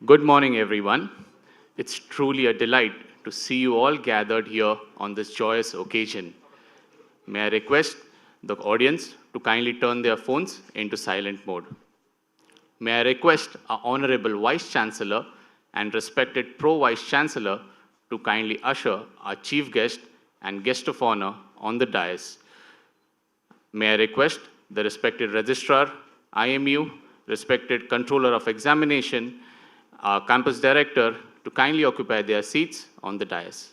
Good morning, everyone. It's truly a delight to see you all gathered here on this joyous occasion. May I request the audience to kindly turn their phones into silent mode. May I request our Honorable Vice Chancellor and respected Pro-Vice Chancellor to kindly usher our Chief Guest and Guest of Honor on the dais. May I request the respected Registrar, IMU, respected Controller of Examination, our Campus Director, to kindly occupy their seats on the dais.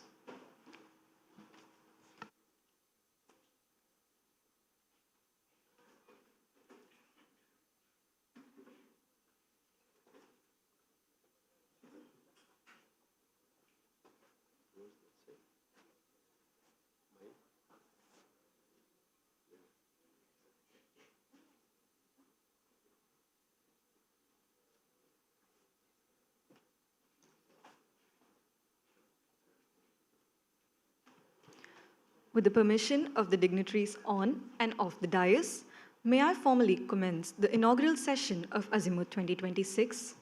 With the permission of the dignitaries on and off the dais, may I formally commence the inaugural session of Azimuth 2026.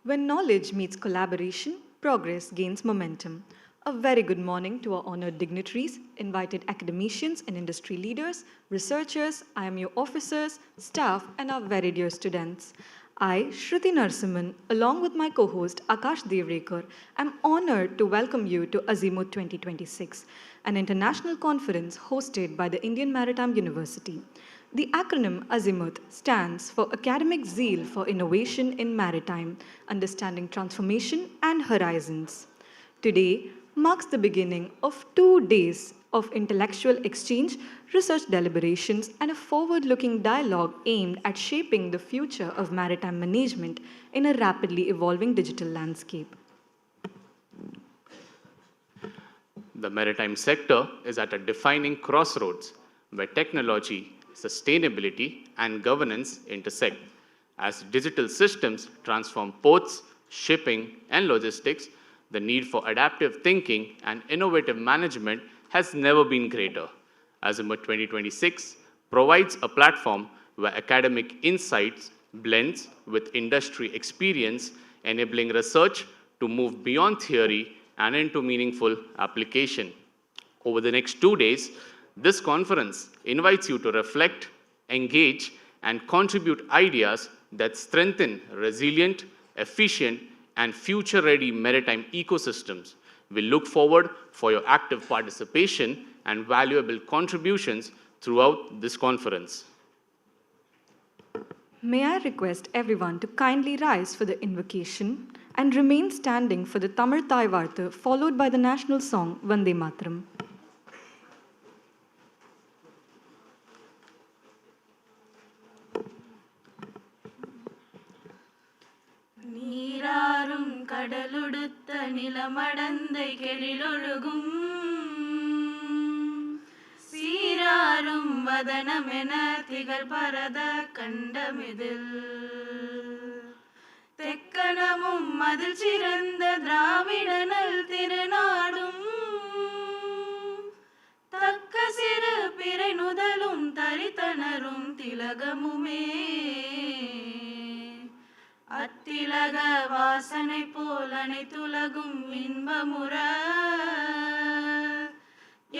When knowledge meets collaboration, progress gains momentum. A very good morning to our honored dignitaries, invited academicians and industry leaders, researchers, IMU officers, staff, and our very dear students. I, Shruti Narasimhan, along with my co-host Akash Devrekar, am honored to welcome you to Azimuth 2026, an international conference hosted by the Indian Maritime University. The acronym Azimuth stands for Academic Zeal for Innovation in Maritime, Understanding Transformation and Horizons. Today marks the beginning of 2 days of intellectual exchange, research deliberations, and a forward-looking dialogue aimed at shaping the future of maritime management in a rapidly evolving digital landscape. The maritime sector is at a defining crossroads where technology, sustainability, and governance intersect. As digital systems transform ports, shipping, and logistics, the need for adaptive thinking and innovative management has never been greater. Azimuth 2026 provides a platform where academic insights blends with industry experience, enabling research to move beyond theory and into meaningful application. Over the next 2 days, this conference invites you to reflect, engage, and contribute ideas that strengthen resilient, efficient, and future-ready maritime ecosystems. We look forward for your active participation and valuable contributions throughout this conference. May I request everyone to kindly rise for the invocation and remain standing for the Tamil Thai Vartha, followed by the national song Vande Mataram. நீராறும் கடலுடுத்த நிலமடந்தை கெழிலொழுகும் சீராறும் வதனமென திகழ் பரத கண்டமிதில் தெக்கணமும் மதில் சிறந்த திராவிடனல் திருநாடும் தக்க சிறு பிறை நுதலும் தரித்தனரும் திலகமுமே அத்திலக வாசனை போல் அனைத்துலகும் இன்பமுற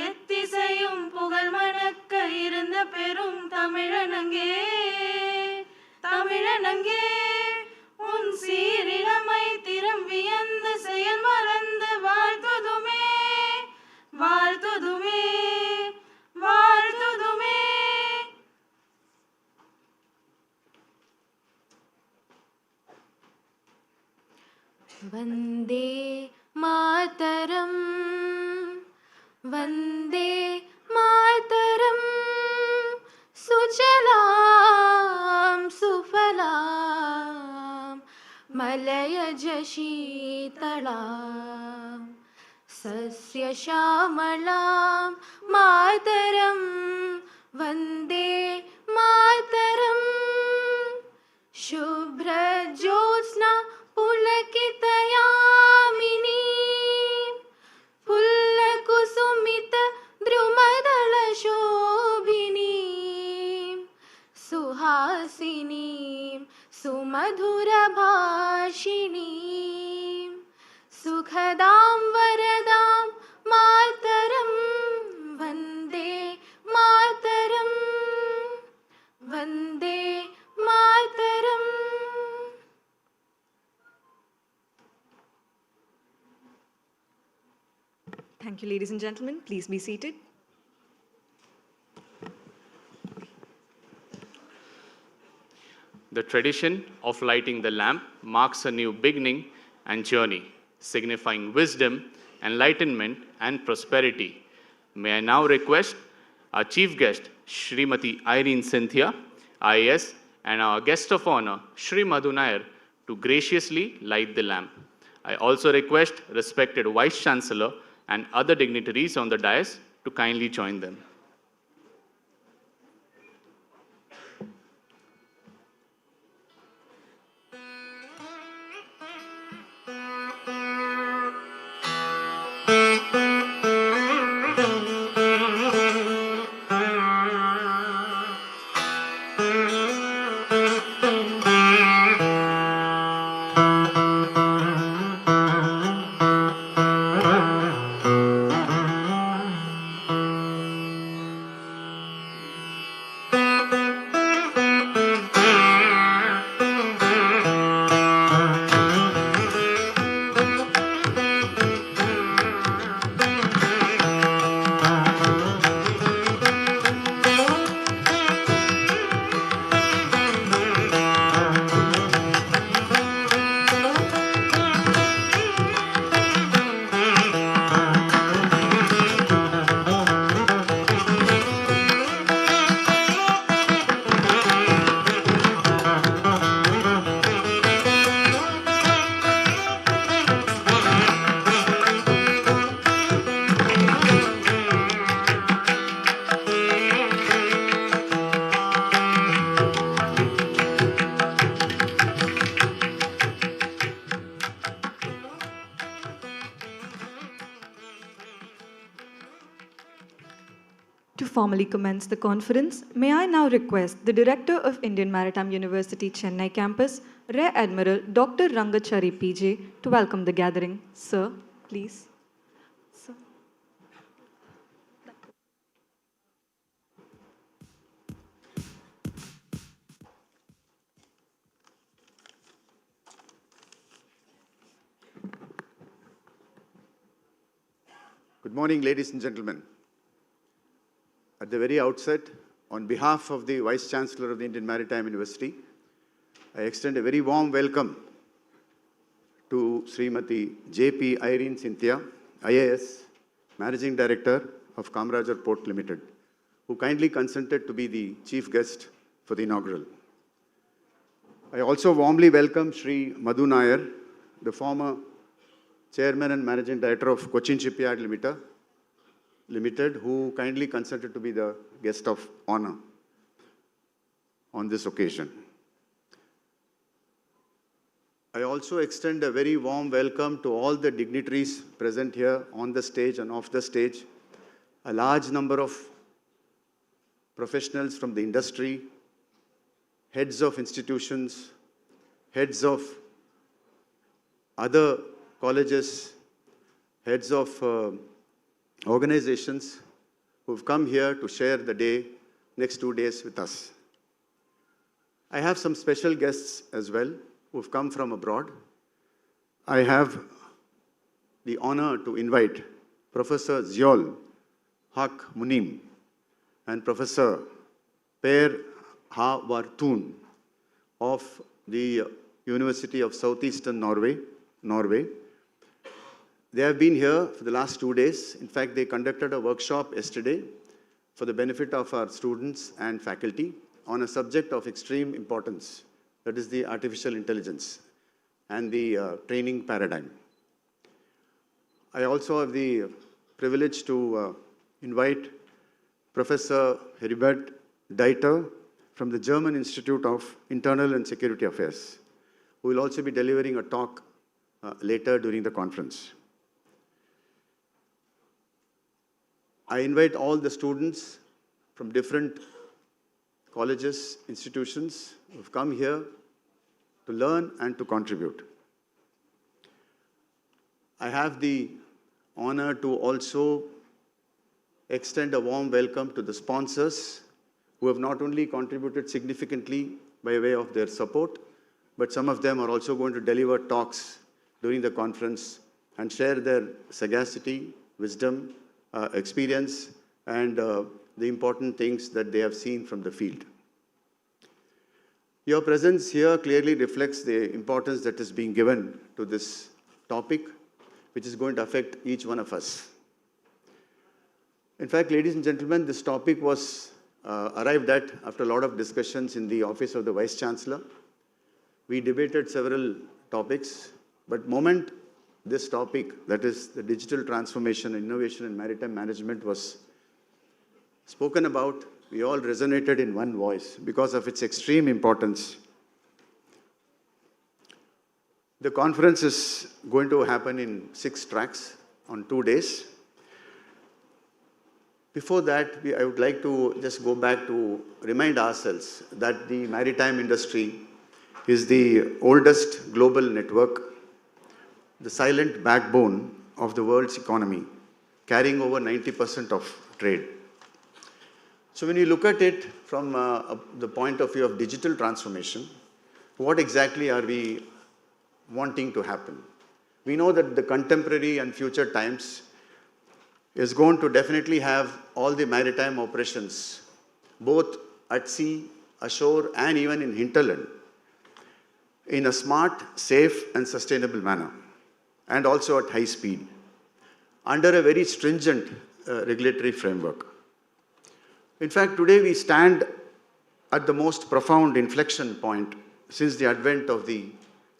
எத்திசையும் புகழ் மணக்க இருந்த பெரும் தமிழனங்கே தமிழனங்கே वन्दे मातरम् वन्दे मातरम् सुजलां सुफलां मलयज शीतलां सस्यश्यामलां मातरं वन्दे मातरम् शुभ्रज्योत्स्ना पुलकितयामिनीं फुल्लकुसुमितद्रुमदलशोभिनीं सुहासिनीं सुमधुरभाषिणीं सुखदां वरदां मातरं वन्दे मातरं Vande Mataram. Thank you, ladies and gentlemen. Please be seated. The tradition of lighting the lamp marks a new beginning and journey, signifying wisdom, enlightenment, and prosperity. May I now request our chief guest, Srimati Irene Cynthia, IAS, and our guest of honor, Shri Madhu Nair, to graciously light the lamp. I also request respected Vice Chancellor and other dignitaries on the dais to kindly join them. To formally commence the conference, may I now request the Director of Indian Maritime University, Chennai campus, Rear Admiral Dr. Rangachari PJ, to welcome the gathering. Sir, please. Sir. Good morning, ladies and gentlemen. At the very outset, on behalf of the Vice Chancellor of the Indian Maritime University, I extend a very warm welcome to Srimati J.P. Irene Cynthia, IAS, Managing Director of Kamarajar Port Limited, who kindly consented to be the chief guest for the inaugural. I also warmly welcome Shri Madhu Nair, the former Chairman and Managing Director of Cochin Shipyard Limited, who kindly consented to be the guest of honor on this occasion. I also extend a very warm welcome to all the dignitaries present here on the stage and off the stage, a large number of professionals from the industry, heads of institutions, heads of other colleges, heads of organizations who've come here to share the next 2 days with us. I have some special guests as well who've come from abroad. I have the honor to invite Professor Ziol Haq Munim and Professor Per Havartun of the University of Southeastern Norway, Norway. They have been here for the last 2 days. In fact, they conducted a workshop yesterday for the benefit of our students and faculty on a subject of extreme importance, that is the artificial intelligence and the training paradigm. I also have the privilege to invite Professor Heribert Deiter from the German Institute of Internal and Security Affairs, who will also be delivering a talk later during the conference. I invite all the students from different colleges, institutions who have come here to learn and to contribute. I have the honor to also extend a warm welcome to the sponsors who have not only contributed significantly by way of their support, but some of them are also going to deliver talks during the conference and share their sagacity, wisdom, experience, and the important things that they have seen from the field. Your presence here clearly reflects the importance that is being given to this topic, which is going to affect each one of us. In fact, ladies and gentlemen, this topic was arrived at after a lot of discussions in the office of the Vice Chancellor. We debated several topics, but moment this topic, that is the digital transformation, innovation in maritime management, was spoken about, we all resonated in one voice because of its extreme importance. The conference is going to happen in 6 tracks on 2 days. Before that, I would like to just go back to remind ourselves that the maritime industry is the oldest global network, the silent backbone of the world's economy, carrying over 90% of trade. So when you look at it from the point of view of digital transformation, what exactly are we wanting to happen? We know that the contemporary and future times is going to definitely have all the maritime operations, both at sea, ashore, and even in hinterland, in a smart, safe, and sustainable manner, and also at high speed, under a very stringent regulatory framework. In fact, today we stand at the most profound inflection point since the advent of the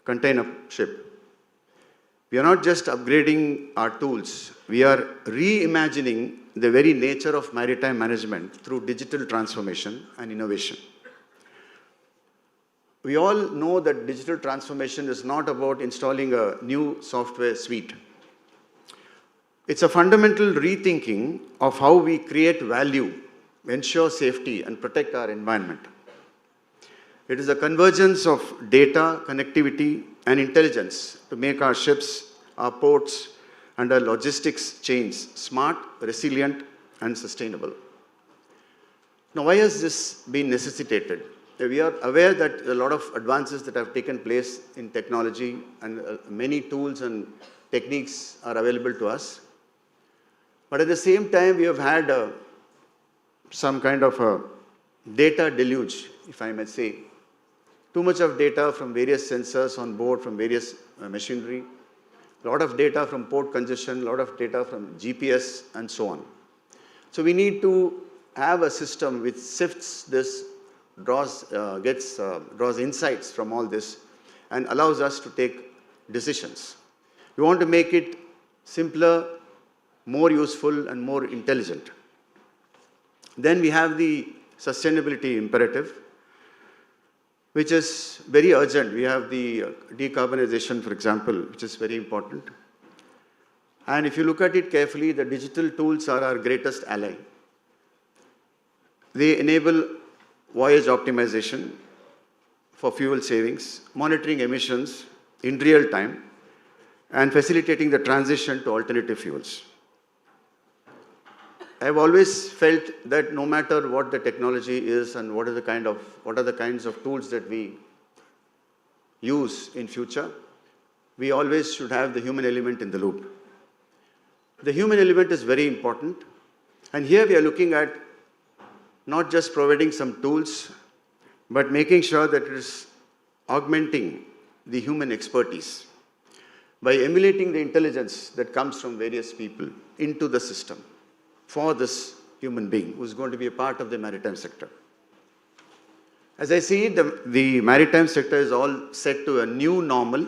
container ship. We are not just upgrading our tools, we are reimagining the very nature of maritime management through digital transformation and innovation. We all know that digital transformation is not about installing a new software suite. It's a fundamental rethinking of how we create value, ensure safety, and protect our environment. It is a convergence of data, connectivity, and intelligence to make our ships, our ports, and our logistics chains smart, resilient, and sustainable. Now, why has this been necessitated? We are aware that a lot of advances that have taken place in technology and many tools and techniques are available to us. But at the same time, we have had some kind of a data deluge, if I may say. Too much of data from various sensors on board, from various machinery, a lot of data from port congestion, a lot of data from GPS, and so on. So we need to have a system which sifts this, draws insights from all this, and allows us to take decisions. We want to make it simpler, more useful, and more intelligent. Then we have the sustainability imperative, which is very urgent. We have the decarbonization, for example, which is very important. And if you look at it carefully, the digital tools are our greatest ally. They enable voyage optimization for fuel savings, monitoring emissions in real time, and facilitating the transition to alternative fuels. I've always felt that no matter what the technology is and what are the kinds of tools that we use in future, we always should have the human element in the loop. The human element is very important, and here we are looking at not just providing some tools, but making sure that it is augmenting the human expertise. by emulating the intelligence that comes from various people into the system for this human being who's going to be a part of the maritime sector. As I see it, the maritime sector is all set to a new normal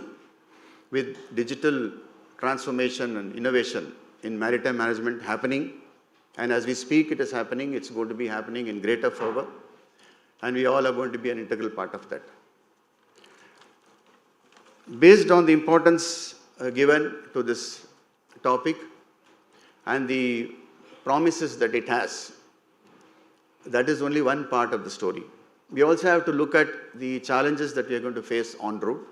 with digital transformation and innovation in maritime management happening. And as we speak, it is happening. It's going to be happening in greater fervor. And we all are going to be an integral part of that. Based on the importance given to this topic and the promises that it has, that is only one part of the story. We also have to look at the challenges that we are going to face en route.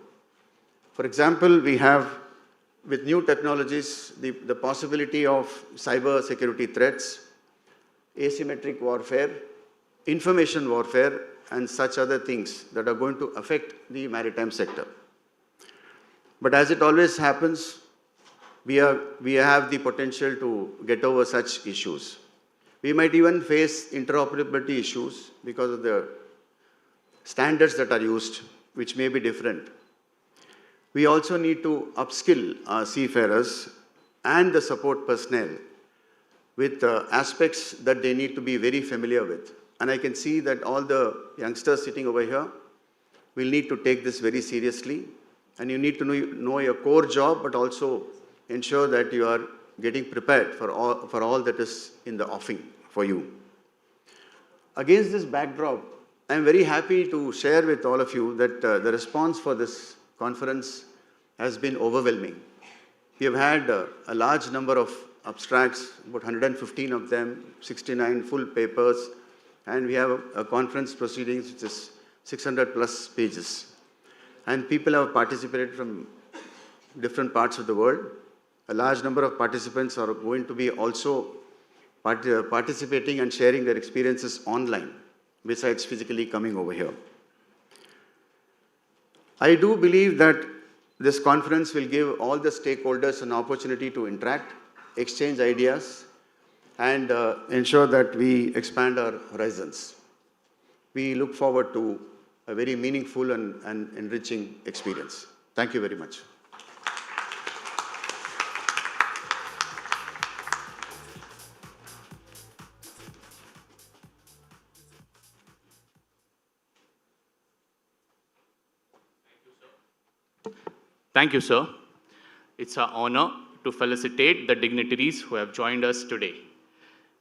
For example, we have, with new technologies, the possibility of cyber security threats, asymmetric warfare, information warfare, and such other things that are going to affect the maritime sector. But as it always happens, we have the potential to get over such issues. We might even face interoperability issues because of the standards that are used, which may be different. We also need to upskill our seafarers and the support personnel with aspects that they need to be very familiar with. And I can see that all the youngsters sitting over here will need to take this very seriously. And you need to know your core job, but also ensure that you are getting prepared for all that is in the offing for you. Against this backdrop, I am very happy to share with all of you that the response for this conference has been overwhelming. We have had a large number of abstracts, about 115 of them, 69 full papers, and we have a conference proceedings which is 600 plus pages. And people have participated from different parts of the world. A large number of participants are going to be also participating and sharing their experiences online, besides physically coming over here. I do believe that this conference will give all the stakeholders an opportunity to interact, exchange ideas, and ensure that we expand our horizons. We look forward to a very meaningful and enriching experience. Thank you very much. Thank you, sir. It's our honor to felicitate the dignitaries who have joined us today.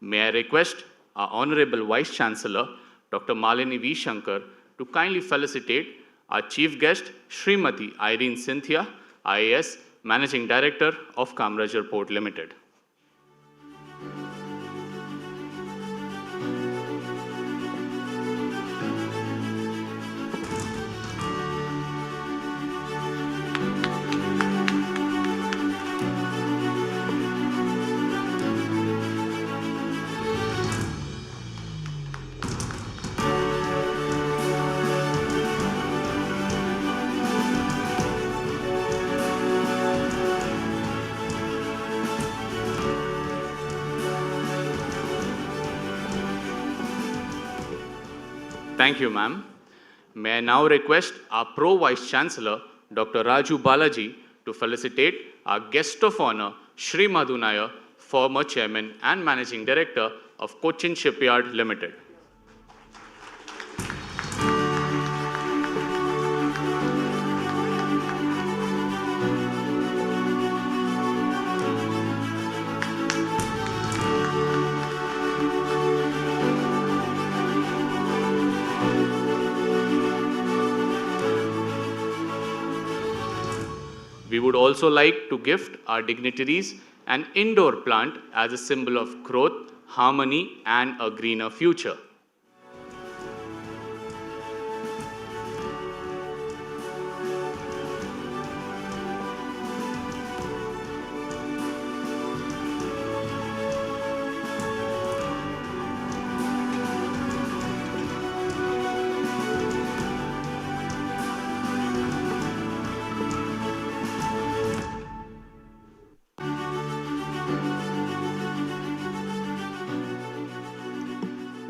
May I request our Honorable Vice Chancellor, Dr. Malini V. Shankar, to kindly felicitate our Chief Guest, Srimati Irene Cynthia, IAS, Managing Director of Kamarajar Port Limited. Thank you, ma'am. May I now request our Pro Vice Chancellor, Dr. Raju Balaji, to felicitate our guest of honor, Shri Madhu Nair, former Chairman and Managing Director of Cochin Shipyard Limited. We would also like to gift our dignitaries an indoor plant as a symbol of growth, harmony, and a greener future.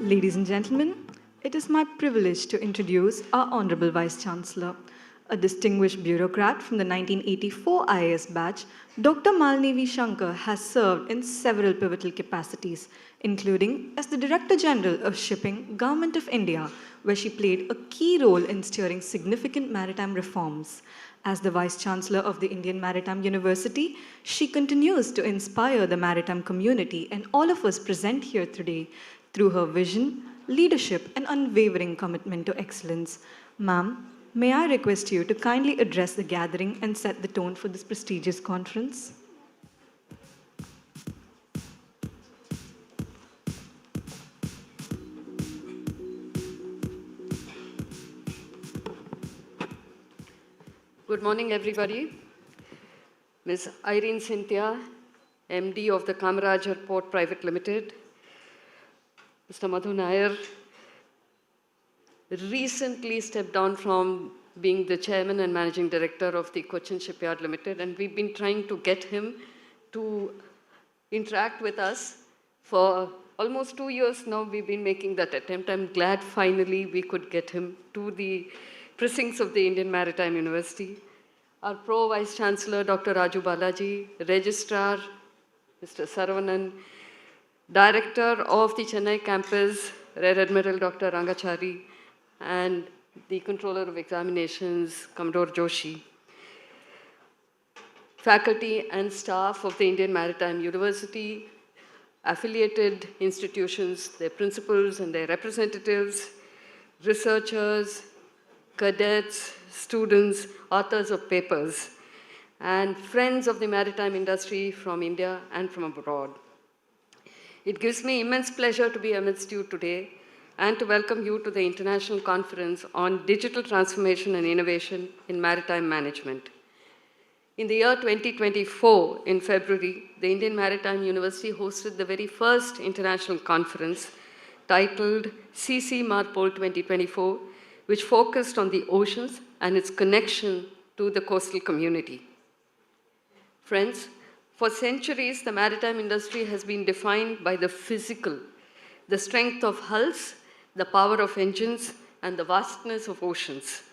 Ladies and gentlemen, it is my privilege to introduce our Honorable Vice Chancellor. A distinguished bureaucrat from the 1984 IAS batch, Dr. Malini V. Shankar has served in several pivotal capacities, including as the Director General of Shipping, Government of India, where she played a key role in steering significant maritime reforms. As the Vice Chancellor of the Indian Maritime University, she continues to inspire the maritime community and all of us present here today through her vision, leadership, and unwavering commitment to excellence. Ma'am, may I request you to kindly address the gathering and set the tone for this prestigious conference? Good morning, everybody. Ms. Irene Cynthia, MD of the Kamarajar Port Private Limited, Mr. Madhu Nair, recently stepped down from being the chairman and managing director of the Cochin Shipyard Limited, and we've been trying to get him to interact with us for almost 2 years now. We've been making that attempt. I'm glad finally we could get him to the precincts of the Indian Maritime University. Our Pro Vice Chancellor, Dr. Raju Balaji, Registrar, Mr. Saravanan, Director of the Chennai campus, Rear Admiral Dr. Rangachari, and the Controller of Examinations, Commodore Joshi. Faculty and staff of the Indian Maritime University, affiliated institutions, their principals and their representatives, researchers, cadets, students, authors of papers, and friends of the maritime industry from India and from abroad. It gives me immense pleasure to be amidst you today and to welcome you to the International Conference on Digital Transformation and Innovation in Maritime Management. In the year 2024, in February, the Indian Maritime University hosted the very first international conference titled CC Marpol 2024, which focused on the oceans and its connection to the coastal community. Friends, for centuries, the maritime industry has been defined by the physical, the strength of hulls, the power of engines, and the vastness of oceans.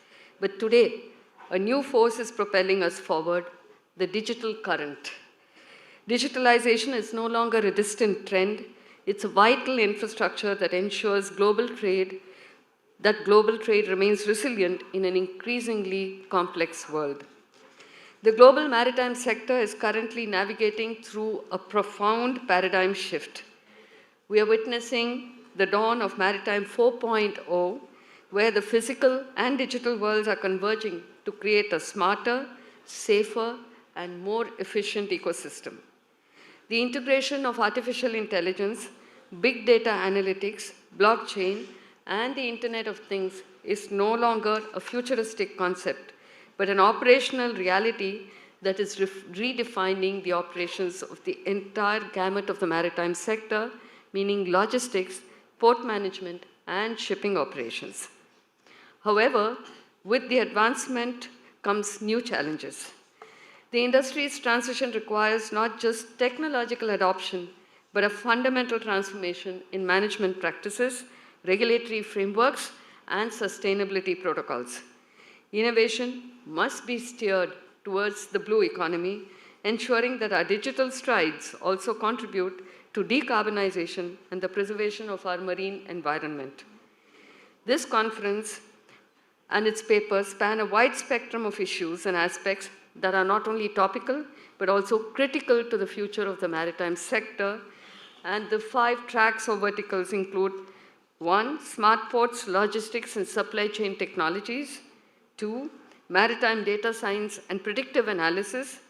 But today, a new force is propelling us forward, the digital current. Digitalization is no longer a distant trend. It's a vital infrastructure that ensures global trade remains resilient in an increasingly complex world. The global maritime sector is currently navigating through a profound paradigm shift. We are witnessing the dawn of Maritime 4.0, where the physical and digital worlds are converging to create a smarter, safer, and more efficient ecosystem. The integration of artificial intelligence, big data analytics, blockchain, and the Internet of Things is no longer a futuristic concept, but an operational reality that is redefining the operations of the entire gamut of the maritime sector, meaning logistics, port management, and shipping operations. However, with the advancement comes new challenges. The industry's transition requires not just technological adoption, but a fundamental transformation in management practices, regulatory frameworks, and sustainability protocols. Innovation must be steered towards the blue economy, ensuring that our digital strides also contribute to decarbonization and the preservation of our marine environment. This conference and its papers span a wide spectrum of issues and aspects that are not only topical, but also critical to the future of the maritime sector. And the 5 tracks or verticals include 1, smart ports, logistics, and supply chain technologies. 2, maritime data science and predictive analysis.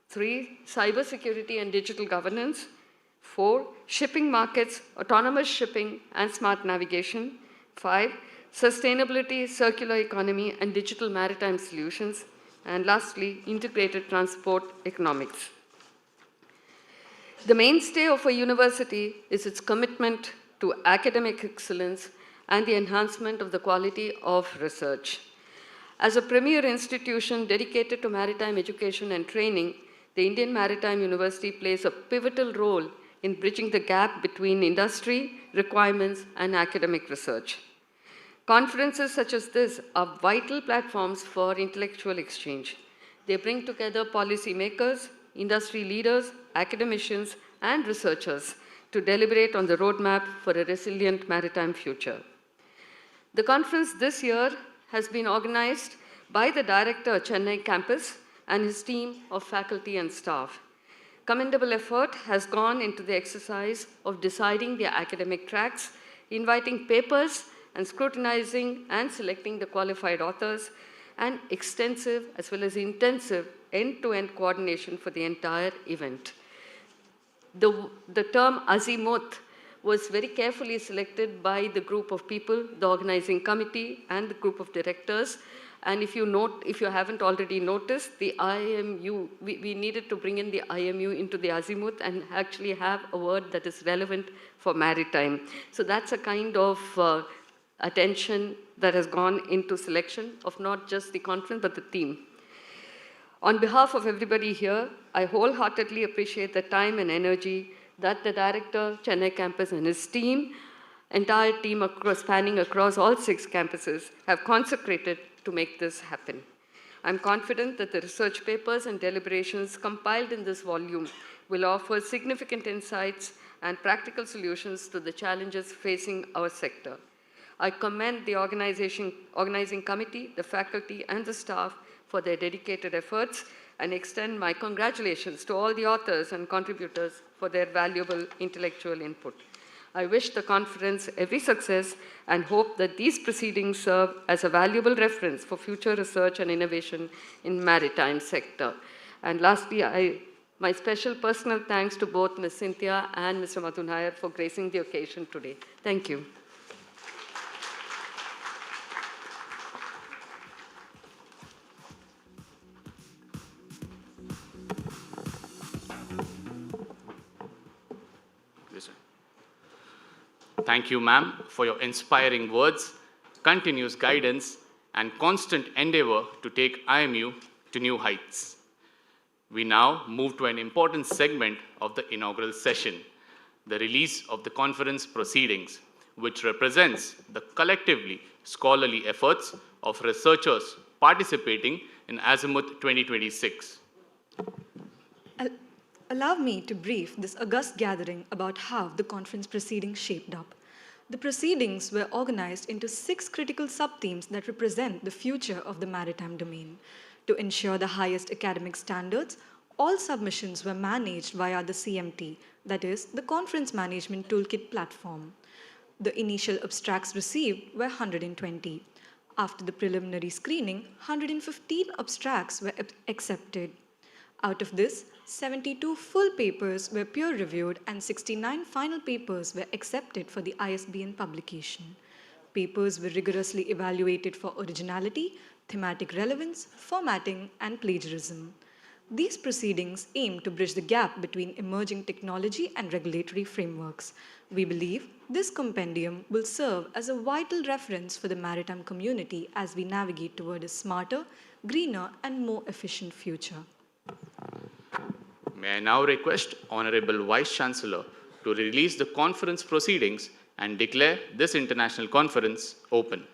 3, cybersecurity and digital governance. 4, shipping markets, autonomous shipping, and smart navigation. 5, sustainability, circular economy, and digital maritime solutions. And lastly, integrated transport economics. The mainstay of a university is its commitment to academic excellence and the enhancement of the quality of research. As a premier institution dedicated to maritime education and training, the Indian Maritime University plays a pivotal role in bridging the gap between industry requirements and academic research. Conferences such as this are vital platforms for intellectual exchange. They bring together policymakers, industry leaders, academicians, and researchers to deliberate on the roadmap for a resilient maritime future. The conference this year has been organized by the director Chennai campus and his team of faculty and staff. Commendable effort has gone into the exercise of deciding the academic tracks, inviting papers, and scrutinizing and selecting the qualified authors, and extensive as well as intensive end-to-end coordination for the entire event. The term Azimuth was very carefully selected by the group of people, the organizing committee, and the group of directors. And if you haven't already noticed, the IMU, we needed to bring in the IMU into the Azimuth and actually have a word that is relevant for maritime. So that's a kind of attention that has gone into selection of not just the conference, but the theme. On behalf of everybody here, I wholeheartedly appreciate the time and energy that the director, Chennai campus, and his team, entire team spanning across all 6 campuses, have consecrated to make this happen. I'm confident that the research papers and deliberations compiled in this volume will offer significant insights and practical solutions to the challenges facing our sector. I commend the organizing committee, the faculty, and the staff for their dedicated efforts and extend my congratulations to all the authors and contributors for their valuable intellectual input. I wish the conference every success and hope that these proceedings serve as a valuable reference for future research and innovation in maritime sector. And lastly, my special personal thanks to both Ms. Cynthia and Mr. Madhu Nair for gracing the occasion today. Thank you. Thank you, ma'am, for your inspiring words, continuous guidance, and constant endeavor to take IMU to new heights. We now move to an important segment of the inaugural session, the release of the conference proceedings, which represents the collectively scholarly efforts of researchers participating in Azimuth 2026. Allow me to brief this august gathering about how the conference proceedings shaped up. The proceedings were organized into 6 critical sub-themes that represent the future of the maritime domain. To ensure the highest academic standards, all submissions were managed via the CMT, that is, the Conference Management Toolkit platform. The initial abstracts received were 120. After the preliminary screening, 115 abstracts were accepted. Out of this, 72 full papers were peer-reviewed and 69 final papers were accepted for the ISBN publication. Papers were rigorously evaluated for originality, thematic relevance, formatting, and plagiarism. These proceedings aim to bridge the gap between emerging technology and regulatory frameworks. We believe this compendium will serve as a vital reference for the maritime community as we navigate toward a smarter, greener, and more efficient future. May I now request Honorable Vice Chancellor to release the conference proceedings and declare this international conference open.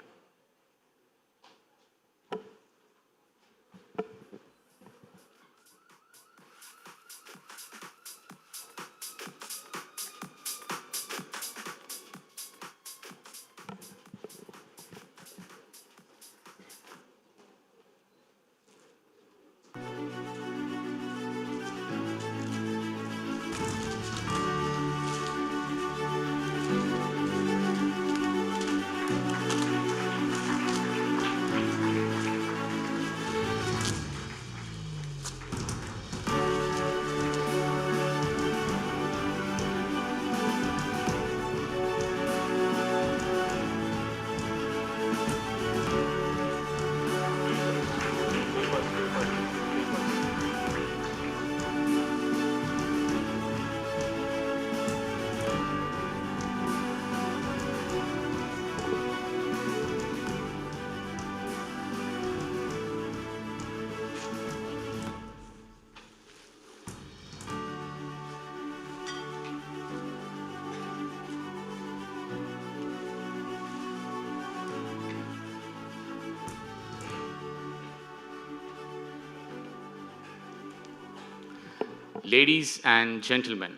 Ladies and gentlemen,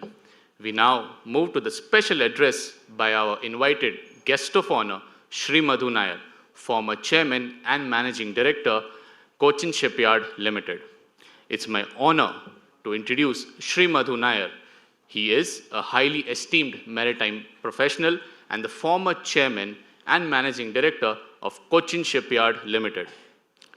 we now move to the special address by our invited guest of honor, Shri Madhu Nair, former chairman and managing director, Cochin Shipyard Limited. It's my honor to introduce Shri Madhu Nair. He is a highly esteemed maritime professional and the former chairman and managing director of Cochin Shipyard Limited.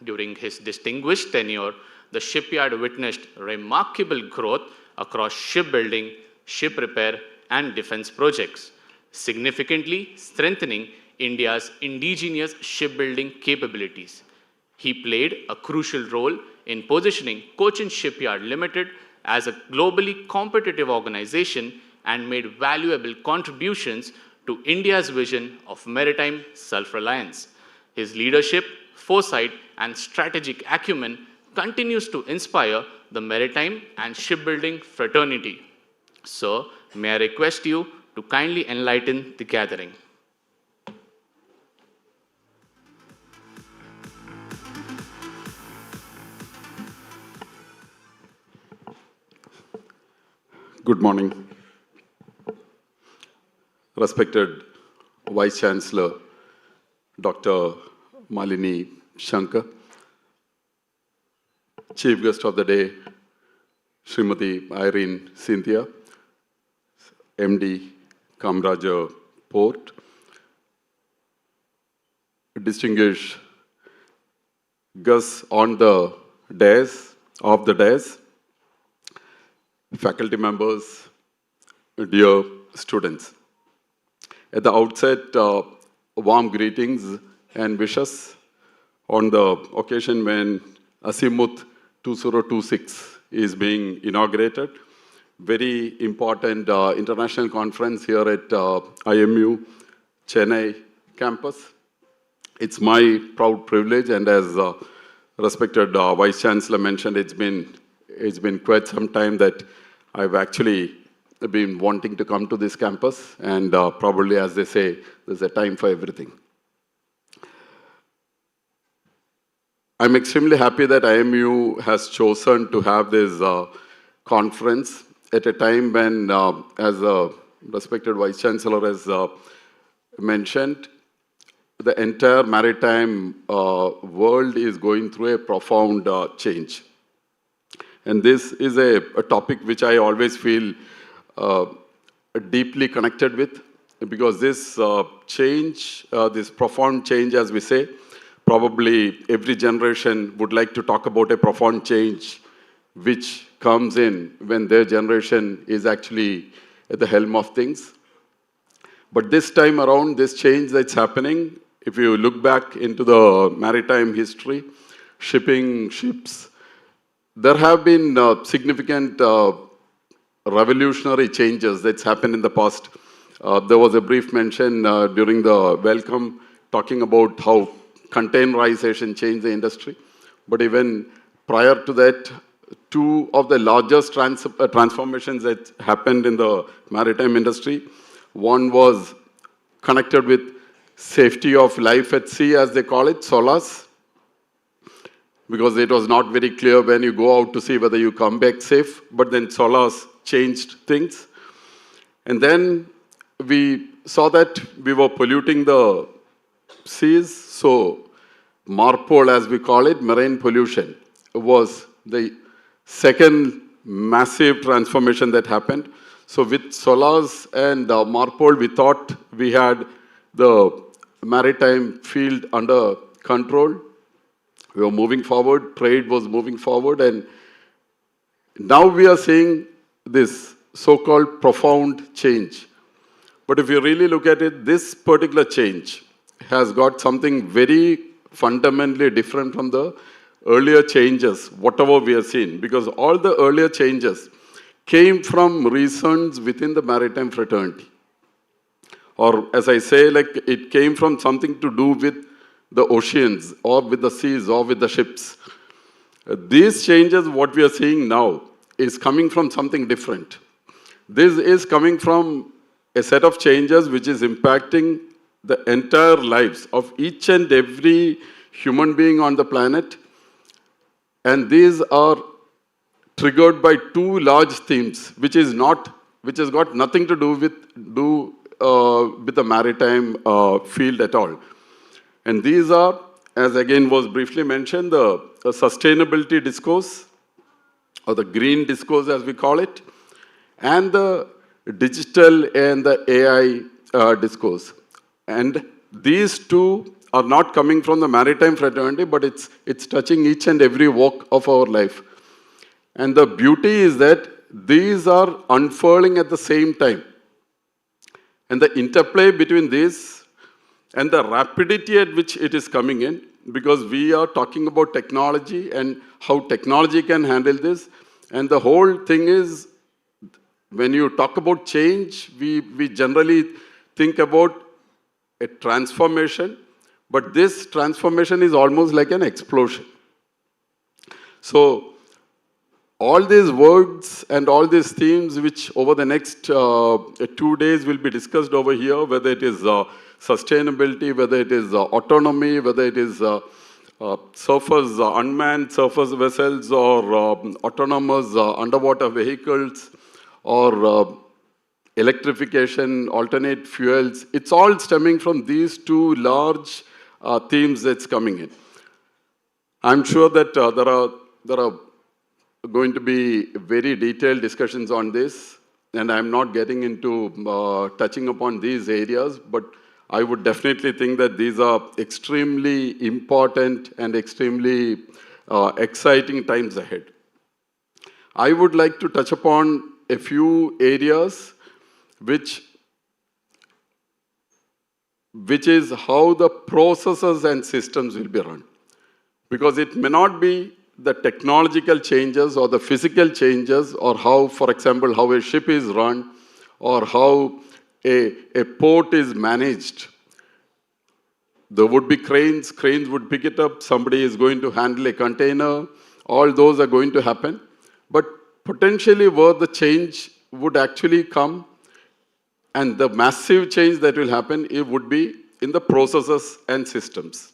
During his distinguished tenure, the shipyard witnessed remarkable growth across shipbuilding, ship repair, and defense projects, significantly strengthening India's indigenous shipbuilding capabilities. He played a crucial role in positioning Cochin Shipyard Limited as a globally competitive organization and made valuable contributions to India's vision of maritime self-reliance. His leadership, foresight, and strategic acumen continues to inspire the maritime and shipbuilding fraternity. Sir, may I request you to kindly enlighten the gathering. Good morning. Respected Vice Chancellor, Dr. Malini Shankar, Chief Guest of the Day, Srimati Irene Cynthia, MD, Kamraja Port, distinguished guests on the dais, of the dais, faculty members, dear students. At the outset, warm greetings and wishes on the occasion when Azimuth 2026 is being inaugurated. Very important international conference here at IMU Chennai campus. It's my proud privilege, and as respected Vice Chancellor mentioned, it's been quite some time that I've actually been wanting to come to this campus, and probably, as they say, there's a time for everything. I'm extremely happy that IMU has chosen to have this conference at a time when, as respected Vice Chancellor has mentioned, the entire maritime world is going through a profound change. And this is a topic which I always feel deeply connected with, because this change, this profound change, as we say, probably every generation would like to talk about a profound change which comes in when their generation is actually at the helm of things. But this time around, this change that's happening, if you look back into the maritime history, shipping, ships, there have been significant revolutionary changes that's happened in the past. There was a brief mention during the welcome talking about how containerization changed the industry. But even prior to that, two of the largest transformations that happened in the maritime industry, one was connected with safety of life at sea, as they call it, SOLAS, because it was not very clear when you go out to sea whether you come back safe, but then SOLAS changed things. And then we saw that we were polluting the seas, so MARPOL, as we call it, marine pollution, was the second massive transformation that happened. So with SOLAS and MARPOL, we thought we had the maritime field under control. We were moving forward, trade was moving forward, and now we are seeing this so-called profound change. But if you really look at it, this particular change has got something very fundamentally different from the earlier changes, whatever we have seen, because all the earlier changes came from reasons within the maritime fraternity. Or as I say, like it came from something to do with the oceans, or with the seas, or with the ships. These changes, what we are seeing now, is coming from something different. This is coming from a set of changes which is impacting the entire lives of each and every human being on the planet. And these are triggered by two large themes, which has got nothing to do with the maritime field at all. And these are, as again was briefly mentioned, the sustainability discourse, or the green discourse as we call it, and the digital and the AI discourse. And these two are not coming from the maritime fraternity, but it's touching each and every walk of our life. And the beauty is that these are unfurling at the same time. And the interplay between this and the rapidity at which it is coming in, because we are talking about technology and how technology can handle this. And the whole thing is, when you talk about change, we generally think about a transformation, but this transformation is almost like an explosion. So, all these words and all these themes, which over the next 2 days will be discussed over here, whether it is sustainability, whether it is autonomy, whether it is unmanned surface vessels, or autonomous underwater vehicles, or electrification, alternate fuels, it's all stemming from these two large themes that's coming in. I'm sure that there are going to be very detailed discussions on this, and I'm not getting into touching upon these areas, but I would definitely think that these are extremely important and extremely exciting times ahead. I would like to touch upon a few areas which is how the processes and systems will be run. Because it may not be the technological changes or the physical changes, or how, for example, how a ship is run, or how a port is managed. There would be cranes would pick it up, somebody is going to handle a container, all those are going to happen. But potentially where the change would actually come, and the massive change that will happen, it would be in the processes and systems.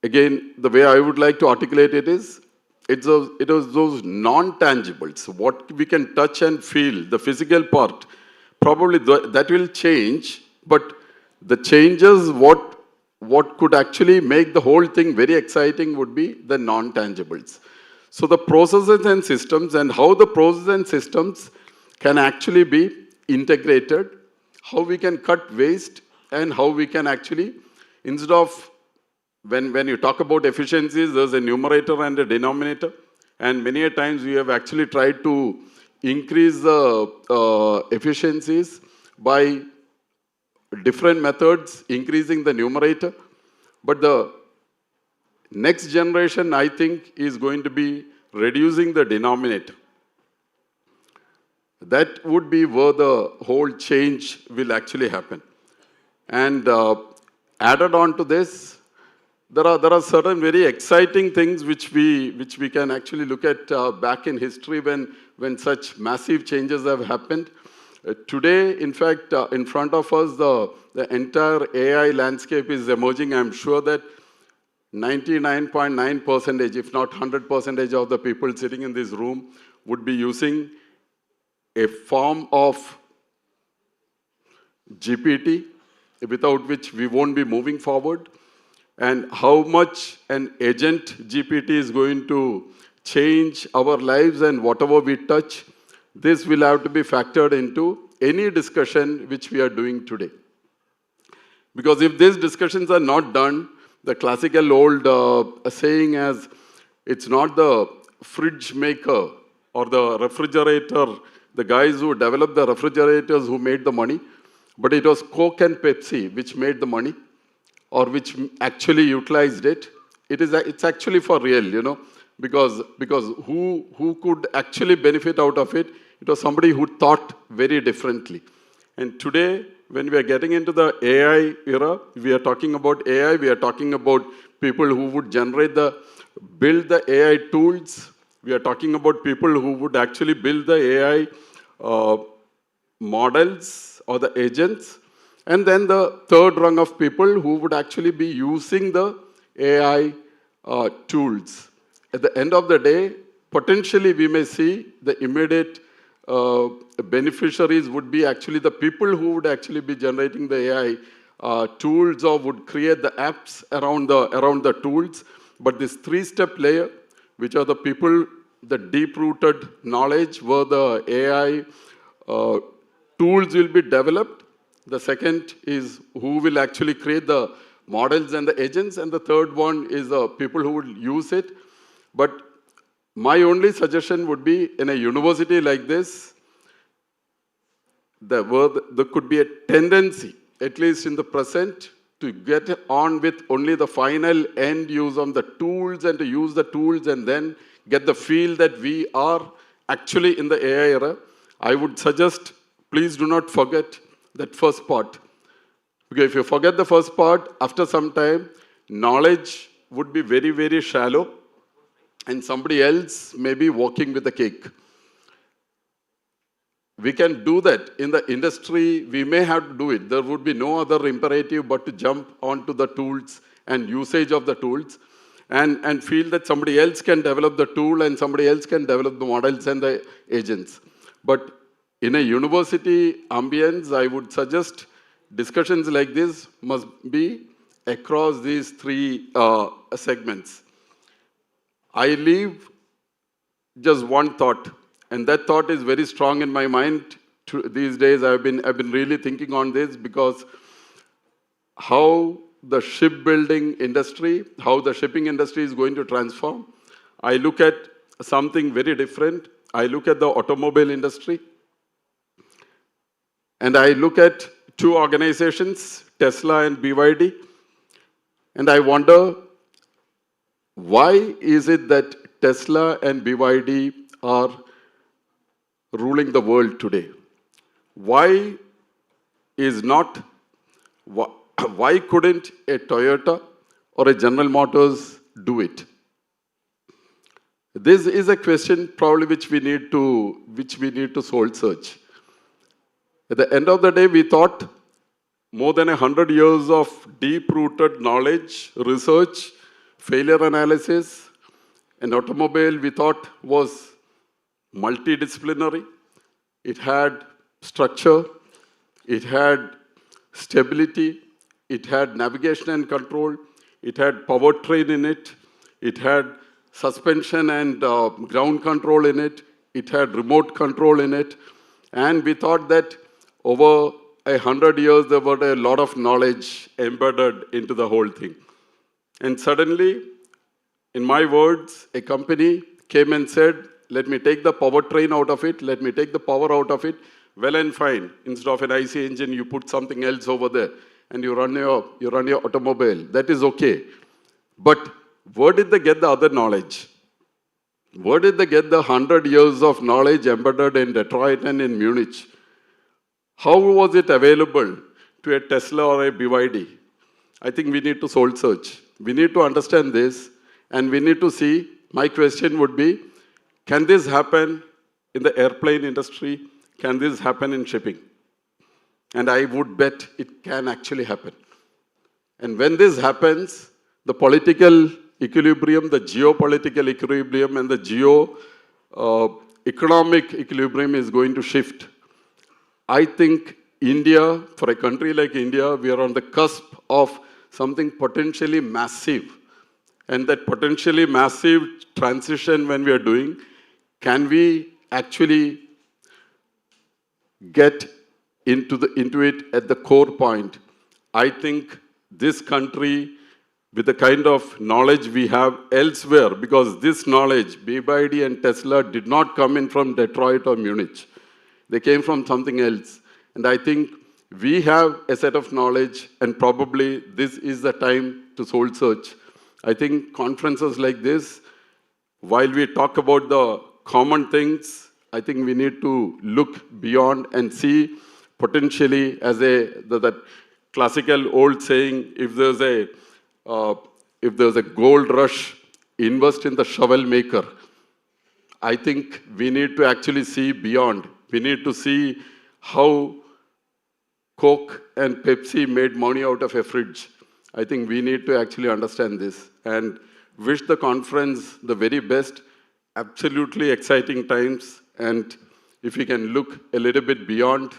Again, the way I would like to articulate it is, it is those non-tangibles, what we can touch and feel, the physical part, probably that will change, but the changes, what could actually make the whole thing very exciting would be the non-tangibles. So the processes and systems, and how the processes and systems can actually be integrated, how we can cut waste, and how we can actually, instead of, when you talk about efficiencies, there's a numerator and a denominator, and many a times we have actually tried to increase the efficiencies by different methods, increasing the numerator. But the next generation, I think, is going to be reducing the denominator. That would be where the whole change will actually happen. And added on to this, there are certain very exciting things which we can actually look at back in history when such massive changes have happened. Today, in fact, in front of us, the entire AI landscape is emerging. I'm sure that 99.9%, if not 100% of the people sitting in this room would be using a form of GPT, without which we won't be moving forward. And how much an agent GPT is going to change our lives and whatever we touch, this will have to be factored into any discussion which we are doing today. Because if these discussions are not done, the classical old saying as, it's not the fridge maker or the refrigerator, the guys who developed the refrigerators who made the money, but it was Coke and Pepsi which made the money, or which actually utilized it. It's actually for real, you know, because who could actually benefit out of it? It was somebody who thought very differently. And today, when we are getting into the AI era, we are talking about AI, we are talking about people who would build the AI tools. We are talking about people who would actually build the AI models or the agents. And then the third rung of people who would actually be using the AI tools. At the end of the day, potentially we may see the immediate beneficiaries would be actually the people who would actually be generating the AI tools or would create the apps around the tools. But this three-step layer, which are the people, the deep-rooted knowledge where the AI tools will be developed. The second is who will actually create the models and the agents. And the third one is the people who will use it. But my only suggestion would be in a university like this, there could be a tendency, at least in the present, to get on with only the final end use on the tools and to use the tools and then get the feel that we are actually in the AI era. I would suggest, please do not forget that first part. Because if you forget the first part, after some time, knowledge would be very, very shallow and somebody else may be walking with a cake. We can do that. In the industry, we may have to do it. There would be no other imperative but to jump onto the tools and usage of the tools and feel that somebody else can develop the tool and somebody else can develop the models and the agents. But in a university ambience, I would suggest discussions like this must be across these three segments. I leave just one thought, and that thought is very strong in my mind these days. I've been really thinking on this because how the shipbuilding industry, how the shipping industry is going to transform. I look at something very different. I look at the automobile industry, and I look at two organizations, Tesla and BYD, and I wonder, why is it that Tesla and BYD are ruling the world today? Why couldn't a Toyota or a General Motors do it? This is a question probably which we need to soul search. At the end of the day, we thought more than 100 years of deep-rooted knowledge, research, failure analysis, an automobile we thought was multidisciplinary. It had structure, it had stability, it had navigation and control, it had powertrain in it, it had suspension and ground control in it, it had remote control in it, and we thought that over 100 years there were a lot of knowledge embedded into the whole thing. And suddenly, in my words, a company came and said, let me take the powertrain out of it, let me take the power out of it, well and fine. Instead of an IC engine, you put something else over there and you run your automobile. That is okay. But where did they get the other knowledge? Where did they get the 100 years of knowledge embedded in Detroit and in Munich? How was it available to a Tesla or a BYD? I think we need to soul search. We need to understand this, and we need to see, my question would be, can this happen in the airplane industry? Can this happen in shipping? And I would bet it can actually happen. And when this happens, the political equilibrium, the geopolitical equilibrium, and the economic equilibrium is going to shift. I think India, for a country like India, we are on the cusp of something potentially massive. And that potentially massive transition when we are doing, can we actually get into it at the core point? I think this country, with the kind of knowledge we have elsewhere, because this knowledge, BYD and Tesla, did not come in from Detroit or Munich. They came from something else. And I think we have a set of knowledge, and probably this is the time to soul search. I think conferences like this, while we talk about the common things, I think we need to look beyond and see potentially as that classical old saying, if there's a gold rush, invest in the shovel maker. I think we need to actually see beyond. We need to see how Coke and Pepsi made money out of a fridge. I think we need to actually understand this and wish the conference the very best. Absolutely exciting times. And if we can look a little bit beyond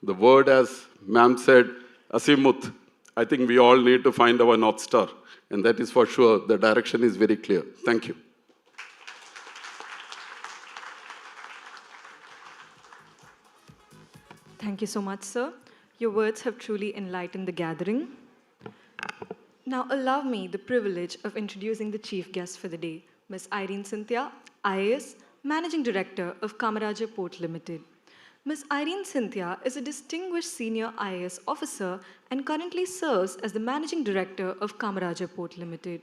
the word, as ma'am said, Azimuth, I think we all need to find our North Star. And that is for sure, the direction is very clear. Thank you. Thank you so much, sir. Your words have truly enlightened the gathering. Now, allow me the privilege of introducing the chief guest for the day, Ms. Irene Cynthia, IAS, Managing Director of Kamaraja Port Limited. Ms. Irene Cynthia is a distinguished senior IAS officer and currently serves as the Managing Director of Kamaraja Port Limited.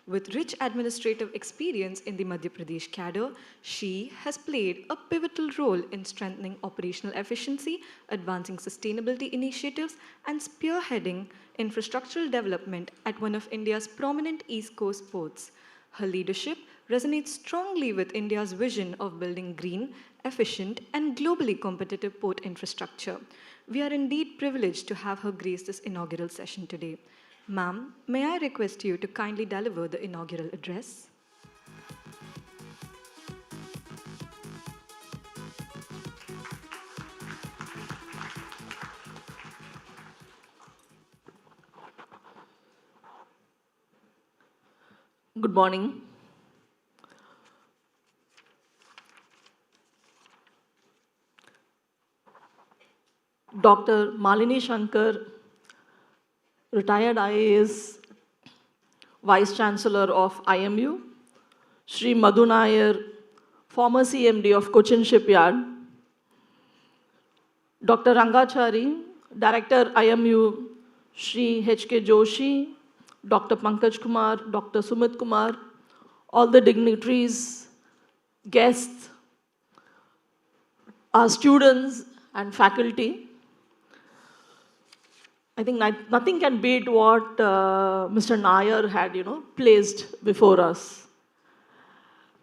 With rich administrative experience in the Madhya Pradesh cadre, she has played a pivotal role in strengthening operational efficiency, advancing sustainability initiatives, and spearheading infrastructural development at one of India's prominent East Coast ports. Her leadership resonates strongly with India's vision of building green, efficient, and globally competitive port infrastructure. We are indeed privileged to have her grace this inaugural session today. Ma'am, may I request you to kindly deliver the inaugural address? Good morning. Dr. Malini Shankar, retired IAS, Vice Chancellor of IMU, Shri Madhu Nair, former CMD of Cochin Shipyard, Dr. Rangachari, Director IMU, Shri H.K. Joshi, Dr. Pankaj Kumar, Dr. Sumit Kumar, all the dignitaries, guests, our students and faculty. I think nothing can beat what Mr. Nair had, placed before us.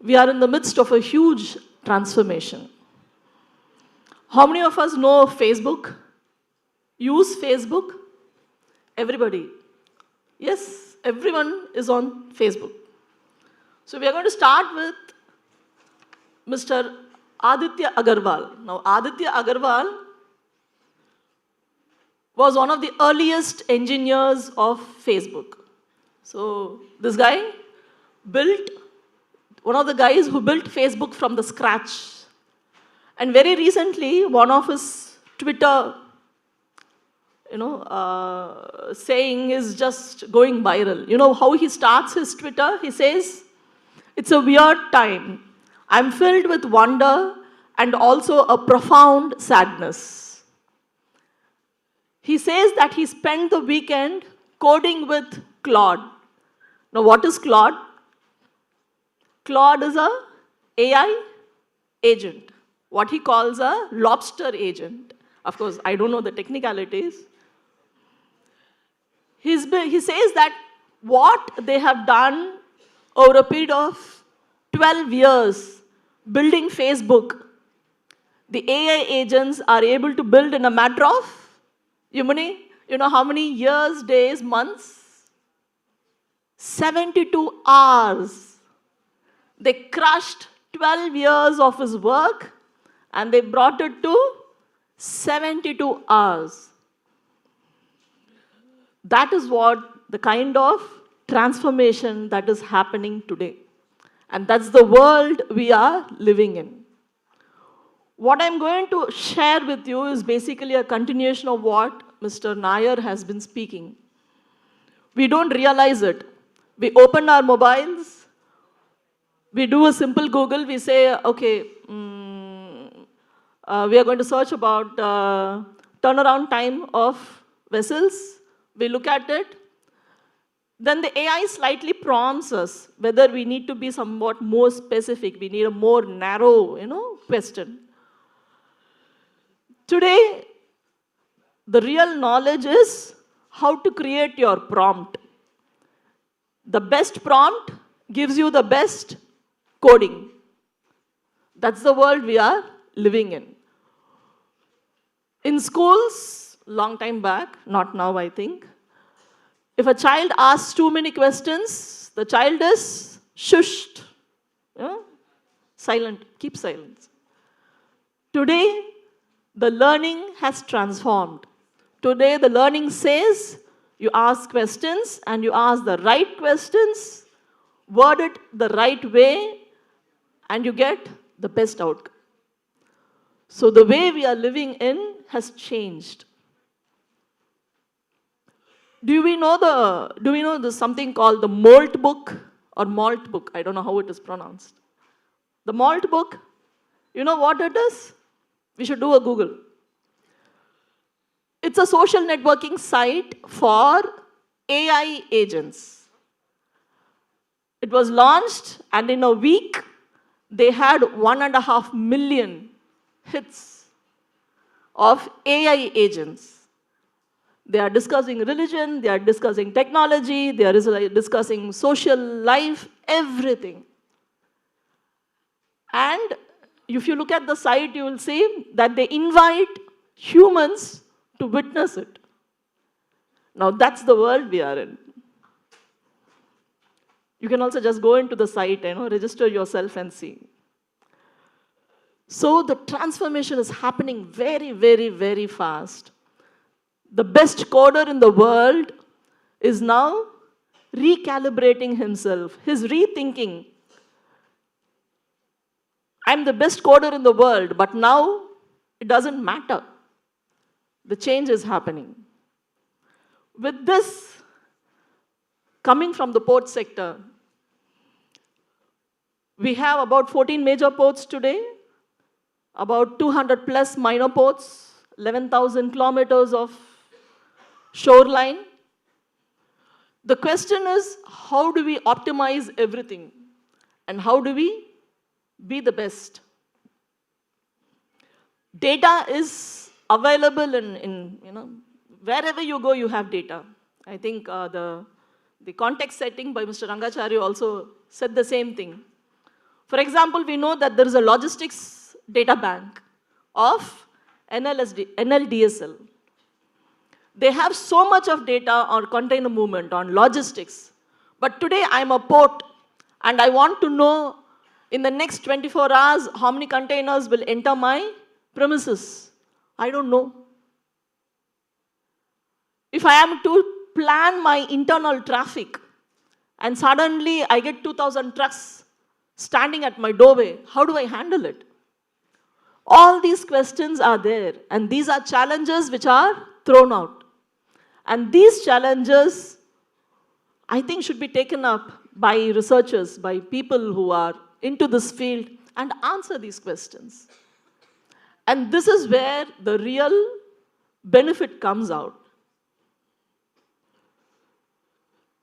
We are in the midst of a huge transformation. How many of us know of Facebook? Use Facebook? Everybody. Yes, everyone is on Facebook. So we are going to start with Mr. Aditya Agarwal. Now, Aditya Agarwal was one of the earliest engineers of Facebook. So this guy built, one of the guys who built Facebook from the scratch. And very recently, one of his Twitter, saying is just going viral. You know how he starts his Twitter? He says, "It's a weird time. I'm filled with wonder and also a profound sadness." He says that he spent the weekend coding with Claude. Now, what is Claude? Claude is a AI agent, what he calls a lobster agent. Of course, I don't know the technicalities. He says that what they have done over a period of 12 years building Facebook, the AI agents are able to build in a matter of, you know how many years, days, months? 72 hours. They crushed 12 years of his work and they brought it to 72 hours. That is what the kind of transformation that is happening today. And that's the world we are living in. What I'm going to share with you is basically a continuation of what Mr. Nair has been speaking. We don't realize it. We open our mobiles, we do a simple Google, we say, okay, we are going to search about turnaround time of vessels. We look at it. Then the AI slightly prompts us whether we need to be somewhat more specific. We need a more narrow, question. Today, the real knowledge is how to create your prompt. The best prompt gives you the best coding. That's the world we are living in. In schools, long time back, not now I think, if a child asks too many questions, the child is shushed, Silent, keep silence. Today, the learning has transformed. Today, the learning says you ask questions and you ask the right questions, word it the right way, and you get the best outcome. So the way we are living in has changed. Do we know there's something called the malt book or malt book? I don't know how it is pronounced. The malt book, you know what it is? We should do a Google. It's a social networking site for AI agents. It was launched, and in a week, they had 1.5 million hits of AI agents. They are discussing religion, they are discussing technology, they are discussing social life, everything. And if you look at the site, you will see that they invite humans to witness it. Now that's the world we are in. You can also just go into the site, register yourself and see. So the transformation is happening very, very, very fast. The best coder in the world is now recalibrating himself. He's rethinking. I'm the best coder in the world, but now it doesn't matter. The change is happening. With this, coming from the port sector, we have about 14 major ports today, about 200 plus minor ports, 11,000 kilometers of shoreline. The question is, how do we optimize everything? And how do we be the best? Data is available in wherever you go, you have data. I think the context setting by Mr. Rangacharya also said the same thing. For example, we know that there is a logistics data bank of NLDSL. They have so much of data on container movement, on logistics. But today I'm a port and I want to know in the next 24 hours how many containers will enter my premises. I don't know. If I am to plan my internal traffic and suddenly I get 2,000 trucks standing at my doorway, how do I handle it? All these questions are there, and these are challenges which are thrown out. And these challenges, I think, should be taken up by researchers, by people who are into this field and answer these questions. And this is where the real benefit comes out.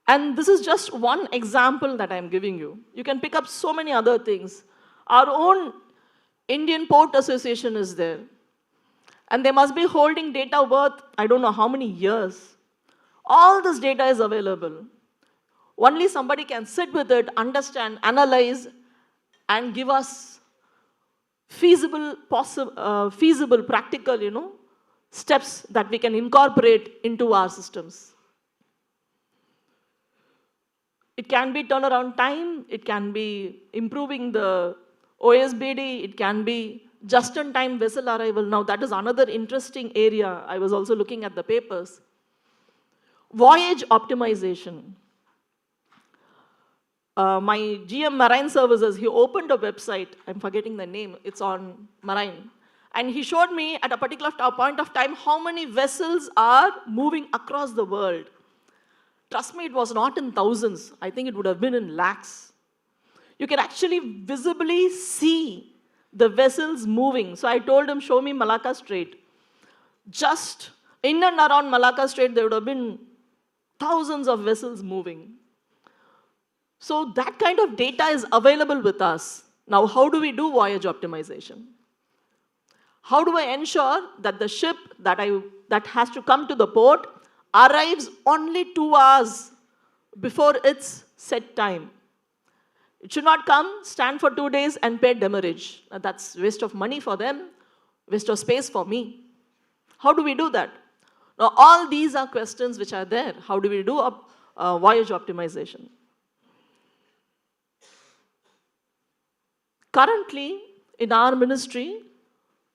And this is just one example that I'm giving you. You can pick up so many other things. Our own Indian Port Association is there. And they must be holding data worth, I don't know how many years. All this data is available. Only somebody can sit with it, understand, analyze, and give us feasible, practical, steps that we can incorporate into our systems. It can be turnaround time, it can be improving the OSBD, it can be just-in-time vessel arrival. Now that is another interesting area. I was also looking at the papers. Voyage optimization. My GM Marine Services, he opened a website, I'm forgetting the name, it's on Marine. And he showed me at a particular point of time how many vessels are moving across the world. Trust me, it was not in thousands. I think it would have been in lakhs. You can actually visibly see the vessels moving. So I told him, show me Malacca Strait. Just in and around Malacca Strait, there would have been thousands of vessels moving. So that kind of data is available with us. Now, how do we do voyage optimization? How do I ensure that the ship that has to come to the port arrives only 2 hours before its set time? It should not come, stand for 2 days and pay demurrage. That's waste of money for them, waste of space for me. How do we do that? Now, all these are questions which are there. How do we do voyage optimization? Currently, in our ministry,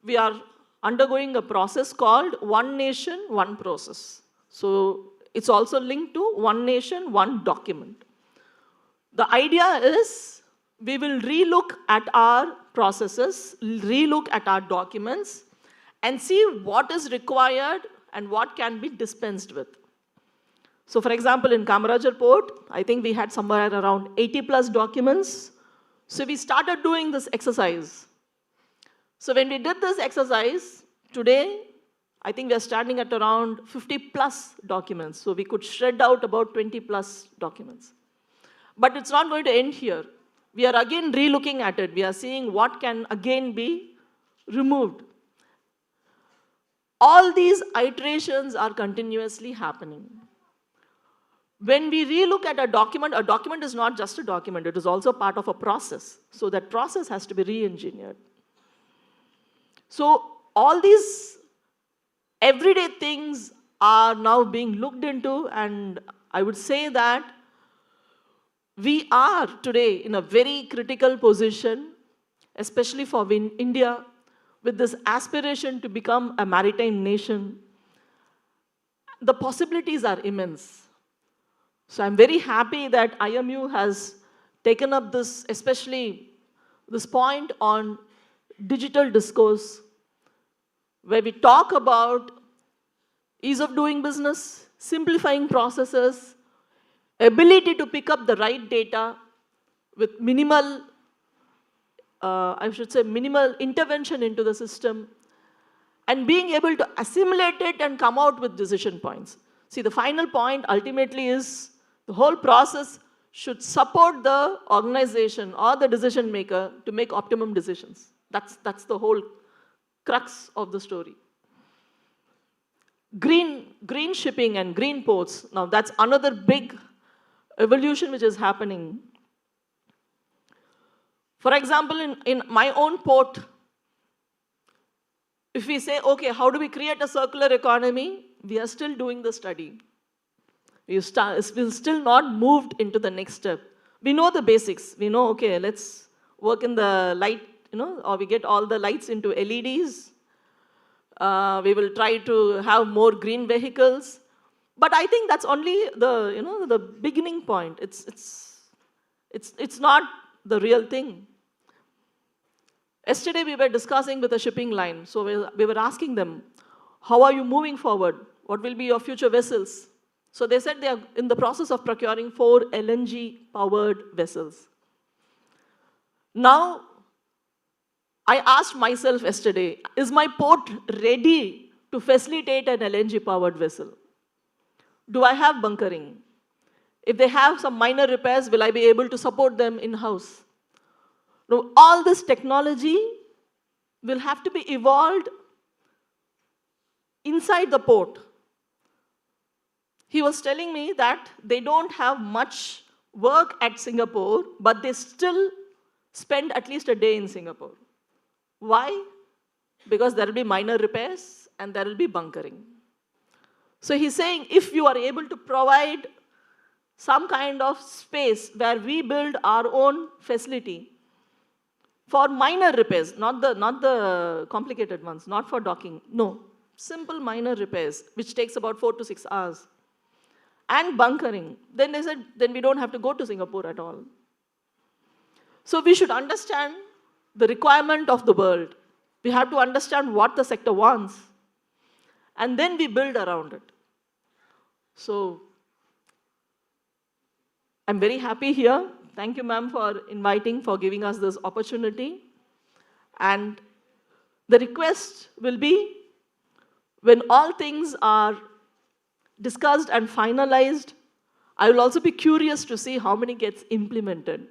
we are undergoing a process called One Nation, One Process. So it's also linked to One Nation, One Document. The idea is we will relook at our processes, relook at our documents, and see what is required and what can be dispensed with. So for example, in Kamarajar Port, I think we had somewhere around 80 plus documents. So we started doing this exercise. So when we did this exercise, today, I think we are standing at around 50 plus documents. So we could shred out about 20 plus documents. But it's not going to end here. We are again relooking at it. We are seeing what can again be removed. All these iterations are continuously happening. When we relook at a document is not just a document, it is also part of a process. So that process has to be re-engineered. So all these everyday things are now being looked into, and I would say that we are today in a very critical position, especially for India, with this aspiration to become a maritime nation. The possibilities are immense. So I'm very happy that IMU has taken up this, especially this point on digital discourse, where we talk about ease of doing business, simplifying processes, ability to pick up the right data with minimal, minimal intervention into the system, and being able to assimilate it and come out with decision points. See, the final point ultimately is the whole process should support the organization or the decision maker to make optimum decisions. That's the whole crux of the story. Green shipping and green ports, now that's another big evolution which is happening. For example, in my own port, if we say, okay, how do we create a circular economy? We are still doing the study. We've still not moved into the next step. We know the basics. We know, okay, let's work in the light, or we get all the lights into LEDs. We will try to have more green vehicles. But I think that's only the, the beginning point. It's not the real thing. Yesterday we were discussing with a shipping line. So we were asking them, how are you moving forward? What will be your future vessels? So they said they are in the process of procuring 4 LNG-powered vessels. Now, I asked myself yesterday, is my port ready to facilitate an LNG-powered vessel? Do I have bunkering? If they have some minor repairs, will I be able to support them in-house? Now, all this technology will have to be evolved inside the port. He was telling me that they don't have much work at Singapore, but they still spend at least a day in Singapore. Why? Because there will be minor repairs and there will be bunkering. So he's saying if you are able to provide some kind of space where we build our own facility for minor repairs, not the complicated ones, not for docking, no, simple minor repairs, which takes about 4 to 6 hours. And bunkering, then they said, then we don't have to go to Singapore at all. So we should understand the requirement of the world. We have to understand what the sector wants. And then we build around it. So I'm very happy here. Thank you, ma'am, for inviting, for giving us this opportunity. And the request will be, when all things are discussed and finalized, I will also be curious to see how many gets implemented.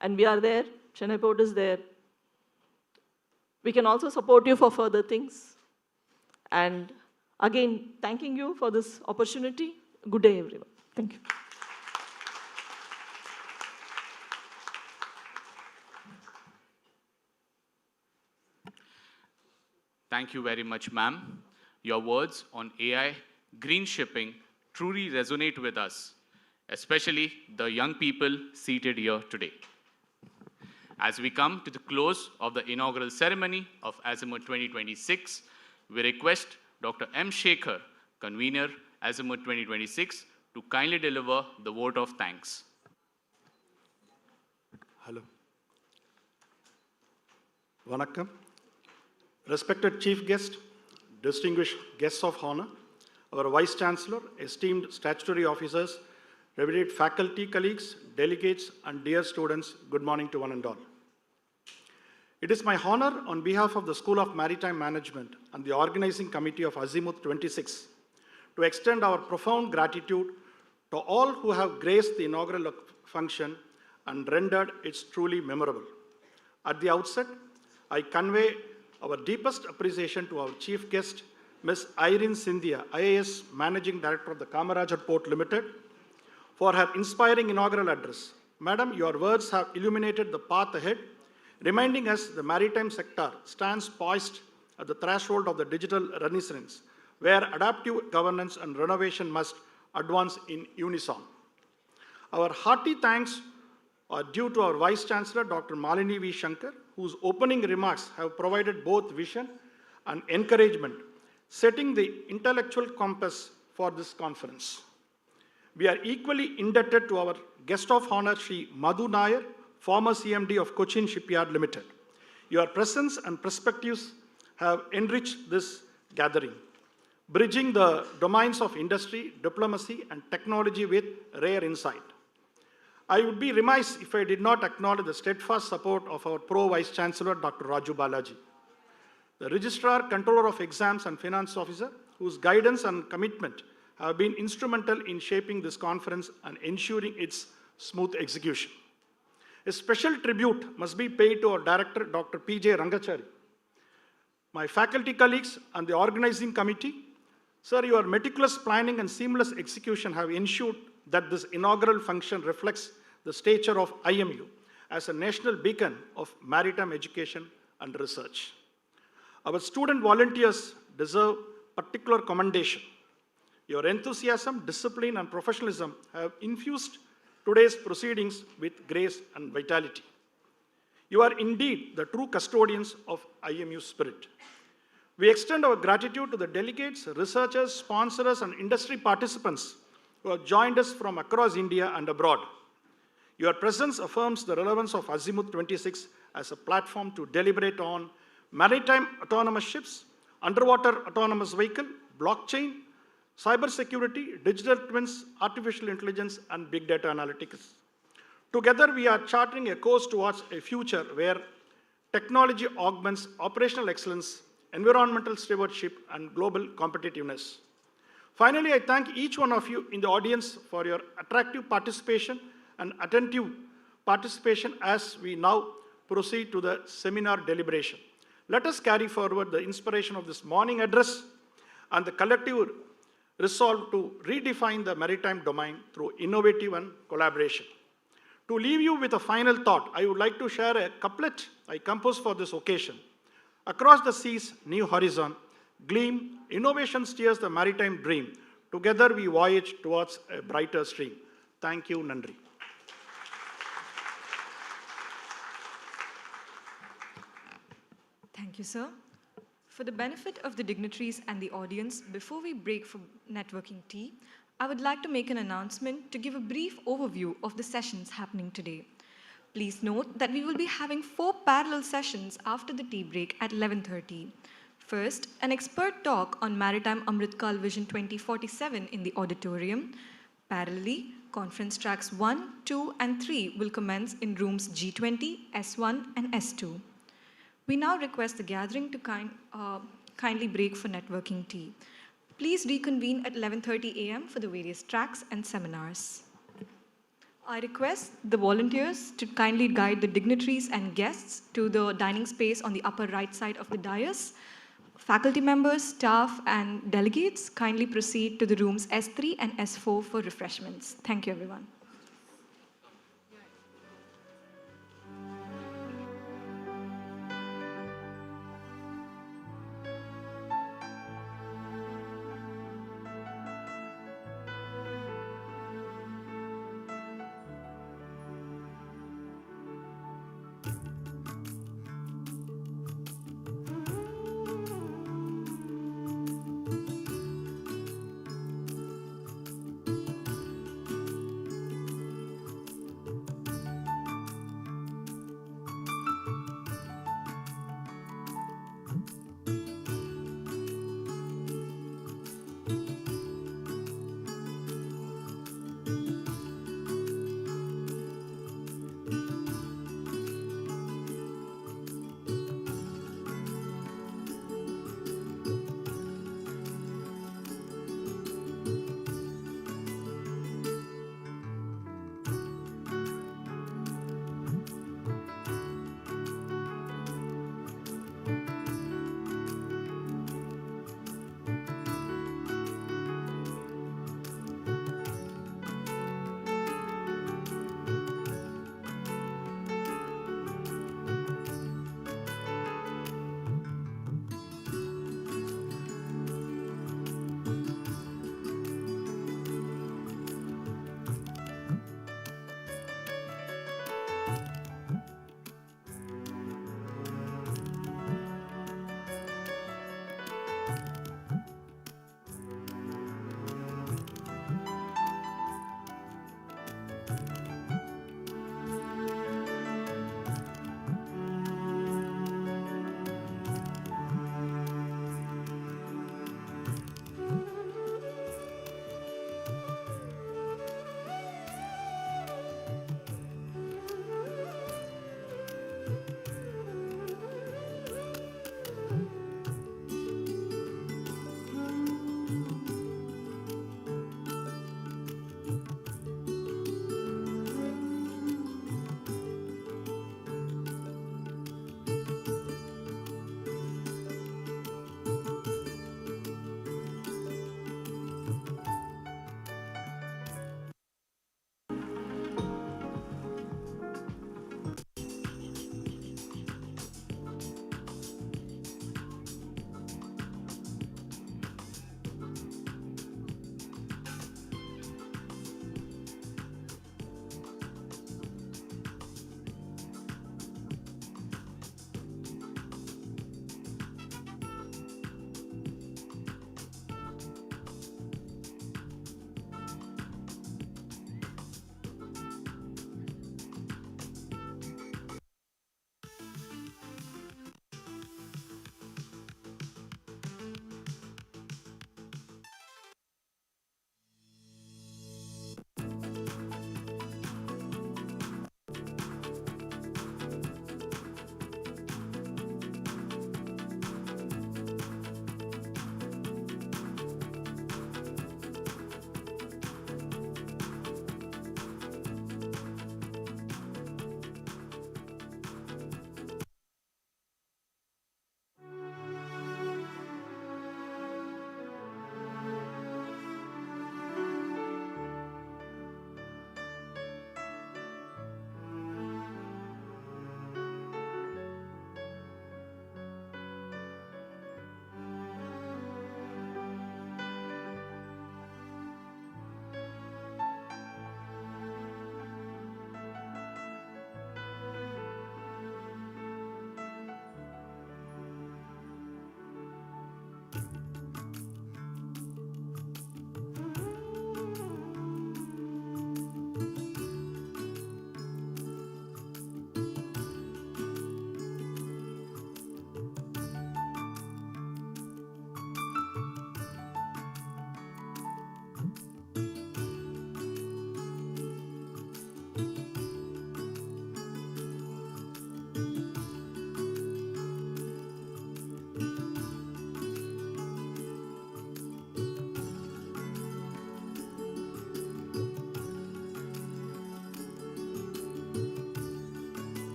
And we are there, Chennai Port is there. We can also support you for further things. And again, thanking you for this opportunity. Good day, everyone. Thank you. Thank you very much, ma'am. Your words on AI, green shipping truly resonate with us, especially the young people seated here today. As we come to the close of the inaugural ceremony of Azimuth 2026, we request Dr. M. Shekhar, convener Azimuth 2026, to kindly deliver the vote of thanks. Hello. Vanakkam. Respected Chief Guest, distinguished guests of honor, our Vice Chancellor, esteemed statutory officers, revered faculty colleagues, delegates, and dear students, good morning to one and all. It is my honor on behalf of the School of Maritime Management and the organizing committee of Azimuth 26 to extend our profound gratitude to all who have graced the inaugural function and rendered it truly memorable. At the outset, I convey our deepest appreciation to our chief guest, Ms. Irene Scindia, IAS Managing Director of the Kamarajar Port Limited, for her inspiring inaugural address. Madam, your words have illuminated the path ahead, reminding us the maritime sector stands poised at the threshold of the digital renaissance, where adaptive governance and renovation must advance in unison. Our hearty thanks are due to our Vice Chancellor, Dr. Malini V. Shankar, whose opening remarks have provided both vision and encouragement, setting the intellectual compass for this conference. We are equally indebted to our guest of honor, Sri Madhu Nair, former CMD of Cochin Shipyard Limited. Your presence and perspectives have enriched this gathering, bridging the domains of industry, diplomacy, and technology with rare insight. I would be remiss if I did not acknowledge the steadfast support of our Pro-Vice Chancellor, Dr. Raju Balaji, the Registrar, Controller of Exams and Finance Officer, whose guidance and commitment have been instrumental in shaping this conference and ensuring its smooth execution. A special tribute must be paid to our Director, Dr. P.J. Rangachari, my faculty colleagues and the organizing committee. Sir, your meticulous planning and seamless execution have ensured that this inaugural function reflects the stature of IMU as a national beacon of maritime education and research. Our student volunteers deserve particular commendation. Your enthusiasm, discipline, and professionalism have infused today's proceedings with grace and vitality. You are indeed the true custodians of IMU spirit. We extend our gratitude to the delegates, researchers, sponsors, and industry participants who have joined us from across India and abroad. Your presence affirms the relevance of Azimuth 26 as a platform to deliberate on maritime autonomous ships, underwater autonomous vehicle, blockchain, cybersecurity, digital twins, artificial intelligence, and big data analytics. Together, we are charting a course towards a future where technology augments operational excellence, environmental stewardship, and global competitiveness. Finally, I thank each one of you in the audience for your attractive participation and attentive participation as we now proceed to the seminar deliberation. Let us carry forward the inspiration of this morning address and the collective resolve to redefine the maritime domain through innovative and collaboration. To leave you with a final thought, I would like to share a couplet I composed for this occasion. Across the seas, new horizon, gleam, innovation steers the maritime dream. Together we voyage towards a brighter stream. Thank you, Nandri. Thank you, sir. For the benefit of the dignitaries and the audience, before we break for networking tea, I would like to make an announcement to give a brief overview of the sessions happening today. Please note that we will be having 4 parallel sessions after the tea break at 11:30. First, an expert talk on Maritime Amritkal Vision 2047 in the auditorium. Parallelly, conference tracks 1, 2, and 3 will commence in rooms G20, S1, and S2. We now request the gathering to kindly break for networking tea. Please reconvene at 11:30 a.m. for the various tracks and seminars. I request the volunteers to kindly guide the dignitaries and guests to the dining space on the upper right side of the dais. Faculty members, staff, and delegates kindly proceed to the rooms S3 and S4 for refreshments. Thank you, everyone.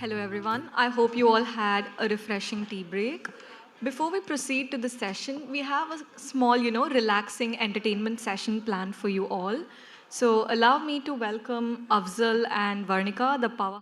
Hello, everyone. I hope you all had a refreshing tea break. Before we proceed to the session, we have a small, relaxing entertainment session planned for you all. So allow me to welcome Afzal and Varnika, the power.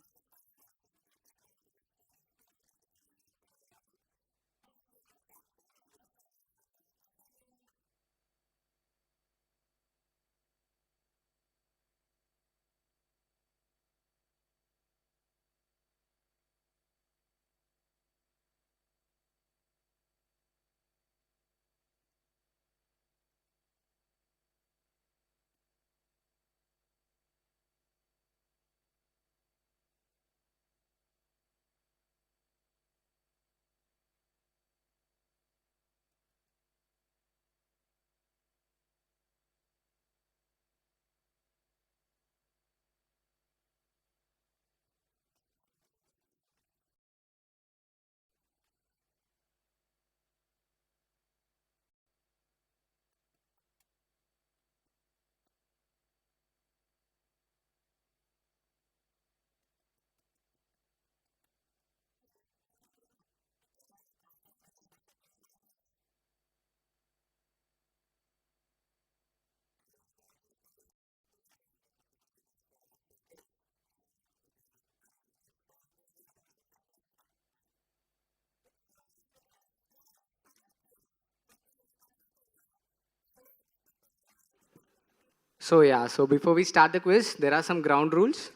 So before we start the quiz, there are some ground rules.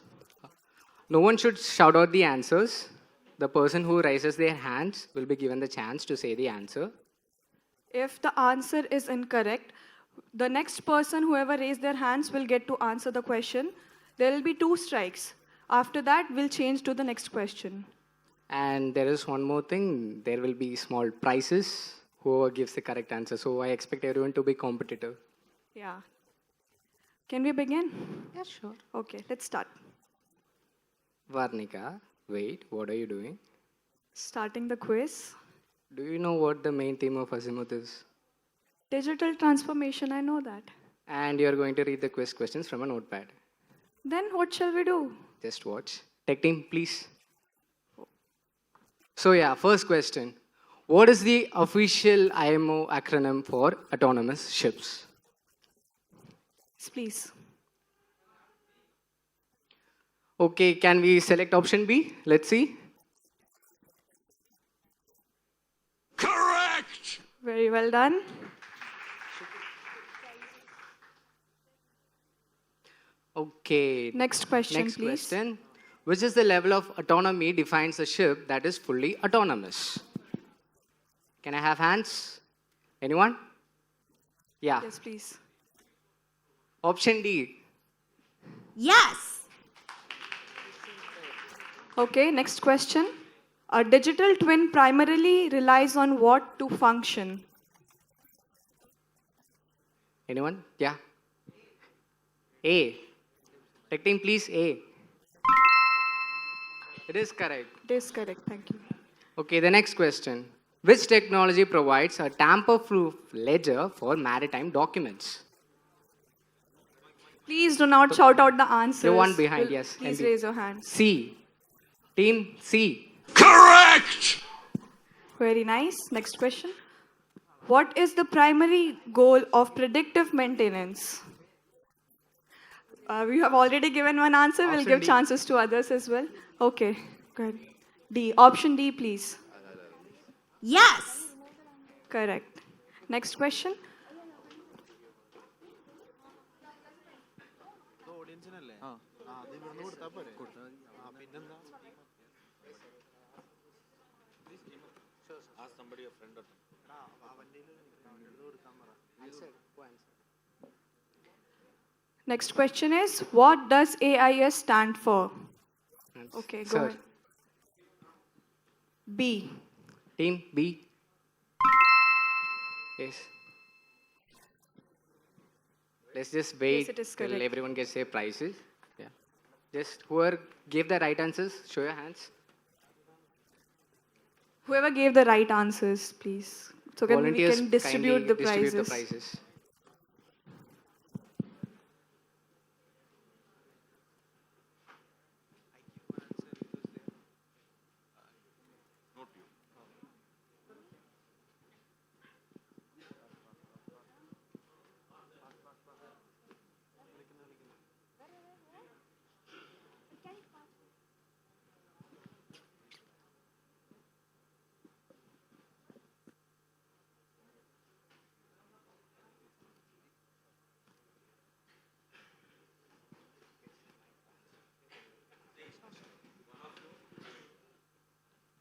No one should shout out the answers. The person who raises their hands will be given the chance to say the answer. If the answer is incorrect, the next person, whoever raised their hands, will get to answer the question. There will be 2 strikes. After that, we'll change to the next question. And there is one more thing. There will be small prizes whoever gives the correct answer. So I expect everyone to be competitive. Yeah. Can we begin? Yeah, sure. Okay, let's start. Varnika, wait, what are you doing? Starting the quiz. Do you know what the main theme of Azimuth is? Digital transformation, I know that. And you're going to read the quiz questions from a notepad. Then what shall we do? Just watch. Tech team, please. So yeah, first question. What is the official IMO acronym for autonomous ships? Please. Okay, can we select option B? Let's see. Correct! Very well done. Okay. Next question, Next please. question. Which is the level of autonomy defines a ship that is fully autonomous? Can I have hands? Anyone? Yeah. Yes, please. Option D. Yes. Okay, next question. A digital twin primarily relies on what to function? Anyone? Yeah. A. Tech team, please. A. It is correct. It is correct, thank you. Okay, the next question. Which technology provides a tamper-proof ledger for maritime documents? Please do not shout out the answers. The one behind, yes. Please And raise your hands. C. Team C. Correct! Very nice. Next question. What is the primary goal of predictive maintenance? We have already given one answer. We'll Option give D. chances to others as well. Okay, good. D. Option D, please. Yes. Correct. Next question. Next question is, what does AIS stand for? Okay, go Sir. ahead. B. Team B. Yes. Let's just wait Yes, it is till correct. everyone gets their prizes. Yeah. Just whoever gave the right answers, show your hands. Whoever gave the right answers, please. So we Volunteers can distribute the kindly prizes. distribute the prizes.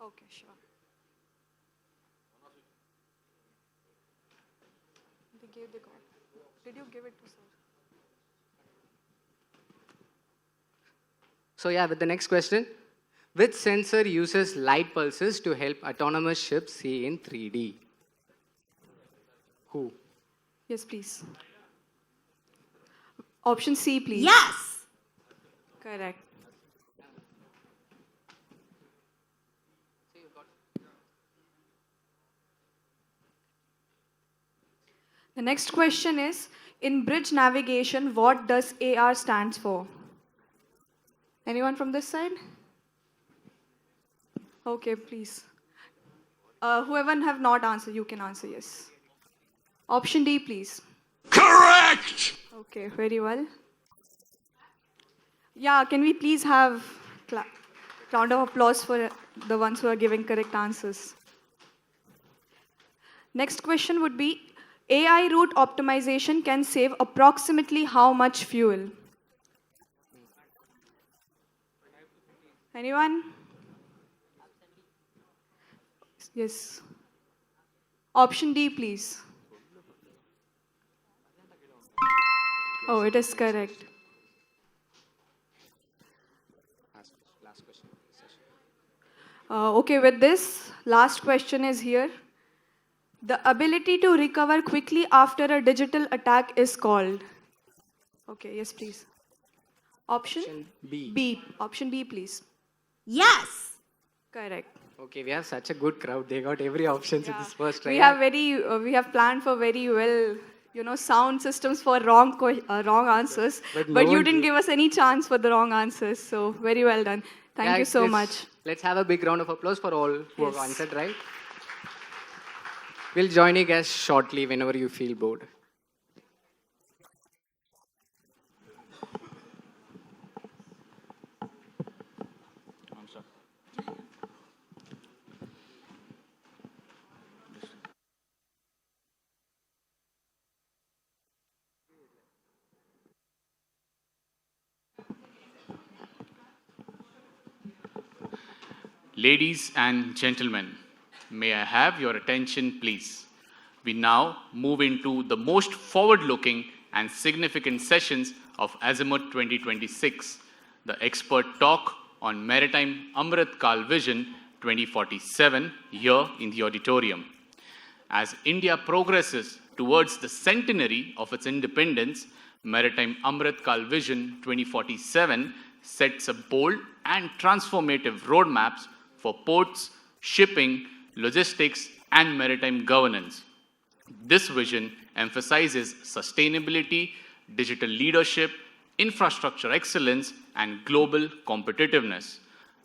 Okay, sure. They gave the call. Did you give it to sir? So yeah, with the next question. Which sensor uses light pulses to help autonomous ships see in 3D? Who? Yes, please. Option C, please. Yes. Correct. The next question is, in bridge navigation, what does AR stands for? Anyone from this side? Okay, please. Whoever have not answered, you can answer yes. Option D, please. Correct! Okay, very well. Yeah, can we please have round of applause for the ones who are giving correct answers? Next question would be, AI route optimization can save approximately how much fuel? Anyone? Yes. Option D, please. Oh, it is correct. Last question. Okay, with this, last question is here. The ability to recover quickly after a digital attack is called. Okay, yes, please. Option B. B. Option B, please. Yes. Correct. Okay, we have such a good crowd. They got every option in this first try. We have planned for very well, sound systems for wrong answers. But But no you one didn't did. give us any chance for the wrong answers. So very well done. Thank you so much. Let's have a big round of applause for all who have Yes. answered right. We'll join you guys shortly whenever you feel bored. Ladies and gentlemen, may I have your attention, please? We now move into the most forward-looking and significant sessions of Azimuth 2026, the expert talk on Maritime Amrit Kal Vision 2047 here in the auditorium. As India progresses towards the centenary of its independence, Maritime Amrit Kal Vision 2047 sets a bold and transformative roadmaps for ports, shipping, logistics, and maritime governance. This vision emphasizes sustainability, digital leadership, infrastructure excellence, and global competitiveness.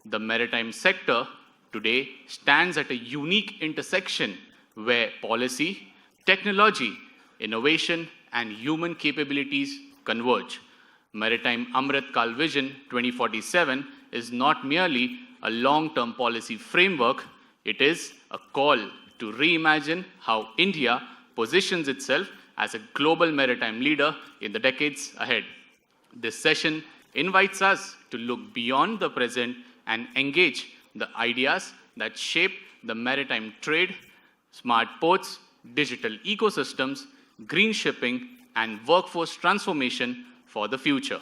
The maritime sector today stands at a unique intersection where policy, technology, innovation, and human capabilities converge. Maritime Amrit Kal Vision 2047 is not merely a long-term policy framework, it is a call to reimagine how India positions itself as a global maritime leader in the decades ahead. This session invites us to look beyond the present and engage the ideas that shape the maritime trade, smart ports, digital ecosystems, green shipping, and workforce transformation for the future.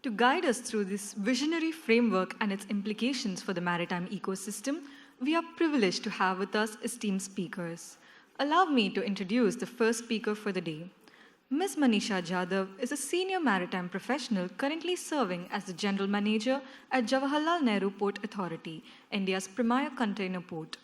To guide us through this visionary framework and its implications for the maritime ecosystem, we are privileged to have with us esteemed speakers. Allow me to introduce the first speaker for the day. Ms. Manisha Jadhav is a senior maritime professional currently serving as the General Manager at Jawaharlal Nehru Port Authority, India's premier container port.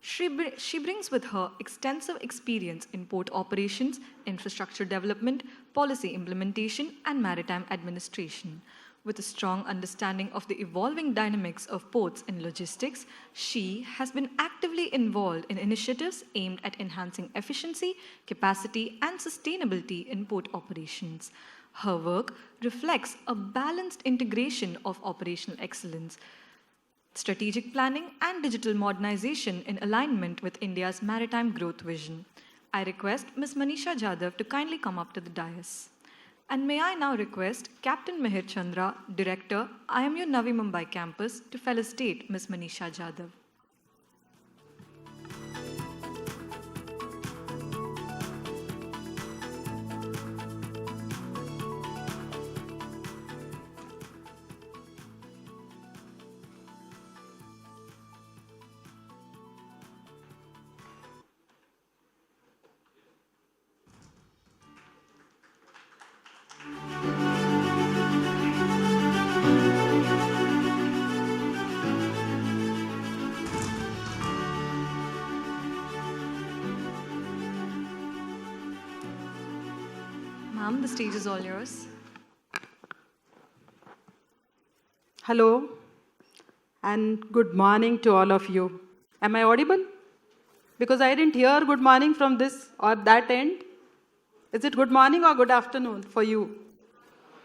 She brings with her extensive experience in port operations, infrastructure development, policy implementation, and maritime administration. With a strong understanding of the evolving dynamics of ports and logistics, she has been actively involved in initiatives aimed at enhancing efficiency, capacity, and sustainability in port operations. Her work reflects a balanced integration of operational excellence, strategic planning, and digital modernization in alignment with India's maritime growth vision. I request Ms. Manisha Jadhav to kindly come up to the dais. And may I now request Captain Mihir Chandra, Director, IMU Navi Mumbai Campus, to felicitate Ms. Manisha Jadhav. Ma'am, the stage is all yours. Hello, and good morning to all of you. Am I audible? Because I didn't hear good morning from this or that end. Is it good morning or good afternoon for you?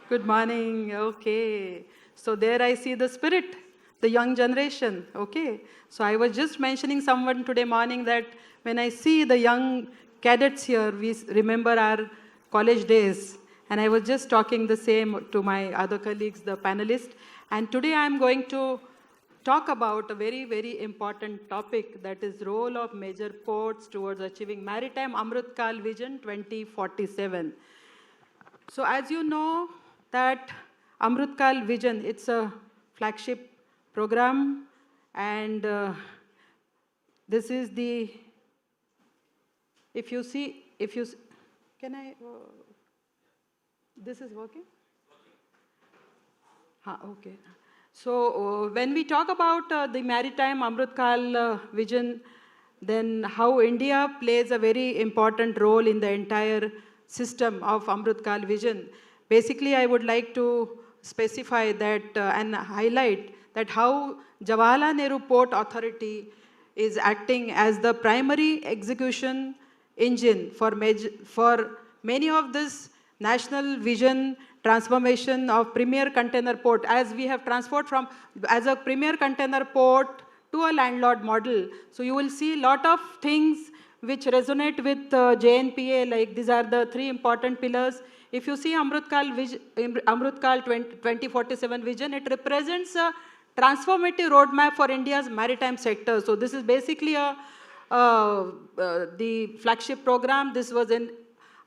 Good morning, okay. So there I see the spirit, the young generation, okay. So I was just mentioning someone today morning that when I see the young cadets here, we remember our college days. And I was just talking the same to my other colleagues, the panelists. And today I'm going to talk about a very, very important topic, that is role of major ports towards achieving Maritime Amritkal Vision 2047. So as you know that Amritkal Vision, it's a flagship program, and this is the, if you see, can I, this is working? Okay. So when we talk about the Maritime Amritkal Vision, then how India plays a very important role in the entire system of Amritkal Vision. Basically, I would like to specify that and highlight that how Jawaharlal Nehru Port Authority is acting as the primary execution engine for many of this national vision transformation of premier container port, as we have transferred from as a premier container port to a landlord model. So you will see a lot of things which resonate with JNPA, like these are the three important pillars. If you see Amritkal 2047 vision, it represents a transformative roadmap for India's maritime sector. So this is basically the flagship program. This was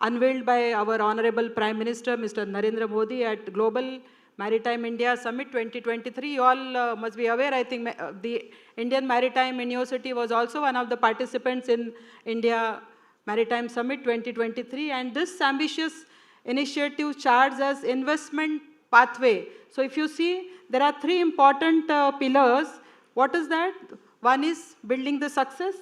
unveiled by our Honorable Prime Minister, Mr. Narendra Modi, at Global Maritime India Summit 2023. You all must be aware, I think the Indian Maritime University was also one of the participants in India Maritime Summit 2023. And this ambitious initiative charts as investment pathway. So if you see, there are three important pillars. What is that? One is building the success.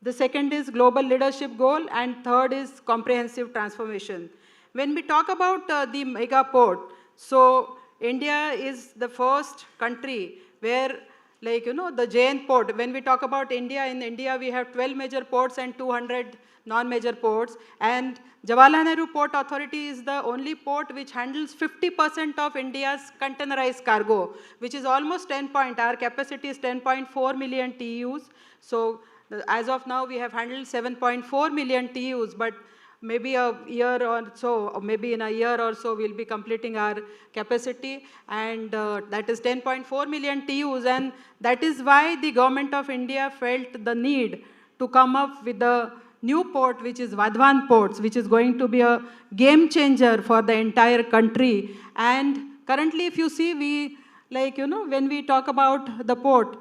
The second is global leadership goal, and third is comprehensive transformation. When we talk about the mega port, so India is the first country where, like, you know, the JN port, when we talk about India, in India we have 12 major ports and 200 non-major ports, and Jawaharlal Nehru Port Authority is the only port which handles 50% of India's containerized cargo, which is almost 10 point. Our capacity is 10.4 million TEUs. So as of now, we have handled 7.4 million TEUs, but maybe a year or so, or maybe in a year or so, we'll be completing our capacity, and that is 10.4 million TEUs, and that is why the government of India felt the need to come up with the new port, which is Vadhavan Ports, which is going to be a game changer for the entire country. And currently, if you see, we, like, you know, when we talk about the port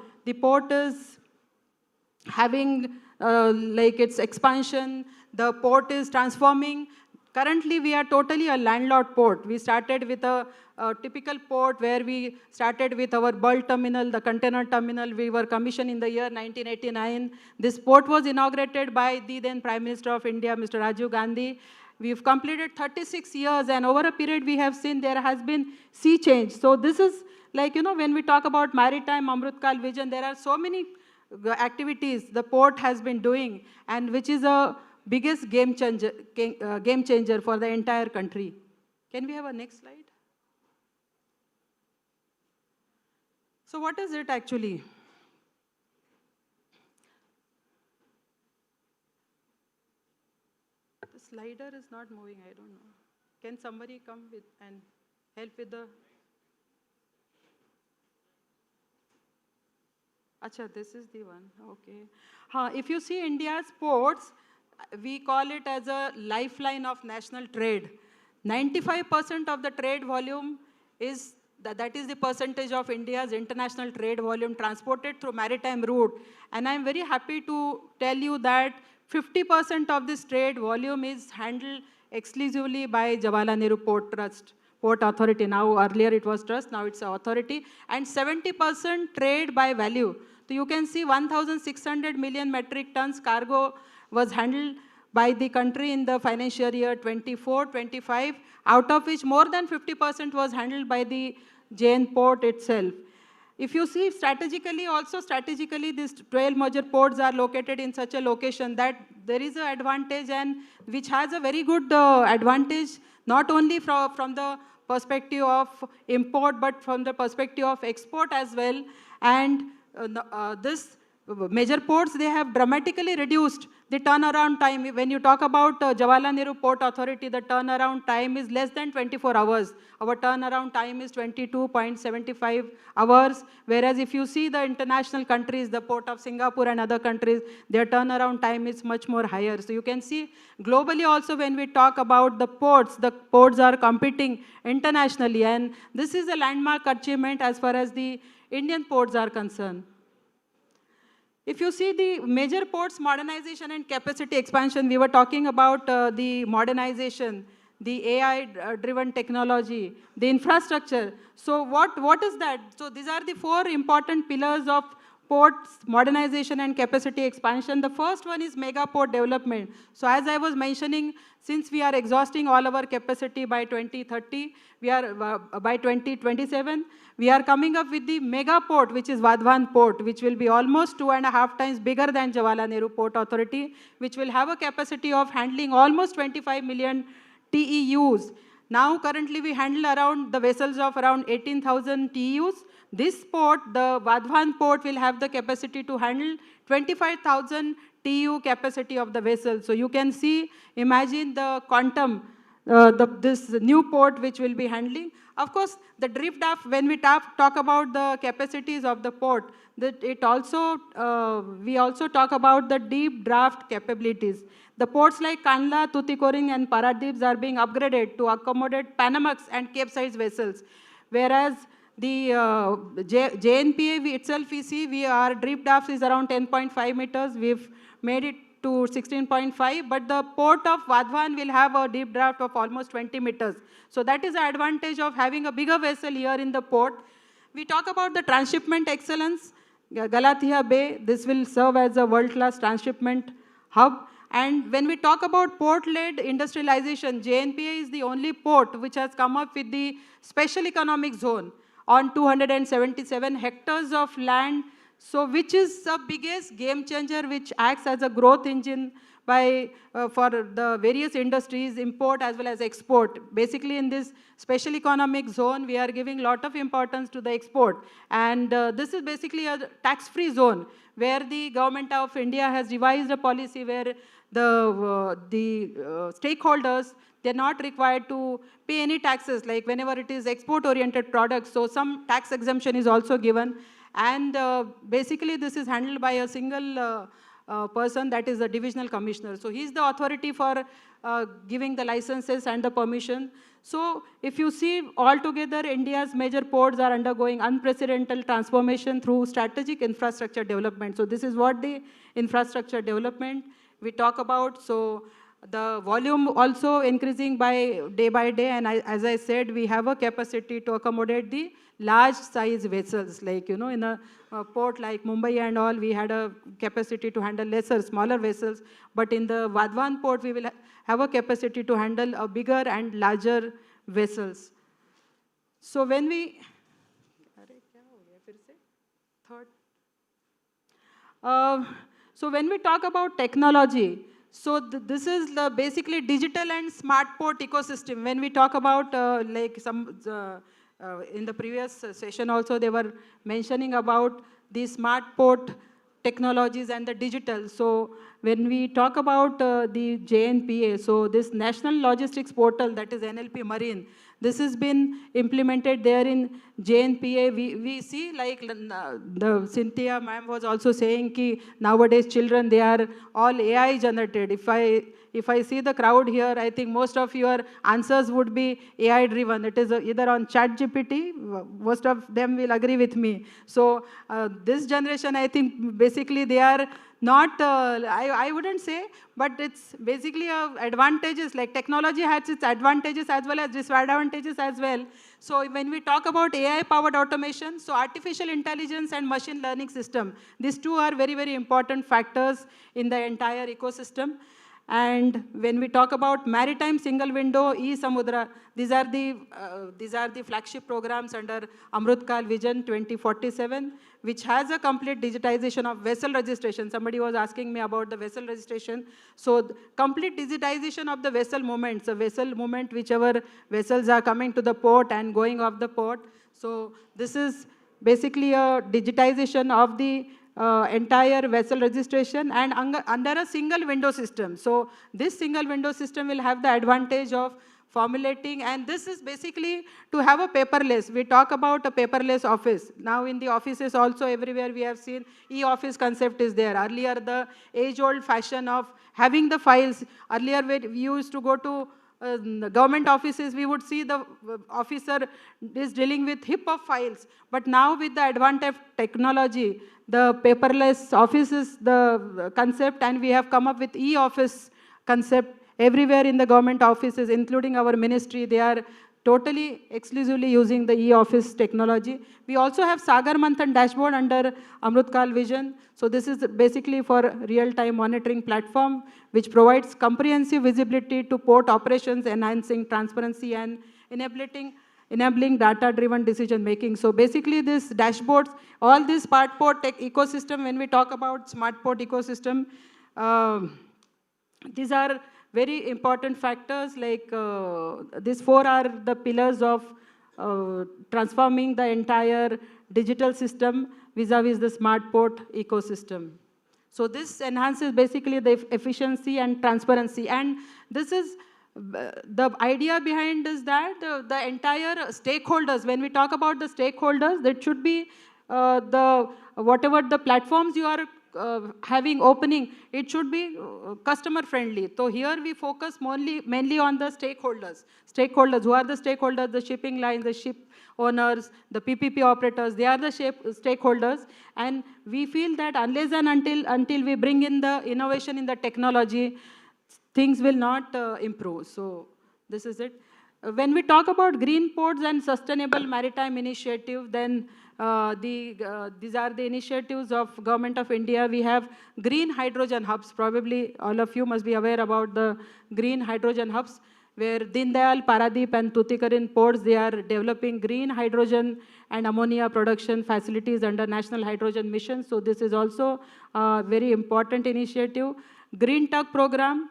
is having like its expansion, the port is transforming. Currently, we are totally a landlord port. We started with a typical port where we started with our bulk terminal, the container terminal. We were commissioned in the year 1989. This port was inaugurated by the then Prime Minister of India, Mr. Rajiv Gandhi. We've completed 36 years, and over a period we have seen there has been sea change. So this is, like, you know, when we talk about Maritime Amritkal Vision, there are so many activities the port has been doing, and which is a biggest game changer for the entire country. Can we have a next slide? So what is it actually? The slider is not moving, I don't know. Can somebody come with and help with the... Acha, this is the one, okay. If you see India's ports, we call it as a lifeline of national trade. 95% of the trade volume is, that is the percentage of India's international trade volume transported through maritime route. And I'm very happy to tell you that 50% of this trade volume is handled exclusively by Jawaharlal Nehru Port Trust, Port Authority. Now, earlier it was trust, now it's authority. And 70% trade by value. So you can see 1,600 million metric tons cargo was handled by the country in the financial year 24-25, out of which more than 50% was handled by the Jain port itself. If you see strategically, also strategically, these 12 major ports are located in such a location that there is an advantage, and which has a very good advantage, not only from the perspective of import, but from the perspective of export as well. And this major ports, they have dramatically reduced the turnaround time. When you talk about Jawaharlal Nehru Port Authority, the turnaround time is less than 24 hours. Our turnaround time is 22.75 hours, whereas if you see the international countries, the port of Singapore and other countries, their turnaround time is much more higher. So you can see globally also when we talk about the ports are competing internationally, and this is a landmark achievement as far as the Indian ports are concerned. If you see the major ports modernization and capacity expansion, we were talking about the modernization, the AI-driven technology, the infrastructure. So what is that? So these are the 4 important pillars of ports modernization and capacity expansion. The first one is mega port development. So as I was mentioning, since we are exhausting all our capacity by 2030, we are by 2027, we are coming up with the mega port, which is Vadhavan port, which will be almost 2.5 times bigger than Jawaharlal Nehru Port Authority, which will have a capacity of handling almost 25 million TEUs. Now, currently, we handle around the vessels of around 18,000 TEUs. This port, the Vadhavan port, will have the capacity to handle 25,000 TEU capacity of the vessel. So you can see, imagine the quantum, this new port which will be handling. Of course, the drift draft, when we talk about the capacities of the port, that it also, we also talk about the deep draft capabilities. The ports like Kandla, Tuticorin and Paradeep are being upgraded to accommodate Panamax and Cape-size vessels. Whereas the JNPA itself, we see, our drift draft is around 10.5 meters. We've made it to 16.5, but the port of Vadhavan will have a deep draft of almost 20 meters. So that is the advantage of having a bigger vessel here in the port. We talk about the transshipment excellence. Galathea Bay, this will serve as a world-class transshipment hub. And when we talk about port-led industrialization, JNPA is the only port which has come up with the special economic zone on 277 hectares of land, so which is the biggest game changer, which acts as a growth engine by, for the various industries, import as well as export. Basically, in this special economic zone, we are giving a lot of importance to the export. And this is basically a tax-free zone where the government of India has devised a policy where the stakeholders, they're not required to pay any taxes, like whenever it is export-oriented products. So some tax exemption is also given. And basically, this is handled by a single person, that is the divisional commissioner. So he's the authority for giving the licenses and the permission. So if you see altogether, India's major ports are undergoing unprecedented transformation through strategic infrastructure development. So this is what the infrastructure development we talk about. So the volume also increasing by day, and as I said, we have a capacity to accommodate the large size vessels, like, in a port like Mumbai and all, we had a capacity to handle smaller vessels, but in the Vadhavan port, we will have a capacity to handle a bigger and larger vessels. So when we, so when we talk about technology, so this is the basically digital and smart port ecosystem. When we talk about like some, in the previous session also, they were mentioning about the smart port technologies and the digital. So when we talk about the JNPA, so this National Logistics Portal, that is NLP Marine, this has been implemented there in JNPA. We see, like the Cynthia ma'am was also saying, ki nowadays children, they are all AI generated. If I see the crowd here, I think most of your answers would be AI driven. It is either on ChatGPT, most of them will agree with me. So this generation, I think basically they are not, I wouldn't say, but it's basically advantages, like technology has its advantages as well as disadvantages as well. So when we talk about AI-powered automation, so artificial intelligence and machine learning system, these two are very, very important factors in the entire ecosystem. And when we talk about maritime single window, e-Samudra, these are the flagship programs under Amrutkal Vision 2047, which has a complete digitization of vessel registration. Somebody was asking me about the vessel registration. So complete digitization of the vessel movements, the vessel movement, whichever vessels are coming to the port and going off the port. So this is basically a digitization of the entire vessel registration and under a single window system. So this single window system will have the advantage of formulating, and this is basically to have a paperless. We talk about a paperless office. Now in the offices also everywhere we have seen e-office concept is there. Earlier the age-old fashion of having the files, earlier we used to go to government offices, we would see the officer is dealing with heap of files. But now with the advent of technology, the paperless office is the concept, and we have come up with e-office concept everywhere in the government offices, including our ministry. They are totally exclusively using the e-office technology. We also have Sagar Manthan dashboard under Amrutkal Vision. So this is basically for real-time monitoring platform, which provides comprehensive visibility to port operations, enhancing transparency and enabling data-driven decision-making. So basically these dashboards, all this smart port tech ecosystem, when we talk about smart port ecosystem, these are very important factors, like these four are the pillars of transforming the entire digital system vis-a-vis the smart port ecosystem. So this enhances basically the efficiency and transparency. And this is, the idea behind is that the entire stakeholders, when we talk about the stakeholders, that should be whatever the platforms you are having opening, it should be customer friendly. So here we focus mainly on the stakeholders. Stakeholders, who are the stakeholders? The shipping lines, the ship owners, the PPP operators, they are the stakeholders. And we feel that unless and until we bring in the innovation in the technology, things will not improve. So this is it. When we talk about green ports and sustainable maritime initiative, then these are the initiatives of Government of India. We have green hydrogen hubs. Probably all of you must be aware about the green hydrogen hubs, where Deen Dayal, Paradeep and Tuticorin ports, they are developing green hydrogen and ammonia production facilities under National Hydrogen Mission. So this is also a very important initiative. Green Tug program,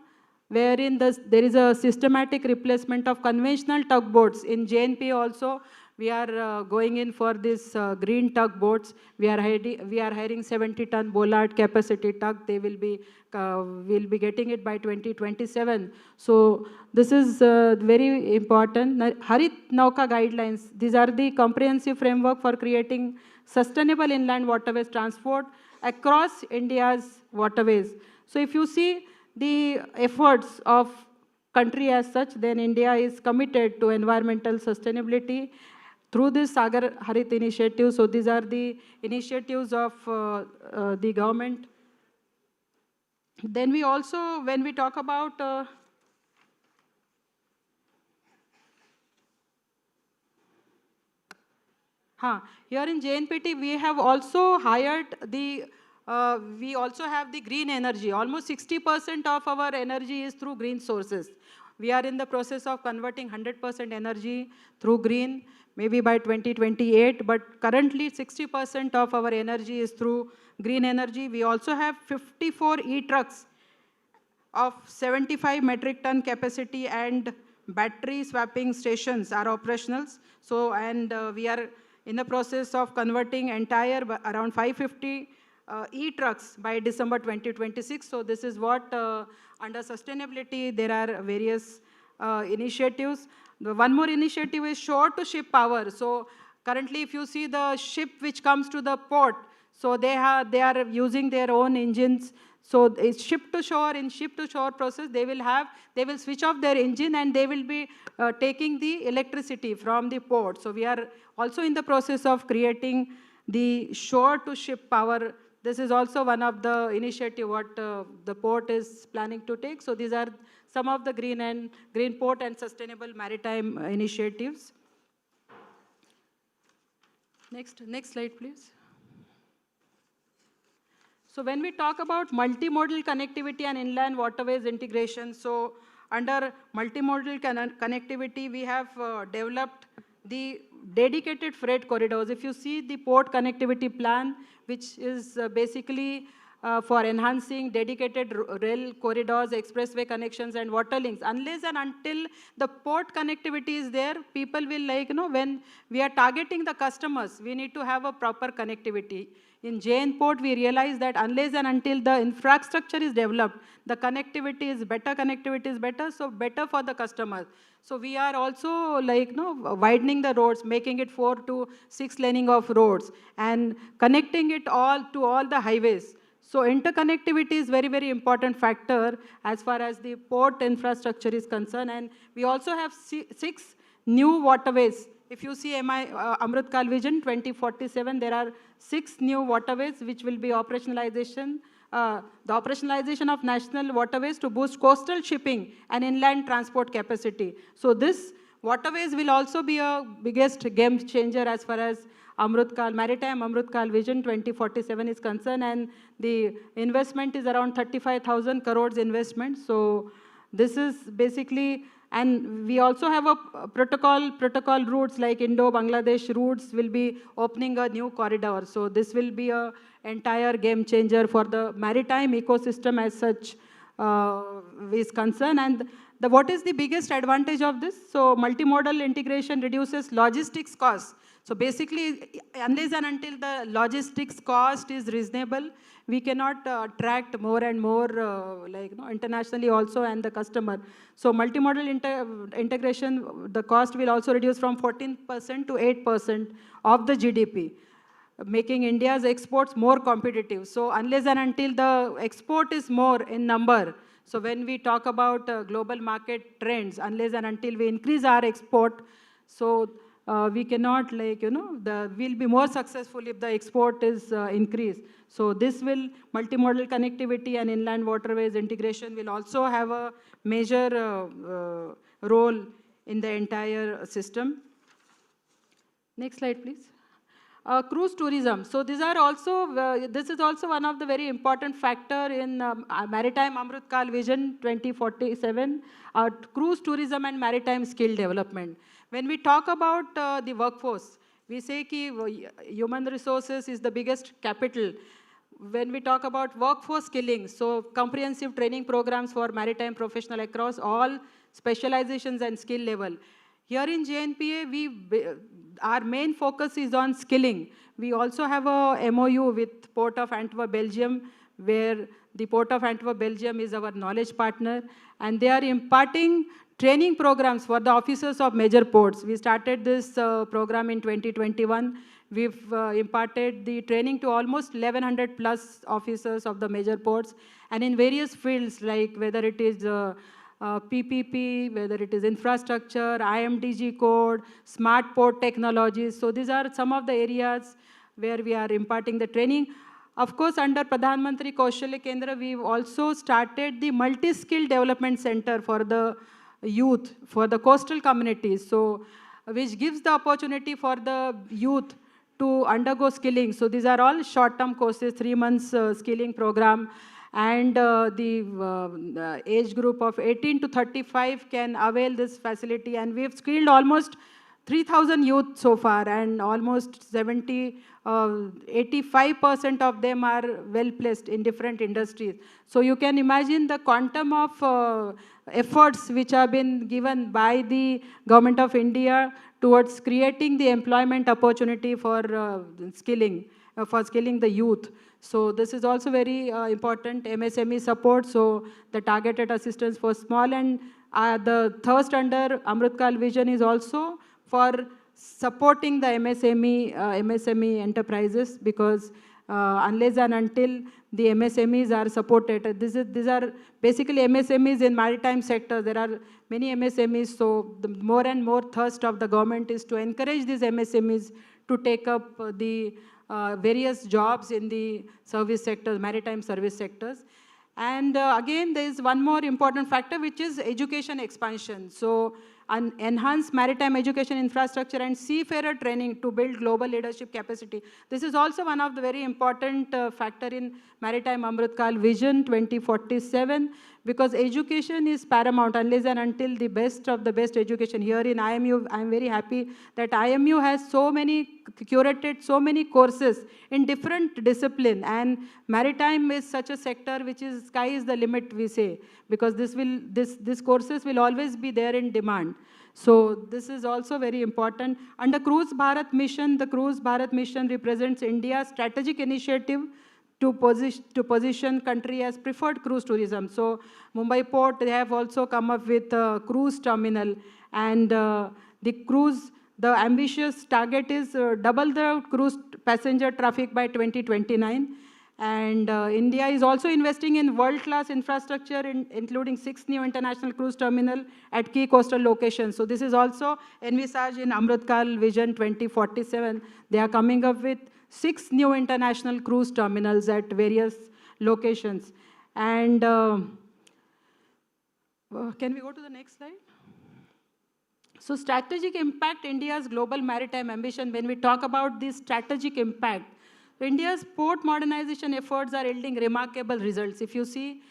wherein there is a systematic replacement of conventional tugboats. In JNP also, we are going in for this green tugboats. We are hiring 70-ton bollard capacity tug. They will be getting it by 2027. So this is very important. Harit Nauka guidelines. These are the comprehensive framework for creating sustainable inland waterways transport across India's waterways. So if you see the efforts of country as such, then India is committed to environmental sustainability through this Sagar Harit initiative. So these are the initiatives of the government. Then we also, when we talk about here in JNPT, we have also hired we also have the green energy. Almost 60% of our energy is through green sources. We are in the process of converting 100% energy through green, maybe by 2028, but currently 60% of our energy is through green energy. We also have 54 e-trucks of 75 metric ton capacity, and battery swapping stations are operational. So, and we are in the process of converting entire around 550 e-trucks by December 2026. So this is what, under sustainability, there are various initiatives. The one more initiative is shore-to-ship power. So currently, if you see the ship which comes to the port, so they are using their own engines. So it's ship-to-shore. In ship-to-shore process, they will switch off their engine and they will be taking the electricity from the port. So we are also in the process of creating the shore-to-ship power. This is also one of the initiative what the port is planning to take. So these are some of the green port and sustainable maritime initiatives. Next slide, please. So when we talk about multimodal connectivity and inland waterways integration, so under multimodal connectivity, we have developed the dedicated freight corridors. If you see the port connectivity plan, which is basically for enhancing dedicated rail corridors, expressway connections, and water links. Unless and until the port connectivity is there, people will when we are targeting the customers, we need to have a proper connectivity. In JN Port, we realize that unless and until the infrastructure is developed, the connectivity is better, so better for the customers. So we are also widening the roads, making it 4 to 6 laning of roads, and connecting it all to all the highways. So interconnectivity is very, very important factor as far as the port infrastructure is concerned. And we also have 6 new waterways. If you see Amrit Kal Vision 2047, there are 6 new waterways which will be operationalization. The operationalization of national waterways to boost coastal shipping and inland transport capacity. So this waterways will also be a biggest game changer as far as Maritime Amrit Kal Vision 2047 is concerned, and the investment is around 35,000 crores investment. So this is basically, and we also have a protocol routes like Indo-Bangladesh routes will be opening a new corridor. So this will be a entire game changer for the maritime ecosystem as such is concerned. And what is the biggest advantage of this? So multimodal integration reduces logistics costs. So basically, unless and until the logistics cost is reasonable, we cannot attract more and more internationally also and the customer. So multimodal integration, the cost will also reduce from 14% to 8% of the GDP, making India's exports more competitive. So unless and until the export is more in number, so when we talk about global market trends, unless and until we increase our export, so we cannot we'll be more successful if the export is increased. So this will, multimodal connectivity and inland waterways integration will also have a major role in the entire system. Next slide, please. Cruise tourism. So these are also, this is also one of the very important factor in Maritime Amrit Kal Vision 2047, cruise tourism and maritime skill development. When we talk about the workforce, we say that human resources is the biggest capital. When we talk about workforce skilling, so comprehensive training programs for maritime professional across all specializations and skill level. Here in JNPA, our main focus is on skilling. We also have a MOU with Port of Antwerp, Belgium, where the Port of Antwerp, Belgium is our knowledge partner, and they are imparting training programs for the officers of major ports. We started this program in 2021. We've imparted the training to almost 1,100 plus officers of the major ports, and in various fields, like whether it is PPP, whether it is infrastructure, IMDG code, smart port technologies. So these are some of the areas where we are imparting the training. Of course, under Pradhan Mantri Kaushalya Kendra, we've also started the multi-skill development center for the youth, for the coastal communities, so which gives the opportunity for the youth to undergo skilling. So these are all short-term courses, 3 months skilling program, and the age group of 18 to 35 can avail this facility, and we've skilled almost 3,000 youth so far, and almost 85% of them are well placed in different industries. So you can imagine the quantum of efforts which have been given by the Government of India towards creating the employment opportunity for skilling the youth. So this is also very important, MSME support, so the targeted assistance for small, and the thrust under Amritkal vision is also for supporting the MSME enterprises, because unless and until the MSMEs are supported, these are basically MSMEs in maritime sector. There are many MSMEs, so the more and more thrust of the government is to encourage these MSMEs to take up the various jobs in the service sectors, maritime service sectors. And again, there is one more important factor, which is education expansion. So enhance maritime education infrastructure and seafarer training to build global leadership capacity. This is also one of the very important factor in Maritime Amritkal Vision 2047, because education is paramount unless and until the best of the best education. Here in IMU, I'm very happy that IMU has curated so many courses in different discipline, and maritime is such a sector which is sky is the limit, we say, because these courses will always be there in demand. So this is also very important. Under Cruise Bharat Mission, the Cruise Bharat Mission represents India's strategic initiative to position country as preferred cruise tourism. So Mumbai Port, they have also come up with a cruise terminal, and the ambitious target is double the cruise passenger traffic by 2029. And India is also investing in world-class infrastructure, including 6 new international cruise terminals at key coastal locations. So this is also envisaged in Amritkal Vision 2047. They are coming up with 6 new international cruise terminals at various locations. And can we go to the next slide? So strategic impact, India's global maritime ambition. When we talk about this strategic impact, India's port modernization efforts are yielding remarkable results. If you see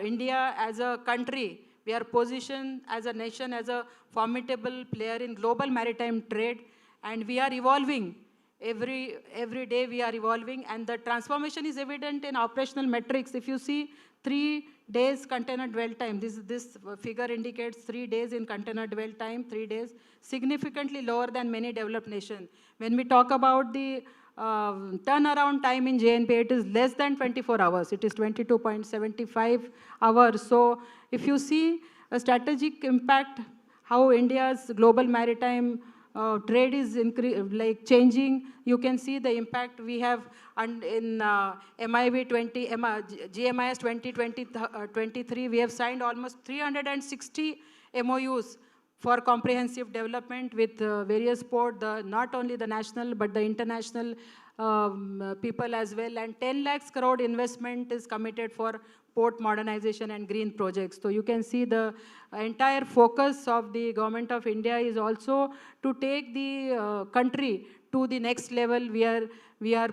India as a country, we are positioned as a nation, as a formidable player in global maritime trade, and we are evolving. Every day we are evolving, and the transformation is evident in operational metrics. If you see 3 days container dwell time, this figure indicates 3 days in container dwell time, 3 days, significantly lower than many developed nations. When we talk about the turnaround time in JNP, it is less than 24 hours. It is 22.75 hours. So if you see a strategic impact, how India's global maritime trade is changing, you can see the impact we have in GMIS 2023. We have signed almost 360 MOUs for comprehensive development with various ports, not only the national but the international people as well. And 10 lakhs crore investment is committed for port modernization and green projects. So you can see the entire focus of the government of India is also to take the country to the next level. When we are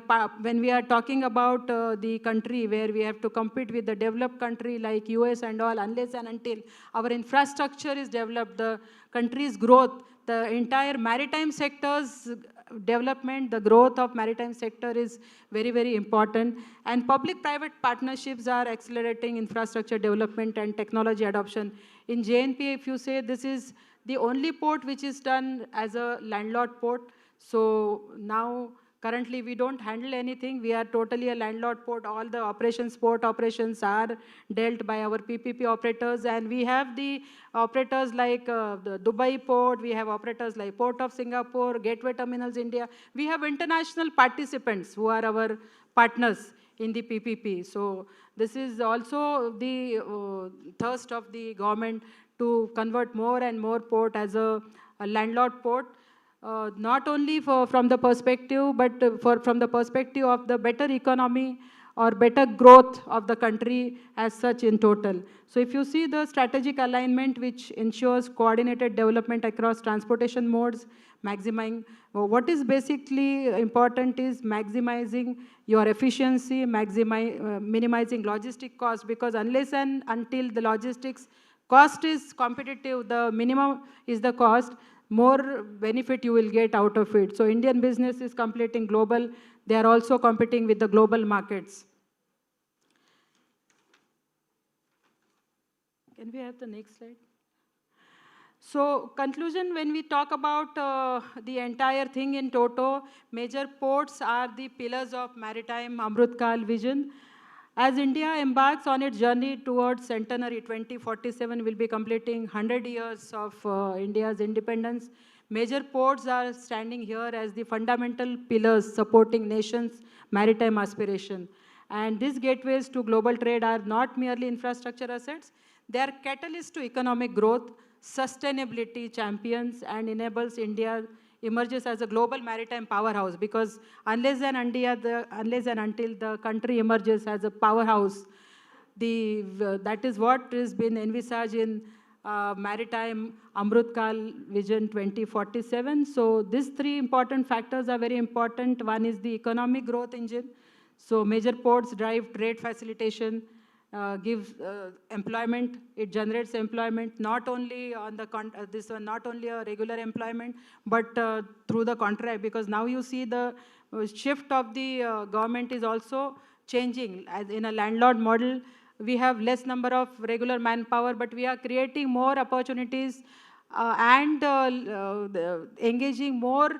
talking about the country where we have to compete with the developed country like US and all, unless and until our infrastructure is developed, the country's growth, the entire maritime sector's development, the growth of maritime sector is very, very important. And public-private partnerships are accelerating infrastructure development and technology adoption. In JNP, if you say, this is the only port which is done as a landlord port. So now, currently, we don't handle anything. We are totally a landlord port. All the operations, port operations are dealt by our PPP operators. And we have the operators like the Dubai port. We have operators like Port of Singapore, Gateway Terminals India. We have international participants who are our partners in the PPP. So this is also the thirst of the government to convert more and more port as a landlord port. Not only from the perspective, but from the perspective of the better economy or better growth of the country as such in total. So if you see the strategic alignment which ensures coordinated development across transportation modes, maximizing, what is basically important is maximizing your efficiency, minimizing logistic cost, because unless and until the logistics cost is competitive, the minimum is the cost, more benefit you will get out of it. So Indian business is competing global. They are also competing with the global markets. Can we have the next slide? So conclusion, when we talk about the entire thing in toto, major ports are the pillars of maritime Amrutkal vision. As India embarks on its journey towards centenary, 2047 will be completing 100 years of India's independence. Major ports are standing here as the fundamental pillars supporting nations' maritime aspiration. And these gateways to global trade are not merely infrastructure assets, they are catalysts to economic growth, sustainability champions, and enables India emerges as a global maritime powerhouse, because unless and until the country emerges as a powerhouse, that is what has been envisaged in Maritime Amrutkal Vision 2047. So these three important factors are very important. One is the economic growth engine. So major ports drive trade facilitation, gives employment. It generates employment not only on the not only a regular employment, but through the contract. Because now you see the shift of the government is also changing. As in a landlord model, we have less number of regular manpower, but we are creating more opportunities and engaging more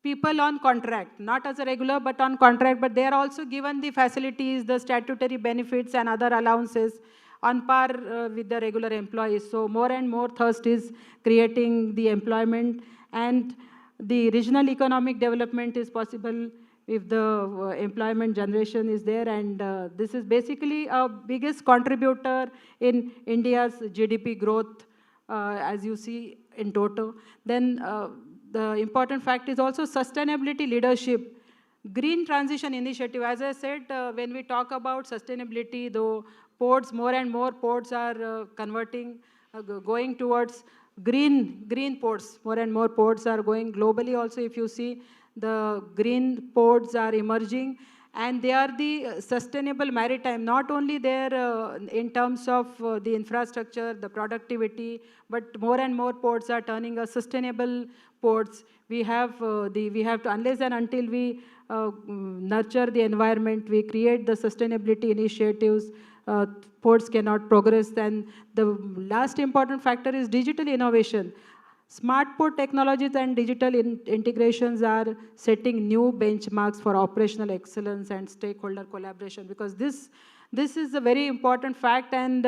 people on contract, not as a regular, but on contract, but they are also given the facilities, the statutory benefits and other allowances on par with the regular employees. So more and more thirst is creating the employment, and the regional economic development is possible if the employment generation is there, and this is basically a biggest contributor in India's GDP growth, as you see in total. Then the important fact is also sustainability leadership. Green transition initiative, as I said, when we talk about sustainability, though ports, more and more ports are going towards green ports. More and more ports are going globally also. If you see, the green ports are emerging, and they are the sustainable maritime, not only there in terms of the infrastructure, the productivity, but more and more ports are turning a sustainable ports. We have to, unless and until we nurture the environment, we create the sustainability initiatives, ports cannot progress. And the last important factor is digital innovation. Smart port technologies and digital integrations are setting new benchmarks for operational excellence and stakeholder collaboration, because this is a very important fact. And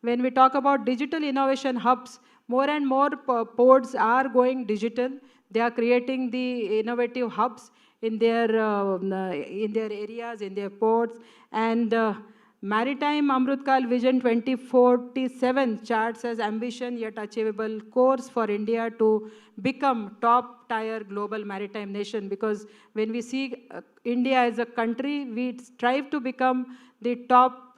when we talk about digital innovation hubs, more and more ports are going digital. They are creating the innovative hubs in their areas, in their ports. And Maritime Amrutkal Vision 2047 charts as ambition yet achievable course for India to become top-tier global maritime nation. Because when we see India as a country, we strive to become the top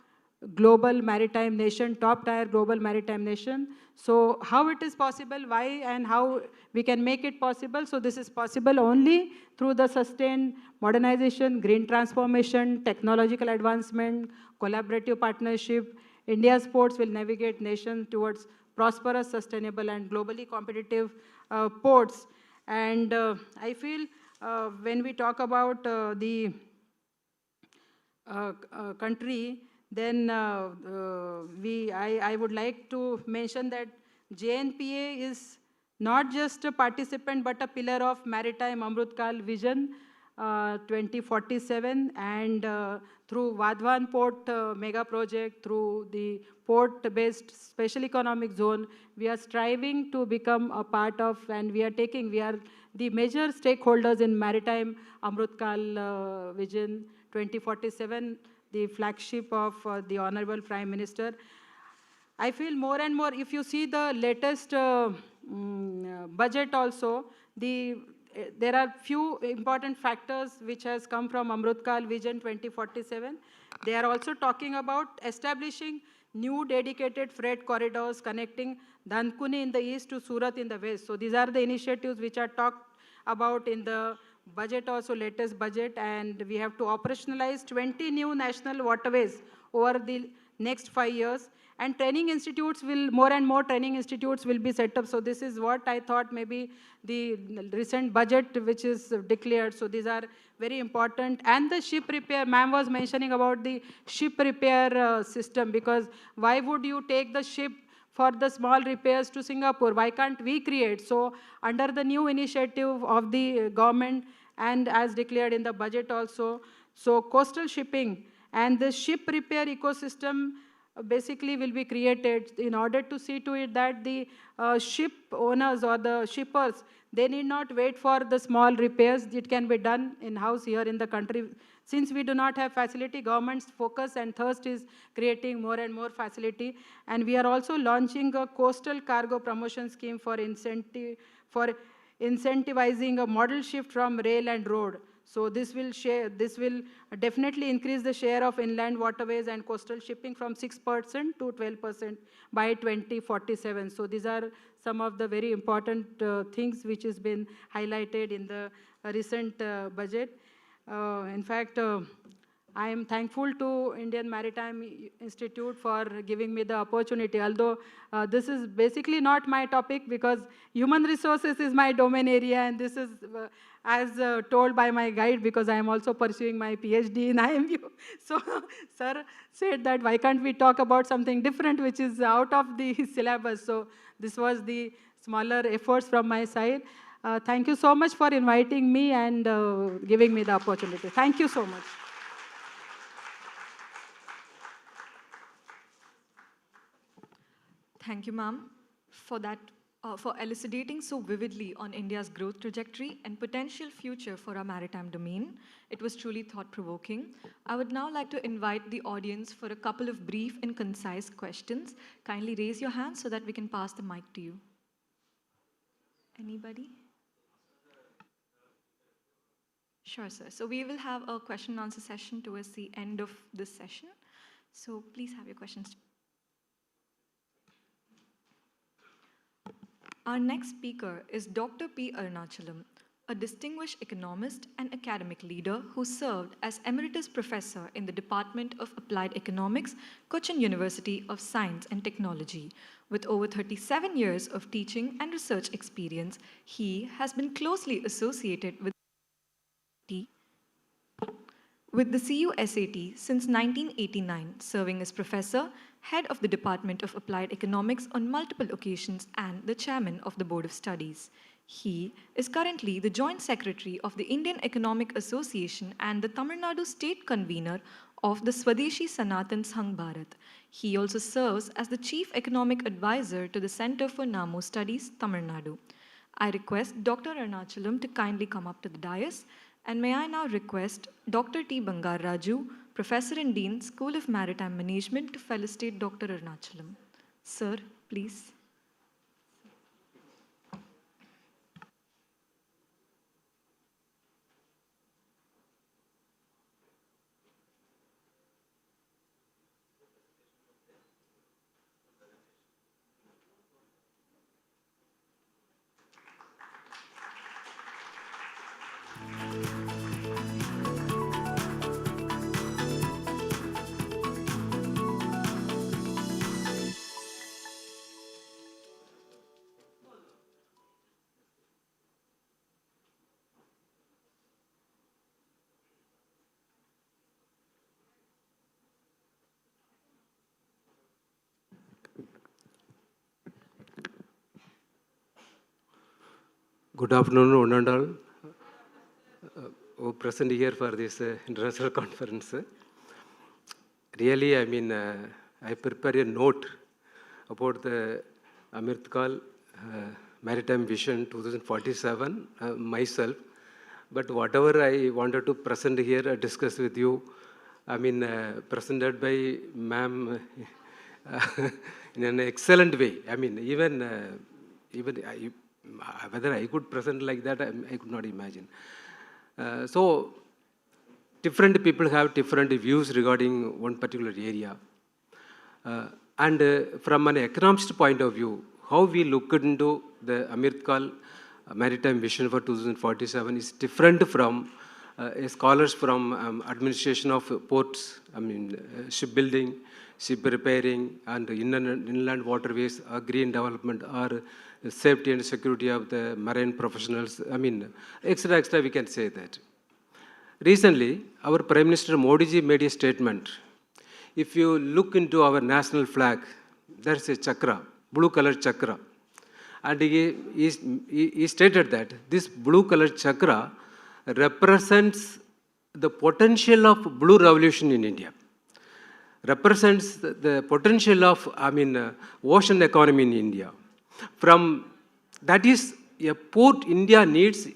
global maritime nation, top-tier global maritime nation. So how it is possible, why and how we can make it possible? So this is possible only through the sustained modernization, green transformation, technological advancement, collaborative partnership. India's ports will navigate nations towards prosperous, sustainable, and globally competitive ports. And I feel when we talk about the country, then I would like to mention that JNPA is not just a participant, but a pillar of Maritime Amrutkal Vision 2047, and through Vadhavan Port mega project, through the port-based special economic zone, we are striving to become a part of, and we are the major stakeholders in Maritime Amrutkal Vision 2047, the flagship of the Honorable Prime Minister. I feel more and more, if you see the latest budget also, there are few important factors which has come from Amrutkal Vision 2047. They are also talking about establishing new dedicated freight corridors connecting Dankuni in the east to Surat in the west. So these are the initiatives which are talked about in the budget, also latest budget, and we have to operationalize 20 new national waterways over the next 5 years. And training institutes more and more training institutes will be set up. So this is what I thought maybe the recent budget which is declared. So these are very important. And the ship repair, ma'am was mentioning about the ship repair system, because why would you take the ship for the small repairs to Singapore. Why can't we create? So under the new initiative of the government and as declared in the budget also, so coastal shipping and the ship repair ecosystem basically will be created in order to see to it that the ship owners or the shippers, they need not wait for the small repairs. It can be done in-house here in the country. Since we do not have facility, government's focus and thirst is creating more and more facility. And we are also launching a coastal cargo promotion scheme for incentivizing a model shift from rail and road. So this will definitely increase the share of inland waterways and coastal shipping from 6% to 12% by 2047. So these are some of the very important things which has been highlighted in the recent budget. In fact, I am thankful to Indian Maritime Institute for giving me the opportunity, although this is basically not my topic because human resources is my domain area, and this is as told by my guide because I am also pursuing my PhD in IMU. So sir said that why can't we talk about something different which is out of the syllabus. So this was the smaller efforts from my side. Thank you so much for inviting me and giving me the opportunity. Thank you so much. Thank you, ma'am, for that, for elucidating so vividly on India's growth trajectory and potential future for our maritime domain. It was truly thought-provoking. I would now like to invite the audience for a couple of brief and concise questions. Kindly raise your hand so that we can pass the mic to you. Anybody? Sure, sir. So we will have a question and answer session towards the end of this session. So please have your questions. Our next speaker is Dr. P. Arunachalam, a distinguished economist and academic leader who served as Emeritus Professor in the Department of Applied Economics, Cochin University of Science and Technology. With over 37 years of teaching and research experience, he has been closely associated with the CUSAT since 1989, serving as professor, head of the Department of Applied Economics on multiple occasions, and the chairman of the Board of Studies. He is currently the Joint Secretary of the Indian Economic Association and the Tamil Nadu State Convener of the Swadeshi Sanatan Sangh Bharat. He also serves as the Chief Economic Advisor to the Center for NAMO Studies, Tamil Nadu. I request Dr. Arunachalam to kindly come up to the dais. And may I now request Dr. T. Bangar Raju, Professor and Dean, School of Maritime Management, to felicitate Dr. Arunachalam. Sir, please. Good afternoon, one and all, who present here for this international conference. Really, I prepare a note about the Amrit Maritime Vision 2047 myself. But whatever I wanted to present here, discuss with you, presented by ma'am in an excellent way. Whether I could present like that, I could not imagine. So, different people have different views regarding one particular area. And from an economist point of view, how we look into the Amrit Maritime Vision for 2047 is different from scholars from administration of ports, shipbuilding, ship repairing, and inland waterways, green development, or safety and security of the marine professionals, etc., we can say that. Recently, our Prime Minister Modi ji made a statement. If you look into our national flag, there's a chakra. blue color chakra. And he stated that this blue color chakra represents the potential of blue revolution in India, represents the potential of, ocean economy in India. From that is a port India needs,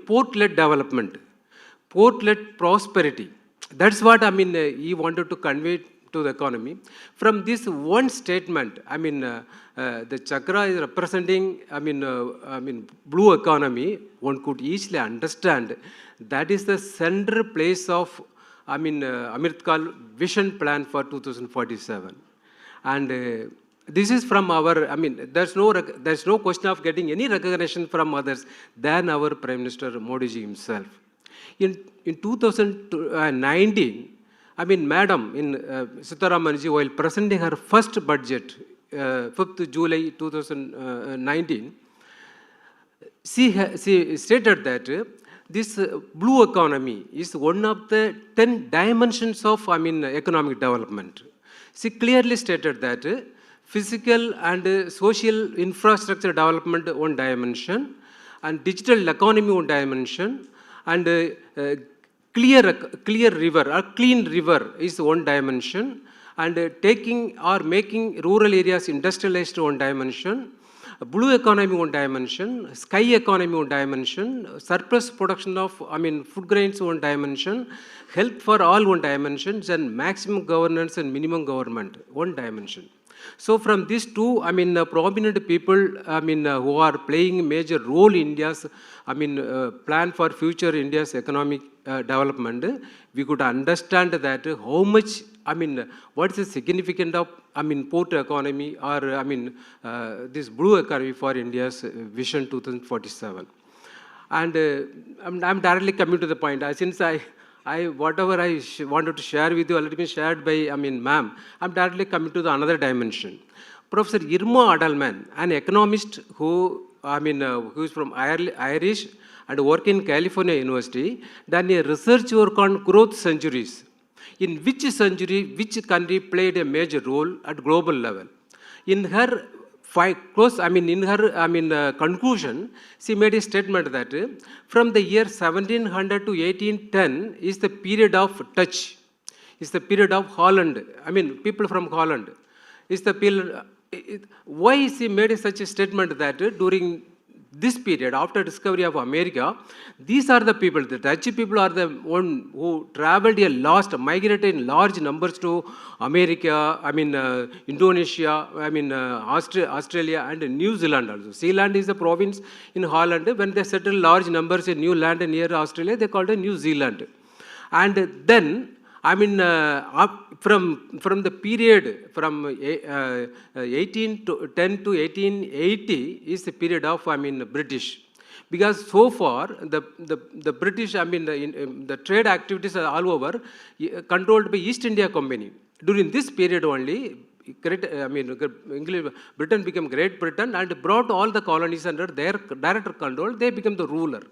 port-led development, port-led prosperity. That's what, he wanted to convey to the economy. From this one statement, the chakra is representing, blue economy, one could easily understand that is the central place of, Amritkal vision plan for 2047. And this is from our, there's no question of getting any recognition from others than our Prime Minister Modi ji himself. In 2019, Madam, in Sitaraman ji, while presenting her first budget, 5th July 2019, she stated that this blue economy is one of the 10 dimensions of, economic development. She clearly stated that physical and social infrastructure development one dimension, and digital economy one dimension, and clear river or clean river is one dimension, and taking or making rural areas industrialized one dimension, blue economy one dimension, sky economy one dimension, surplus production of food grains one dimension, health for all one dimension, and maximum governance and minimum government one dimension. So from these two, prominent people, who are playing a major role in India's, plan for future India's economic development, we could understand that how much, what is the significance of, port economy or, this blue economy for India's vision 2047. And I'm directly coming to the point. Since whatever I wanted to share with you already been shared by, ma'am, I'm directly coming to the another dimension. Professor Irma Adalman, an economist who is from Irish and work in California University, done a research work on growth centuries. In which century, which country played a major role at global level? In her conclusion, she made a statement that from the year 1700 to 1810 is the period of touch, is the period of Holland. People from Holland. Is the period. Why she made such a statement that during this period, after discovery of America, these are the people, the Dutch people are the one who traveled migrated in large numbers to America, Indonesia, Australia and New Zealand also. Zealand is a province in Holland. When they settled large numbers in new land near Australia, they called it New Zealand. And then, from the period from 1810 to 1880 is the period of, British. Because so far, the British, the trade activities are all over, controlled by East India Company. During this period only, Britain became Great Britain and brought all the colonies under their direct control. They became the ruler.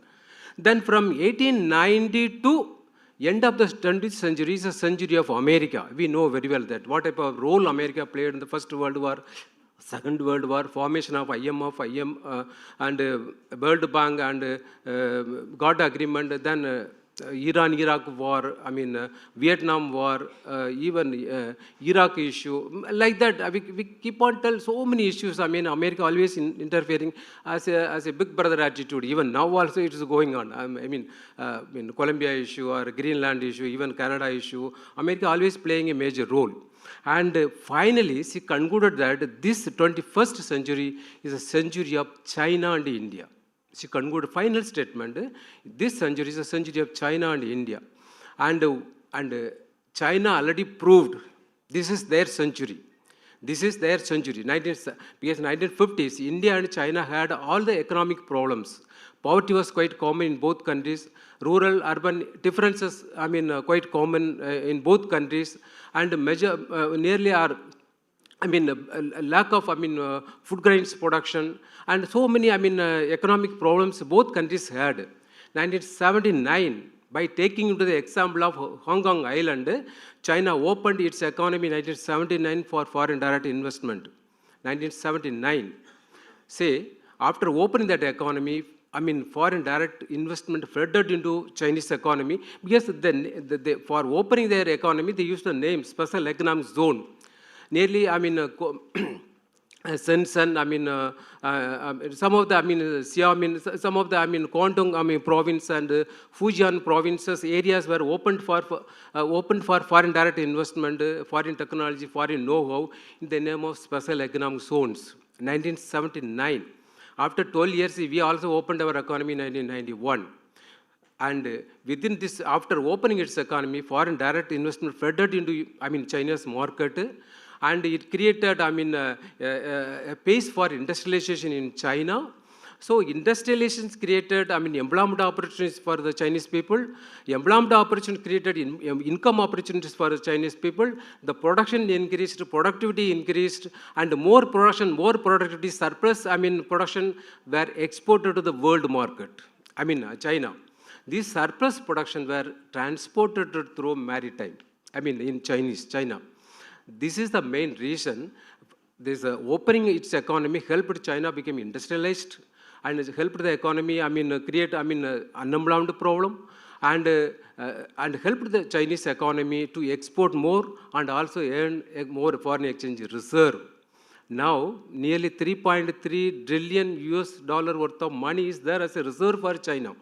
Then from 1890 to end of the 20th century is a century of America. We know very well that what type of role America played in the First World War, Second World War, formation of IMF, and World Bank, and got agreement, then Iran-Iraq war, Vietnam war, even Iraq issue, like that. We keep on telling so many issues. America always interfering as a big brother attitude. Even now also it is going on. Colombia issue or Greenland issue, even Canada issue, America always playing a major role. And finally, she concluded that this 21st century is a century of China and India. She concluded final statement, this century is a century of China and India. And China already proved this is their century. This is their century. Because 1950s, India and China had all the economic problems. Poverty was quite common in both countries. Rural, urban differences, quite common in both countries. And nearly are, lack of, food grains production, and so many, economic problems both countries had. 1979, by taking into the example of Hong Kong Island, China opened its economy in 1979 for foreign direct investment. 1979. Say, after opening that economy, I mean, foreign direct investment flooded into Chinese economy because for opening their economy, they used the name Special Economic Zone. Nearly, I mean, Shenzhen, I mean, some of the, I mean, Xiamen, some of the, I mean, Guangdong, I mean, province and Fujian provinces, areas were opened for foreign direct investment, foreign technology, foreign know-how in the name of special economic zones. 1979. After 12 years, we also opened our economy in 1991. And within this, after opening its economy, foreign direct investment flooded into, I mean, China's market. And it created, I mean, a pace for industrialization in China. So industrialization created, I mean, employment opportunities for the Chinese people. Employment opportunities created income opportunities for the Chinese people. The production increased, productivity increased, and more production, more productivity, surplus, I mean, production were exported to the world market. I mean, China. These surplus production were transported through maritime. I mean, in China. This is the main reason. This opening its economy helped China become industrialized, and it helped the economy, I mean, create, I mean, unemployment problem, and helped the Chinese economy to export more and also earn more foreign exchange reserve. Now, nearly 3.3 trillion US dollar worth of money is there as a reserve for China.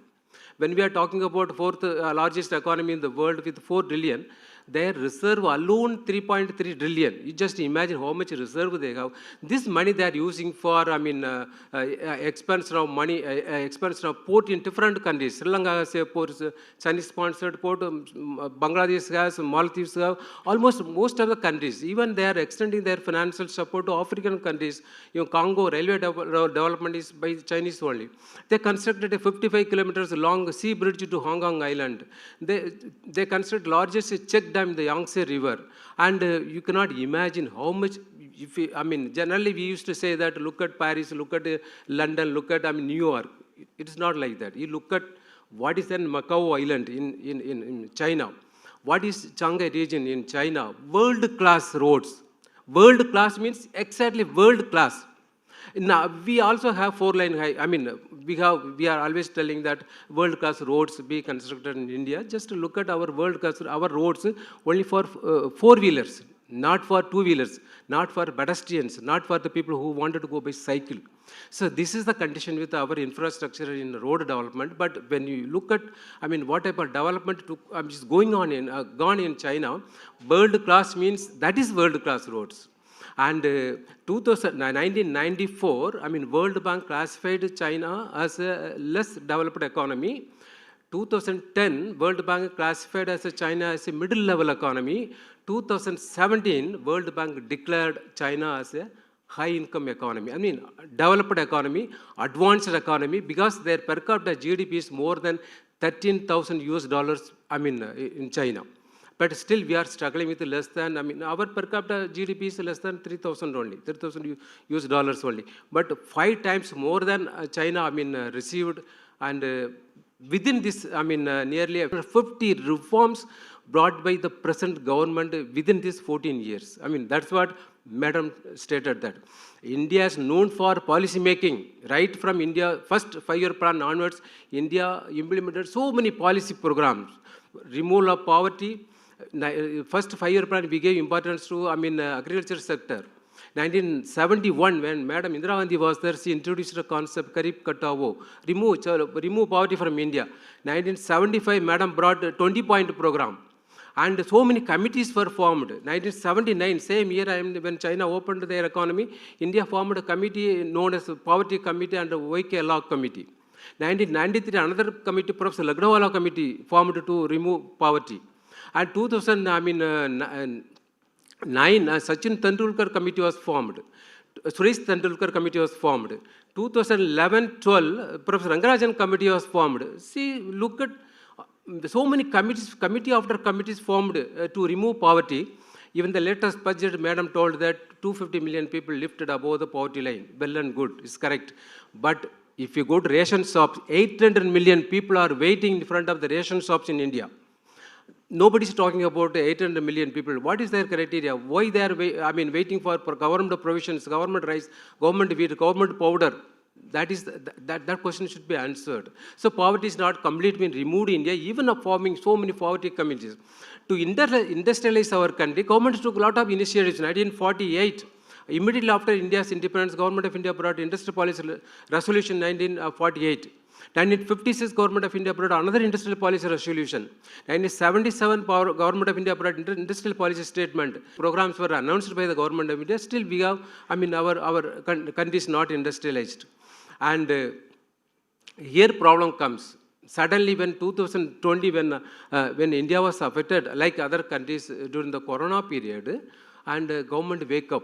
When we are talking about fourth largest economy in the world with 4 trillion, their reserve alone 3.3 trillion. You just imagine how much reserve they have. This money they are using for, I mean, expansion of money, expansion of port in different countries. Sri Lanka has a port, Chinese-sponsored port. Bangladesh has, Maldives have, almost most of the countries. Even they are extending their financial support to African countries. You know, Congo railway development is by Chinese only. They constructed a 55 kilometers long sea bridge to Hong Kong Island. They constructed largest check dam in the Yangtze River, and you cannot imagine how much. I mean, generally we used to say that look at Paris, look at London, look at New York. It is not like that. You look at what is in Macau Island in China, what is Shanghai region in China. World-class roads. World-class means exactly world-class. Now, we also have 4-lane high. I mean, we are always telling that world-class roads be constructed in India. Just look at our world-class, our roads only for 4-wheelers, not for 2-wheelers, not for pedestrians, not for the people who wanted to go by cycle. So this is the condition with our infrastructure in road development. But when you look at, I mean, what type of development is going on gone in China, world-class means that is world-class roads. And 1994, I mean, World Bank classified China as a less developed economy. 2010, World Bank classified as China as a middle-level economy. 2017, World Bank declared China as a high-income economy. I mean, developed economy, advanced economy, because their per capita GDP is more than 13,000 US dollars, I mean, in China. But still, we are struggling with less than, I mean, our per capita GDP is less than 3,000 only, 3,000 US dollars only. But 5 times more than China, I mean, received. And within this, I mean, nearly 50 reforms brought by the present government within these 14 years. I mean, that's what Madam stated that. India is known for policy making. Right from India, first 5-year plan onwards, India implemented so many policy programs. Removal of poverty. First 5-year plan, we gave importance to, I mean, agriculture sector. 1971, when Madam Indira Gandhi was there, she introduced the concept, Karib Katavo, remove poverty from India. 1975, Madam brought a 20-point program. And so many committees were formed. 1979, same year, when China opened their economy, India formed a committee known as Poverty Committee and YK Law Committee. 1993, another committee, Professor Lagdawala Committee, formed to remove poverty. And 2009, Sachin Tendulkar Committee was formed. Suresh Tendulkar Committee was formed. 2011-12, Professor Rangarajan Committee was formed. See, look at so many committees, committee after committees formed to remove poverty. Even the latest budget, Madam told that 250 million people lifted above the poverty line. Well and good, it's correct. But if you go to ration shops, 800 million people are waiting in front of the ration shops in India. nobody's talking about 800 million people. What is their criteria? Why they are, waiting for government provisions, government rice, government wheat, government powder? That is that question should be answered. So poverty is not completely been removed in India, even of forming so many poverty communities. To industrialize our country, government took a lot of initiatives. 1948, immediately after India's independence, Government of India brought Industrial Policy Resolution 1948. 1956, Government of India brought another Industrial Policy Resolution. 1977, Government of India brought Industrial Policy Statement. Programs were announced by the Government of India. Still, we have, our country is not industrialized. And here problem comes. Suddenly, when 2020, when India was affected, like other countries during the Corona period, and government wake up.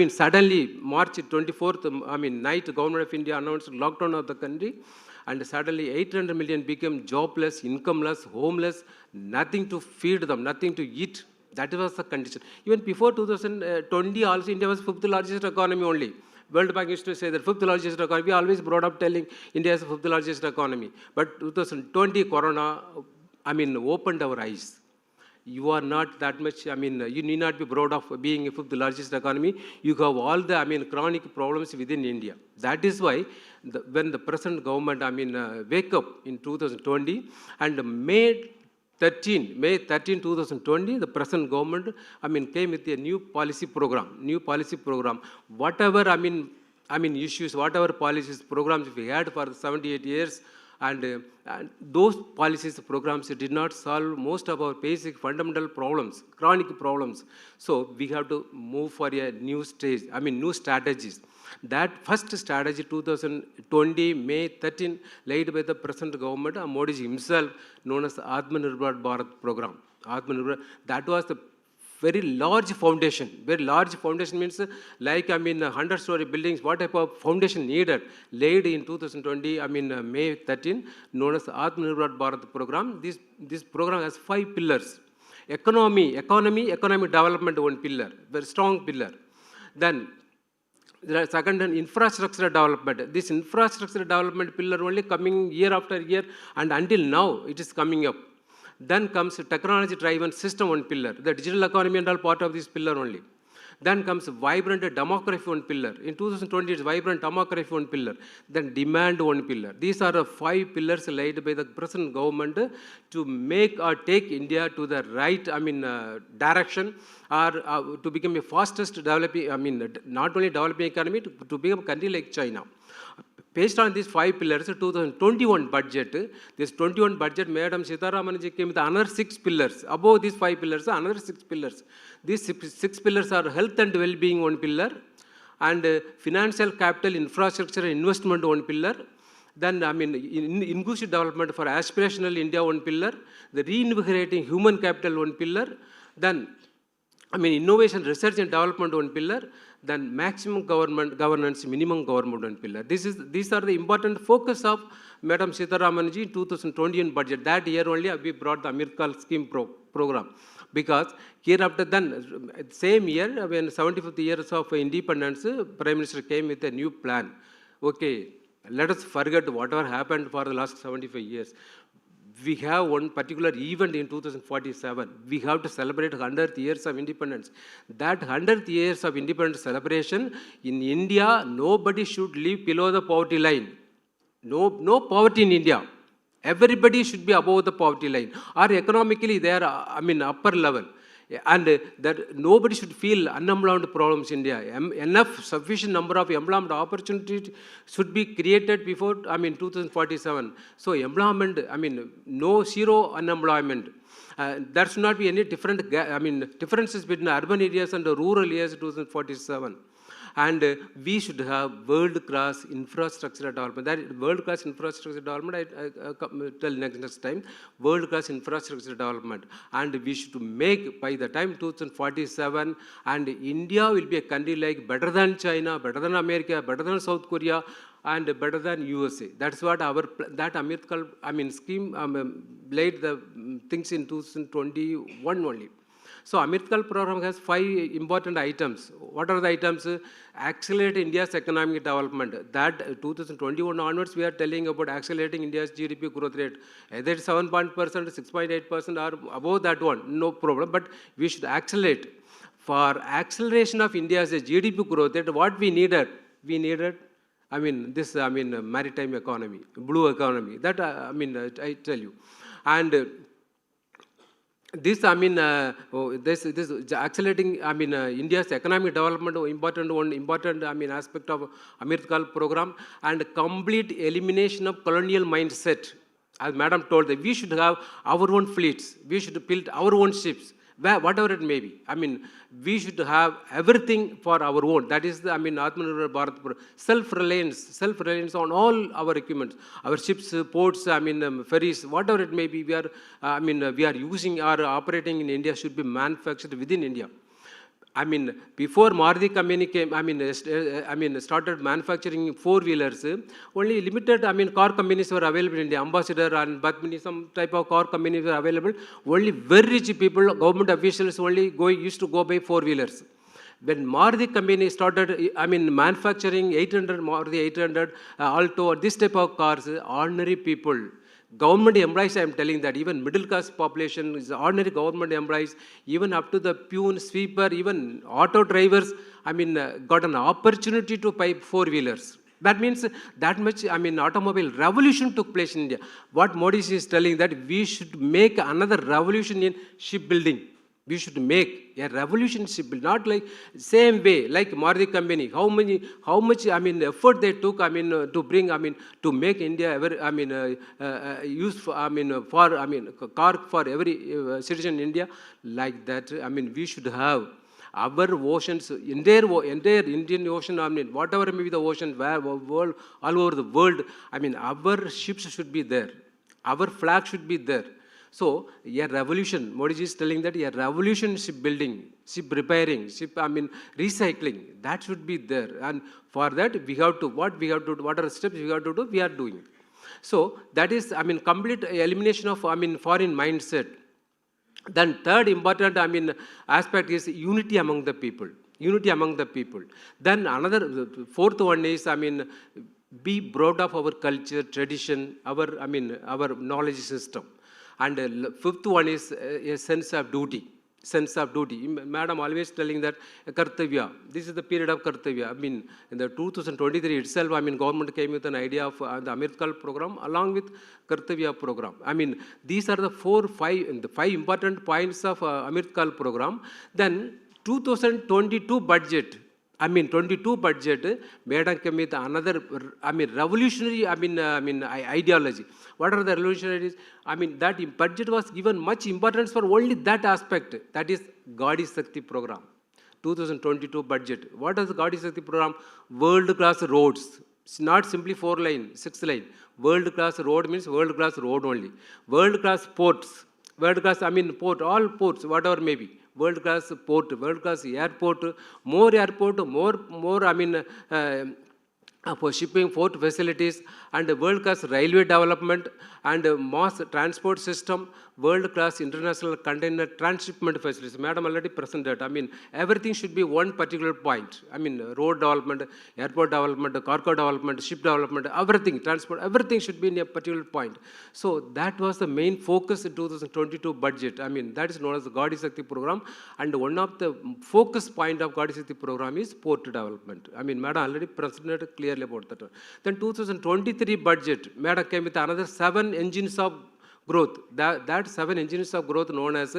Suddenly, March 24th, night, Government of India announced lockdown of the country, and suddenly 800 million became jobless, incomeless, homeless, nothing to feed them, nothing to eat. That was the condition. Even before 2020, also India was 5th largest economy only. World Bank used to say that 5th largest economy. We always brought up telling India is the 5th largest economy. But 2020 Corona, opened our eyes. You are not that much, you need not be proud of being a 5th largest economy. You have all the, chronic problems within India. That is why when the present government, wake up in 2020 and May 13, 2020, the present government, came with a new policy program. Whatever, issues, whatever policies, programs we had for 78 years, and those policies, programs did not solve most of our basic fundamental problems, chronic problems. So we have to move for a new stage, new strategies. That first strategy, 2020, May 13, laid by the present government, Modi himself, known as Azimuth Bharat program. That was the very large foundation. Very large foundation means like 100-story buildings. What type of foundation needed? Laid in 2020. May 13, known as Azimuth Bharat program. This program has 5 pillars. Economic development, one pillar, very strong pillar. Then the second, infrastructure development. This infrastructure development pillar only coming year after year, and until now it is coming up. Then comes technology-driven system, one pillar. The digital economy and all part of this pillar only. Then comes vibrant demography, one pillar. In 2020, it's vibrant demography, one pillar. Then demand, one pillar. These are the 5 pillars laid by the present government to make or take India to the right, direction, or to become a fastest developing, not only developing economy, to become a country like China. Based on these 5 pillars, 2021 budget, this 21 budget, Madam Sitaraman came with another 6 pillars. Above these 5 pillars, another 6 pillars. These 6 pillars are health and well-being, one pillar, and financial capital, infrastructure, investment, one pillar. Then, inclusive development for aspirational India, one pillar. The reinvigorating human capital, one pillar. Then, innovation, research and development, one pillar. Then maximum governance, minimum government, one pillar. These are the important focus of Madam Sitaramanji in 2021 budget. That year only we brought the Amirkal scheme program. Because hereafter then, same year, when 75th years of independence, Prime Minister came with a new plan. Okay, let us forget whatever happened for the last 75 years. We have one particular event in 2047. We have to celebrate 100th years of independence. That 100th years of independence celebration, in India, nobody should live below the poverty line. No poverty in India. Everybody should be above the poverty line. Or economically, they are, upper level. And that nobody should feel unemployment problems in India. Enough, sufficient number of employment opportunities should be created before, 2047. So employment, no zero unemployment. There should not be any differences between urban areas and the rural areas in 2047. And we should have world-class infrastructure development. That world-class infrastructure development, I tell next time, world-class infrastructure development. And we should make, by the time 2047, and India will be a country like better than China, better than America, better than South Korea, and better than USA. That's what that Amirkal, scheme laid the things in 2021 only. So Amritkal program has 5 important items. What are the items? Accelerate India's economic development. That 2021 onwards, we are telling about accelerating India's GDP growth rate. Either 7%, 6.8% or above that one, no problem. But we should accelerate. For acceleration of India's GDP growth rate, what we needed, maritime economy, blue economy. That, I tell you. And this accelerating, India's economic development, important aspect of Amritkal program, and complete elimination of colonial mindset. As Madam told, that we should have our own fleets, we should build our own ships, whatever it may be. We should have everything for our own. That is the, Atmanirbhar Bharat, self-reliance on all our equipment, our ships, ports, ferries, whatever it may be. We are using or operating in India should be manufactured within India. Before Maruti company came, started manufacturing four-wheelers, only limited, car companies were available in India. Ambassador and Batmini, some type of car companies were available. Only very rich people, government officials only used to go by four-wheelers. When Maruti company started, manufacturing 800, Maruti 800, Alto, this type of cars, ordinary people, government employees, I am telling that, even middle class population is ordinary government employees, even up to the peon, sweeper, even auto drivers, got an opportunity to buy four-wheelers. That means that much, automobile revolution took place in India. What Modi is telling that we should make another revolution in shipbuilding. We should make a revolution shipbuilding, not like same way like Maruti company. How much effort they took to bring to make India use for car for every citizen in India, like that. We should have our oceans, entire Indian Ocean, whatever may be the ocean, world, all over the world, our ships should be there. Our flag should be there. So, a revolution, Modi is telling that a revolution shipbuilding, ship repairing, recycling, that should be there. And for that, we have to, what are the steps we have to do, we are doing. So, that is, complete elimination of, foreign mindset. Then third important, aspect is unity among the people. Unity among the people. Then another, fourth one is, be proud of our culture, tradition, our knowledge system. And fifth one is a sense of duty. Sense of duty. Madam always telling that Kartavya. This is the period of Kartavya. In the 2023 itself, government came with an idea of the Amritkal program along with Kartavya program. These are the five important points of Amritkal program. Then 2022 budget. 22 budget, Madam came with another, revolutionary, ideology. What are the revolutionaries? That budget was given much importance for only that aspect. That is Gadi Shakti program. 2022 budget. What is the Gadi Shakti program? World-class roads. It's not simply 4-lane, 6-lane. World-class road means world-class road only. World-class ports. World-class, port, all ports, whatever may be. World-class port, world-class airport, more for shipping, port facilities, and world-class railway development, and mass transport system, world-class international container transshipment facilities. Madam already presented. Everything should be one particular point. Road development, airport development, cargo development, ship development, everything, transport, everything should be in a particular point. So that was the main focus in 2022 budget. That is known as the Gadi Shakti program. And one of the focus point of Gadi Shakti program is port development. Madam already presented clearly about that. Then 2023 budget, Madam came with another 7 engines of growth. That 7 engines of growth known as,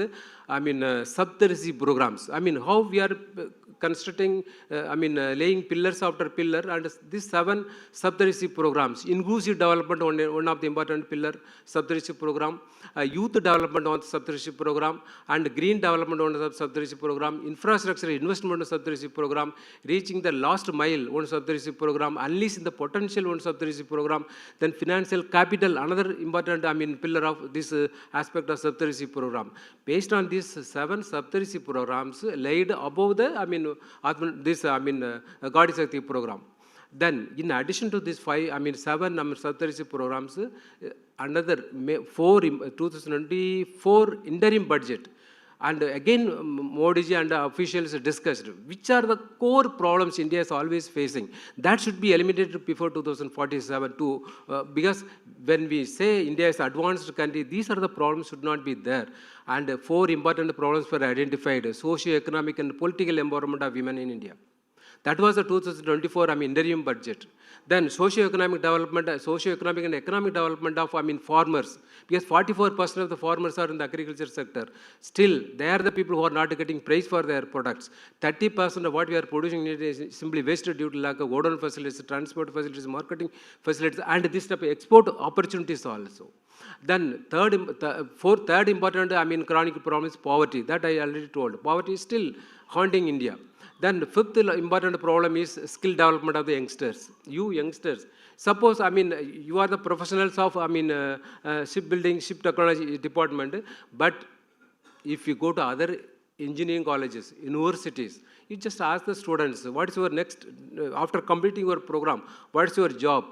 Saptarshi programs. How we are constructing, laying pillars after pillar, and these 7 Saptarshi programs. Inclusive development, one of the important pillar, Saptarshi program. Youth development on the Saptarshi program, and green development on the Saptarshi program. Infrastructure investment on the Saptarshi program. Reaching the last mile on Saptarshi program. Unleashing the potential on Saptarshi program. Then financial capital, another important, pillar of this aspect of Saptarshi program. Based on these 7 Saptarshi programs laid above the, Gadi Shakti program. Then, in addition to these 7 Saptarshi programs, another 2024 interim budget. And again, Modi ji and the officials discussed which are the core problems India is always facing. That should be eliminated before 2047 too, because when we say India is an advanced country, these are the problems should not be there. And 4 important problems were identified: socio-economic and political empowerment of women in India. That was the 2024 interim budget. Then socio-economic development, socio-economic and economic development of farmers, because 44% of the farmers are in the agriculture sector. Still, they are the people who are not getting praise for their products. 30% of what we are producing is simply wasted due to lack of godown facilities, transport facilities, marketing facilities, and this type of export opportunities also. Then third important chronic problem is poverty. That I already told. Poverty is still haunting India. Then the 5th important problem is skill development of the youngsters. You youngsters, suppose you are the professionals of shipbuilding, ship technology department, but if you go to other engineering colleges, universities, you just ask the students, what is your next, after completing your program, what is your job?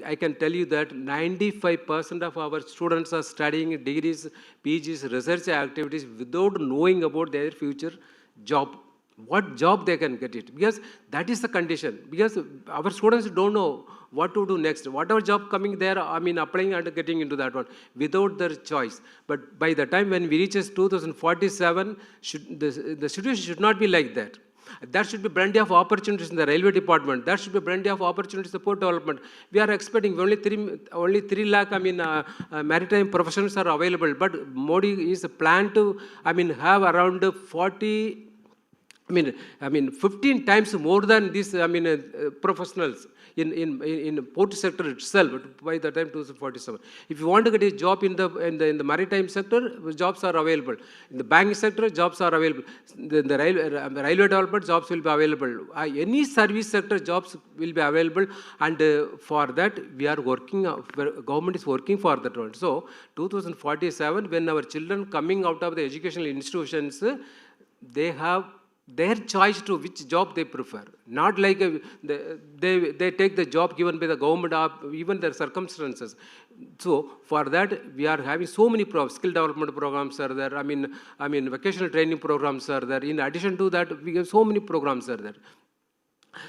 I can tell you that 95% of our students are studying degrees, PGs, research activities without knowing about their future job. What job they can get it, because that is the condition, because our students don't know what to do next. Whatever job coming there, applying and getting into that one without their choice. But by the time when we reaches 2047, the situation should not be like that. There should be plenty of opportunities in the railway department. There should be plenty of opportunities in the port development. We are expecting only 3 lakh maritime professionals are available, but Modi is planned to have around 15 times more than these professionals in port sector itself by the time 2047. If you want to get a job in the maritime sector, jobs are available. In the banking sector, jobs are available. In the railway development, jobs will be available. Any service sector, jobs will be available. And for that, we are working. Government is working for that one. So 2047, when our children coming out of the educational institutions, they have their choice to which job they prefer. Not like they take the job given by the government or even their circumstances. So for that, we are having so many skill development programs are there. Vocational training programs are there. In addition to that, we have so many programs are there.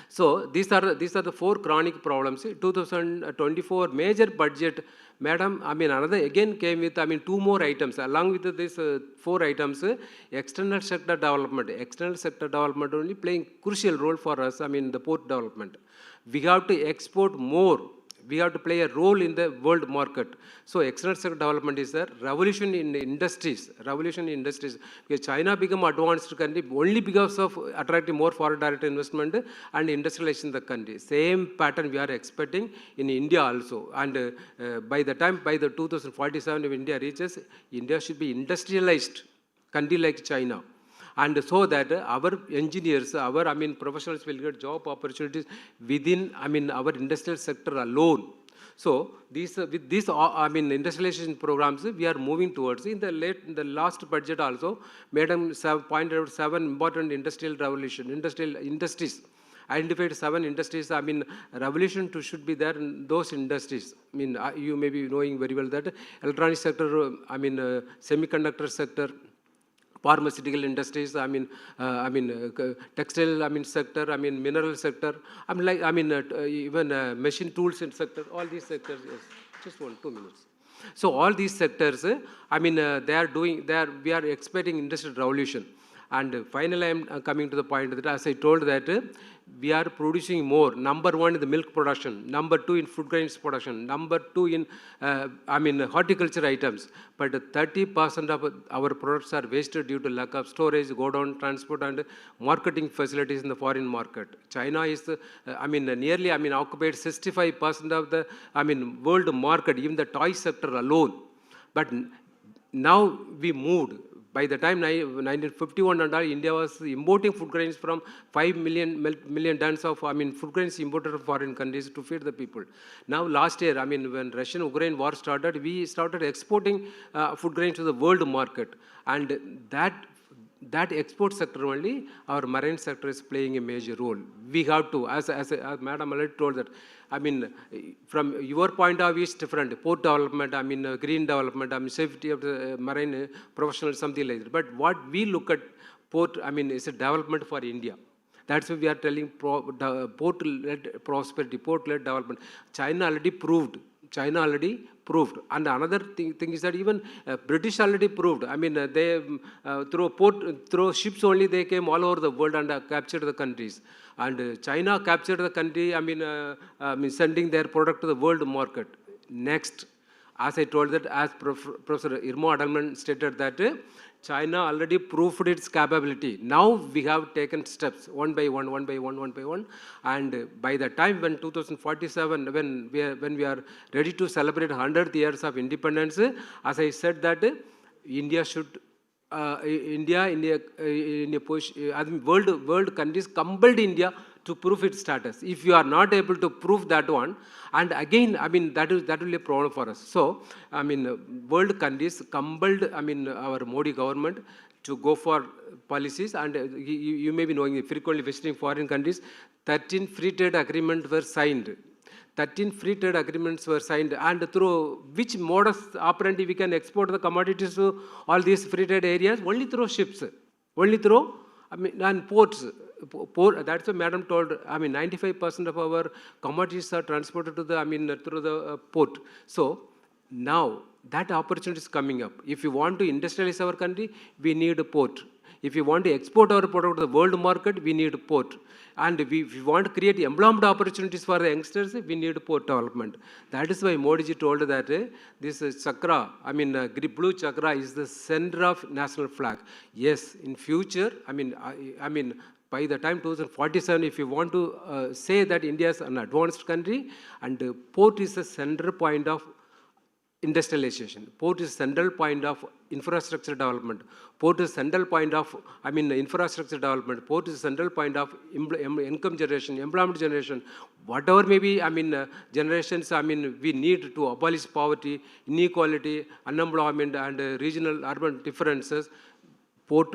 So these are the 4 chronic problems. 2024 major budget, madam, another again came with 2 more items. Along with these 4 items, external sector development. External sector development only playing crucial role for us, the port development. We have to export more. We have to play a role in the world market. So external sector development is a revolution in industries. Revolution in industries. Because China become advanced country only because of attracting more foreign direct investment and industrialization in the country. Same pattern we are expecting in India also. And by the 2047, if India reaches, India should be industrialized country like China. And so that our engineers, our professionals will get job opportunities within our industrial sector alone. So with these industrialization programs we are moving towards. In the last budget also, Madam pointed out 7 important industrial industries. Identified 7 industries. Revolution should be there in those industries. You may be knowing very well that electronic sector, semiconductor sector, pharmaceutical industries, textile sector, mineral sector, even machine tools in sector, all these sectors, yes. Just 2 minutes. So all these sectors, we are expecting industrial revolution. And finally, I am coming to the point that, as I told that, we are producing more. Number 1 in the milk production. Number 2 in food grains production. Number 2 in, horticulture items. But 30% of our products are wasted due to lack of storage, godown, transport, and marketing facilities in the foreign market. China is, nearly, occupied 65% of the, world market, even the toy sector alone. But now we moved. By the time 1951 and all, India was importing food grains from 5 million tons of food grains imported from foreign countries to feed the people. Now last year, when Russian-Ukraine war started, we started exporting food grains to the world market, and that that export sector only, our marine sector is playing a major role. We have to, as Madam already told that, I mean, from your point of view, it's different. Port development, I mean, green development, I mean, safety of the marine professionals, something like that. But what we look at port, I mean, is a development for India. That's why we are telling port-led prosperity, port-led development. China already proved. And another thing is that even British already proved. I mean, they through ships only they came all over the world and captured the countries. And China captured the country. I mean, sending their product to the world market. Next, as I told that, as Professor Irmo Adalman stated that China already proved its capability. Now we have taken steps one by one. And by the time when 2047, when we are ready to celebrate 100 years of independence, as I said that India should, world countries compelled India to prove its status. If you are not able to prove that one, and again, I mean, that will be a problem for us. So, I mean, world countries compelled, I mean, our Modi government to go for policies, and you may be knowing, frequently visiting foreign countries, 13 free trade agreements were signed. 13 free trade agreements were signed, and through which modus operandi we can export the commodities to all these free trade areas? Only through ships, only through, I mean, and ports. That's what Madam told. I mean, 95% of our commodities are transported to the, I mean, through the port. So now that opportunity is coming up. If you want to industrialize our country, we need a port. If you want to export our product to the world market, we need a port. And if we want to create employment opportunities for the youngsters, we need port development. That is why Modi ji told that this chakra, I mean, blue chakra is the center of national flag. Yes, in future, I mean, by the time 2047, if you want to say that India is an advanced country, and port is the central point of industrialization. Port is central point of infrastructure development. Port is central point of, I mean, infrastructure development. Port is central point of income generation, employment generation. Whatever may be, I mean, generations, I mean, we need to abolish poverty, inequality, unemployment, and regional urban differences. Port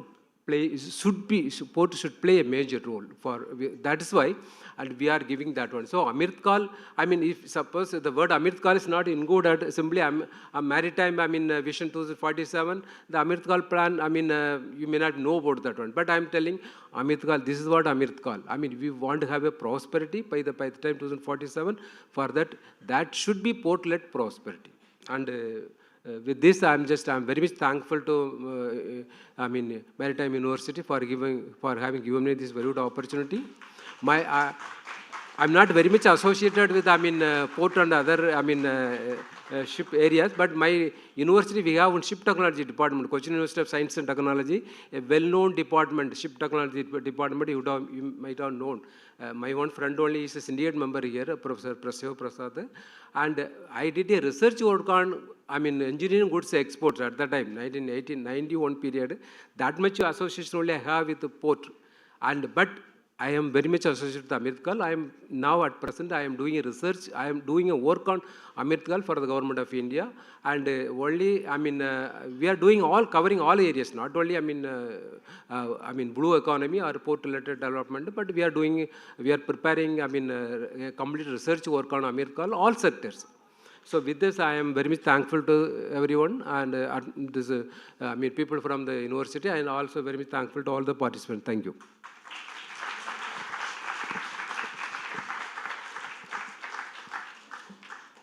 should play a major role for, that is why, and we are giving that one. So Amrit Kaal, I mean, if suppose the word Amrit Kaal is not included, simply a maritime, I mean, Vision 2047, the Amrit Kaal plan, I mean, you may not know about that one, but I am telling Amrit Kaal, this is what Amrit Kaal. I mean, we want to have a prosperity by the time 2047. For that should be port-led prosperity. And with this, I'm very much thankful to, I mean, Maritime University for having given me this very good opportunity. I'm not very much associated with, I mean, port and other, I mean, ship areas, but my university, we have one ship technology department, Cochin University of Science and Technology, a well-known department, ship technology department, you might have known. My one friend only is a syndicate member here, Professor Prasyo Prasad, and I did a research work on, I mean, engineering goods exports at that time, 1991 period. That much association only I have with the port, but I am very much associated with Amrit Kaal. I am now at present, I am doing a research, I am doing a work on Amrit Kaal for the government of India. And only, I mean, we are doing covering all areas, not only, I mean, blue economy or port-related development, but we are preparing, I mean, a complete research work on Amrit Kaal, all sectors. So with this, I am very much thankful to everyone and I mean, people from the university, and also very much thankful to all the participants. Thank you.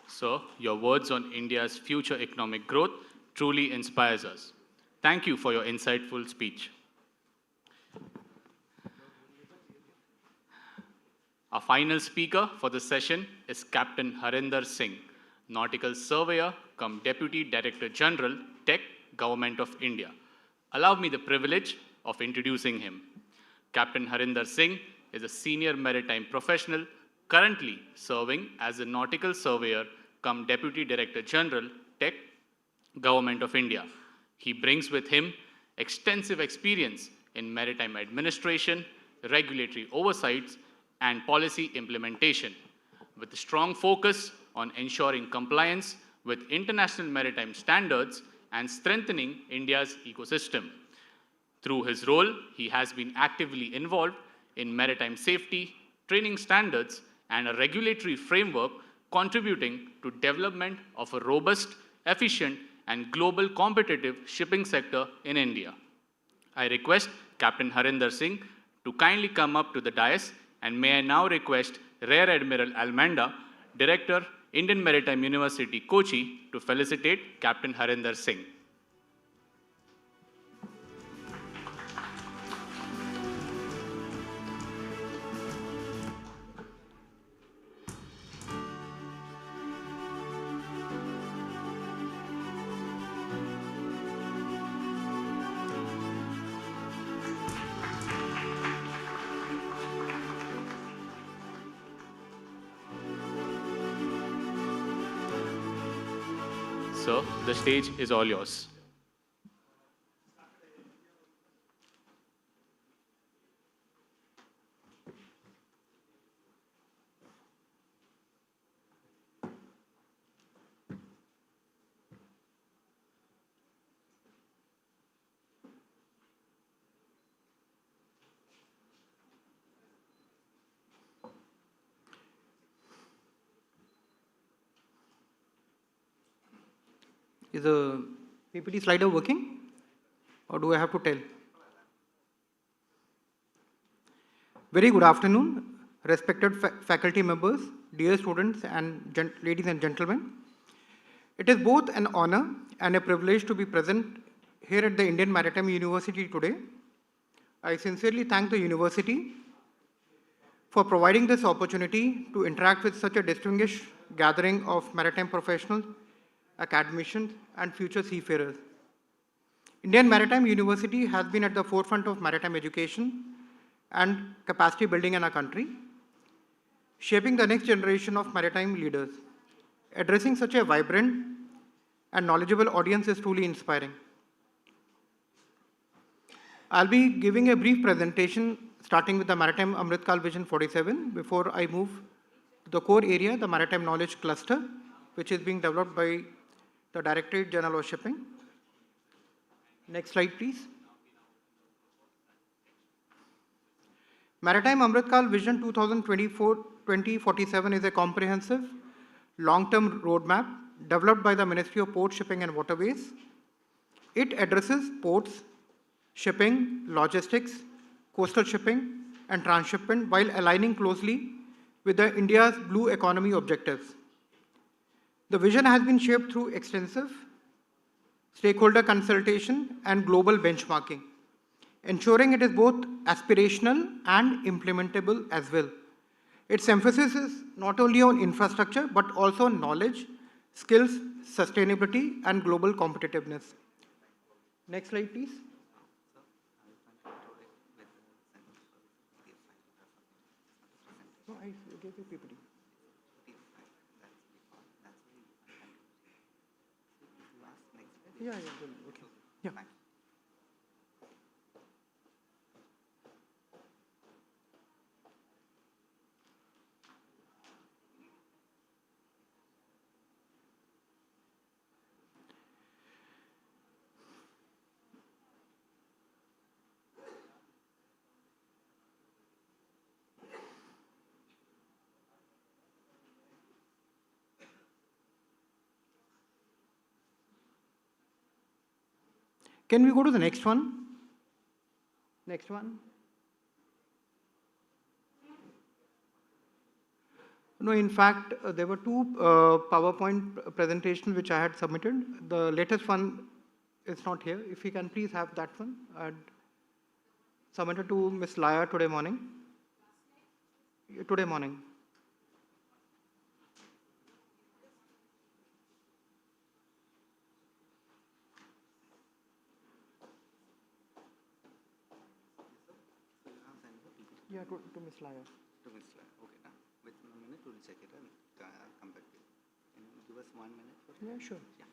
Sir, your words on India's future economic growth truly inspires us. Thank you for your insightful speech. Our final speaker for the session is Captain Harinder Singh, Nautical Surveyor cum Deputy Director General, Tech, Government of India. Allow me the privilege of introducing him. Captain Harinder Singh is a senior maritime professional currently serving as a Nautical Surveyor cum Deputy Director General, Tech, Government of India. He brings with him extensive experience in maritime administration, regulatory oversights, and policy implementation, with a strong focus on ensuring compliance with international maritime standards and strengthening India's ecosystem. Through his role, he has been actively involved in maritime safety, training standards, and a regulatory framework contributing to development of a robust, efficient, and global competitive shipping sector in India. I request Captain Harinder Singh to kindly come up to the dais, and may I now request Rear Admiral Almanda, Director, Indian Maritime University, Kochi, to felicitate Captain Harinder Singh. Sir, the stage is all yours. Is the PPT slider working, or do I have to tell? Very good afternoon, respected faculty members, dear students, and ladies and gentlemen. It is both an honor and a privilege to be present here at the Indian Maritime University today. I sincerely thank the university for providing this opportunity to interact with such a distinguished gathering of maritime professionals, academicians, and future seafarers. Indian Maritime University has been at the forefront of maritime education and capacity building in our country, shaping the next generation of maritime leaders. Addressing such a vibrant and knowledgeable audience is truly inspiring. I'll be giving a brief presentation starting with the Maritime Amritkal Vision 47 before I move to the core area, the Maritime Knowledge Cluster, which is being developed by the Directorate General of Shipping. Next slide, please. Maritime Amritkal Vision 2047 is a comprehensive long-term roadmap developed by the Ministry of Port, Shipping and Waterways. It addresses ports, shipping, logistics, coastal shipping, and transshipment while aligning closely with the India's blue economy objectives. The vision has been shaped through extensive stakeholder consultation and global benchmarking, ensuring it is both aspirational and implementable as well. Its emphasis is not only on infrastructure, but also on knowledge, skills, sustainability, and global competitiveness. Next slide, please. No, I gave you PPT. Yeah, okay. Yeah. Can we go to the next one? Next one. No, in fact, there were two PowerPoint presentations which I had submitted. The latest one is not here. If you can please have that one. I submitted to Ms. Laya today morning. Today morning. Yeah, to Ms. Laya. To Ms. Laya. Okay, now with a minute we'll check it and come back to you. Can you give us 1 minute for that? Yeah, sure. Yeah.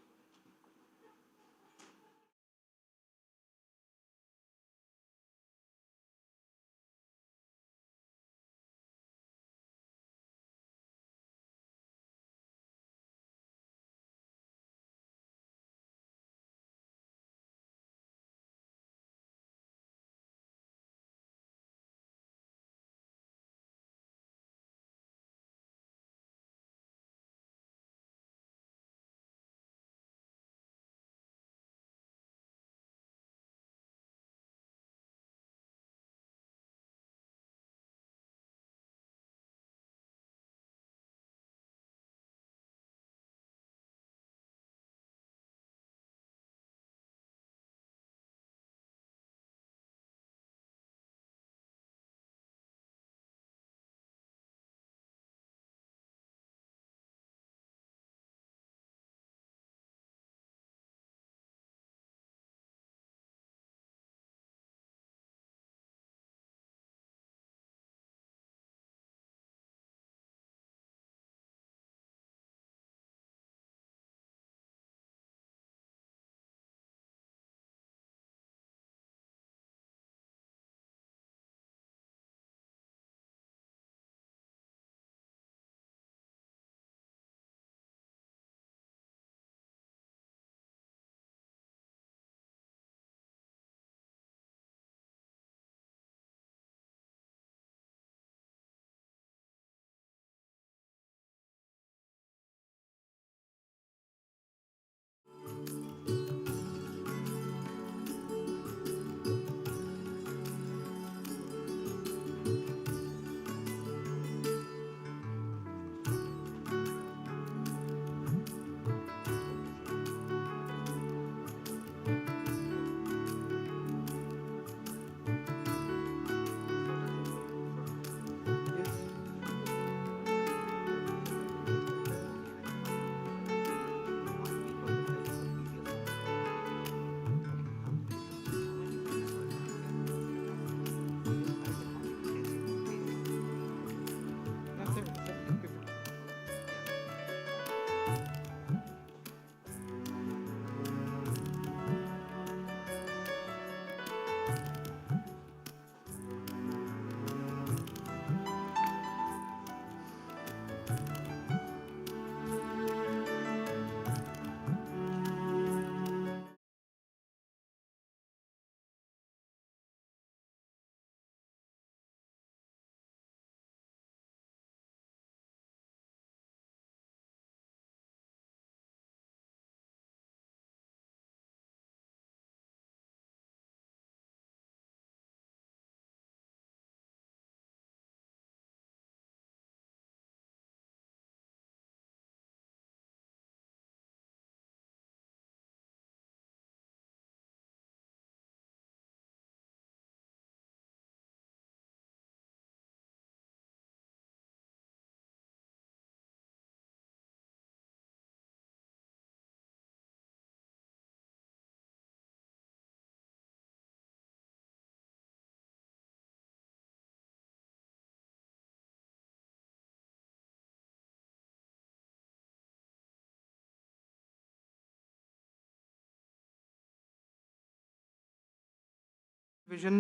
vision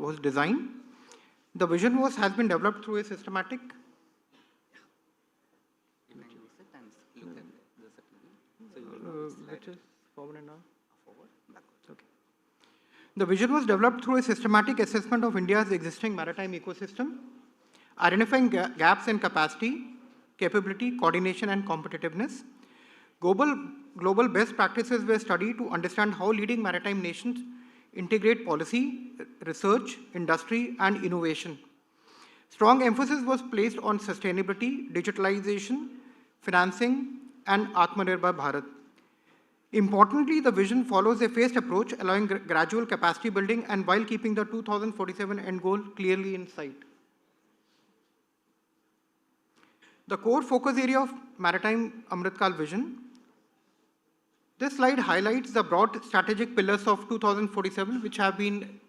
was designed. The vision has been developed through a systematic which is forward and now? Forward, backward. Okay. The vision was developed through a systematic assessment of India's existing maritime ecosystem, identifying gaps in capacity, capability, coordination, and competitiveness. Global best practices were studied to understand how leading maritime nations integrate policy, research, industry, and innovation. Strong emphasis was placed on sustainability, digitalization, financing, and Atmanirbhar Bharat. Importantly, the vision follows a phased approach, allowing gradual capacity building and while keeping the 2047 end goal clearly in sight. The core focus area of Maritime Amritkal vision. This slide highlights the broad strategic pillars of 2047, which have been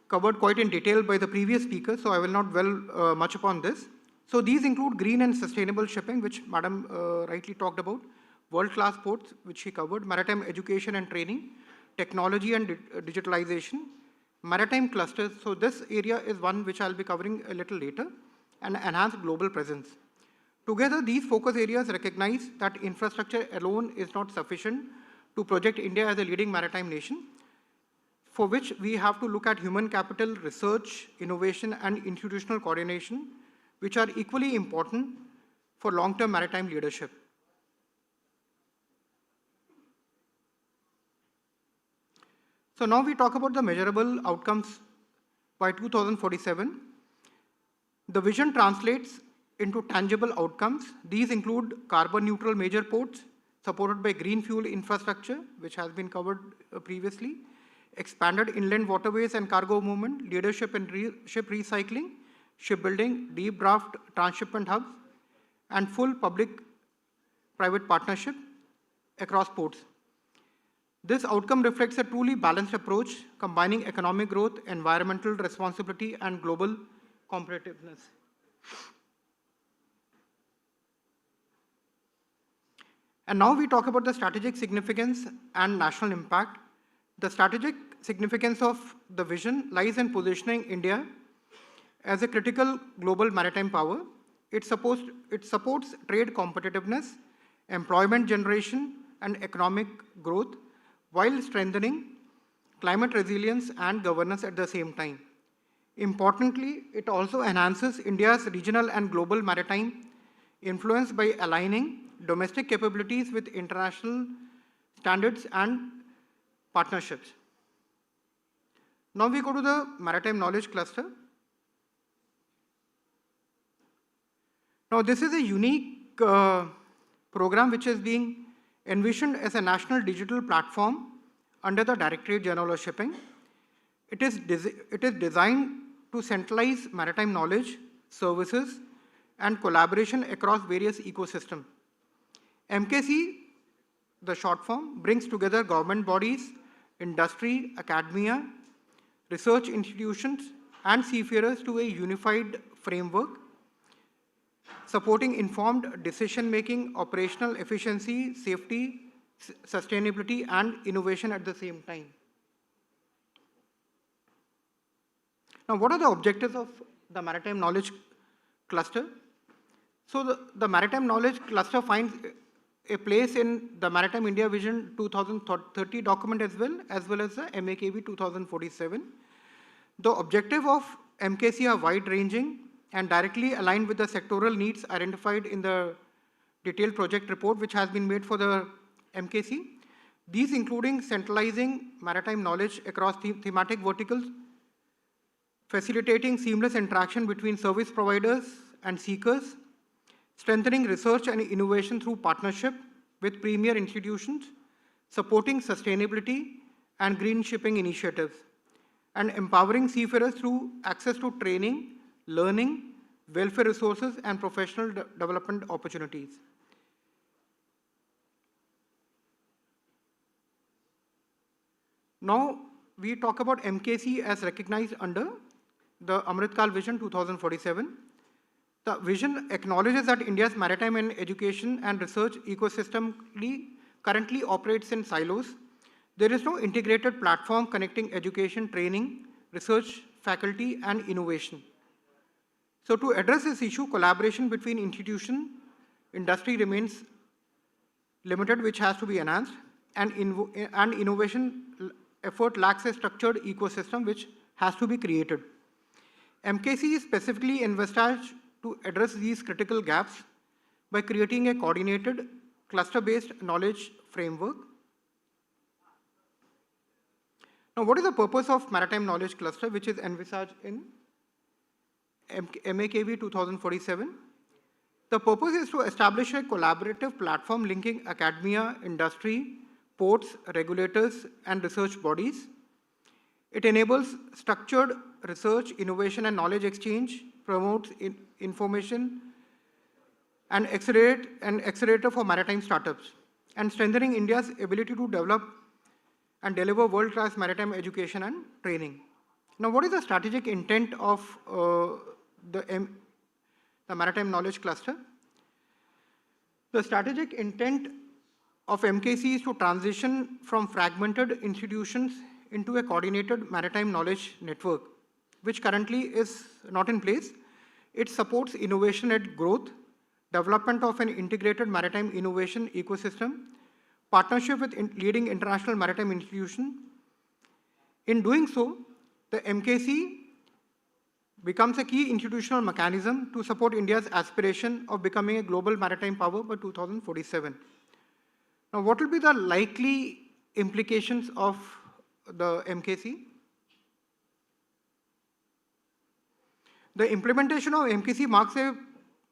covered quite in detail by the previous speaker, so I will not dwell much upon this. So these include green and sustainable shipping, which Madam rightly talked about, world-class ports, which she covered, maritime education and training, technology and digitalization, maritime clusters. So this area is one which I'll be covering a little later, and enhanced global presence. Together, these focus areas recognize that infrastructure alone is not sufficient to project India as a leading maritime nation, for which we have to look at human capital, research, innovation, and institutional coordination, which are equally important for long-term maritime leadership. So now we talk about the measurable outcomes by 2047. The vision translates into tangible outcomes. These include carbon neutral major ports supported by green fuel infrastructure, which has been covered previously, expanded inland waterways and cargo movement, leadership in ship recycling, shipbuilding, deep draft transshipment hubs, and full public-private partnership across ports. This outcome reflects a truly balanced approach, combining economic growth, environmental responsibility, and global competitiveness. And now we talk about the strategic significance and national impact. The strategic significance of the vision lies in positioning India as a critical global maritime power. It supports trade competitiveness, employment generation, and economic growth, while strengthening climate resilience and governance at the same time. Importantly, it also enhances India's regional and global maritime influence by aligning domestic capabilities with international standards and partnerships. Now we go to the Maritime Knowledge Cluster. Now this is a unique program which is being envisioned as a national digital platform under the Directorate General of Shipping. It is designed to centralize maritime knowledge, services, and collaboration across various ecosystems. MKC, the short form, brings together government bodies, industry, academia, research institutions, and seafarers to a unified framework, supporting informed decision-making, operational efficiency, safety, sustainability, and innovation at the same time. Now, what are the objectives of the Maritime Knowledge Cluster? So the Maritime Knowledge Cluster finds a place in the Maritime India Vision 2030 document as well as the MAKV 2047. The objective of MKC are wide-ranging and directly aligned with the sectoral needs identified in the detailed project report which has been made for the MKC. These including centralizing maritime knowledge across thematic verticals, facilitating seamless interaction between service providers and seekers, strengthening research and innovation through partnership with premier institutions, supporting sustainability and green shipping initiatives, and empowering seafarers through access to training, learning, welfare resources, and professional development opportunities. Now, we talk about MKC as recognized under the Amritkal Vision 2047. The vision acknowledges that India's maritime and education and research ecosystem currently operates in silos. There is no integrated platform connecting education, training, research, faculty, and innovation. So to address this issue, collaboration between institution, industry remains limited, which has to be enhanced, and innovation effort lacks a structured ecosystem which has to be created. MKC is specifically envisaged to address these critical gaps by creating a coordinated, cluster-based knowledge framework. Now, what is the purpose of Maritime Knowledge Cluster, which is envisaged in MAKV 2047? The purpose is to establish a collaborative platform linking academia, industry, ports, regulators, and research bodies. It enables structured research, innovation, and knowledge exchange, promotes information, and accelerator for maritime startups, and strengthening India's ability to develop and deliver world-class maritime education and training. Now, what is the strategic intent of the Maritime Knowledge Cluster? The strategic intent of MKC is to transition from fragmented institutions into a coordinated maritime knowledge network, which currently is not in place. It supports innovation-led growth, development of an integrated maritime innovation ecosystem, partnership with leading international maritime institutions. In doing so, the MKC becomes a key institutional mechanism to support India's aspiration of becoming a global maritime power by 2047. Now, what will be the likely implications of the MKC? The implementation of MKC marks a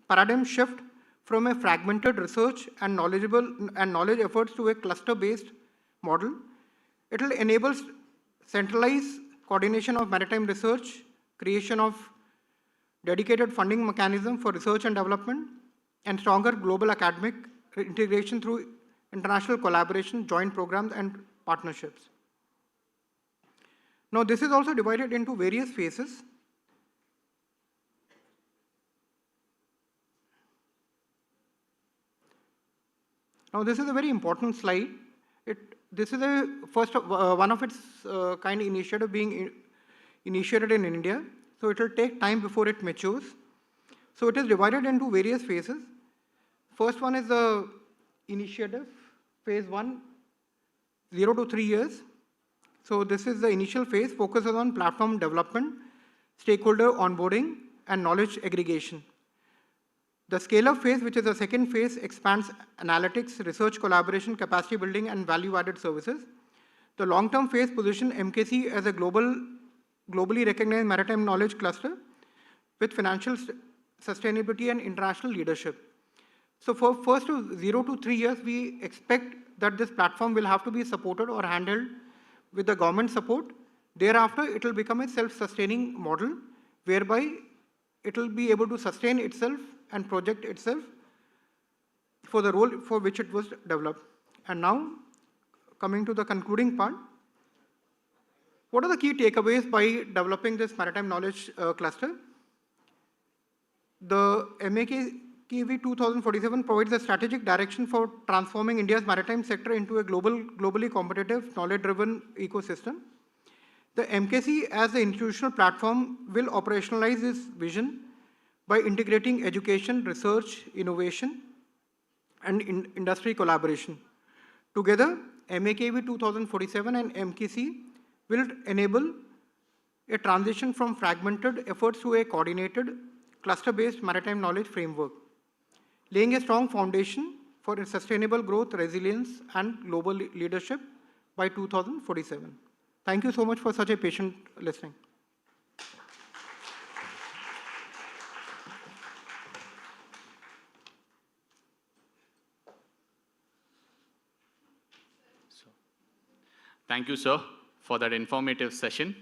paradigm shift from a fragmented research and knowledge efforts to a cluster-based model. It will enable centralized coordination of maritime research, creation of dedicated funding mechanism for research and development, and stronger global academic integration through international collaboration, joint programs, and partnerships. Now, this is also divided into various phases. Now, this is a very important slide. This is a first one of its kind initiative being initiated in India. So it will take time before it matures. So it is divided into various phases. First one is the initiative, phase 1, 0 to 3 years. So this is the initial phase, focuses on platform development, stakeholder onboarding, and knowledge aggregation. The scale-up phase, which is the second phase, expands analytics, research collaboration, capacity building, and value-added services. The long-term phase positions MKC as a globally recognized maritime knowledge cluster with financial sustainability and international leadership. So for first 0 to 3 years, we expect that this platform will have to be supported or handled with the government support. Thereafter, it will become a self-sustaining model whereby it will be able to sustain itself and project itself for the role for which it was developed. And now, coming to the concluding part, what are the key takeaways by developing this maritime knowledge cluster? The MAKV 2047 provides a strategic direction for transforming India's maritime sector into a globally competitive, knowledge-driven ecosystem. The MKC as the institutional platform will operationalize this vision by integrating education, research, innovation, and industry collaboration. Together, MAKV 2047 and MKC will enable a transition from fragmented efforts to a coordinated, cluster-based maritime knowledge framework, laying a strong foundation for sustainable growth, resilience, and global leadership by 2047. Thank you so much for such a patient listening. Thank you, sir, for that informative session.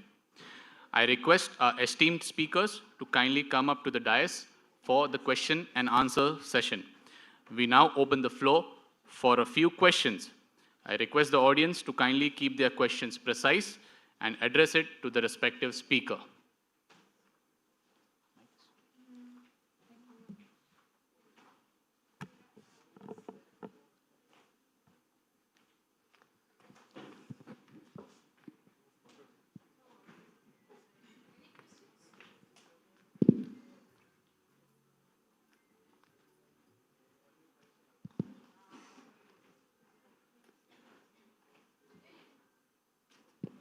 I request our esteemed speakers to kindly come up to the dais for the question and answer session. We now open the floor for a few questions. I request the audience to kindly keep their questions precise and address it to the respective speaker.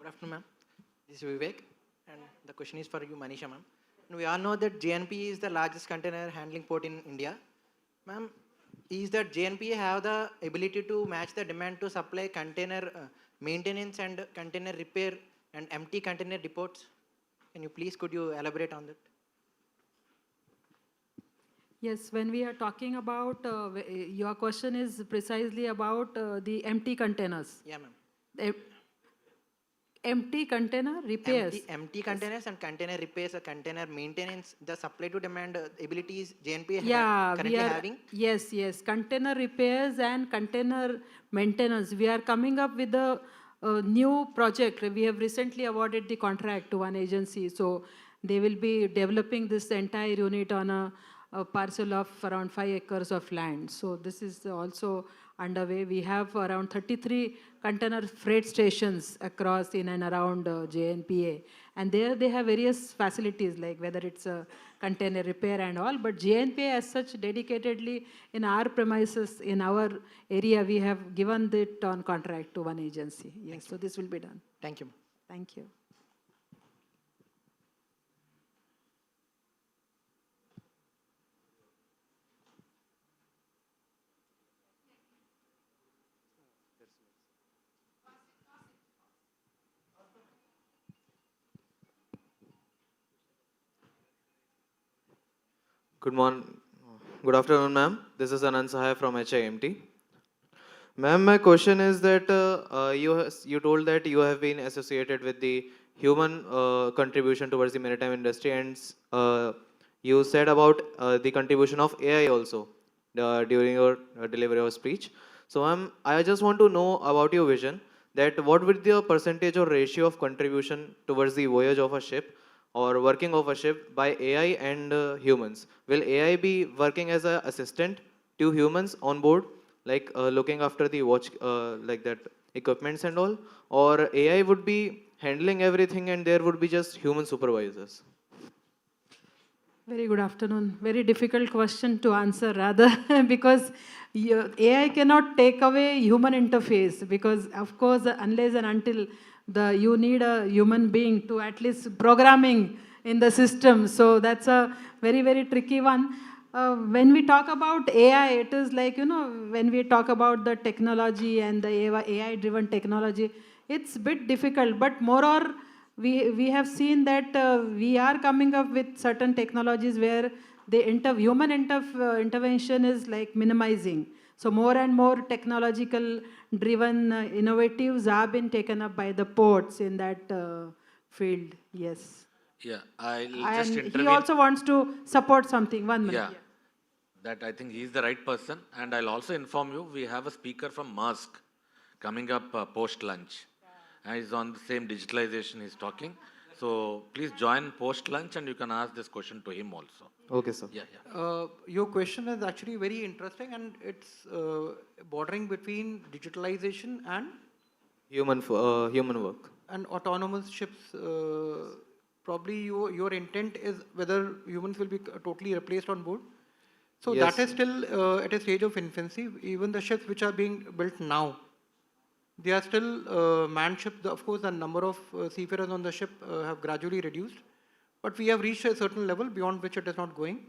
Good afternoon, ma'am. This is Vivek, and the question is for you, Manisha, ma'am. And we all know that JNPA is the largest container handling port in India. Ma'am, is that JNPA have the ability to match the demand to supply container maintenance and container repair and empty container depots? Can you please, could you elaborate on that? Yes, when we are talking about, your question is precisely about the empty containers. Yeah, ma'am. The empty container repairs. Empty containers and container repairs or container maintenance, the supply to demand abilities JNPA Yeah, currently having? yes. Container repairs and container maintenance. We are coming up with a new project. We have recently awarded the contract to one agency. So they will be developing this entire unit on a parcel of around 5 acres of land. So this is also underway. We have around 33 container freight stations across in and around JNPA. And there they have various facilities, like whether it's a container repair and all. But JNPA as such, dedicatedly in our premises, in our area, we have given it on contract to one agency. Yes, so this will be done. Thank you. Thank you. Good morning. Good afternoon, ma'am. This is Anand Sahai from HIMT. Ma'am, my question is that you told that you have been associated with the human contribution towards the maritime industry, and you said about the contribution of AI also during your delivery of speech. So, ma'am, I just want to know about your vision that what would be the percentage or ratio of contribution towards the voyage of a ship or working of a ship by AI and humans? Will AI be working as an assistant to humans on board, like looking after the watch, like that equipments and all, or AI would be handling everything and there would be just human supervisors? Very good afternoon. Very difficult question to answer rather because AI cannot take away human interface, because of course unless and until you need a human being to at least programming in the system. So that's a very, very tricky one. When we talk about AI, it is like, when we talk about the technology and the AI-driven technology, it's a bit difficult, but more or we have seen that we are coming up with certain technologies where the human intervention is like minimizing. So more and more technological driven innovatives have been taken up by the ports in that field. Yes. Yeah, I'll And just intervene. he also wants to support something. 1 minute. Yeah, that I think he's the right person. And I'll also inform you, we have a speaker from Maersk coming up post-lunch. And he's on the same digitalization he's talking. So please join post-lunch and you can ask this question to him also. Okay, sir. Yeah. Your question is actually very interesting, and it's bordering between digitalization and Human work. and autonomous ships. Probably your intent is whether humans will be totally replaced on board. So Yes. that is still at a stage of infancy. Even the ships which are being built now, they are still manned ships. Of course, the number of seafarers on the ship have gradually reduced, but we have reached a certain level beyond which it is not going.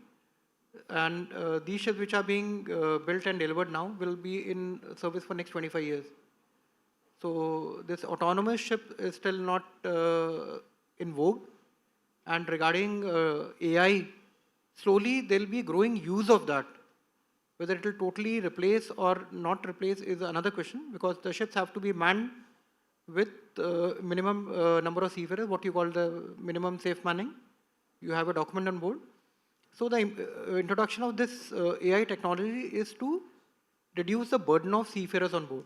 And these ships which are being built and delivered now will be in service for next 25 years. So this autonomous ship is still not in vogue. And regarding AI, slowly there will be growing use of that. Whether it will totally replace or not replace is another question, because the ships have to be manned with minimum number of seafarers, what you call the minimum safe manning. You have a document on board. So the introduction of this AI technology is to reduce the burden of seafarers on board.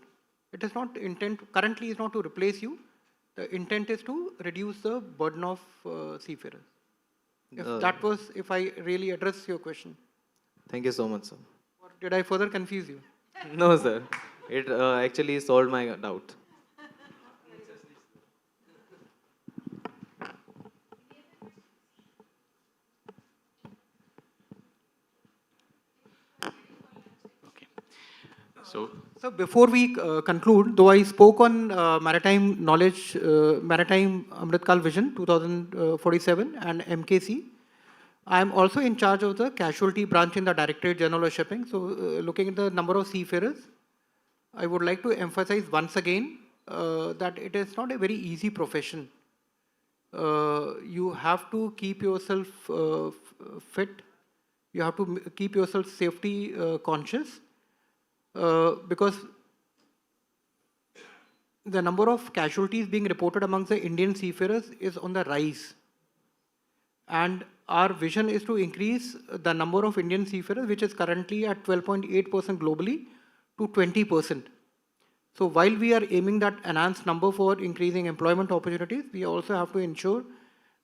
It is not currently is not to replace you. The intent is to reduce the burden of seafarers. If I really address your question. Thank you so much, sir. Or did I further confuse you? No, sir. It actually solved my doubt. So, So before we conclude, though I spoke on maritime knowledge, maritime Amritkal Vision 2047 and MKC, I am also in charge of the casualty branch in the Directorate General of Shipping. So looking at the number of seafarers, I would like to emphasize once again that it is not a very easy profession. You have to keep yourself fit. You have to keep yourself safety conscious because the number of casualties being reported amongst the Indian seafarers is on the rise. And our vision is to increase the number of Indian seafarers, which is currently at 12.8% globally, to 20%. So while we are aiming that enhanced number for increasing employment opportunities, we also have to ensure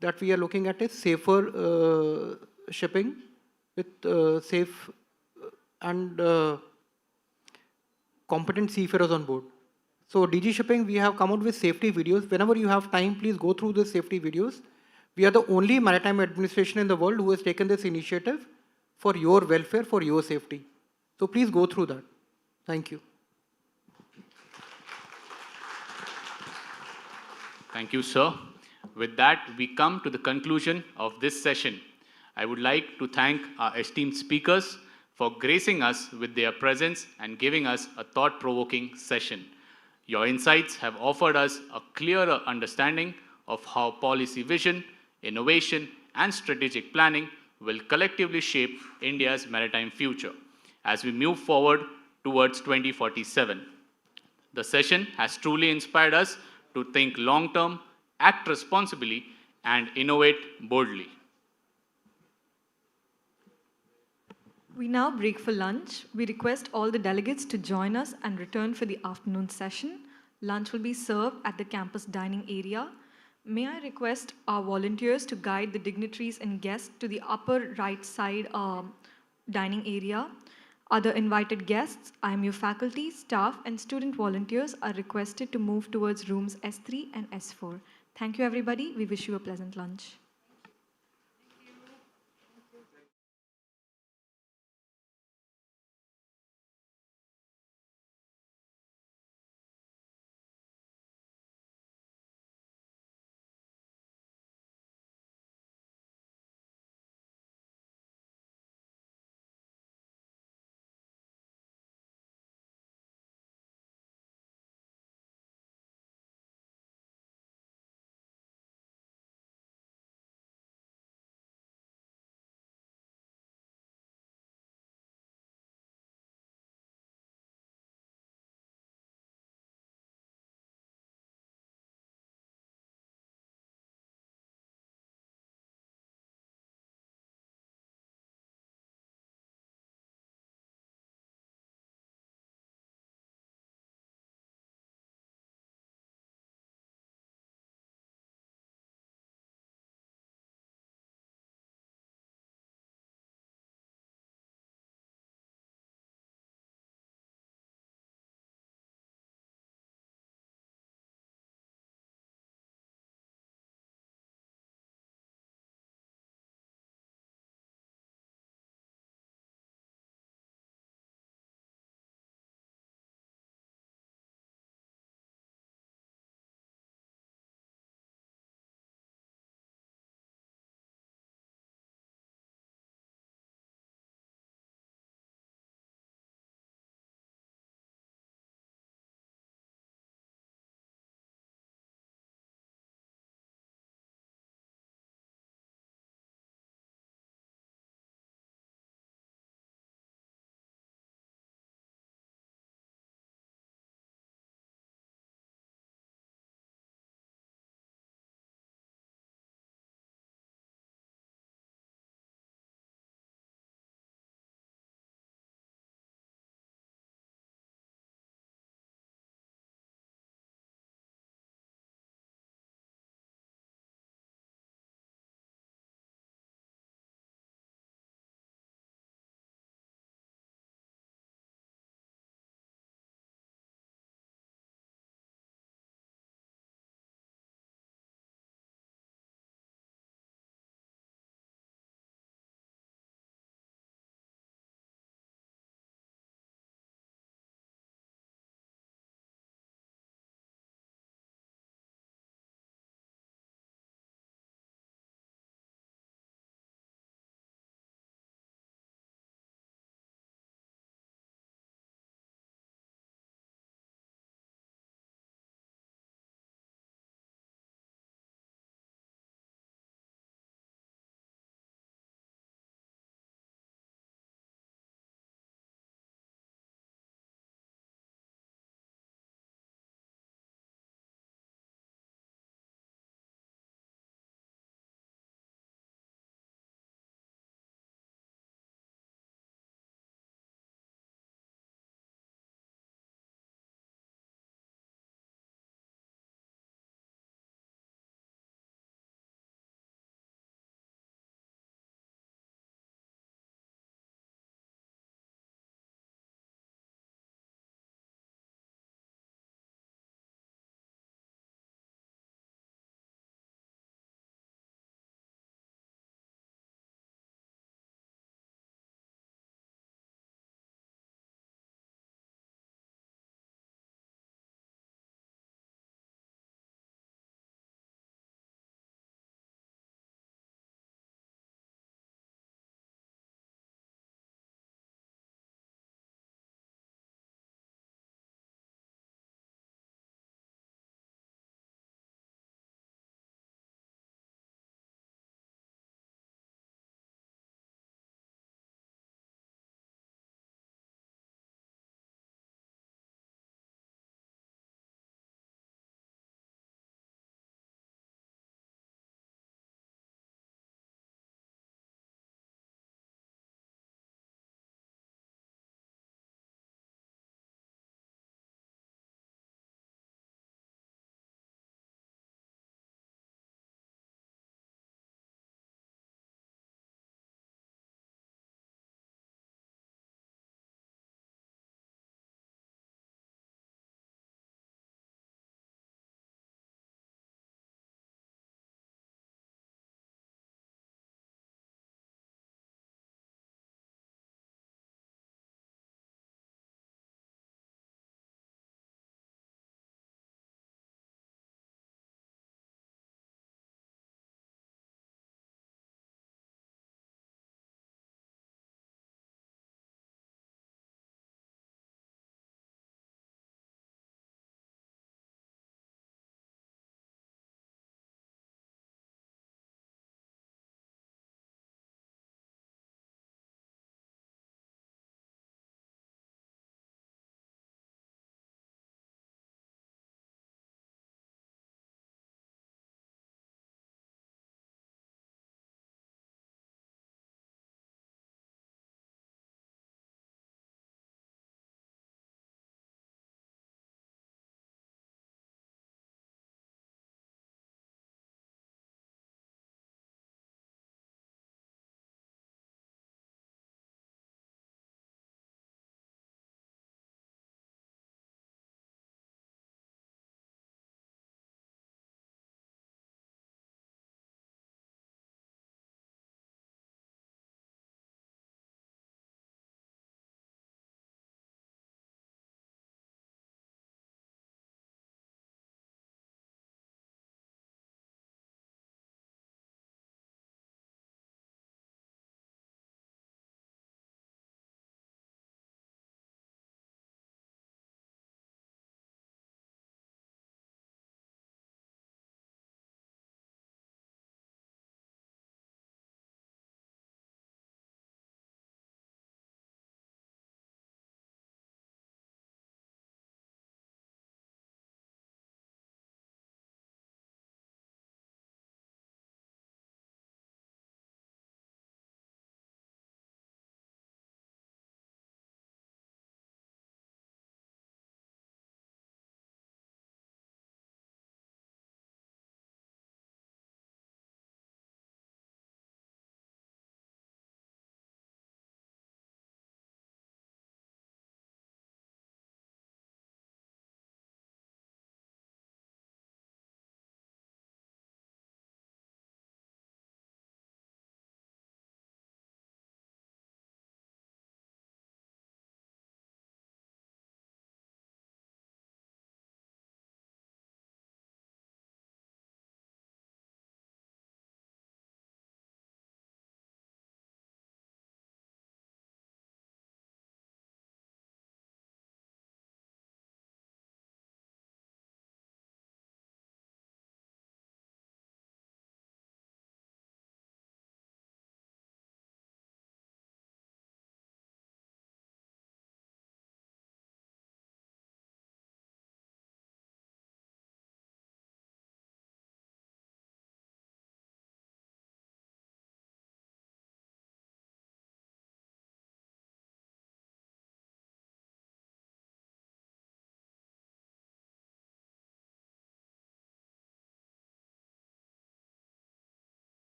that we are looking at a safer shipping with safe and competent seafarers on board. So DG Shipping, we have come out with safety videos. Whenever you have time, please go through the safety videos. We are the only maritime administration in the world who has taken this initiative for your welfare, for your safety. So please go through that. Thank you. thank you, sir. With that, we come to the conclusion of this session. I would like to thank our esteemed speakers for gracing us with their presence and giving us a thought-provoking session. Your insights have offered us a clearer understanding of how policy vision, innovation, and strategic planning will collectively shape India's maritime future as we move forward towards 2047. The session has truly inspired us to think long-term, act responsibly, and innovate boldly. We now break for lunch. We request all the delegates to join us and return for the afternoon session. Lunch will be served at the campus dining area. May I request our volunteers to guide the dignitaries and guests to the upper right side dining area. Other invited guests, IMU faculty, staff, and student volunteers are requested to move towards rooms S3 and S4. Thank you, everybody. We wish you a pleasant lunch.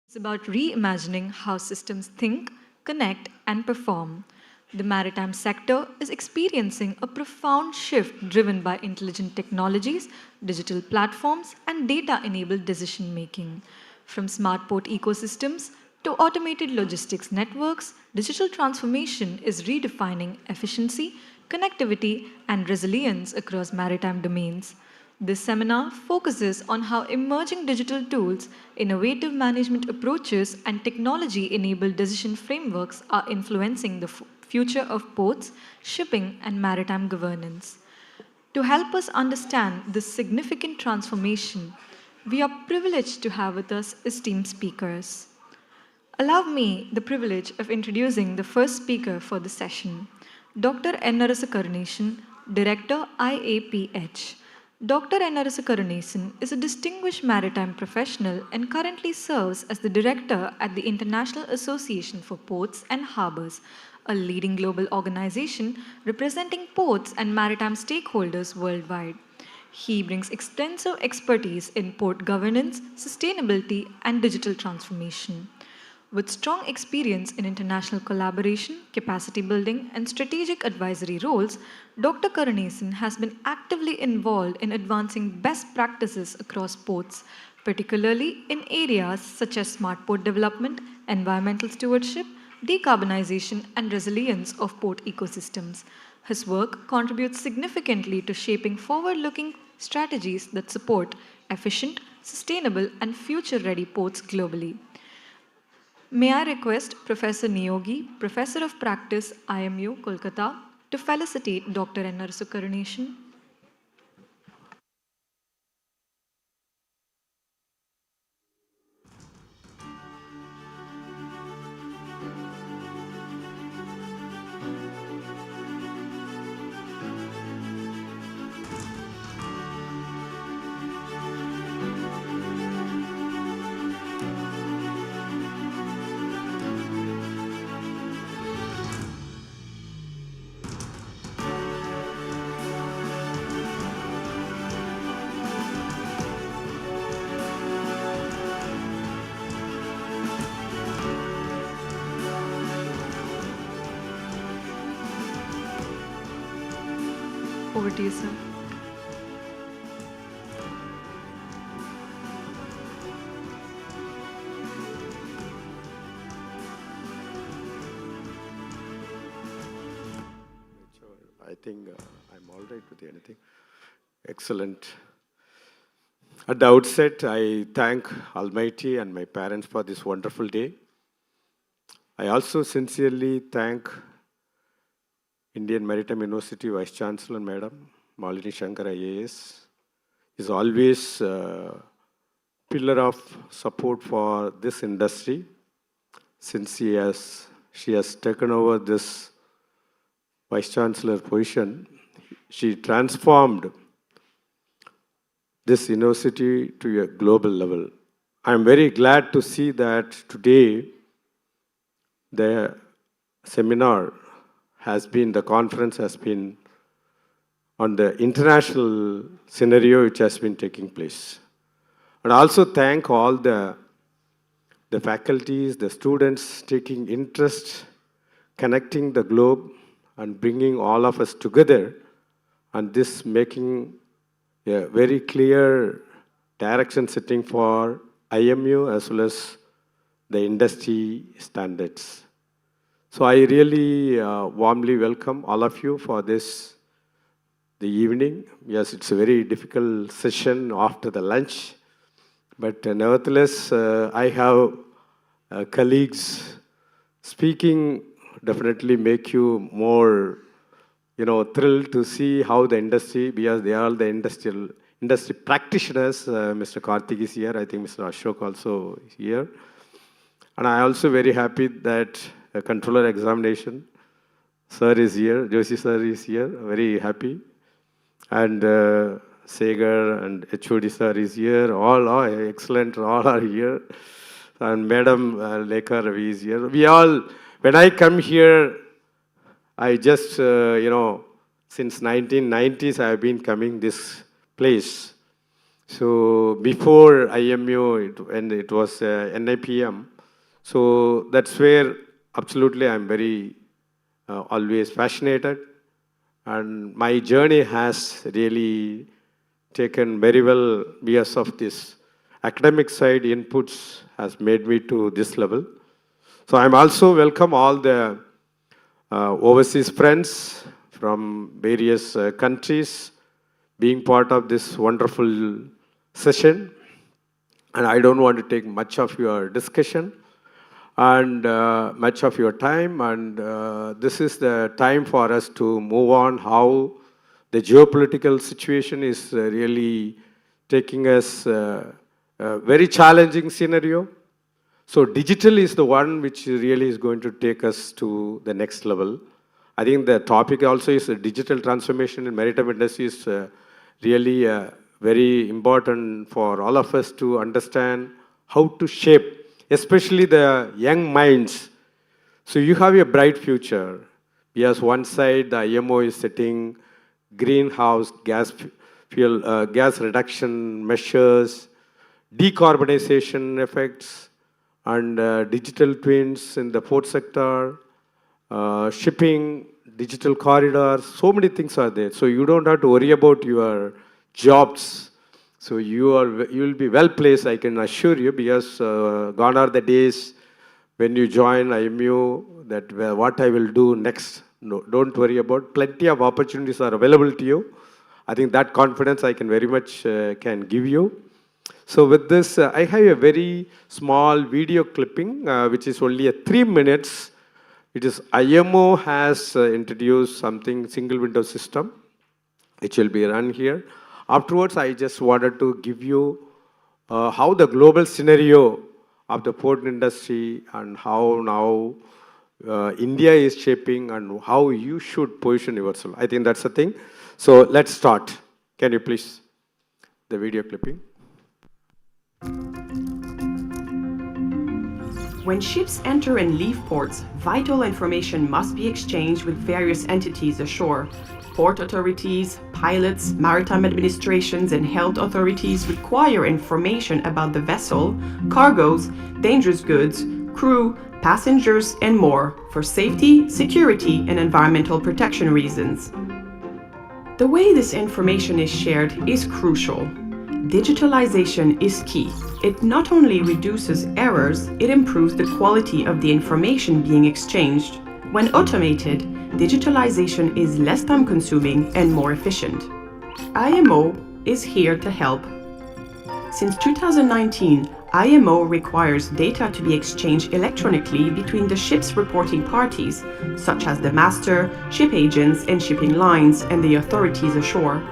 It's about reimagining how systems think, connect, and perform. The maritime sector is experiencing a profound shift driven by intelligent technologies, digital platforms, and data enabled decision making. From smart port ecosystems to automated logistics networks, digital transformation is redefining efficiency, connectivity, and resilience across maritime domains. This seminar focuses on how emerging digital tools, innovative management approaches, and technology enabled decision frameworks are influencing the future of ports, shipping, and maritime governance. To help us understand this significant transformation, we are privileged to have with us esteemed speakers. Allow me the privilege of introducing the first speaker for the session, Dr. N. Karunation, Director IAPH. Dr. N. Karunation is a distinguished maritime professional and currently serves as the Director at the International Association for Ports and Harbors, a leading global organization representing ports and maritime stakeholders worldwide. He brings extensive expertise in port governance, sustainability, and digital transformation. With strong experience in international collaboration, capacity building, and strategic advisory roles, Dr. Karunesan has been actively involved in advancing best practices across ports, particularly in areas such as smart port development, environmental stewardship, decarbonization, and resilience of port ecosystems. His work contributes significantly to shaping forward-looking strategies that support efficient, sustainable, and future-ready ports globally. May I request Professor Niyogi, Professor of Practice, IMU, Kolkata, to felicitate Dr. N. Karunation. Over to you, sir. I think I'm all right with anything. Excellent. At the outset, I thank Almighty and my parents for this wonderful day. I also sincerely thank Indian Maritime University Vice Chancellor Madam Malini Shankar IAS is always a pillar of support for this industry since she has taken over this Vice Chancellor position. She transformed this university to a global level. I'm very glad to see that today the seminar the conference has been on the international scenario which has been taking place. And also thank all the faculties, the students taking interest, connecting the globe and bringing all of us together, and this making a very clear direction setting for IMU as well as the industry standards. So I really warmly welcome all of you for the evening. Yes, it's a very difficult session after the lunch, but nevertheless, I have colleagues speaking definitely make you more, thrilled to see how the industry, because they are all the industry practitioners. Mr. Karthik is here. I think Mr. Ashok also is here. And I also very happy that Controller Examination sir is here, Joshi sir is here, very happy. And Segar and HOD sir is here, all are excellent, all are here. And Madam Lekha Ravi is here. We all, when I come here, I just, since 1990s I have been coming this place. So before IMU, when it was NIPM, so that's where absolutely I'm very always fascinated. And my journey has really taken very well because of this academic side inputs has made me to this level. So I'm also welcome all the overseas friends from various countries being part of this wonderful session. And I don't want to take much of your discussion and much of your time. And this is the time for us to move on how the geopolitical situation is really taking us a very challenging scenario. So digital is the one which really is going to take us to the next level. I think the topic also is digital transformation in maritime industry is really very important for all of us to understand how to shape, especially the young minds. So you have a bright future. Yes, one side the IMO is setting greenhouse gas reduction measures, decarbonization effects, and digital twins in the port sector, shipping, digital corridors, so many things are there. So you don't have to worry about your jobs. So you will be well placed, I can assure you, because gone are the days when you join IMU that what I will do next. No, don't worry about. Plenty of opportunities are available to you. I think that confidence I can very much can give you. So with this, I have a very small video clipping, which is only 3 minutes. It is IMO has introduced something, single window system, which will be run here. Afterwards, I just wanted to give you how the global scenario of the port industry and how now India is shaping and how you should position yourself. I think that's the thing. So let's start. Can you please, the video clipping? When ships enter and leave ports, vital information must be exchanged with various entities ashore. Port authorities, pilots, maritime administrations, and health authorities require information about the vessel, cargoes, dangerous goods, crew, passengers, and more for safety, security, and environmental protection reasons. The way this information is shared is crucial. Digitalization is key. It not only reduces errors, it improves the quality of the information being exchanged. When automated, digitalization is less time-consuming and more efficient. IMO is here to help. Since 2019, IMO requires data to be exchanged electronically between the ship's reporting parties, such as the master, ship agents and shipping lines, and the authorities ashore.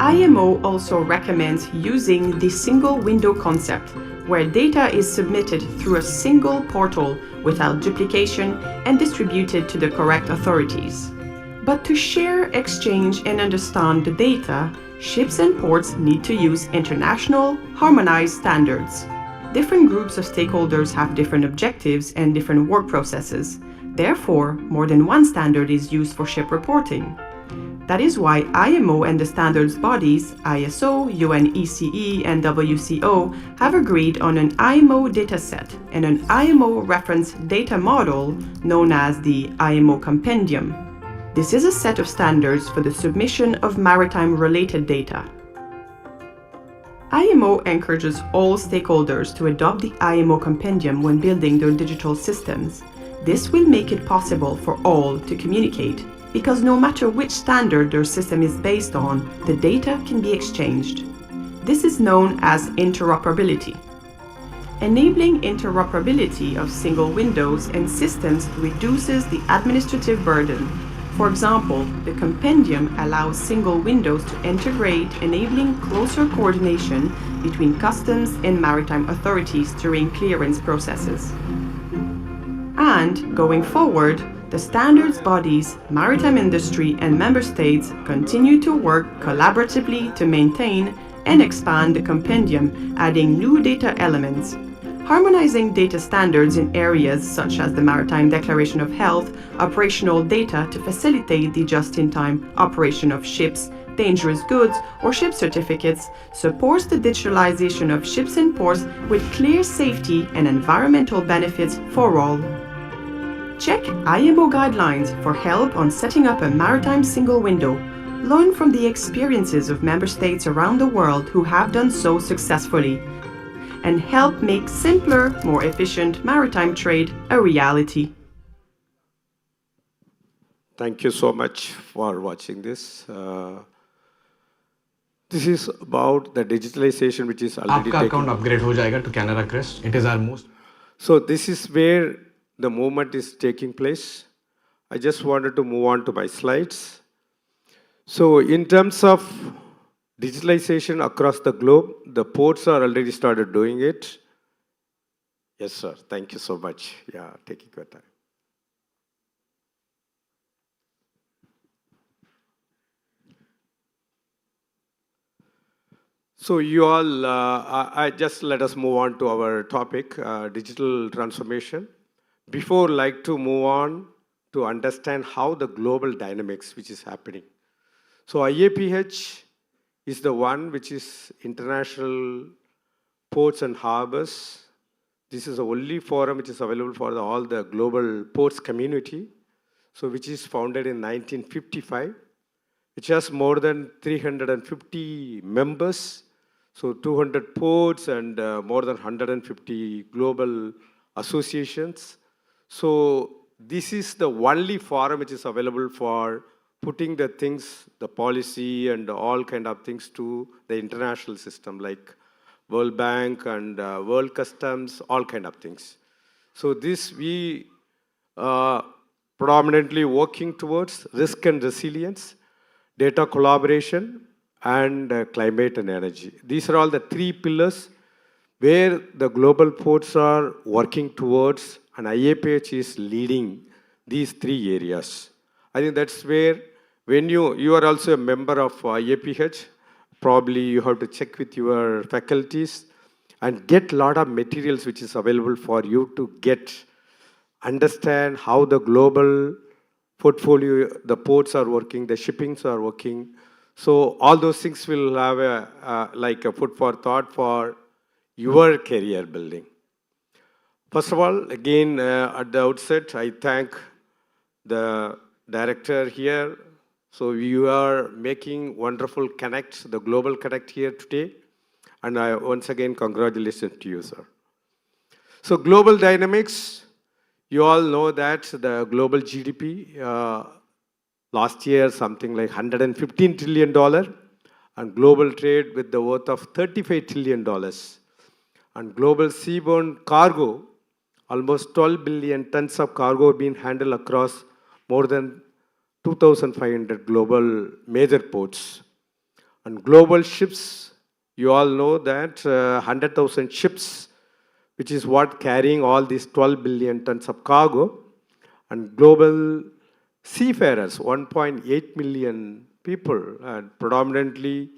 IMO also recommends using the single window concept, where data is submitted through a single portal without duplication and distributed to the correct authorities. But to share, exchange, and understand the data, ships and ports need to use international, harmonized standards. Different groups of stakeholders have different objectives and different work processes. Therefore, more than one standard is used for ship reporting. That is why IMO and the standards bodies, ISO, UNECE, and WCO, have agreed on an IMO dataset and an IMO reference data model known as the IMO Compendium. This is a set of standards for the submission of maritime-related data. IMO encourages all stakeholders to adopt the IMO Compendium when building their digital systems. This will make it possible for all to communicate, because no matter which standard their system is based on, the data can be exchanged. This is known as interoperability. Enabling interoperability of single windows and systems reduces the administrative burden. For example, the compendium allows single windows to integrate, enabling closer coordination between customs and maritime authorities during clearance processes. And, going forward, the standards bodies, maritime industry, and member states continue to work collaboratively to maintain and expand the compendium, adding new data elements. Harmonizing data standards in areas such as the Maritime Declaration of Health, operational data to facilitate the just-in-time operation of ships, dangerous goods, or ship certificates, supports the digitalization of ships and ports with clear safety and environmental benefits for all. Check IMO guidelines for help on setting up a maritime single window. Learn from the experiences of member states around the world who have done so successfully, and help make simpler, more efficient maritime trade a reality. Thank you so much for watching this. This is about the digitalization which is already आपका taking account upgrade हो जाएगा to Canara Crest. It is our most. So this is where the movement is taking place. I just wanted to move on to my slides. So in terms of digitalization across the globe, the ports are already started doing it. Yes, sir. Thank you so much. Yeah, taking your time. So you all, I just let us move on to our topic, digital transformation. Before, like to move on to understand how the global dynamics which is happening. So IAPH is the one which is International Ports and Harbors. This is the only forum which is available for all the global ports community. So which is founded in 1955, which has more than 350 members. So 200 ports and more than 150 global associations. So this is the only forum which is available for putting the things, the policy and all kind of things to the international system like World Bank and World Customs, all kind of things. So this we predominantly working towards risk and resilience, data collaboration, and climate and energy. These are all the three pillars where the global ports are working towards, and IAPH is leading these three areas. I think that's where, when you are also a member of IAPH, probably you have to check with your faculties and get a lot of materials which is available for you to understand how the global portfolio, the ports are working, the shippings are working. So all those things will have like a food for thought for your career building. First of all, again, at the outset, I thank the director here. So you are making wonderful connects, the global connect here today. And I once again, congratulations to you, sir. So global dynamics, you all know that the global GDP last year something like $115 trillion, and global trade with the worth of $35 trillion. And global seaborne cargo, almost 12 billion tons of cargo being handled across more than 2,500 global major ports. And global ships, you all know that 100,000 ships, which is what carrying all these 12 billion tons of cargo. And global seafarers, 1.8 million people, and predominantly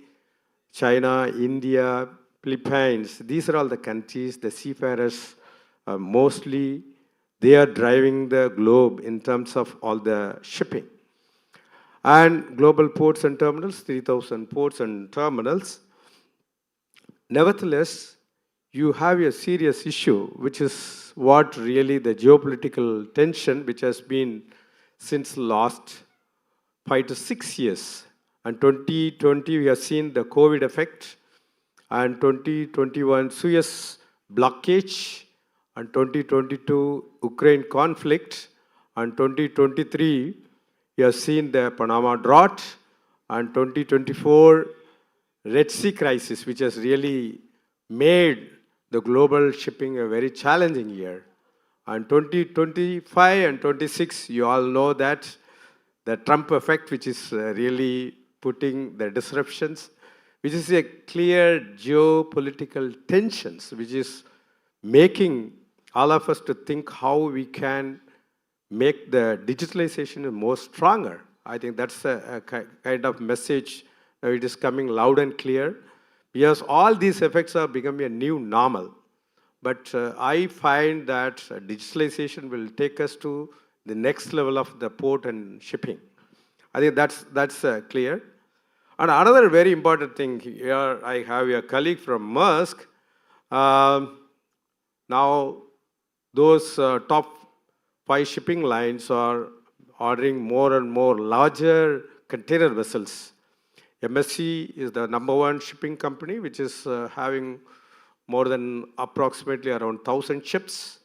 China, India, Philippines. These are all the countries, the seafarers, mostly they are driving the globe in terms of all the shipping. And global ports and terminals, 3,000 ports and terminals. Nevertheless, you have a serious issue, which is what really the geopolitical tension, which has been since last 5 to 6 years. And 2020, we have seen the COVID effect, and 2021, Suez blockage, and 2022, Ukraine conflict, and 2023, we have seen the Panama drought, and 2024, Red Sea crisis, which has really made the global shipping a very challenging year. And 2025 and 26, you all know that the Trump effect, which is really putting the disruptions, which is a clear geopolitical tensions, which is making all of us to think how we can make the digitalization more stronger. I think that's a kind of message. It is coming loud and clear, because all these effects are becoming a new normal. But I find that digitalization will take us to the next level of the port and shipping. I think that's clear. And another very important thing here, I have a colleague from Musk. Now, those top 5 shipping lines are ordering more and more larger container vessels. MSC is the #1 shipping company, which is having more than approximately around 1,000 ships.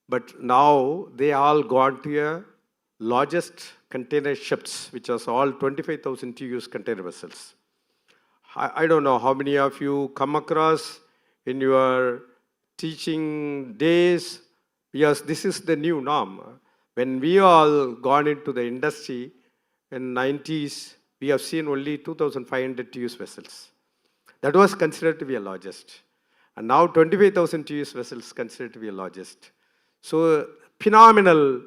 But now they all gone to a largest container ships, which is all 25,000 TEUs container vessels. I don't know how many of you come across in your teaching days. Yes, this is the new norm. When we all gone into the industry in 90s, we have seen only 2,500 TEUs vessels. That was considered to be a largest. And now 25,000 TEUs vessels considered to be a largest. So phenomenal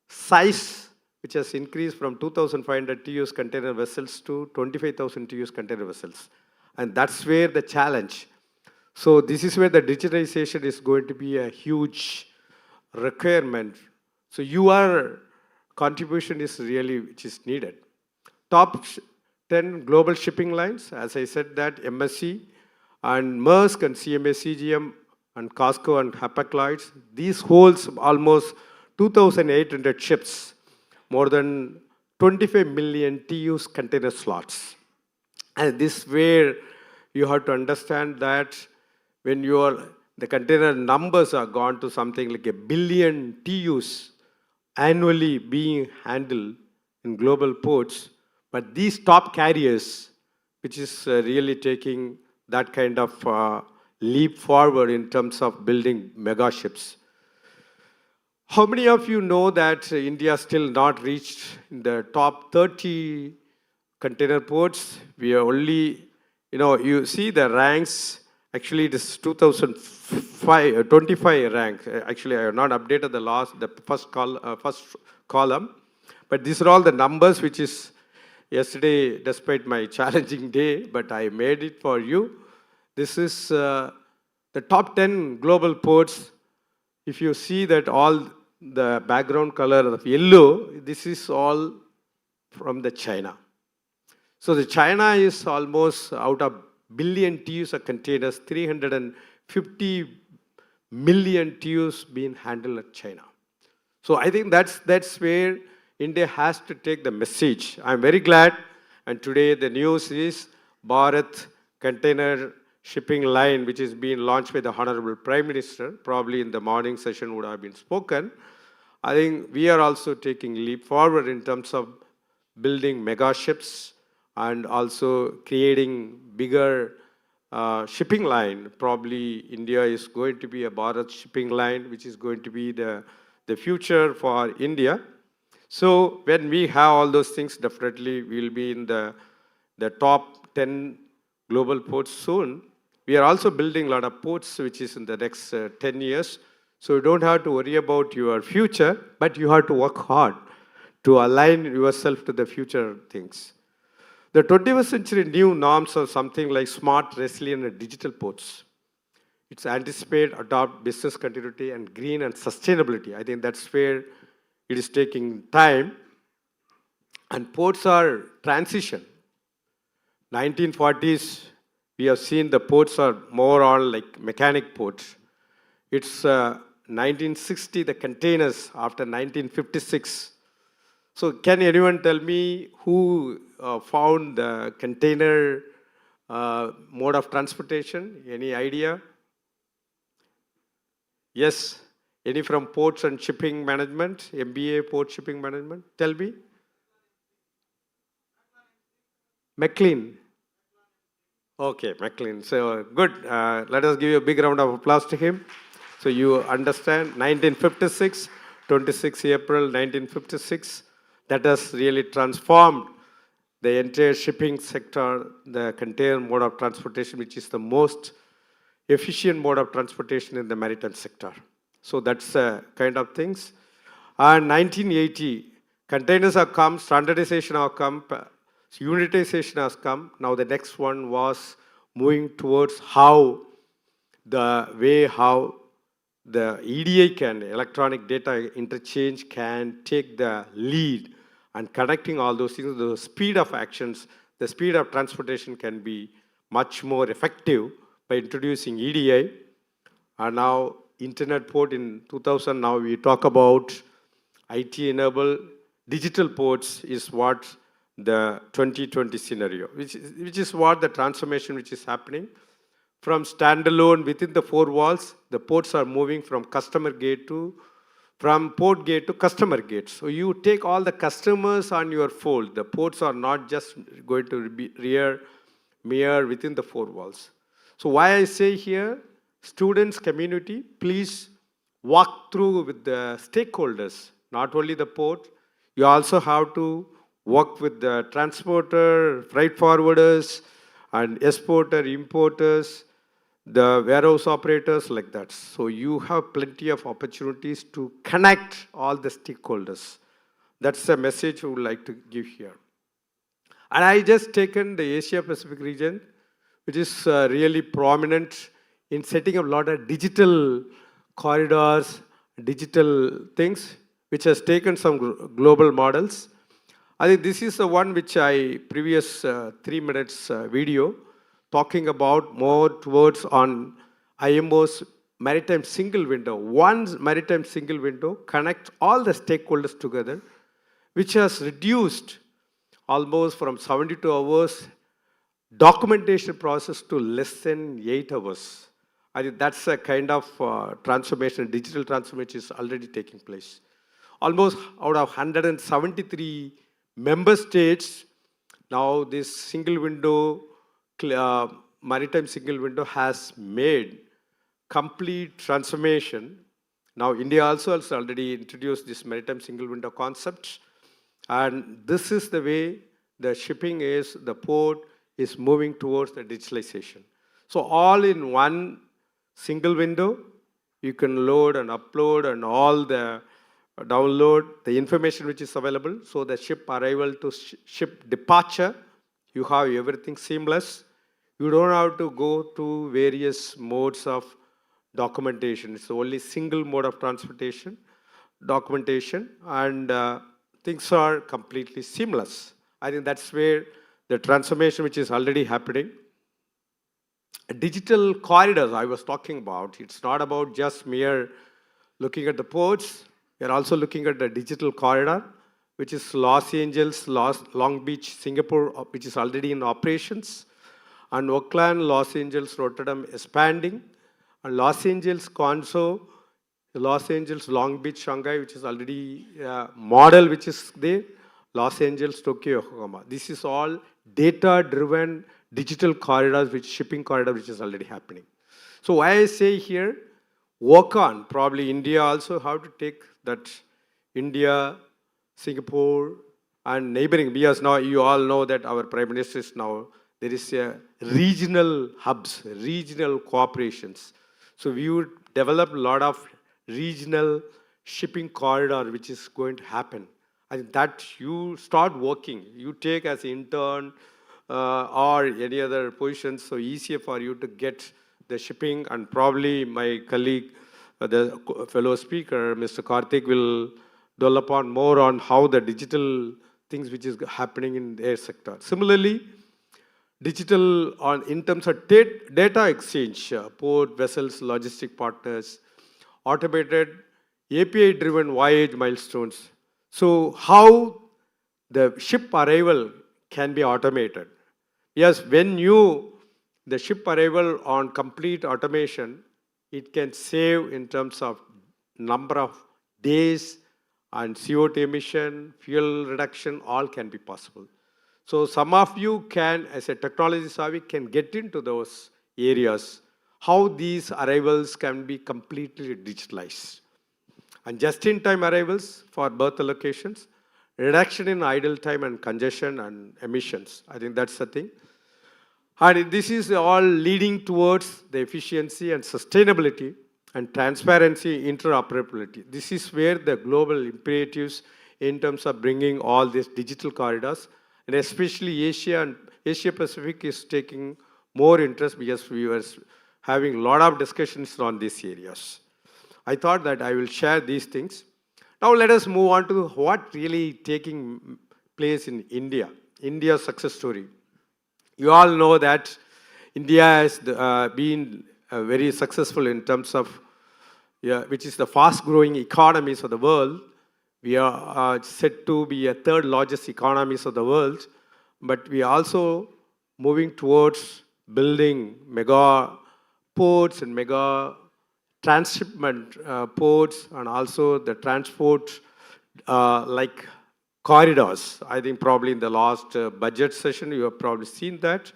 size, which has increased from 2,500 TEUs container vessels to 25,000 TEUs container vessels. And that's where the challenge. So this is where the digitization is going to be a huge requirement. So your contribution is really which is needed. Top 10 global shipping lines, as I said that MSC and Maersk and CMA CGM and COSCO and Hapag-Lloyd, these holds almost 2,800 ships, more than 25 million TEUs container slots. And this where you have to understand that when the container numbers are gone to something like 1 billion TEUs annually being handled in global ports, but these top carriers, which is really taking that kind of leap forward in terms of building mega ships. How many of you know that India still not reached in the top 30 container ports? We are only, you see the ranks. Actually, it is 2025 rank. Actually, I have not updated the first column. But these are all the numbers, which is yesterday, despite my challenging day, but I made it for you. This is the top 10 global ports. If you see that all the background color of yellow, this is all from the China. So the China is almost out of billion TEUs of containers, 350 million TEUs being handled at China. So I think that's where India has to take the message. I'm very glad, and today the news is Bharat Container Shipping Line, which is being launched by the Honorable Prime Minister, probably in the morning session would have been spoken. I think we are also taking leap forward in terms of building mega ships and also creating bigger shipping line. Probably India is going to be a Bharat shipping line, which is going to be the future for India. So when we have all those things, definitely we'll be in the top 10 global ports soon. We are also building a lot of ports, which is in the next 10 years. So you don't have to worry about your future, but you have to work hard to align yourself to the future things. The 21st century new norms are something like smart, resilient, and digital ports. It's anticipate, adopt business continuity, and green and sustainability. I think that's where it is taking time. And ports are transition. 1940s, we have seen the ports are more on like mechanic ports. It's 1960, the containers after 1956. So can anyone tell me who found the container mode of transportation? Any idea? Yes. Any from ports and shipping management? MBA, port shipping management? Tell me. McLean. Okay, McLean. So good. Let us give you a big round of applause to him. So you understand 1956, 26 April 1956. That has really transformed the entire shipping sector, the container mode of transportation, which is the most efficient mode of transportation in the maritime sector. So that's kind of things. And 1980, containers have come, standardization have come, unitization has come. Now the next one was moving towards how the EDI can, electronic data interchange, can take the lead and connecting all those things, the speed of actions, the speed of transportation can be much more effective by introducing EDI. And now internet port in 2000, now we talk about IT-enabled digital ports is what the 2020 scenario, which is what the transformation which is happening. From standalone within the four walls, the ports are moving from from port gate to customer gate. So you take all the customers on your fold. The ports are not just going to be mere within the four walls. So why I say here, students, community, please walk through with the stakeholders, not only the port, you also have to work with the transporter, freight forwarders, and exporter, importers, the warehouse operators, like that. So you have plenty of opportunities to connect all the stakeholders. That's the message we would like to give here. And I just taken the Asia Pacific region, which is really prominent in setting up a lot of digital corridors, digital things, which has taken some global models. I think this is the one which previous 3 minutes video, talking about more towards on IMO's maritime single window. One maritime single window connects all the stakeholders together, which has reduced almost from 72 hours documentation process to less than 8 hours. I think that's a kind of transformation, digital transformation is already taking place. Almost out of 173 member states, now this single window, maritime single window has made complete transformation. Now India also has already introduced this maritime single window concept. And this is the way the shipping is, the port is moving towards the digitalization. So all in one single window, you can load and upload and all the download the information which is available. So the ship arrival to ship departure, you have everything seamless. You don't have to go to various modes of documentation. It's only single mode of documentation, and things are completely seamless. I think that's where the transformation which is already happening. Digital corridors I was talking about, it's not about just mere looking at the ports. We're also looking at the digital corridor, which is Los Angeles, Long Beach, Singapore, which is already in operations, and Oakland, Los Angeles, Rotterdam expanding, and Los Angeles, Conso, Los Angeles, Long Beach, Shanghai, which is already model which is there, Los Angeles, Tokyo, Yokohama. This is all data-driven digital corridors, shipping corridor, which is already happening. So why I say here, work on, probably India also have to take that India, Singapore, and neighboring. Because now you all know that our Prime Minister is now, there is a regional hubs, regional cooperations. So we would develop a lot of regional shipping corridor, which is going to happen. And that you start working, you take as intern or any other position, so easier for you to get the shipping. And probably my colleague, the fellow speaker, Mr. Karthik, will dwell upon more on how the digital things which is happening in their sector. Similarly, digital in terms of data exchange, port, vessels, logistic partners, automated API-driven voyage milestones. So how the ship arrival can be automated. Yes, when the ship arrival on complete automation, it can save in terms of number of days and CO2 emission, fuel reduction, all can be possible. So some of you can, as a technology savvy, can get into those areas, how these arrivals can be completely digitalized. And just-in-time arrivals for berth allocations, reduction in idle time and congestion and emissions. I think that's the thing. And this is all leading towards the efficiency and sustainability and transparency, interoperability. This is where the global imperatives in terms of bringing all these digital corridors, and especially Asia and Asia Pacific is taking more interest because we were having a lot of discussions on these areas. I thought that I will share these things. Now let us move on to what really taking place in India, India's success story. You all know that India has been very successful in terms of, which is the fast-growing economies of the world. We are set to be a third largest economies of the world, but we are also moving towards building mega ports and mega transshipment ports, and also the transport like corridors. I think probably in the last budget session, you have probably seen that.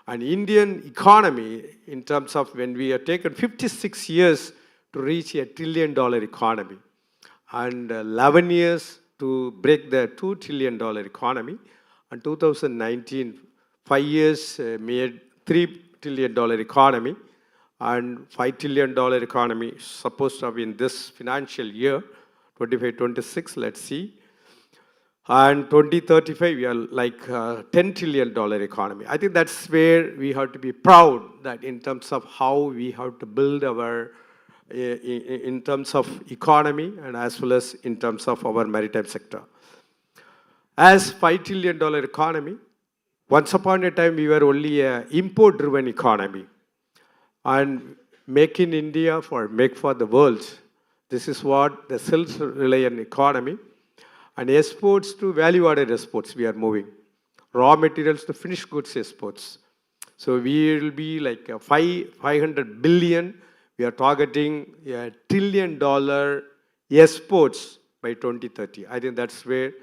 An Indian economy, in terms of when we have taken 56 years to reach $1 trillion economy, and 11 years to break the $2 trillion economy, and 2019, 5 years made $3 trillion economy, and $5 trillion economy supposed to have in this financial year, 25-26, let's see. And 2035, we are like $10 trillion economy. I think that's where we have to be proud, that in terms of how we have to build our, in terms of economy and as well as in terms of our maritime sector. As $5 trillion economy, once upon a time we were only an import-driven economy. And make in India for make for the world. This is what the self-reliant economy. And exports to value-added exports we are moving. Raw materials to finished goods exports. So we will be like a 500 billion. We are targeting $1 trillion exports by 2030. I think that's where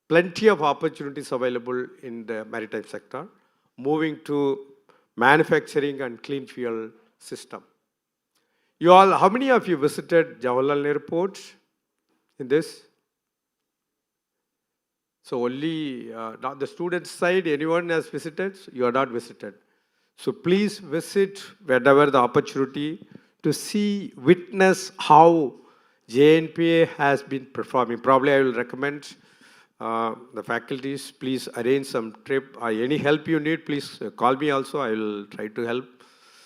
plenty of opportunities available in the maritime sector. Moving to manufacturing and clean fuel system. You all, how many of you visited Jawaharlal Airport in this? So only not the student side, anyone has visited? You are not visited. So please visit whenever the opportunity to see, witness how JNPA has been performing. Probably I will recommend the faculties, please arrange some trip. Any help you need, please call me also. I will try to help.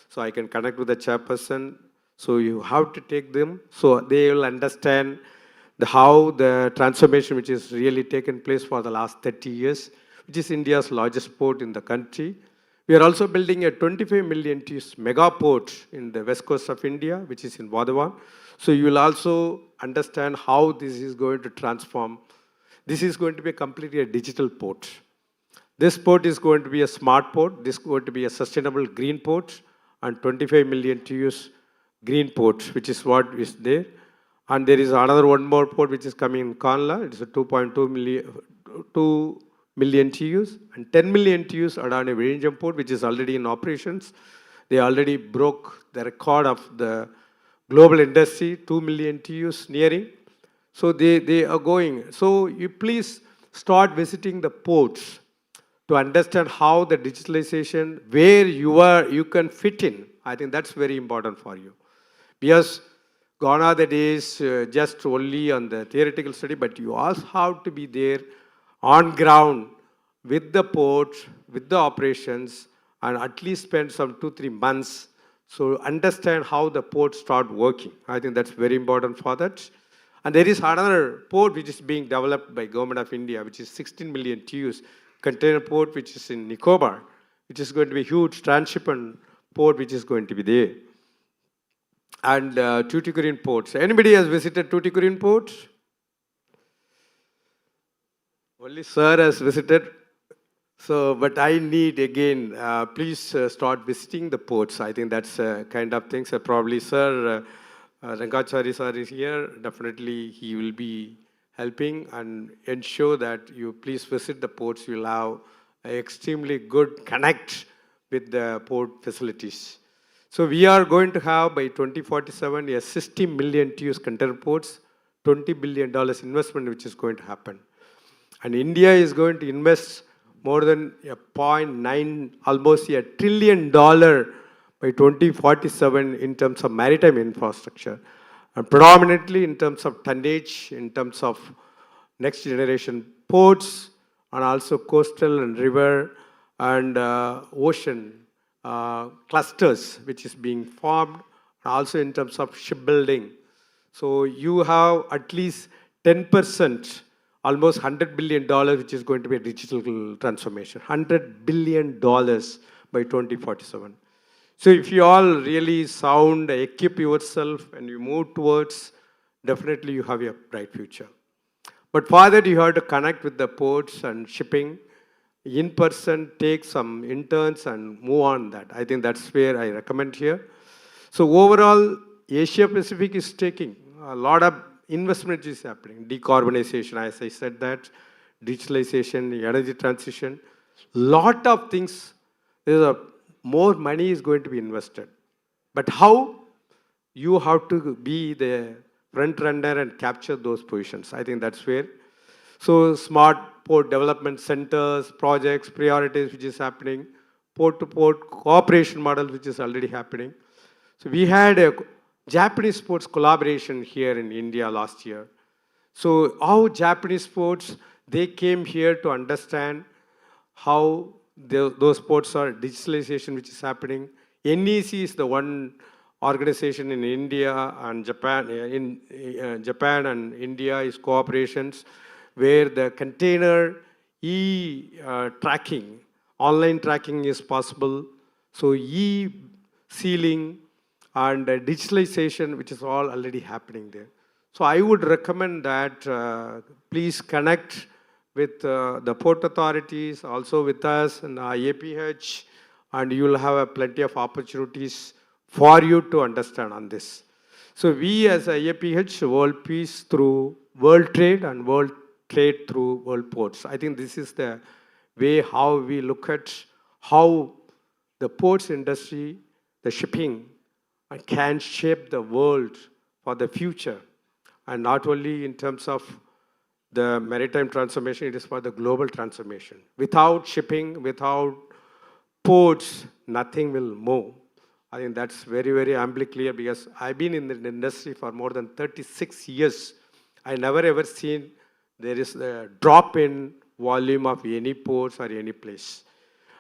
So I can connect with the chairperson. So you have to take them so they will understand how the transformation which is really taken place for the last 30 years, which is India's largest port in the country. We are also building a 25 million TEUs mega port in the west coast of India, which is in Vadhavan. So you will also understand how this is going to transform. This is going to be completely a digital port. This port is going to be a smart port. This is going to be a sustainable green port, and 25 million TEUs green port, which is what is there. And there is another one more port which is coming in Kanla. It's a 2.2 million TEUs, and 10 million TEUs Adani Virinjam port, which is already in operations. They already broke the record of the global industry, 2 million TEUs nearing. So they are going. So you please start visiting the ports to understand how the digitalization, where you can fit in. I think that's very important for you. Because gone are the days just only on the theoretical study, but you also have to be there on ground with the port, with the operations, and at least spend some 2-3 months. So understand how the ports start working. I think that's very important for that. And there is another port which is being developed by Government of India, which is 16 million TEUs, container port which is in Nicobar, which is going to be a huge transshipment port which is going to be there. And Tuticorin port. So anybody has visited Tuticorin port? Only sir has visited. So, but I need again, please start visiting the ports. I think that's kind of things. Probably sir, Rangachari sir is here. Definitely he will be helping and ensure that you please visit the ports. You'll have an extremely good connect with the port facilities. So we are going to have by 2047 a 60 million TEUs container ports, $20 billion investment which is going to happen. And India is going to invest more than a 0.9, almost $1 trillion by 2047 in terms of maritime infrastructure. And predominantly in terms of tonnage, in terms of next generation ports, and also coastal and river and ocean clusters which is being formed, and also in terms of shipbuilding. So you have at least 10% almost $100 billion, which is going to be a digital transformation. $100 billion by 2047. So if you all really sound, equip yourself, and you move towards, definitely you have a bright future. But for that, you have to connect with the ports and shipping, in person, take some interns and move on that. I think that's where I recommend here. So overall, Asia Pacific is taking a lot of investment is happening. Decarbonization, as I said that, digitalization, energy transition, lot of things. More money is going to be invested. But how? You have to be the front runner and capture those positions. I think that's where. So smart port development centers, projects, priorities, which is happening, port-to-port cooperation model, which is already happening. So we had a Japanese ports collaboration here in India last year. So how Japanese ports, they came here to understand how those ports are digitalization, which is happening. NEC is the one organization in India and Japan. Japan and India is cooperations where the container tracking, online tracking is possible. So sealing and digitalization, which is all already happening there. So I would recommend that please connect with the port authorities, also with us and APH, and you will have plenty of opportunities for you to understand on this. So we as APH, world peace through world trade and world trade through world ports. I think this is the way how we look at how the ports industry, the shipping, can shape the world for the future. And not only in terms of the maritime transformation, it is for the global transformation. Without shipping, without ports, nothing will move. I think that's very, very amply clear because I've been in the industry for more than 36 years. I never ever seen there is a drop in volume of any ports or any place.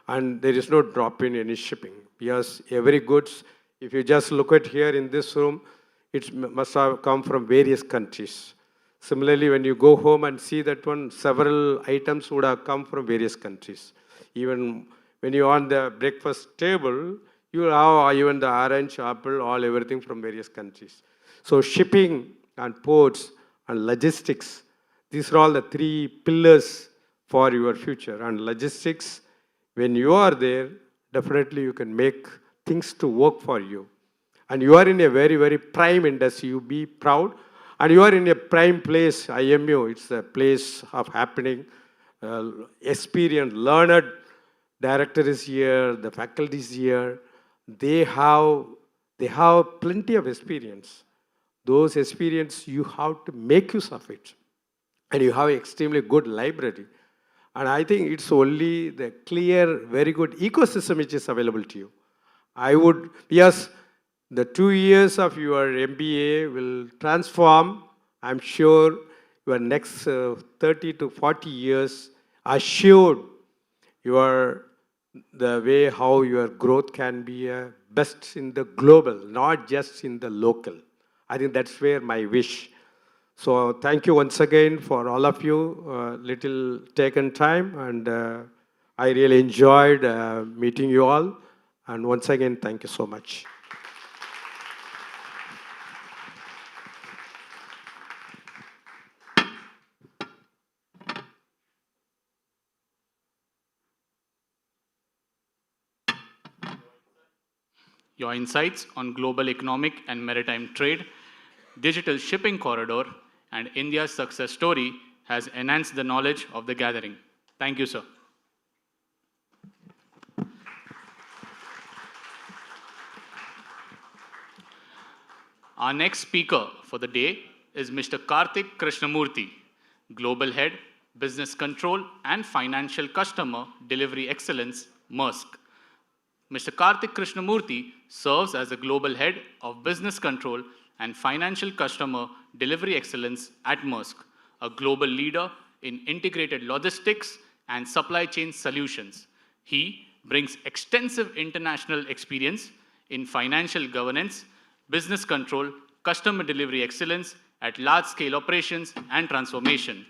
And there is no drop in any shipping because every goods, if you just look at here in this room, it must have come from various countries. Similarly, when you go home and see that one, several items would have come from various countries. Even when you're on the breakfast table, you have even the orange, apple, everything from various countries. So shipping and ports and logistics, these are all the three pillars for your future. And logistics, when you are there, definitely you can make things to work for you. And you are in a very, very prime industry. You be proud. And you are in a prime place, IMU. It's a place of happening. Experienced, learned director is here. The faculty is here. They have plenty of experience. Those experience, you have to make use of it. And you have an extremely good library. And I think it's only the clear, very good ecosystem which is available to you. I would, yes, the 2 years of your MBA will transform, I'm sure, your next 30 to 40 years, assured the way how your growth can be best in the global, not just in the local. I think that's where my wish. So thank you once again for all of you, little taken time, and I really enjoyed meeting you all. And once again, thank you so much. Your insights on global economic and maritime trade, digital shipping corridor, and India's success story has enhanced the knowledge of the gathering. Thank you, sir. Our next speaker for the day is Mr. Karthik Krishnamurthy, Global Head, Business Control and Financial Customer Delivery Excellence, Maersk. Mr. Karthik Krishnamurthy serves as the Global Head of Business Control and Financial Customer Delivery Excellence at Maersk, a global leader in integrated logistics and supply chain solutions. He brings extensive international experience in financial governance, business control, customer delivery excellence at large-scale operations and transformation.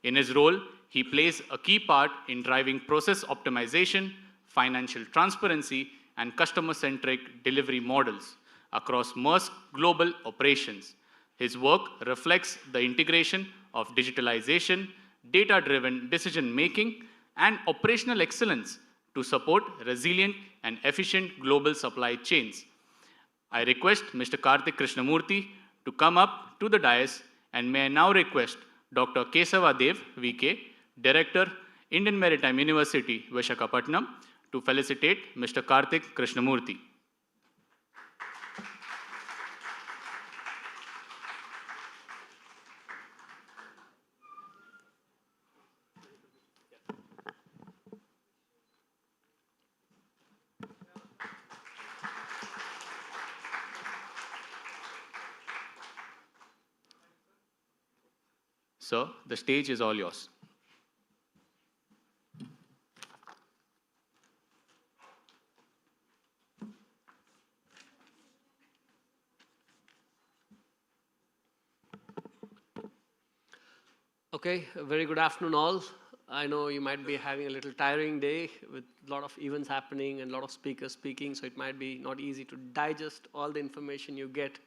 In his role, he plays a key part in driving process optimization, financial transparency, and customer-centric delivery models across Maersk global operations. His work reflects the integration of digitalization, data-driven decision-making, and operational excellence to support resilient and efficient global supply chains. I request Mr. Karthik Krishnamurthy to come up to the dais, and may I now request Dr. Kesava Dev, VK, Director, Indian Maritime University, Visakhapatnam, to felicitate Mr. Karthik Krishnamurthy. Sir, the stage is all yours. Okay, a very good afternoon all. I know you might be having a little tiring day with a lot of events happening and a lot of speakers speaking, so it might be not easy to digest all the information you get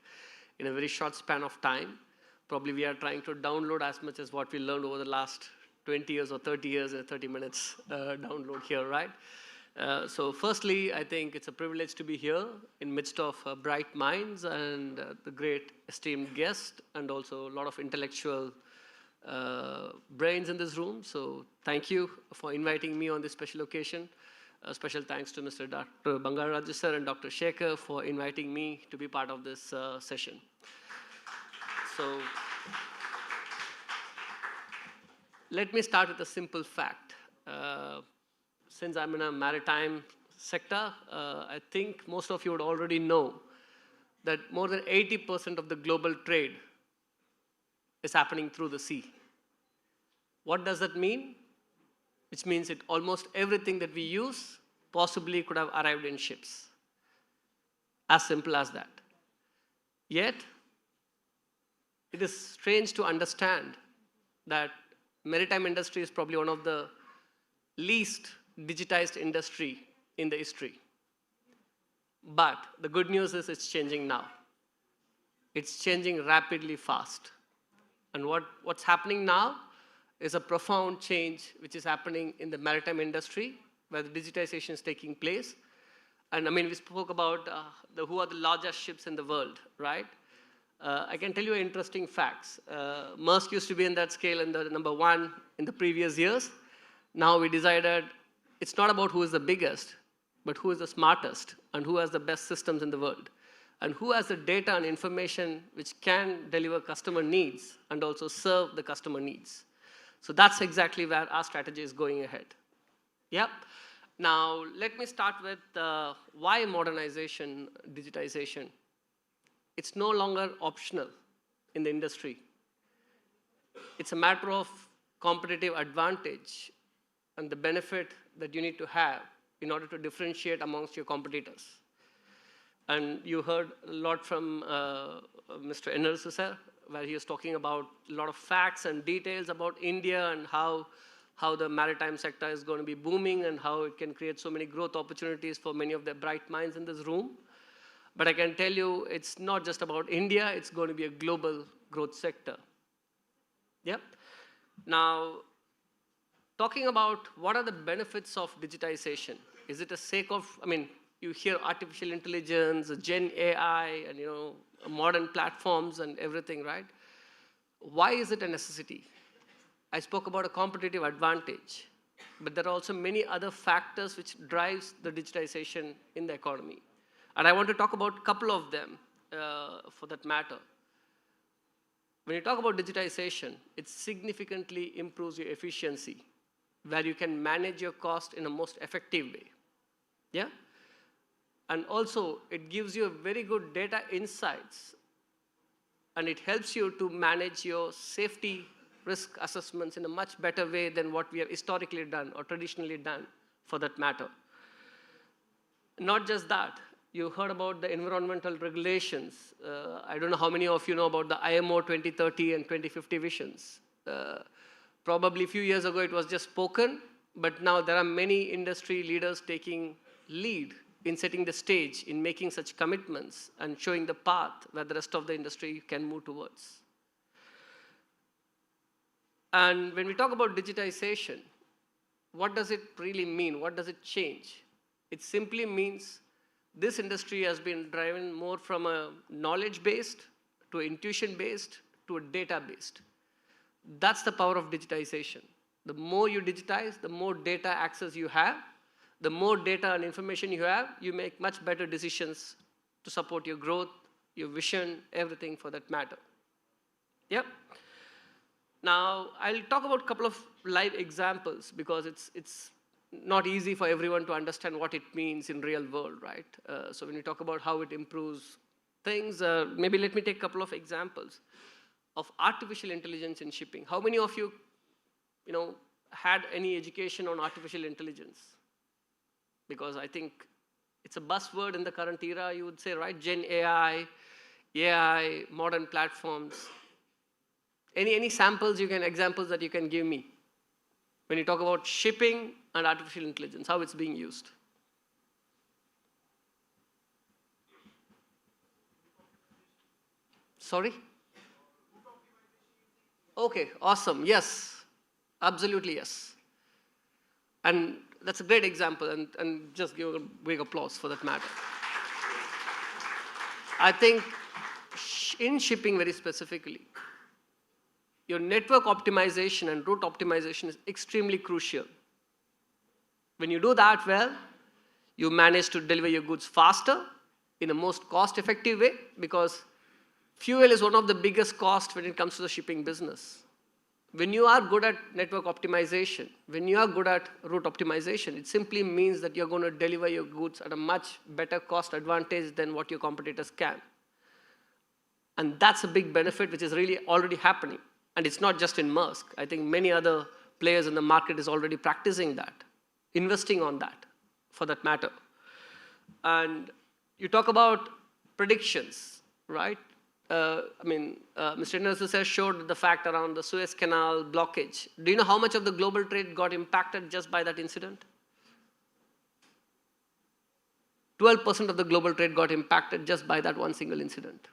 in a very short span of time. Probably we are trying to download as much as what we learned over the last 20 years or 30 years in 30 minutes download here, right? So firstly, I think it's a privilege to be here in midst of bright minds and the great esteemed guest and also a lot of intellectual brains in this room. So thank you for inviting me on this special occasion. Special thanks to Mr. Dr. Bangaraju sir and Dr. Shekhar for inviting me to be part of this session. So let me start with a simple fact. Since I'm in a maritime sector, I think most of you would already know that more than 80% of the global trade is happening through the sea. What does that mean? Which means that almost everything that we use possibly could have arrived in ships. As simple as that. Yet, it is strange to understand that maritime industry is probably one of the least digitized industry in the history. But the good news is it's changing now. It's changing rapidly fast. And what's happening now is a profound change which is happening in the maritime industry where the digitization is taking place. And I mean, we spoke about who are the largest ships in the world, right? I can tell you interesting facts. Maersk used to be in that scale in the number one in the previous years. Now we decided it's not about who is the biggest, but who is the smartest and who has the best systems in the world. And who has the data and information which can deliver customer needs and also serve the customer needs. So that's exactly where our strategy is going ahead. Yep. Now, let me start with why modernization, digitization. It's no longer optional in the industry. It's a matter of competitive advantage and the benefit that you need to have in order to differentiate amongst your competitors. And you heard a lot from Mr. Enersu sir, where he was talking about a lot of facts and details about India and how the maritime sector is going to be booming and how it can create so many growth opportunities for many of the bright minds in this room. But I can tell you it's not just about India, it's going to be a global growth sector. Yep. Now, talking about what are the benefits of digitization. Is it a sake of, I mean, you hear artificial intelligence, Gen AI, and modern platforms and everything, right? Why is it a necessity? I spoke about a competitive advantage, but there are also many other factors which drives the digitization in the economy. And I want to talk about a couple of them for that matter. When you talk about digitization, it significantly improves your efficiency, where you can manage your cost in a most effective way. Yeah? And also, it gives you a very good data insights, and it helps you to manage your safety risk assessments in a much better way than what we have historically done or traditionally done for that matter. Not just that, you heard about the environmental regulations. I don't know how many of you know about the IMO 2030 and 2050 visions. Probably a few years ago it was just spoken, but now there are many industry leaders taking lead in setting the stage, in making such commitments and showing the path where the rest of the industry can move towards. And when we talk about digitization, what does it really mean? What does it change? It simply means this industry has been driven more from a knowledge-based to intuition-based to a data-based. That's the power of digitization. The more you digitize, the more data access you have. The more data and information you have, you make much better decisions to support your growth, your vision, everything for that matter. Yep. Now, I'll talk about a couple of live examples because it's not easy for everyone to understand what it means in real world, right? So when we talk about how it improves things, maybe let me take a couple of examples of artificial intelligence in shipping. How many of you, had any education on artificial intelligence? Because I think it's a buzzword in the current era, you would say, right? Gen AI, modern platforms. Any examples that you can give me when you talk about shipping and artificial intelligence, how it's being used? Sorry? Okay, awesome. Yes, absolutely yes. And that's a great example, and just give a big applause for that matter. I think in shipping very specifically, your network optimization and route optimization is extremely crucial. When you do that well, you manage to deliver your goods faster in the most cost-effective way, because fuel is one of the biggest costs when it comes to the shipping business. When you are good at network optimization, when you are good at route optimization, it simply means that you're going to deliver your goods at a much better cost advantage than what your competitors can. And that's a big benefit which is really already happening. And it's not just in Maersk. I think many other players in the market is already practicing that, investing on that, for that matter. And you talk about predictions, right? Mr. Inauguration showed the fact around the Suez Canal blockage. Do you know how much of the global trade got impacted just by that incident? 12% of the global trade got impacted just by that one single incident.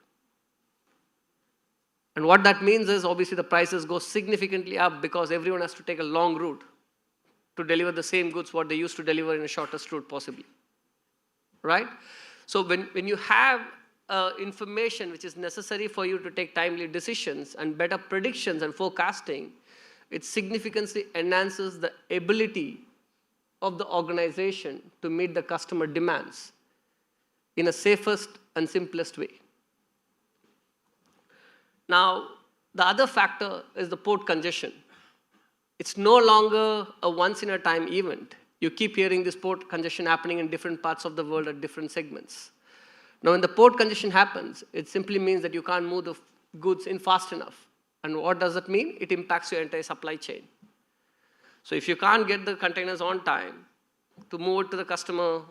And what that means is obviously the prices go significantly up because everyone has to take a long route to deliver the same goods what they used to deliver in a shortest route possibly, right? So when you have information which is necessary for you to take timely decisions and better predictions and forecasting, it significantly enhances the ability of the organization to meet the customer demands in a safest and simplest way. Now, the other factor is the port congestion. It's no longer a once-in-a-time event. You keep hearing this port congestion happening in different parts of the world at different segments. Now, when the port congestion happens, it simply means that you can't move the goods in fast enough. And what does that mean? It impacts your entire supply chain. So if you can't get the containers on time to move it to the customer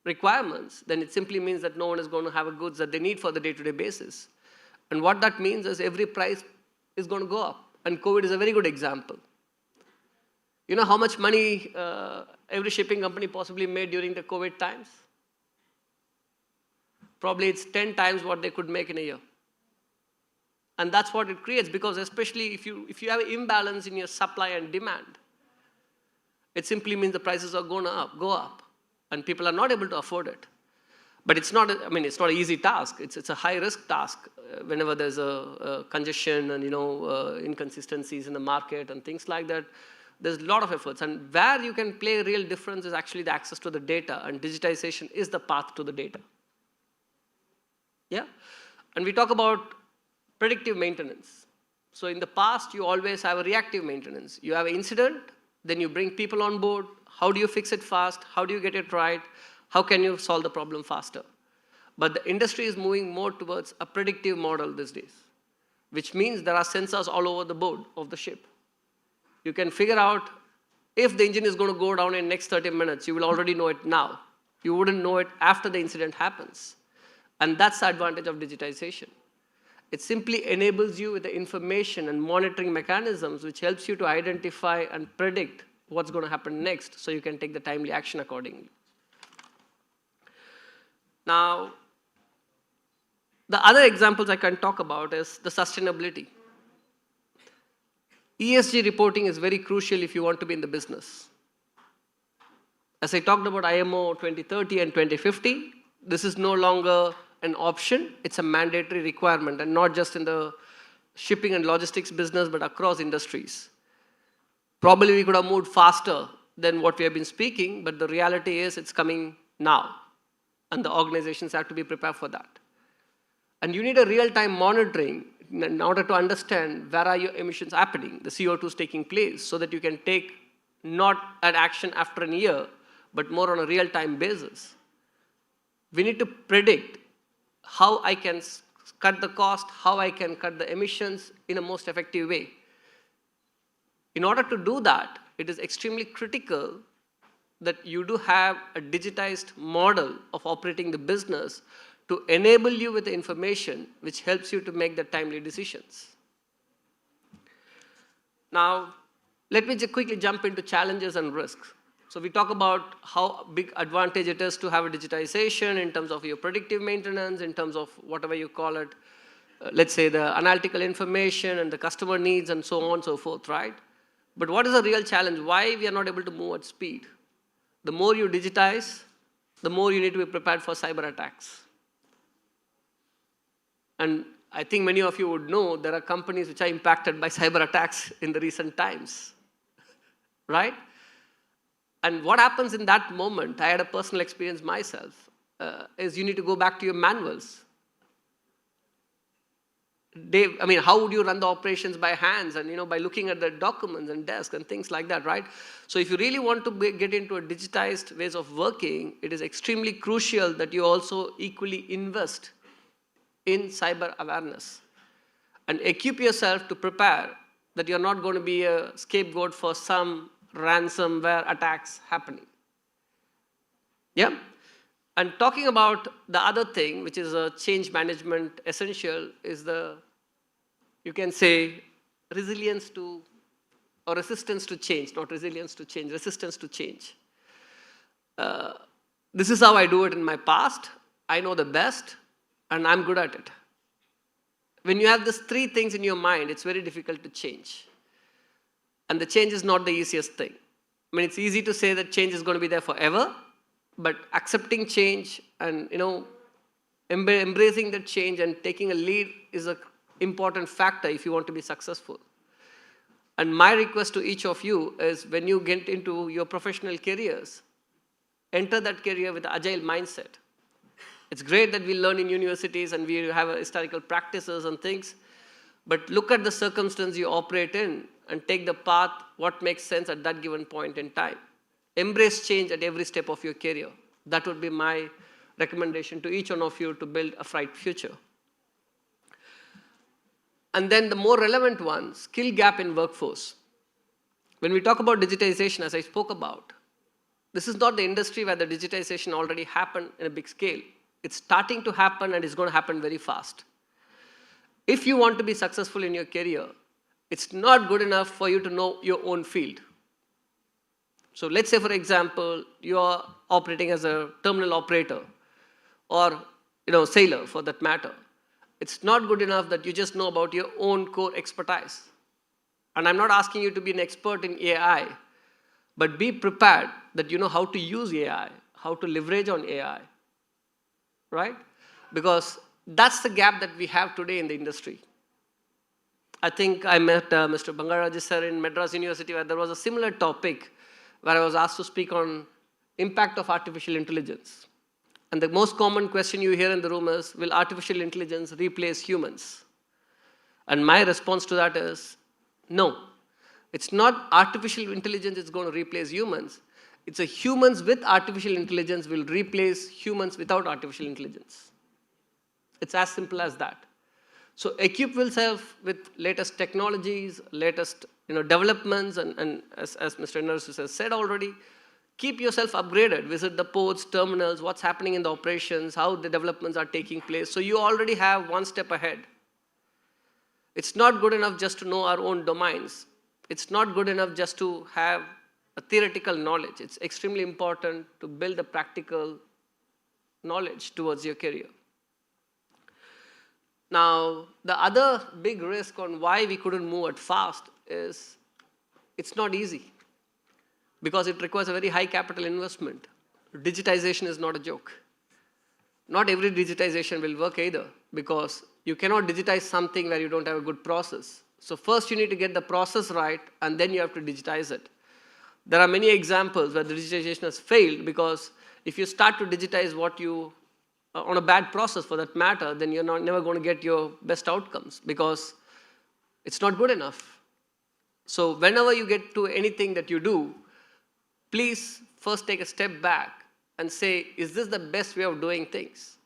requirements, then it simply means that no one is going to have the goods that they need for the day-to-day basis. And what that means is every price is going to go up. And COVID is a very good example. You know how much money every shipping company possibly made during the COVID times? Probably it's 10 times what they could make in a year. And that's what it creates, because especially if you have an imbalance in your supply and demand, it simply means the prices are going to go up, and people are not able to afford it. But it's not, it's not an easy task. It's a high-risk task whenever there's a congestion and, inconsistencies in the market and things like that. There's a lot of efforts. And where you can play a real difference is actually the access to the data, and digitization is the path to the data. Yeah? And we talk about predictive maintenance. So in the past, you always have a reactive maintenance. You have an incident, then you bring people on board. How do you fix it fast? How do you get it right? How can you solve the problem faster? But the industry is moving more towards a predictive model these days, which means there are sensors all over the board of the ship. You can figure out if the engine is going to go down in the next 30 minutes, you will already know it now. You wouldn't know it after the incident happens. And that's the advantage of digitization. It simply enables you with the information and monitoring mechanisms which helps you to identify and predict what's going to happen next so you can take the timely action accordingly. Now, the other examples I can talk about is the sustainability. ESG reporting is very crucial if you want to be in the business. As I talked about IMO 2030 and 2050, this is no longer an option, it's a mandatory requirement, and not just in the shipping and logistics business, but across industries. Probably we could have moved faster than what we have been speaking, but the reality is it's coming now, and the organizations have to be prepared for that. And you need a real-time monitoring in order to understand where are your emissions happening, the CO2 is taking place, so that you can take not an action after a year, but more on a real-time basis. We need to predict how I can cut the cost, how I can cut the emissions in a most effective way. In order to do that, it is extremely critical that you do have a digitized model of operating the business to enable you with the information which helps you to make the timely decisions. Now, let me just quickly jump into challenges and risks. So we talk about how big advantage it is to have a digitization in terms of your predictive maintenance, in terms of whatever you call it, let's say the analytical information and the customer needs and so on and so forth, right? But what is the real challenge? Why we are not able to move at speed? The more you digitize, the more you need to be prepared for cyber attacks. And I think many of you would know there are companies which are impacted by cyber attacks in the recent times, right? And what happens in that moment, I had a personal experience myself, is you need to go back to your manuals. How would you run the operations by hands and by looking at the documents and desk and things like that, right? So if you really want to get into a digitized ways of working, it is extremely crucial that you also equally invest in cyber awareness and equip yourself to prepare that you're not going to be a scapegoat for some ransomware attacks happening. Yeah? And talking about the other thing, which is a change management essential, is you can say, resilience to, or resistance to change, not resilience to change, resistance to change. This is how I do it in my past. I know the best, and I'm good at it. When you have these three things in your mind, it's very difficult to change. And the change is not the easiest thing. It's easy to say that change is going to be there forever, but accepting change and embracing that change and taking a lead is an important factor if you want to be successful. And my request to each of you is when you get into your professional careers, enter that career with an agile mindset. It's great that we learn in universities and we have historical practices and things, but look at the circumstance you operate in and take the path, what makes sense at that given point in time. Embrace change at every step of your career. That would be my recommendation to each one of you to build a bright future. And then the more relevant one, skill gap in workforce. When we talk about digitization, as I spoke about, this is not the industry where the digitization already happened in a big scale. It's starting to happen and it's going to happen very fast. If you want to be successful in your career, it's not good enough for you to know your own field. So let's say, for example, you are operating as a terminal operator or sailor for that matter. It's not good enough that you just know about your own core expertise. And I'm not asking you to be an expert in AI, but be prepared that you know how to use AI, how to leverage on AI, right? Because that's the gap that we have today in the industry. I think I met Mr. Bangaraj sir in Madras University where there was a similar topic where I was asked to speak on impact of artificial intelligence. And the most common question you hear in the room is, will artificial intelligence replace humans? And my response to that is, no. It's not artificial intelligence that's going to replace humans. It's a humans with artificial intelligence will replace humans without artificial intelligence. It's as simple as that. So equip yourself with latest technologies, latest developments, and as Mr. Nursus has said already, keep yourself upgraded. Visit the ports, terminals, what's happening in the operations, how the developments are taking place. So you already have one step ahead. It's not good enough just to know our own domains. It's not good enough just to have a theoretical knowledge. It's extremely important to build a practical knowledge towards your career. Now, the other big risk on why we couldn't move at fast is it's not easy because it requires a very high capital investment. Digitization is not a joke. Not every digitization will work either because you cannot digitize something where you don't have a good process. So first you need to get the process right and then you have to digitize it. There are many examples where the digitization has failed because if you start to digitize what you, on a bad process for that matter, then you're never going to get your best outcomes because it's not good enough. So whenever you get to anything that you do, please first take a step back and say, is this the best way of doing things?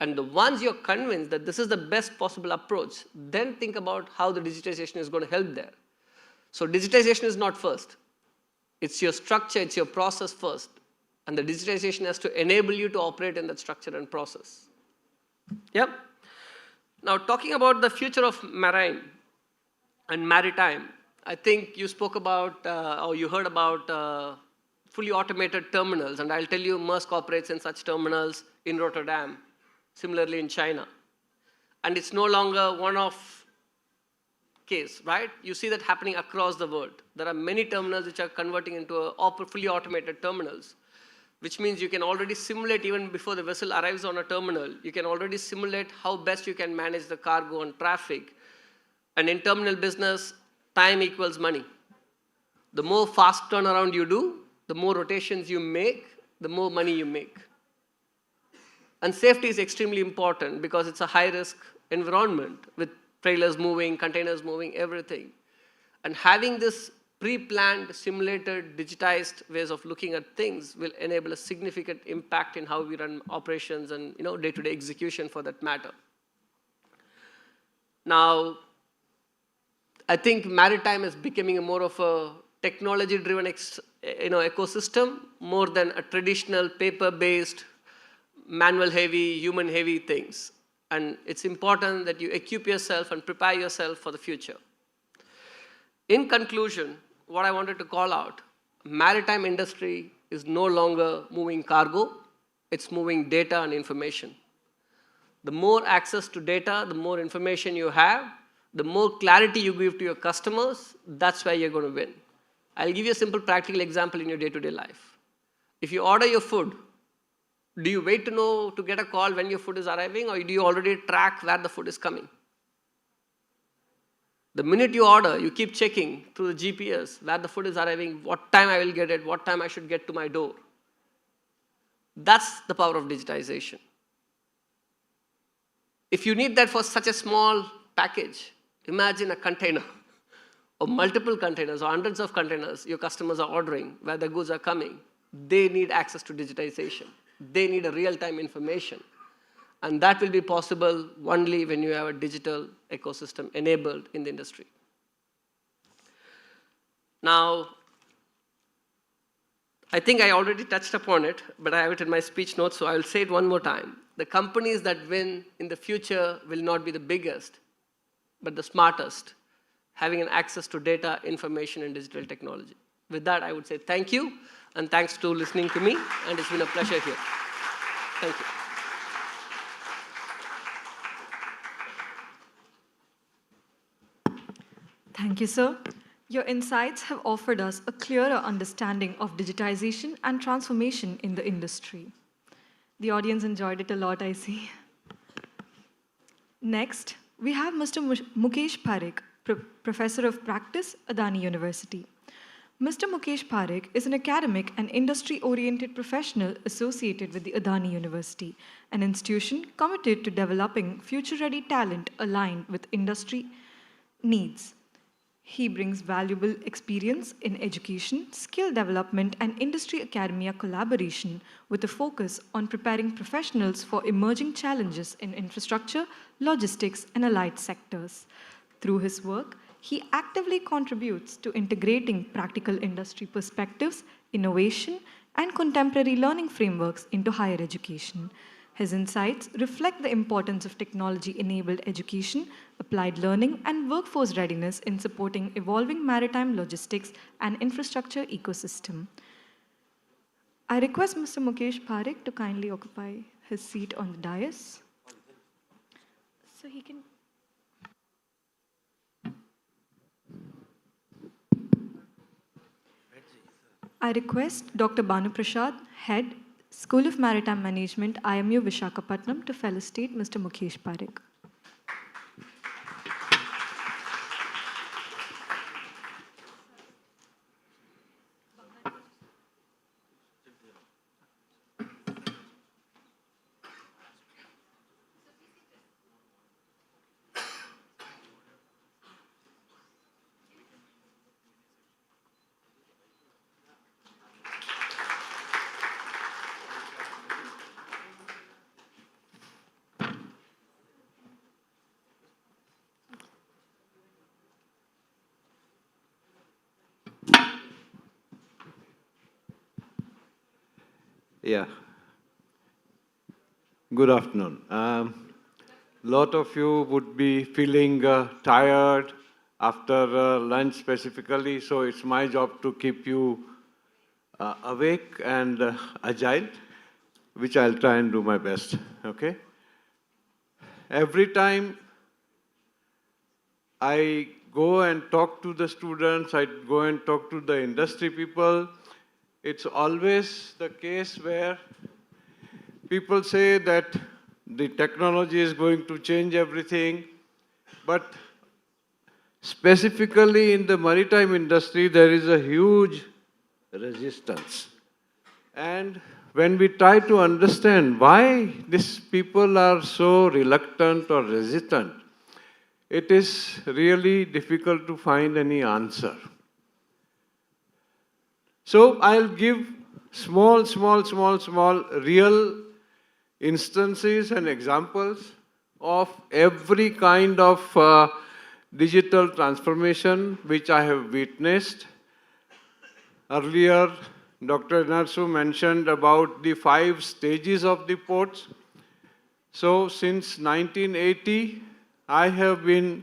And once you're convinced that this is the best possible approach, then think about how the digitization is going to help there. So digitization is not first. It's your structure, it's your process first. And the digitization has to enable you to operate in that structure and process. Yep. Now talking about the future of marine and maritime, I think you spoke about, or you heard about fully automated terminals, and I'll tell you Maersk operates in such terminals in Rotterdam, similarly in China. And it's no longer one-off case, right? You see that happening across the world. There are many terminals which are converting into fully automated terminals, which means you can already simulate even before the vessel arrives on a terminal, you can already simulate how best you can manage the cargo and traffic. And in terminal business, time equals money. The more fast turnaround you do, the more rotations you make, the more money you make. And safety is extremely important because it's a high-risk environment with trailers moving, containers moving, everything. And having this pre-planned, simulated, digitized ways of looking at things will enable a significant impact in how we run operations and day-to-day execution for that matter. Now, I think maritime is becoming more of a technology-driven ecosystem more than a traditional paper-based, manual-heavy, human-heavy things. And it's important that you equip yourself and prepare yourself for the future. In conclusion, what I wanted to call out, maritime industry is no longer moving cargo, it's moving data and information. The more access to data, the more information you have, the more clarity you give to your customers, that's where you're going to win. I'll give you a simple practical example in your day-to-day life. If you order your food, do you wait to get a call when your food is arriving, or do you already track where the food is coming? The minute you order, you keep checking through the GPS where the food is arriving, what time I will get it, what time I should get to my door. That's the power of digitization. If you need that for such a small package, imagine a container or multiple containers or hundreds of containers your customers are ordering where the goods are coming. They need access to digitization. They need a real-time information. And that will be possible only when you have a digital ecosystem enabled in the industry. Now, I think I already touched upon it, but I have it in my speech notes, so I will say it one more time. The companies that win in the future will not be the biggest, but the smartest, having an access to data, information, and digital technology. With that, I would say thank you, and thanks to listening to me, and it's been a pleasure here. Thank you. Thank you, sir. Your insights have offered us a clearer understanding of digitization and transformation in the industry. The audience enjoyed it a lot, I see. Next, we have Mr. Mukesh Parekh, Professor of Practice, Adani University. Mr. Mukesh Parekh is an academic and industry-oriented professional associated with the Adani University, an institution committed to developing future-ready talent aligned with industry needs. He brings valuable experience in education, skill development, and industry-academia collaboration with a focus on preparing professionals for emerging challenges in infrastructure, logistics, and allied sectors. Through his work, he actively contributes to integrating practical industry perspectives, innovation, and contemporary learning frameworks into higher education. His insights reflect the importance of technology-enabled education, applied learning, and workforce readiness in supporting evolving maritime logistics and infrastructure ecosystem. I request Mr. Mukesh Parekh to kindly occupy his seat on the dais. So he can... I request Dr. Banu Prasad, Head, School of Maritime Management, IMU Visakhapatnam, to felicitate Mr. Mukesh Parekh. Yeah. Good afternoon. Lot of you would be feeling tired after lunch specifically, so it's my job to keep you awake and agile, which I'll try and do my best, okay? Every time I go and talk to the students, I go and talk to the industry people, it's always the case where people say that the technology is going to change everything, but specifically in the maritime industry, there is a huge resistance. And when we try to understand why these people are so reluctant or resistant, it is really difficult to find any answer. So I'll give small real instances and examples of every kind of digital transformation which I have witnessed. Earlier, Dr. Narsu mentioned about the 5 stages of the ports. So since 1980, I have been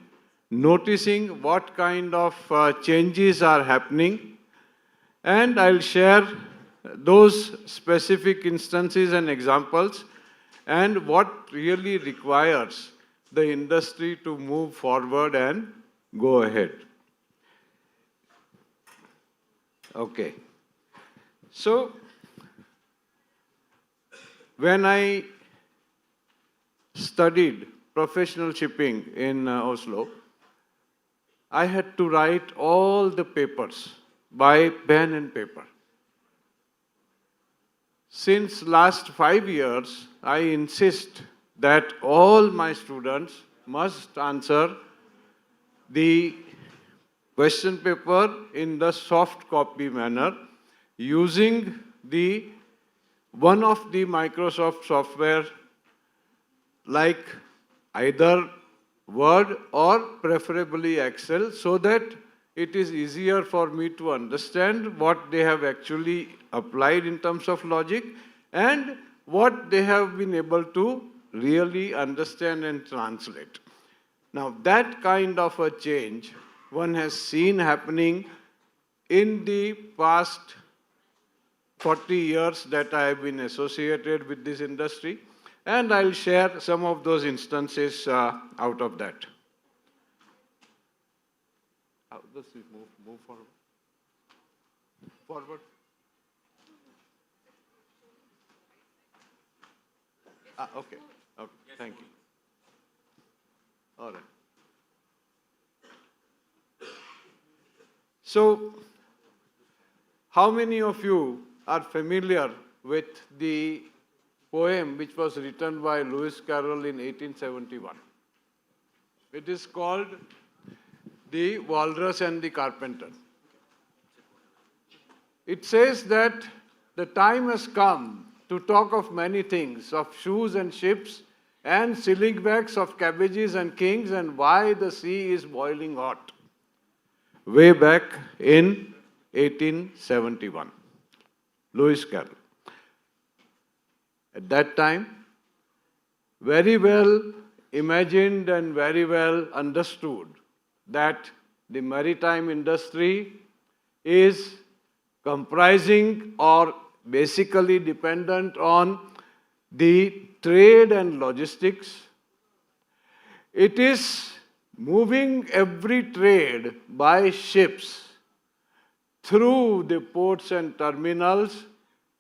noticing what kind of changes are happening. And I'll share those specific instances and examples and what really requires the industry to move forward and go ahead. Okay. So, when I studied professional shipping in Oslo, I had to write all the papers by pen and paper. Since last 5 years, I insist that all my students must answer the question paper in the soft copy manner using one of the Microsoft software like either Word or preferably Excel, so that it is easier for me to understand what they have actually applied in terms of logic and what they have been able to really understand and translate. Now, that kind of a change one has seen happening in the past 40 years that I have been associated with this industry, and I'll share some of those instances out of that. How does it move forward? Forward. Okay. Okay. Thank you. All right. So, how many of you are familiar with the poem which was written by Lewis Carroll in 1871? It is called The Walrus and the Carpenter. It says that the time has come to talk of many things, of shoes and ships, and ceiling bags of cabbages and kings, and why the sea is boiling hot. Way back in 1871. Lewis Carroll. At that time, very well imagined and very well understood that the maritime industry is comprising or basically dependent on the trade and logistics. It is moving every trade by ships through the ports and terminals,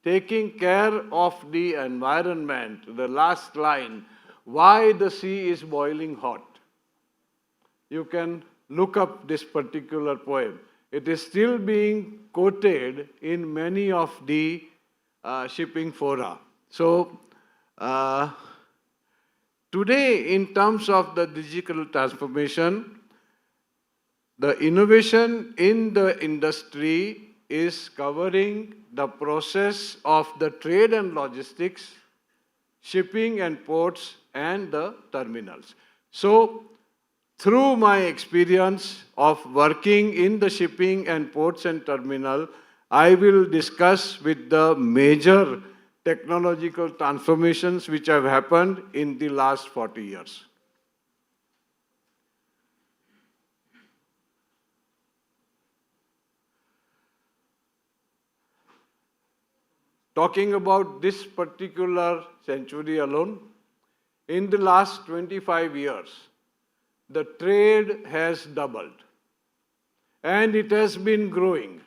taking care of the environment, the last line, why the sea is boiling hot. You can look up this particular poem. It is still being quoted in many of the shipping fora. So, today, in terms of the digital transformation, the innovation in the industry is covering the process of the trade and logistics, shipping and ports, and the terminals. So, through my experience of working in the shipping and ports and terminal, I will discuss with the major technological transformations which have happened in the last 40 years. Talking about this particular century alone, in the last 25 years, the trade has doubled and it has been growing.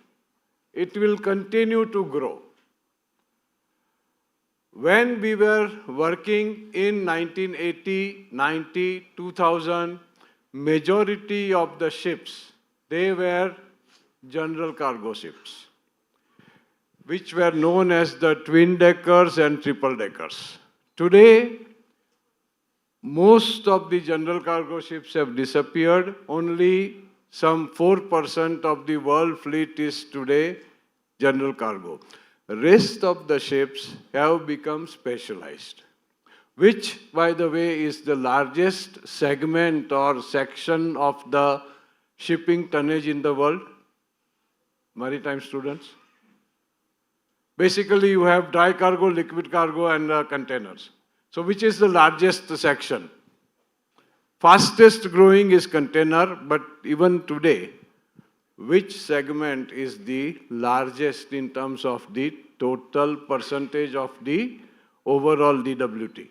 It will continue to grow. When we were working in 1980, 90, 2000, majority of the ships, they were general cargo ships, which were known as the twin-deckers and triple-deckers. Today, most of the general cargo ships have disappeared. Only some 4% of the world fleet is today general cargo. The rest of the ships have become specialized, which, by the way, is the largest segment or section of the shipping tonnage in the world. Maritime students. Basically, you have dry cargo, liquid cargo, and containers. So, which is the largest section? Fastest growing is container, but even today, which segment is the largest in terms of the total percentage of the overall DWT?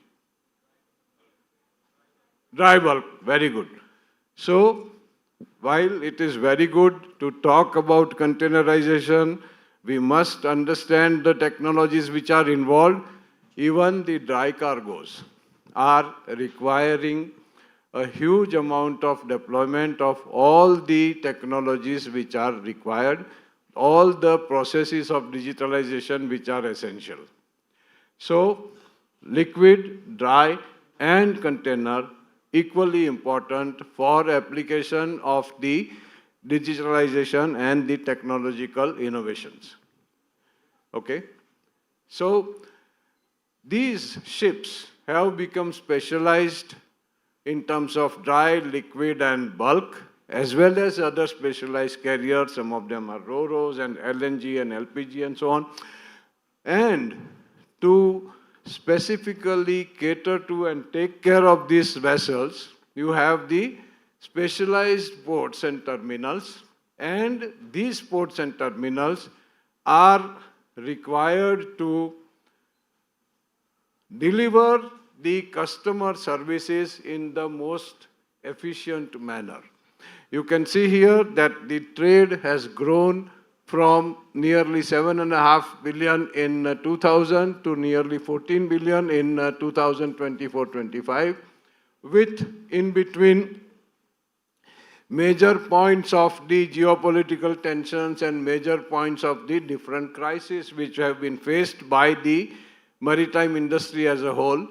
Dry bulk, very good. So, while it is very good to talk about containerization, we must understand the technologies which are involved. Even the dry cargoes are requiring a huge amount of deployment of all the technologies which are required, all the processes of digitalization which are essential. So, liquid, dry, and container equally important for application of the digitalization and the technological innovations. Okay? So, these ships have become specialized in terms of dry, liquid, and bulk, as well as other specialized carriers. Some of them are RoRos and LNG and LPG and so on. And to specifically cater to and take care of these vessels, you have the specialized ports and terminals, and these ports and terminals are required to deliver the customer services in the most efficient manner. You can see here that the trade has grown from nearly 7.5 billion in 2000 to nearly 14 billion in 2024-25, with in between major points of the geopolitical tensions and major points of the different crises which have been faced by the maritime industry as a whole.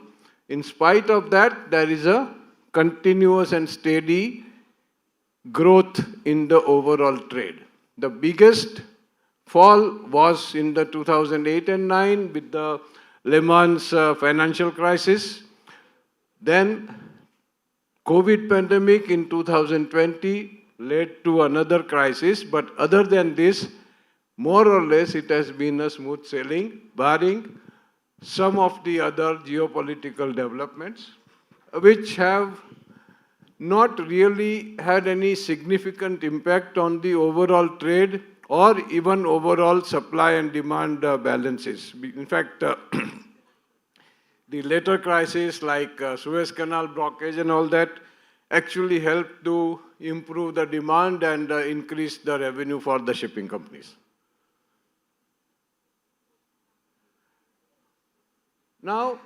In spite of that, there is a continuous and steady growth in the overall trade. The biggest fall was in the 2008 and 9 with the Lehman's financial crisis. Then COVID pandemic in 2020 led to another crisis, but other than this, more or less it has been a smooth sailing, barring some of the other geopolitical developments, which have not really had any significant impact on the overall trade or even overall supply and demand balances. In fact, the later crises like Suez Canal blockage and all that actually helped to improve the demand and increase the revenue for the shipping companies. Now,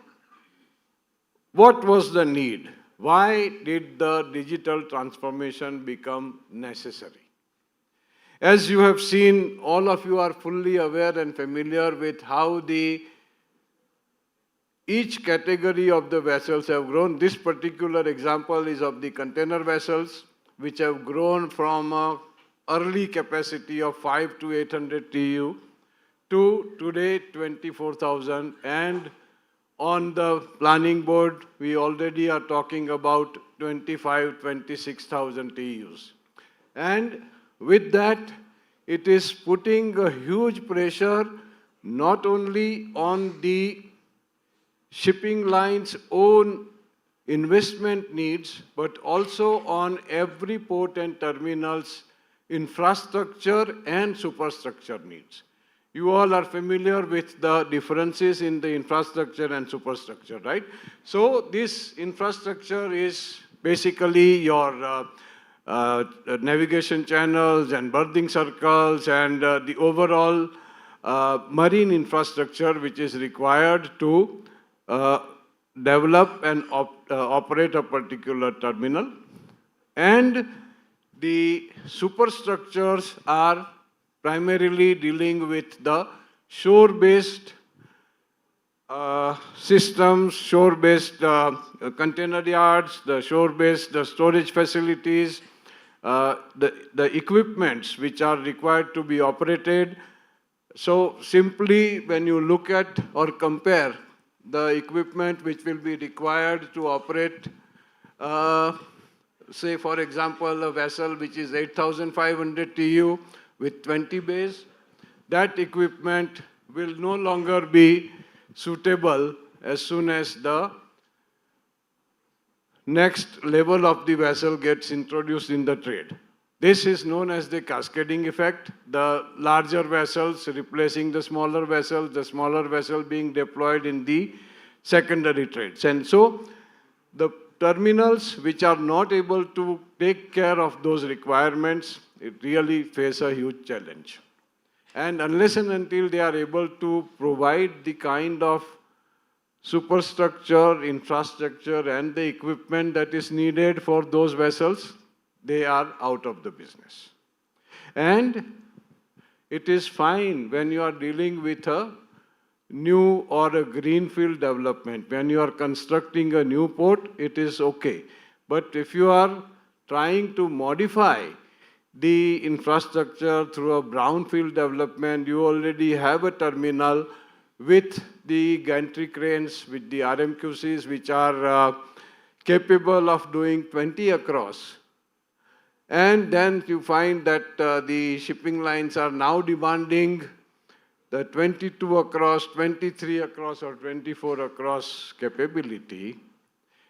what was the need? Why did the digital transformation become necessary? As you have seen, all of you are fully aware and familiar with how each category of the vessels have grown. This particular example is of the container vessels, which have grown from an early capacity of 5 to 800 TEU to today 24,000, and on the planning board, we already are talking about 26,000 TEUs. And with that, it is putting a huge pressure not only on the shipping lines' own investment needs, but also on every port and terminal's infrastructure and superstructure needs. You all are familiar with the differences in the infrastructure and superstructure, right? So this infrastructure is basically your navigation channels and berthing circles and the overall marine infrastructure which is required to develop and operate a particular terminal. And the superstructures are primarily dealing with the shore-based systems, shore-based container yards, the shore-based storage facilities, the equipments which are required to be operated. So simply when you look at or compare the equipment which will be required to operate, say for example, a vessel which is 8,500 TEU with 20 bays, that equipment will no longer be suitable as soon as the next level of the vessel gets introduced in the trade. This is known as the cascading effect, the larger vessels replacing the smaller vessel being deployed in the secondary trades. And so the terminals which are not able to take care of those requirements, it really face a huge challenge. And unless and until they are able to provide the kind of superstructure, infrastructure, and the equipment that is needed for those vessels, they are out of the business. And it is fine when you are dealing with a new or a greenfield development. When you are constructing a new port, it is okay. But if you are trying to modify the infrastructure through a brownfield development, you already have a terminal with the gantry cranes, with the RMQCs, which are capable of doing 20 across. And then you find that the shipping lines are now demanding the 22 across, 23 across, or 24 across capability.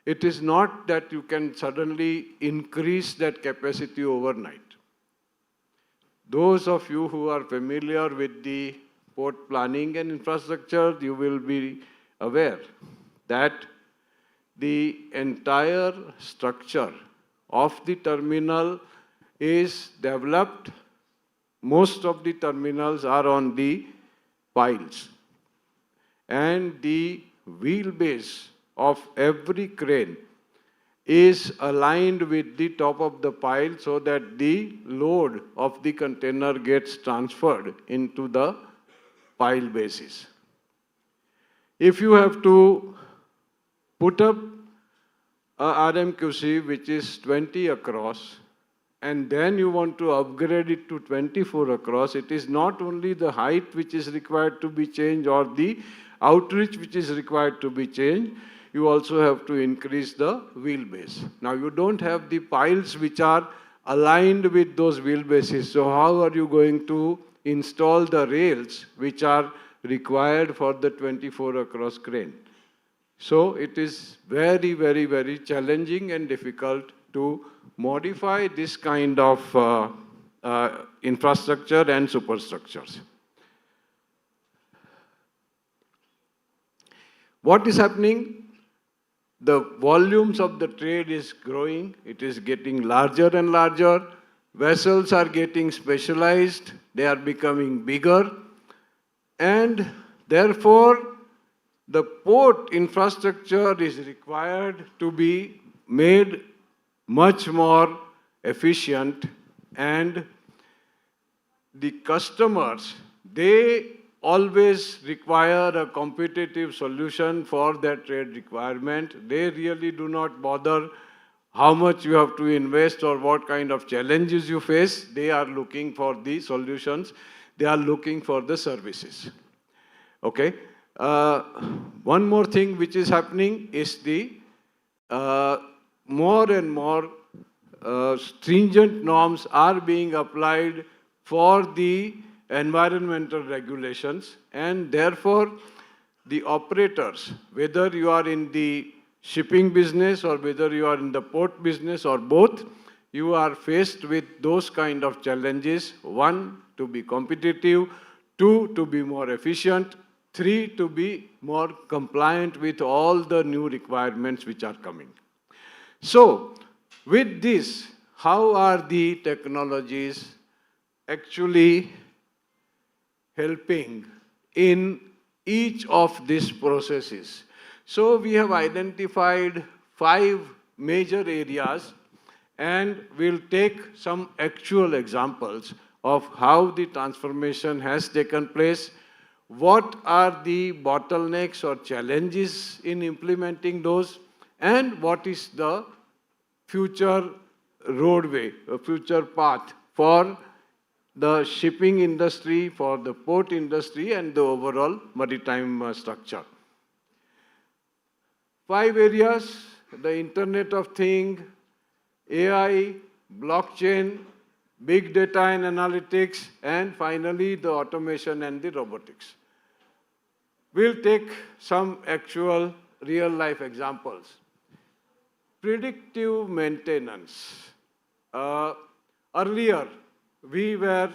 It is not that you can suddenly increase that capacity overnight. Those of you who are familiar with the port planning and infrastructure, you will be aware that the entire structure of the terminal is developed. Most of the terminals are on the piles. And the wheelbase of every crane is aligned with the top of the pile so that the load of the container gets transferred into the pile basis. If you have to put up a RMQC which is 20 across, and then you want to upgrade it to 24 across, it is not only the height which is required to be changed or the outreach which is required to be changed, you also have to increase the wheelbase. Now you don't have the piles which are aligned with those wheelbases, so how are you going to install the rails which are required for the 24 across crane. So it is very, very, very challenging and difficult to modify this kind of infrastructure and superstructures. What is happening? The volumes of the trade is growing. It is getting larger and larger. Vessels are getting specialized. They are becoming bigger. And therefore, the port infrastructure is required to be made much more efficient, and the customers, they always require a competitive solution for their trade requirement. They really do not bother how much you have to invest or what kind of challenges you face. They are looking for the solutions. They are looking for the services. Okay? One more thing which is happening is the more and more stringent norms are being applied for the environmental regulations, and therefore the operators, whether you are in the shipping business or whether you are in the port business or both, you are faced with those kind of challenges. One, to be competitive. Two, to be more efficient. Three, to be more compliant with all the new requirements which are coming. So, with this, how are the technologies actually helping in each of these processes? So, we have identified 5 major areas, and we'll take some actual examples of how the transformation has taken place. What are the bottlenecks or challenges in implementing those, and what is the future roadway, a future path for the shipping industry, for the port industry, and the overall maritime structure. 5 areas: the Internet of Things, AI, blockchain, big data and analytics, and finally the automation and the robotics. We'll take some actual real-life examples. Predictive maintenance. Earlier, we were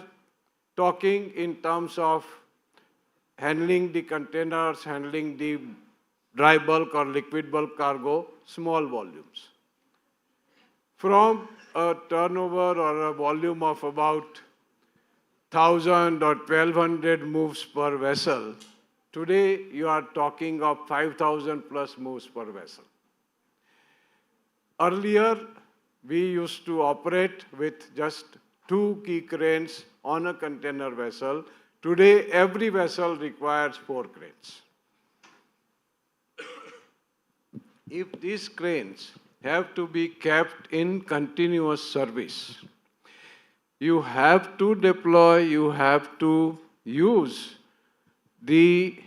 talking in terms of handling the containers, handling the dry bulk or liquid bulk cargo, small volumes. From a turnover or a volume of about 1,000 or 1,200 moves per vessel, today you are talking of 5,000 plus moves per vessel. Earlier, we used to operate with just 2 key cranes on a container vessel. Today, every vessel requires 4 cranes. If these cranes have to be kept in continuous service, you have to deploy, you have to use the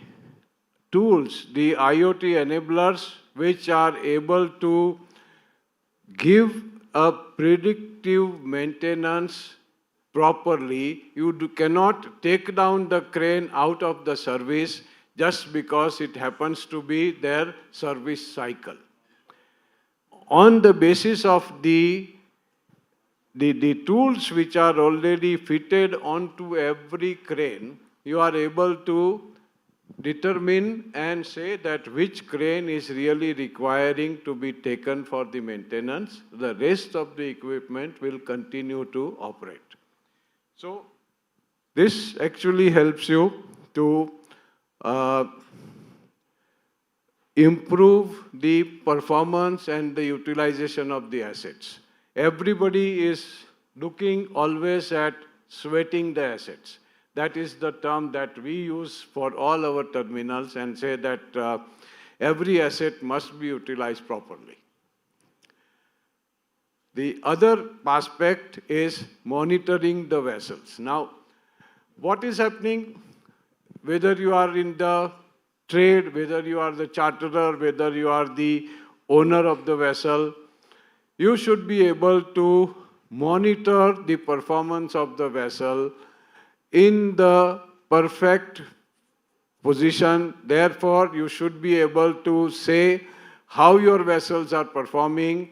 tools, the IoT enablers, which are able to give a predictive maintenance properly. You cannot take down the crane out of the service just because it happens to be their service cycle. On the basis of the tools which are already fitted onto every crane, you are able to determine and say that which crane is really requiring to be taken for the maintenance. The rest of the equipment will continue to operate. So this actually helps you to improve the performance and the utilization of the assets. Everybody is looking always at sweating the assets. That is the term that we use for all our terminals, and say that every asset must be utilized properly. The other aspect is monitoring the vessels. Now, what is happening, whether you are in the trade, whether you are the charterer, whether you are the owner of the vessel, you should be able to monitor the performance of the vessel in the perfect position. Therefore, you should be able to say how your vessels are performing,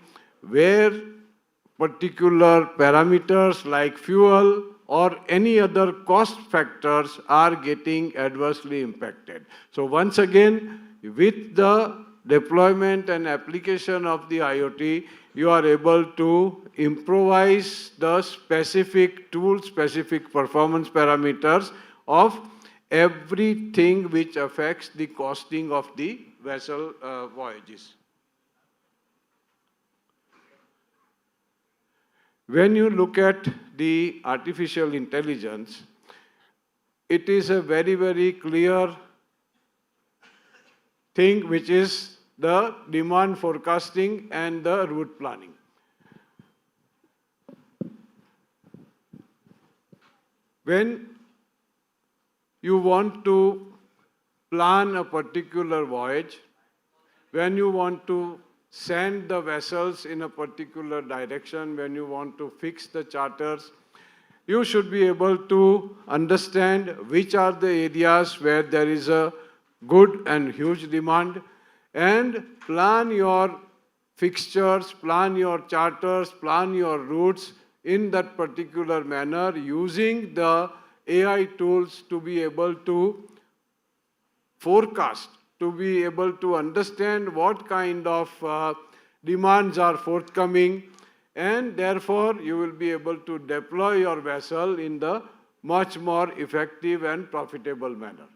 where particular parameters like fuel or any other cost factors are getting adversely impacted. So once again, with the deployment and application of the IoT, you are able to improvise the specific tools, specific performance parameters of everything which affects the costing of the vessel voyages. When you look at the artificial intelligence, it is a very, very clear thing which is the demand forecasting and the route planning. When you want to plan a particular voyage, when you want to send the vessels in a particular direction, when you want to fix the charters, you should be able to understand which are the areas where there is a good and huge demand and plan your fixtures, plan your charters, plan your routes in that particular manner using the AI tools to be able to forecast, to be able to understand what kind of demands are forthcoming, and therefore you will be able to deploy your vessel in the much more effective and profitable manner.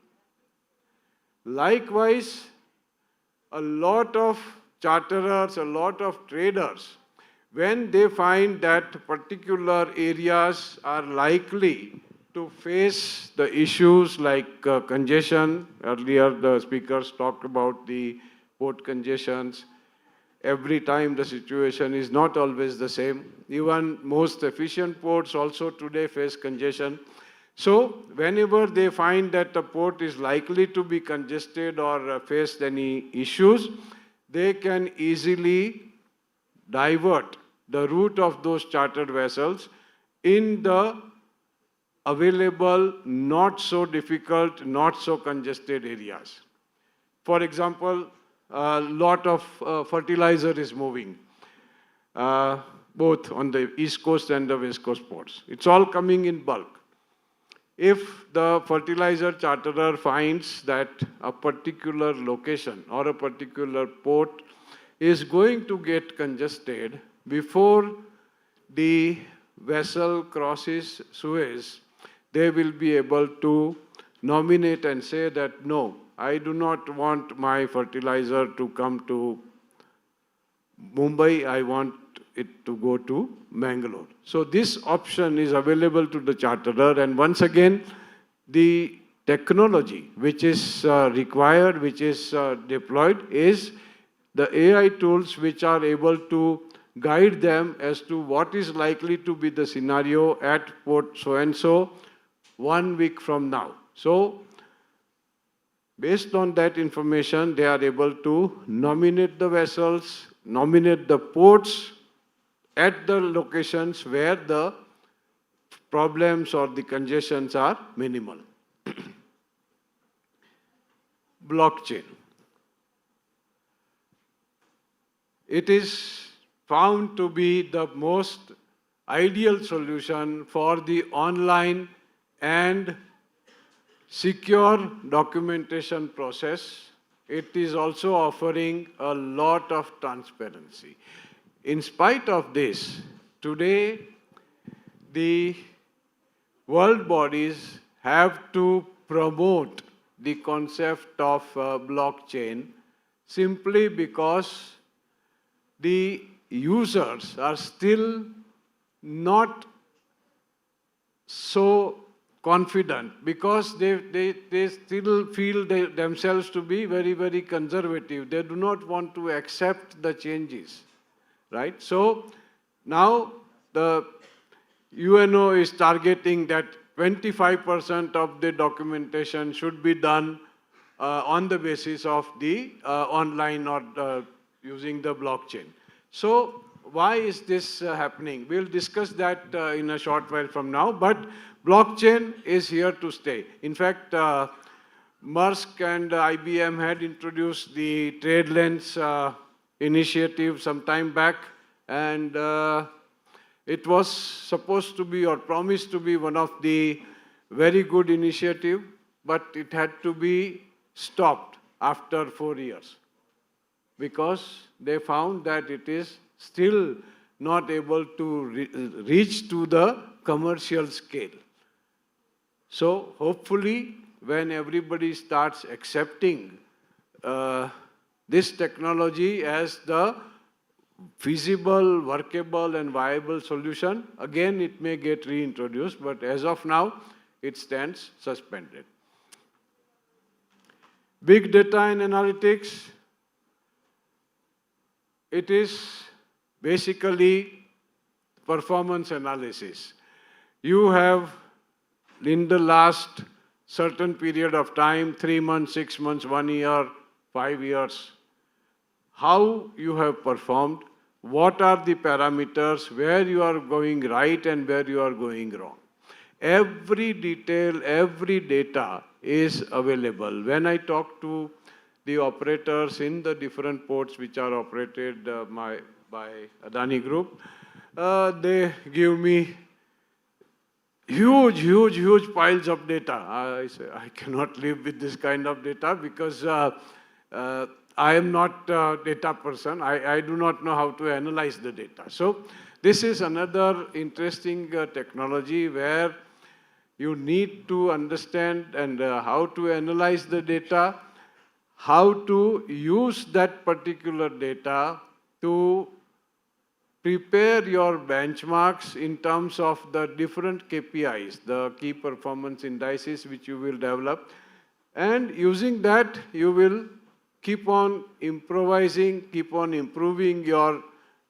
Likewise, a lot of charterers, a lot of traders, when they find that particular areas are likely to face the issues like congestion. Earlier, the speakers talked about the port congestions. Every time the situation is not always the same. Even most efficient ports also today face congestion. So whenever they find that the port is likely to be congested or face any issues, they can easily divert the route of those chartered vessels in the available, not so difficult, not so congested areas. For example, a lot of fertilizer is moving, both on the East Coast and the West Coast ports. It's all coming in bulk. If the fertilizer charterer finds that a particular location or a particular port is going to get congested before the vessel crosses Suez, they will be able to nominate and say that, no, I do not want my fertilizer to come to Mumbai, I want it to go to Mangalore. So this option is available to the charterer, and once again, the technology which is required, which is deployed, is the AI tools which are able to guide them as to what is likely to be the scenario at port so-and-so 1 week from now. So, based on that information, they are able to nominate the vessels, nominate the ports at the locations where the problems or the congestions are minimal. Blockchain. It is found to be the most ideal solution for the online and secure documentation process. It is also offering a lot of transparency. In spite of this, today the world bodies have to promote the concept of blockchain simply because the users are still not so confident, because they still feel themselves to be very, very conservative. They do not want to accept the changes, right? So now the UNO is targeting that 25% of the documentation should be done on the basis of the online or using the blockchain. So why is this happening? We'll discuss that in a short while from now, but blockchain is here to stay. In fact, Maersk and IBM had introduced the trade lens initiative some time back, and it was supposed to be or promised to be one of the very good initiative, but it had to be stopped after 4 years because they found that it is still not able to reach to the commercial scale. So hopefully when everybody starts accepting this technology as the feasible, workable and viable solution, again it may get reintroduced, but as of now it stands suspended. Big data and analytics, it is basically performance analysis. You have, in the last certain period of time, 3 months, 6 months, 1 year, 5 years, how you have performed, what are the parameters, where you are going right and where you are going wrong. Every detail, every data is available. When I talk to the operators in the different ports which are operated by Adani Group, they give me huge piles of data. I say, I cannot live with this kind of data because I am not a data person. I do not know how to analyze the data. So this is another interesting technology where you need to understand and how to analyze the data, how to use that particular data to prepare your benchmarks in terms of the different KPIs, the key performance indices which you will develop. And using that, you will keep on improvising, keep on improving your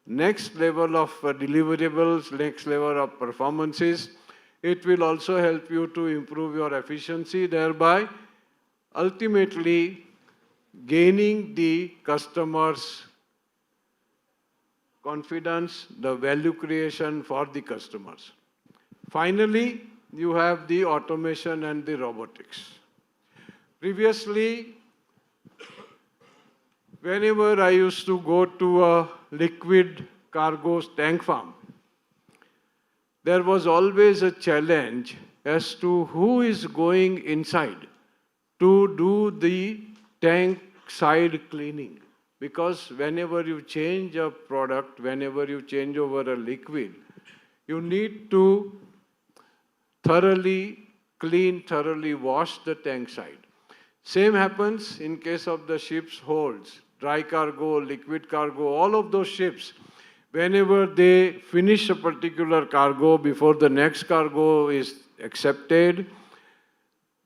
next level of deliverables, next level of performances. It will also help you to improve your efficiency, thereby ultimately gaining the customer's confidence, the value creation for the customers. Finally, you have the automation and the robotics. Previously, whenever I used to go to a liquid cargo tank farm, there was always a challenge as to who is going inside to do the tank side cleaning. Because whenever you change a product, whenever you change over a liquid, you need to thoroughly clean, thoroughly wash the tank side. Same happens in case of the ship's holds, dry cargo, liquid cargo, all of those ships. Whenever they finish a particular cargo before the next cargo is accepted,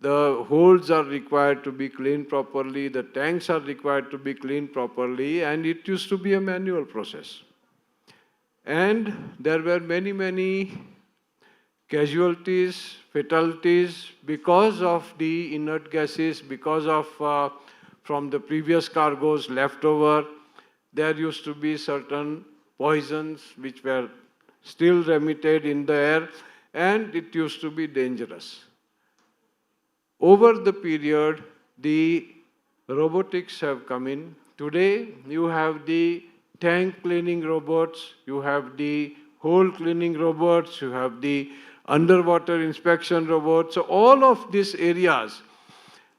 the holds are required to be cleaned properly, the tanks are required to be cleaned properly, and it used to be a manual process. And there were many casualties, fatalities because of the inert gases, because of from the previous cargoes left over. There used to be certain poisons which were still remitted in the air, and it used to be dangerous. Over the period, the robotics have come in. Today, you have the tank cleaning robots, you have the hole cleaning robots, you have the underwater inspection robots. So all of these areas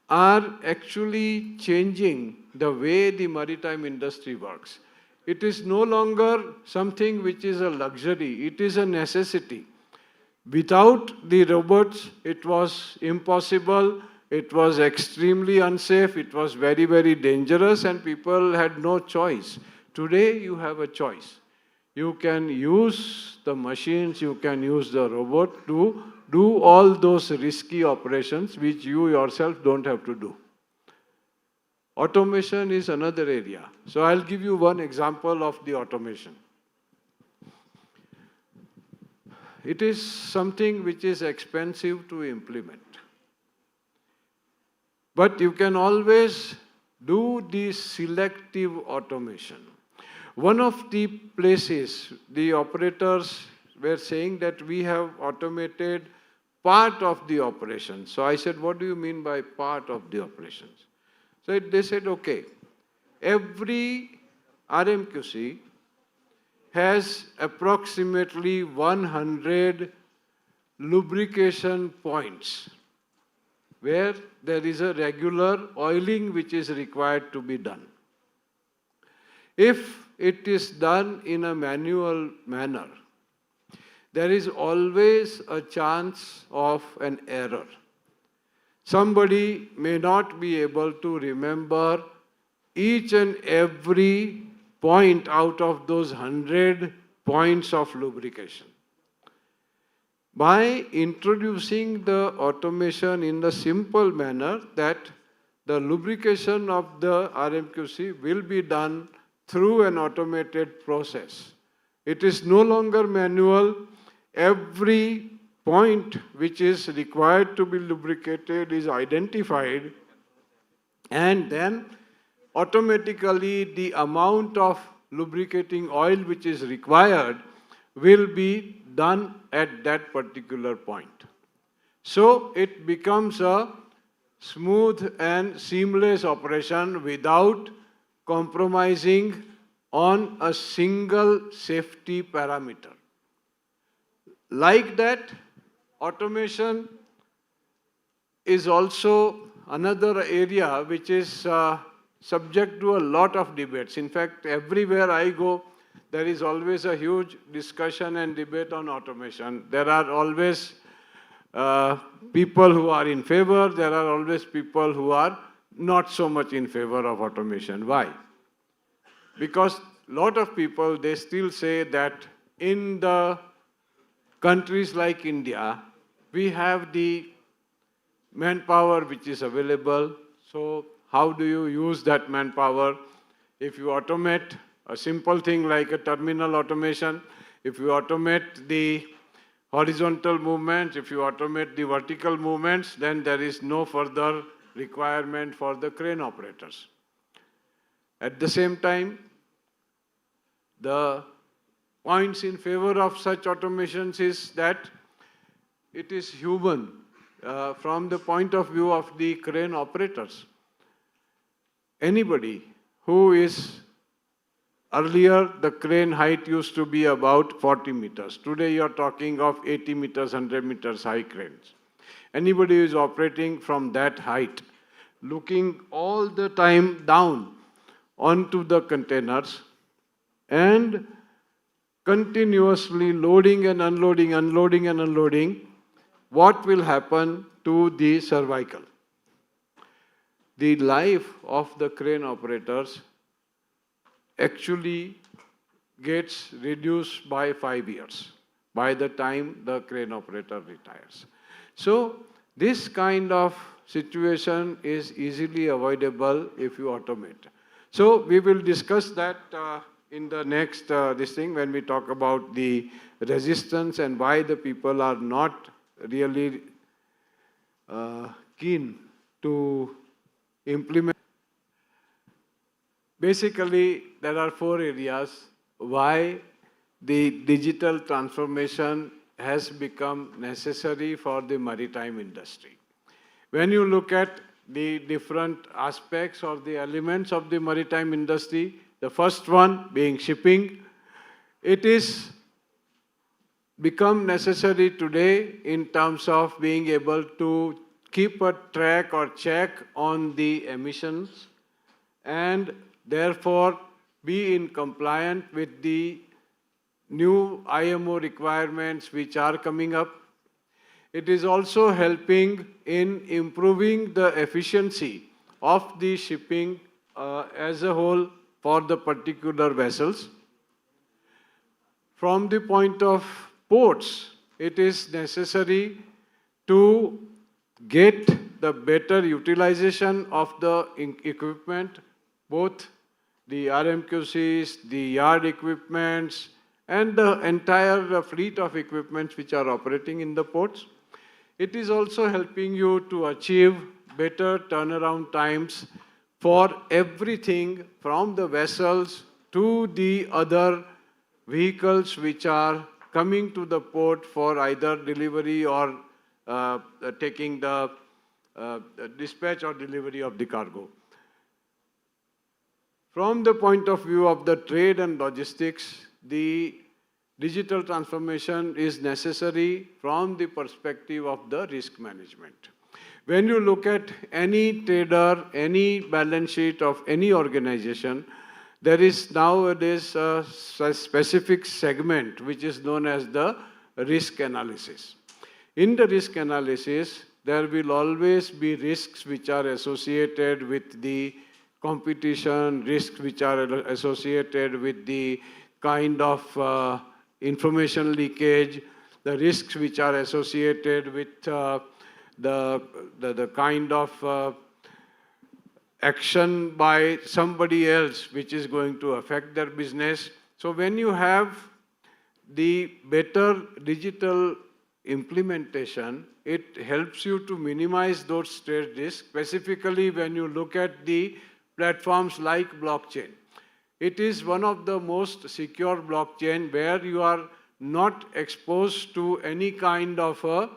are actually changing the way the maritime industry works. It is no longer something which is a luxury, it is a necessity. Without the robots, it was impossible, it was extremely unsafe, it was very dangerous, and people had no choice. Today, you have a choice. You can use the machines, you can use the robot to do all those risky operations which you yourself don't have to do. Automation is another area. So I'll give you one example of the automation. It is something which is expensive to implement. But you can always do the selective automation. One of the places, the operators were saying that we have automated part of the operation. So I said, what do you mean by part of the operations? So they said, okay, every RMQC has approximately 100 lubrication points where there is a regular oiling which is required to be done. If it is done in a manual manner, there is always a chance of an error. Somebody may not be able to remember each and every point out of those 100 points of lubrication. By introducing the automation in a simple manner that the lubrication of the RMQC will be done through an automated process. It is no longer manual. Every point which is required to be lubricated is identified, and then automatically the amount of lubricating oil which is required will be done at that particular point. So it becomes a smooth and seamless operation without compromising on a single safety parameter. Like that, automation is also another area which is subject to a lot of debates. In fact, everywhere I go, there is always a huge discussion and debate on automation. There are always people who are in favor, there are always people who are not so much in favor of automation. Why? Because a lot of people, they still say that in the countries like India, we have the manpower which is available. So how do you use that manpower? If you automate a simple thing like a terminal automation, if you automate the horizontal movements, if you automate the vertical movements, then there is no further requirement for the crane operators. At the same time, the points in favor of such automations is that it is human from the point of view of the crane operators. Anybody who is earlier, the crane height used to be about 40 meters. Today, you are talking of 80 meters, 100 meters high cranes. Anybody who is operating from that height, looking all the time down onto the containers and continuously loading and unloading, unloading and unloading, what will happen to the cervical? The life of the crane operators actually gets reduced by 5 years by the time the crane operator retires. So this kind of situation is easily avoidable if you automate. So we will discuss that in the next this thing when we talk about the resistance and why the people are not really keen to implement. Basically, there are 4 areas why the digital transformation has become necessary for the maritime industry. When you look at the different aspects or the elements of the maritime industry, the first one being shipping, it is become necessary today in terms of being able to keep a track or check on the emissions and therefore be in compliant with the new IMO requirements which are coming up. It is also helping in improving the efficiency of the shipping as a whole for the particular vessels. From the point of ports, it is necessary to get the better utilization of the equipment, both the RMQCs, the yard equipments, and the entire fleet of equipments which are operating in the ports. It is also helping you to achieve better turnaround times for everything from the vessels to the other vehicles which are coming to the port for either delivery or taking the dispatch or delivery of the cargo. From the point of view of the trade and logistics, the digital transformation is necessary from the perspective of the risk management. When you look at any trader, any balance sheet of any organization, there is nowadays a specific segment which is known as the risk analysis. In the risk analysis, there will always be risks which are associated with the competition, risks which are associated with the kind of information leakage, the risks which are associated with the kind of action by somebody else which is going to affect their business. So when you have the better digital implementation, it helps you to minimize those trade risks, specifically when you look at the platforms like blockchain. It is one of the most secure blockchain where you are not exposed to any kind of a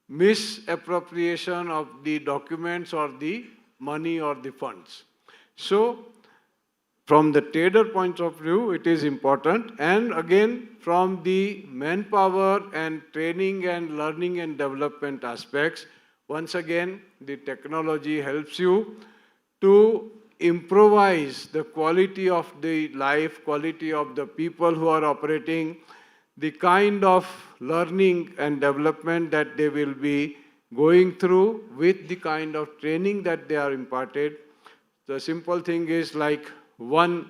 misappropriation of the documents or the money or the funds. So, from the trader point of view, it is important. And again, from the manpower and training and learning and development aspects, once again, the technology helps you to improvise the quality of the life, quality of the people who are operating, the kind of learning and development that they will be going through with the kind of training that they are imparted. The simple thing is like one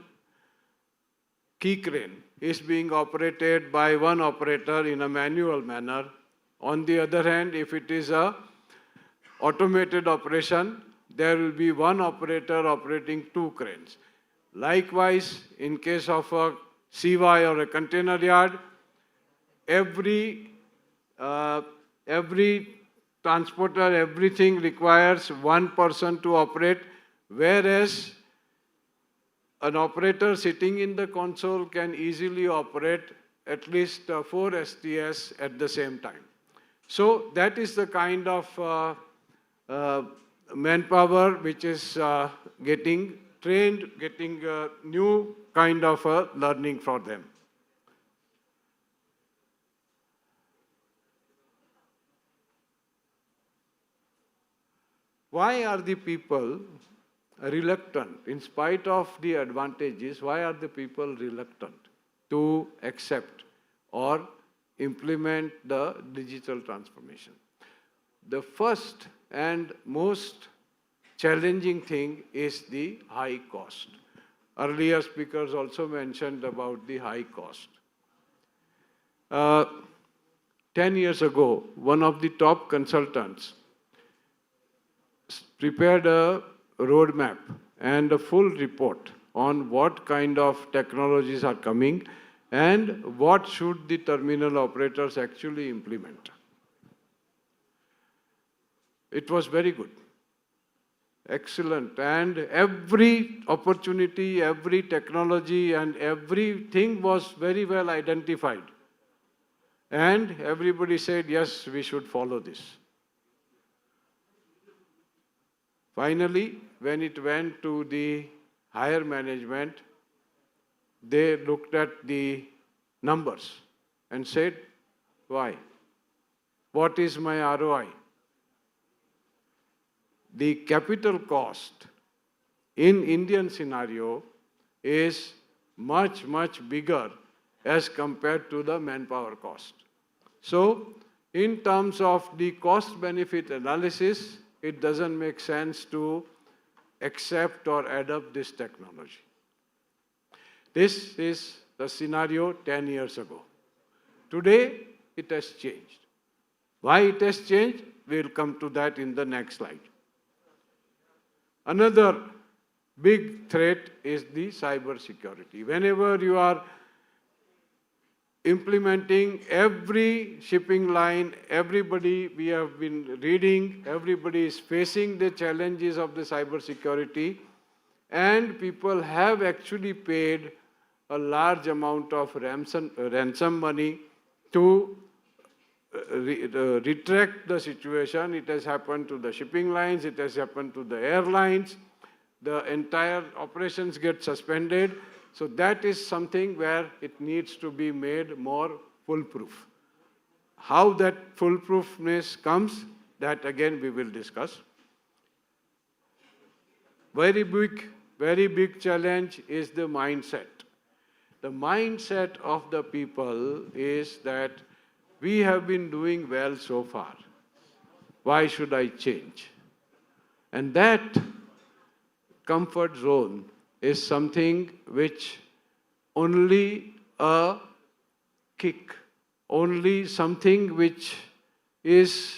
key crane is being operated by one operator in a manual manner. On the other hand, if it is a automated operation, there will be one operator operating two cranes. Likewise, in case of a CY or a container yard, every transporter, everything requires one person to operate, whereas an operator sitting in the console can easily operate at least 4 STS at the same time. So that is the kind of manpower which is getting trained, getting a new kind of learning for them. Why are the people reluctant, in spite of the advantages, why are the people reluctant to accept or implement the digital transformation? The first and most challenging thing is the high cost. Earlier speakers also mentioned about the high cost. 10 years ago, one of the top consultants prepared a roadmap and a full report on what kind of technologies are coming and what should the terminal operators actually implement. It was very good, excellent, and every opportunity, every technology and everything was very well identified. And everybody said, yes, we should follow this. Finally, when it went to the higher management, they looked at the numbers and said, why? What is my ROI? The capital cost in Indian scenario is much, much bigger as compared to the manpower cost. So, in terms of the cost-benefit analysis, it doesn't make sense to accept or adopt this technology. This is the scenario 10 years ago. Today, it has changed. Why it has changed? We'll come to that in the next slide. Another big threat is the cyber security. Whenever you are implementing every shipping line, everybody, we have been reading, everybody is facing the challenges of the cyber security, and people have actually paid a large amount of ransom money to retract the situation. It has happened to the shipping lines, it has happened to the airlines. The entire operations get suspended. So that is something where it needs to be made more foolproof. How that foolproofness comes, that again we will discuss. Very big challenge is the mindset. The mindset of the people is that we have been doing well so far. Why should I change? And that comfort zone is something which only a kick, only something which is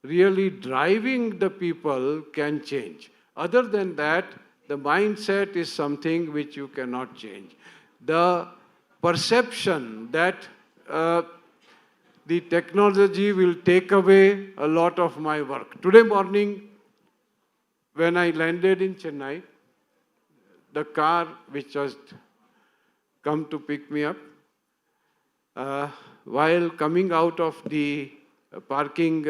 really driving the people can change. Other than that, the mindset is something which you cannot change. The perception that the technology will take away a lot of my work. Today morning, when I landed in Chennai, the car which was come to pick me up, while coming out of the parking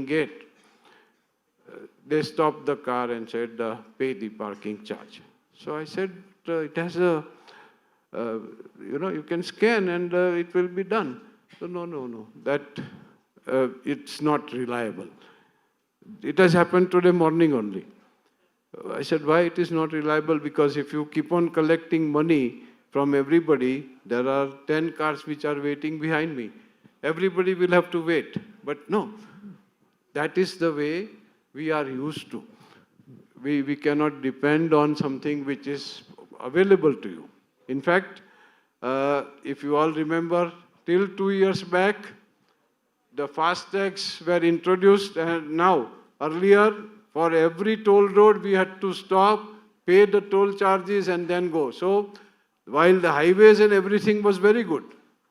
gate, they stopped the car and said, pay the parking charge. So I said, it has a, you can scan and it will be done. So no, that it's not reliable. It has happened today morning only. I said, why it is not reliable? Because if you keep on collecting money from everybody, there are 10 cars which are waiting behind me. Everybody will have to wait. But no, that is the way we are used to. We cannot depend on something which is available to you. In fact, if you all remember, till 2 years back, the FASTags were introduced, and now, earlier, for every toll road, we had to stop, pay the toll charges, and then go. So, while the highways and everything was very good,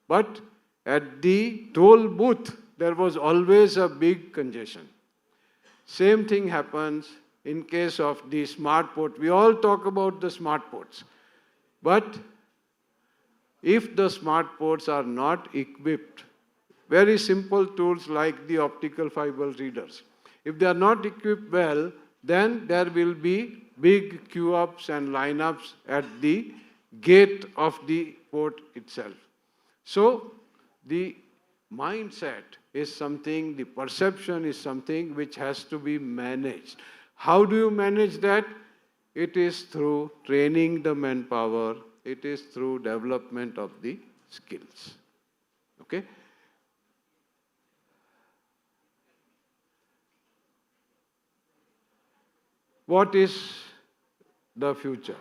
but at the toll booth, there was always a big congestion. Same thing happens in case of the smart port. We all talk about the smart ports, but if the smart ports are not equipped, very simple tools like the optical fiber readers, if they are not equipped well, then there will be big queue-ups and lineups at the gate of the port itself. So the mindset is something, the perception is something which has to be managed. How do you manage that? It is through training the manpower. It is through development of the skills. Okay? What is the future?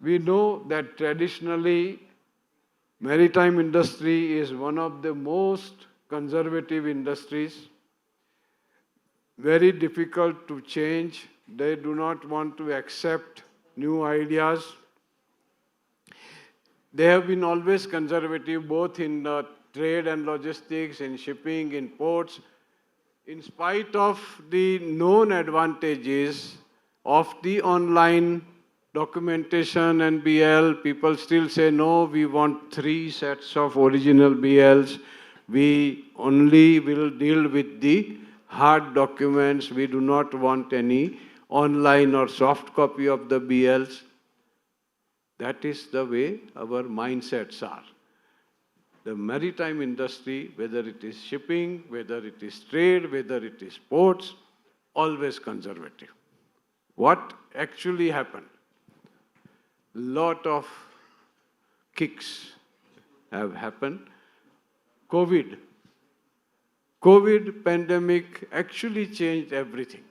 We know that traditionally, maritime industry is one of the most conservative industries, very difficult to change. They do not want to accept new ideas. They have been always conservative, both in trade and logistics, in shipping, in ports. In spite of the known advantages of the online documentation and BL, people still say, no, we want 3 sets of original BLs. We only will deal with the hard documents. We do not want any online or soft copy of the BLs. That is the way our mindsets are. The maritime industry, whether it is shipping, whether it is trade, whether it is ports, always conservative. What actually happened? Lot of kicks have happened. COVID pandemic actually changed everything.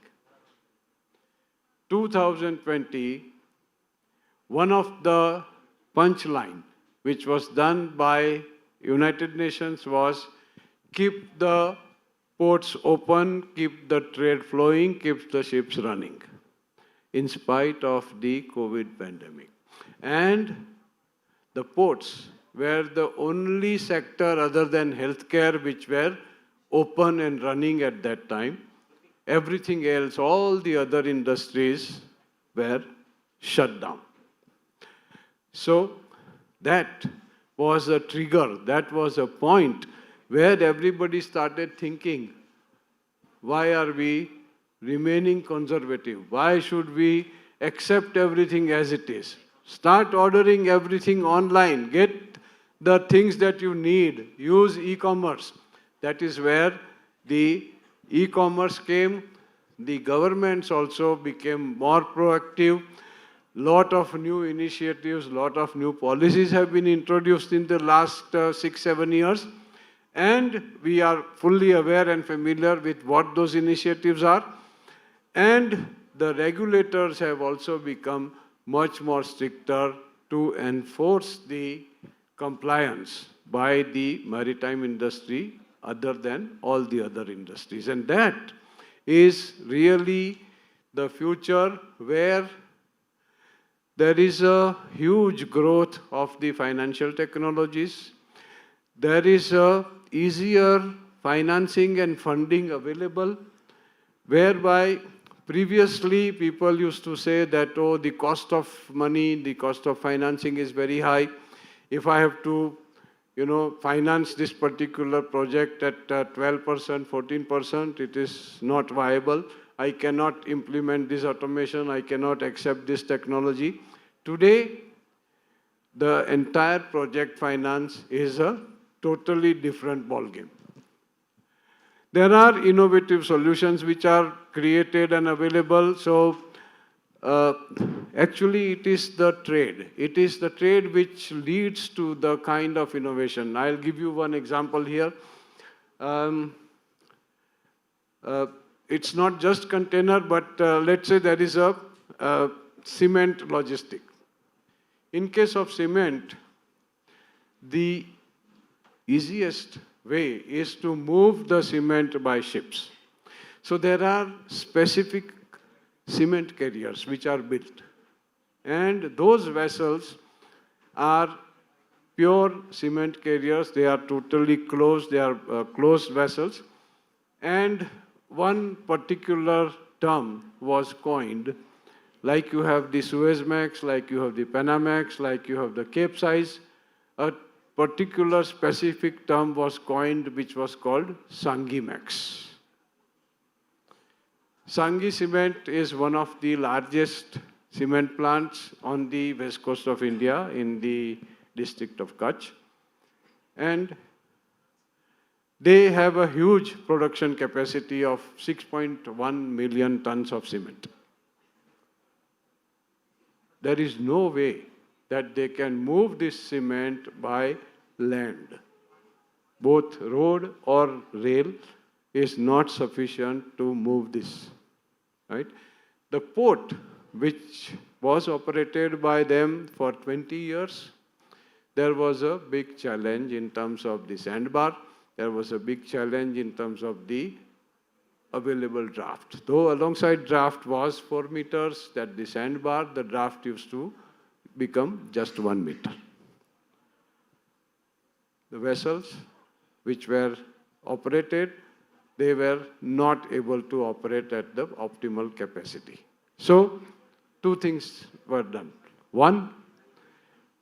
2020, one of the punchline which was done by United Nations was keep the ports open, keep the trade flowing, keep the ships running, in spite of the COVID pandemic. And the ports were the only sector other than healthcare which were open and running at that time. Everything else, all the other industries were shut down. So that was a trigger, that was a point where everybody started thinking, why are we remaining conservative? Why should we accept everything as it is? Start ordering everything online. Get the things that you need. Use e-commerce. That is where the e-commerce came. The governments also became more proactive. Lot of new initiatives, lot of new policies have been introduced in the last 6-7 years. And we are fully aware and familiar with what those initiatives are. And the regulators have also become much more stricter to enforce the compliance by the maritime industry other than all the other industries. And that is really the future where there is a huge growth of the financial technologies. There is a easier financing and funding available, whereby previously people used to say that, oh, the cost of money, the cost of financing is very high. If I have to, finance this particular project at 12%, 14%, it is not viable. I cannot implement this automation. I cannot accept this technology. Today, the entire project finance is a totally different ballgame. There are innovative solutions which are created and available. So actually it is the trade. It is the trade which leads to the kind of innovation. I'll give you one example here. It's not just container, but let's say there is a cement logistic. In case of cement, the easiest way is to move the cement by ships. So there are specific cement carriers which are built. And those vessels are pure cement carriers. They are totally closed. They are closed vessels. And one particular term was coined, like you have the Suezmax, like you have the Panamax, like you have the Capesize. A particular specific term was coined which was called Sangimax. Sangi Cement is one of the largest cement plants on the west coast of India in the district of Kutch. And they have a huge production capacity of 6.1 million tons of cement. There is no way that they can move this cement by land. Both road or rail is not sufficient to move this. Right? The port, which was operated by them for 20 years, there was a big challenge in terms of the sandbar. There was a big challenge in terms of the available draft. Though alongside draft was 4 meters, that the sandbar, the draft used to become just 1 meter. The vessels which were operated, they were not able to operate at the optimal capacity. So, 2 things were done. One,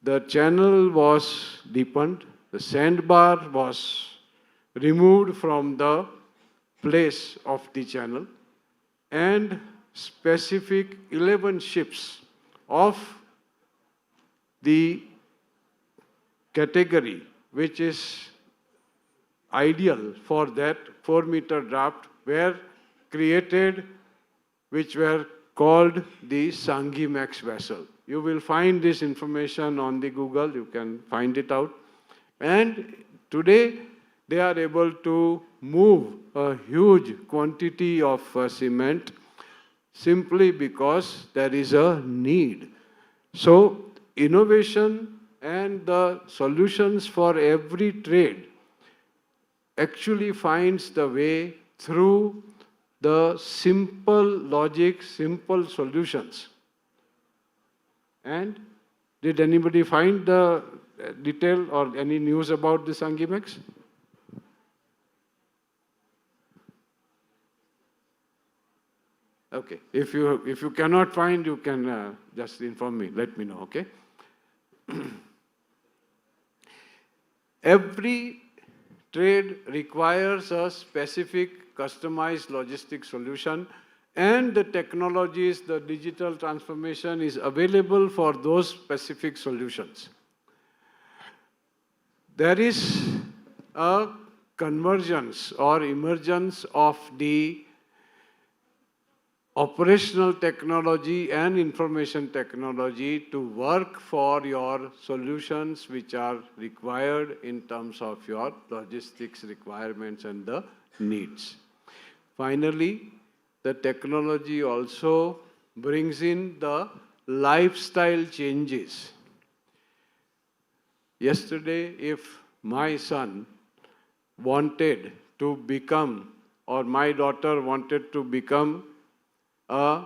the channel was deepened, the sandbar was removed from the place of the channel, and specific 11 ships of the category which is ideal for that 4-meter draft were created, which were called the Sangimax vessel. You will find this information on the Google, you can find it out. And today, they are able to move a huge quantity of cement simply because there is a need. So, innovation and the solutions for every trade actually finds the way through the simple logic, simple solutions. And did anybody find the detail or any news about the Sangimax? Okay, if you cannot find, you can just inform me, let me know, okay? Every trade requires a specific customized logistics solution, and the technologies, the digital transformation is available for those specific solutions. There is a convergence or emergence of the operational technology and information technology to work for your solutions which are required in terms of your logistics requirements and the needs. Finally, the technology also brings in the lifestyle changes. Yesterday, if my son wanted to become, or my daughter wanted to become a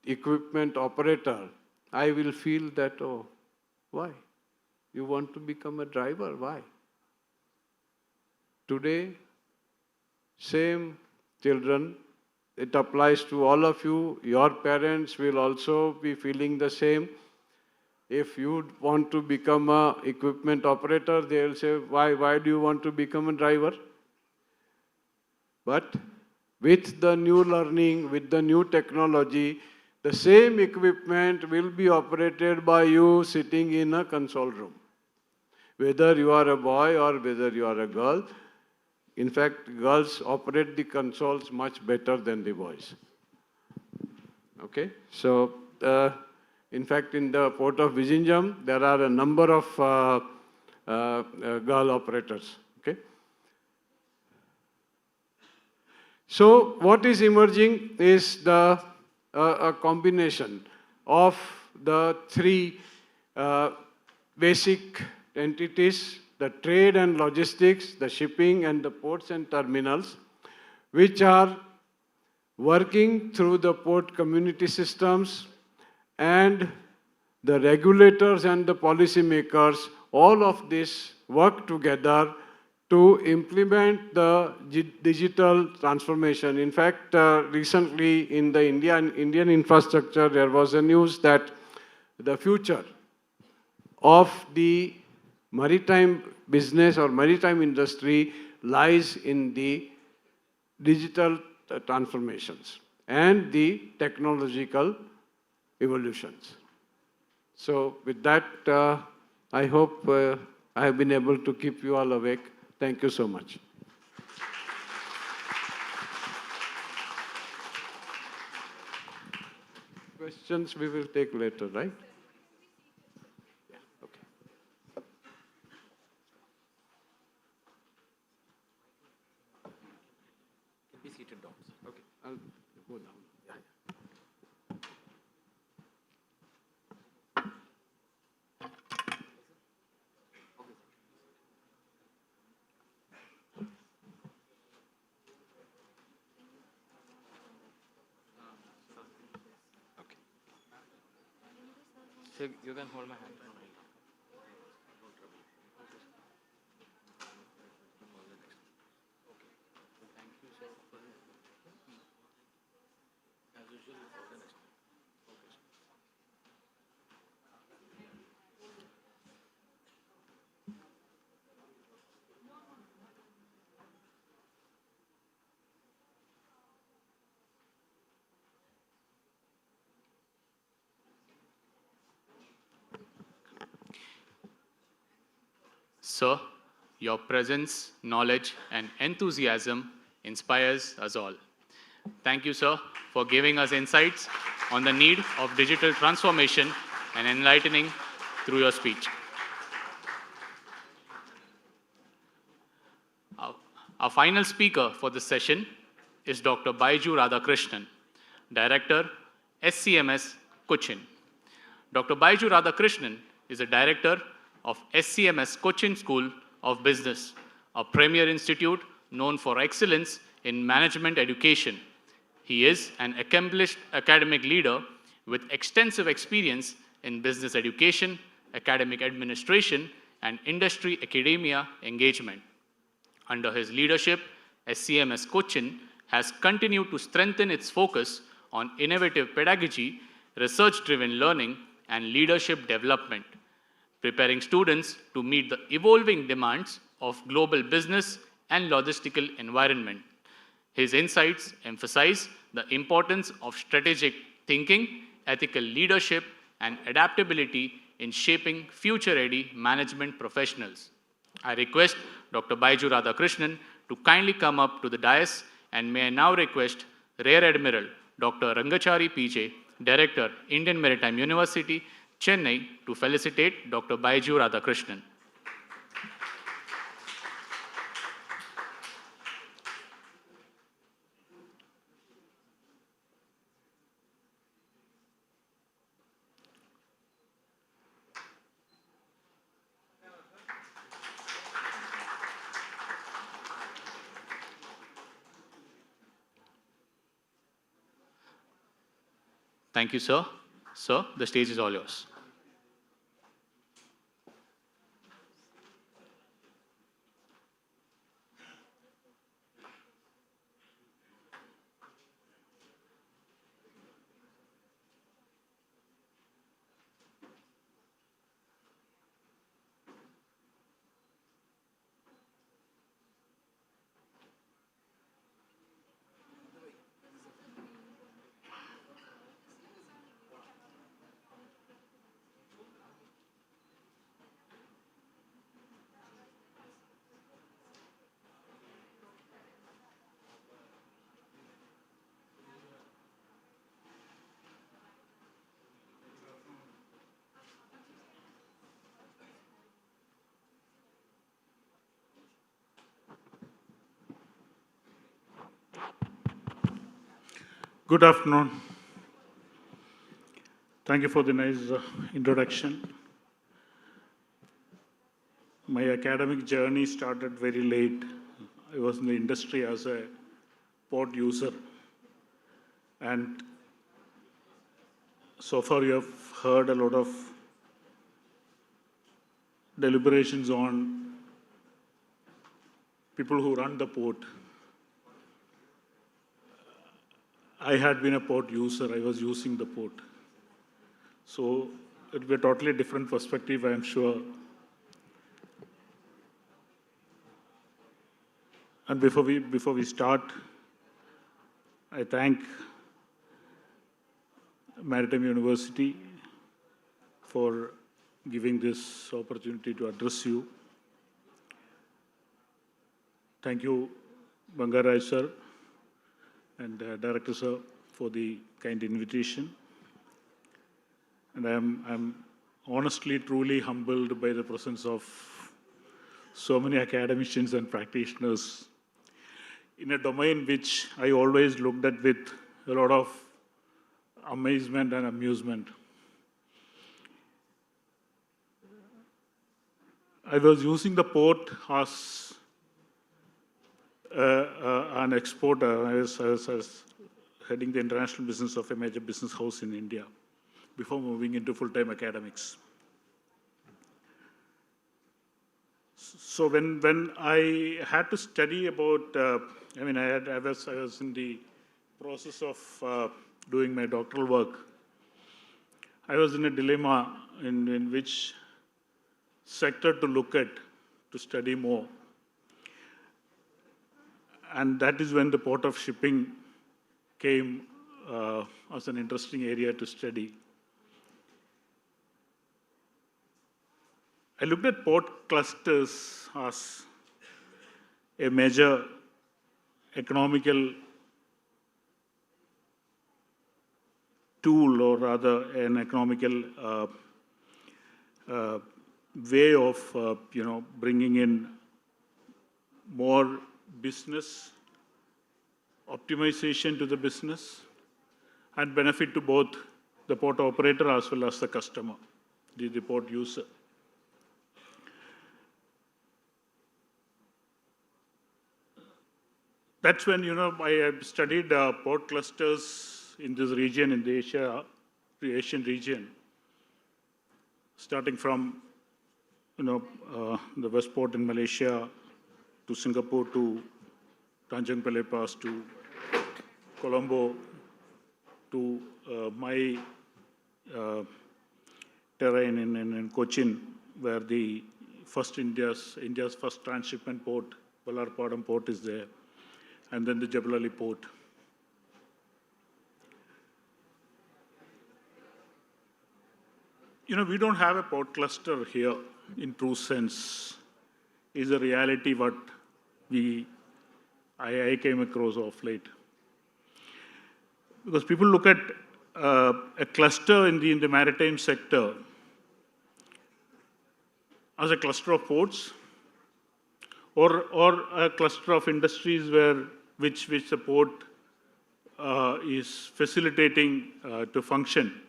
equipment operator, I will feel that, oh, why? You want to become a driver, why? Today, same children, it applies to all of you. Your parents will also be feeling the same. If you want to become a equipment operator, they will say, why do you want to become a driver? But with the new learning, with the new technology, the same equipment will be operated by you sitting in a console room. Whether you are a boy or whether you are a girl, in fact, girls operate the consoles much better than the boys. Okay? So, in fact, in the port of Vizhinjam, there are a number of girl operators. Okay? So, what is emerging is the a combination of the three basic entities: the trade and logistics, the shipping and the ports and terminals, which are working through the port community systems, and the regulators and the policymakers. All of this work together to implement the digital transformation. In fact, recently in the Indian infrastructure, there was a news that the future of the maritime business or maritime industry lies in the digital transformations and the technological evolutions. So with that, I hope I have been able to keep you all awake. Thank you so much. Questions we will take later, right? Yeah, okay. Be seated down. Okay, I'll go down. So you can hold my hand. Sir, your presence, knowledge, and enthusiasm inspires us all. Thank you, sir, for giving us insights on the need of digital transformation and enlightening through your speech. Our final speaker for this session is Dr. Baiju Radhakrishnan, Director, SCMS, Cochin. Dr. Baiju Radhakrishnan is a Director of SCMS Cochin School of Business, a premier institute known for excellence in management education. He is an accomplished academic leader with extensive experience in business education, academic administration, and industry academia engagement. Under his leadership, SCMS Cochin has continued to strengthen its focus on innovative pedagogy, research-driven learning, and leadership development, preparing students to meet the evolving demands of global business and logistical environment. His insights emphasize the importance of strategic thinking, ethical leadership, and adaptability in shaping future-ready management professionals. I request Dr. Baiju Radhakrishnan to kindly come up to the dais, and may I now request Rear Admiral Dr. Rangachari PJ, Director, Indian Maritime University, Chennai, to felicitate Dr. Baiju Radhakrishnan. Thank you, sir. Sir, the stage is all yours. Good afternoon. Thank you for the nice introduction. My academic journey started very late. I was in the industry as a port user. And so far you have heard a lot of deliberations on people who run the port. I had been a port user, I was using the port. So it will be a totally different perspective, I am sure. And before we start, I thank Maritime University for giving this opportunity to address you. Thank you, Bangaraj sir and Director sir for the kind invitation. And I'm honestly, truly humbled by the presence of so many academicians and practitioners in a domain which I always looked at with a lot of amazement and amusement. I was using the port as an exporter. I was heading the international business of a major business house in India before moving into full-time academics. So when I had to study about, I was in the process of doing my doctoral work. I was in a dilemma in which sector to look at to study more. And that is when the port of shipping came as an interesting area to study. I looked at port clusters as a major economical tool, or rather an economical way of bringing in more business, optimization to the business, and benefit to both the port operator as well as the customer, the port user. That's when, I have studied port clusters in this region, in the Asian region, starting from, the West Port in Malaysia, to Singapore, to Tanjung Balai Pass, to Colombo, to my terrain in Cochin, where the India's first transshipment port, Vallarpadam port is there, and then the Jebel Ali port. We don't have a port cluster here in true sense, is a reality what I came across of late. Because people look at a cluster in the maritime sector as a cluster of ports or a cluster of industries which the port is facilitating to function.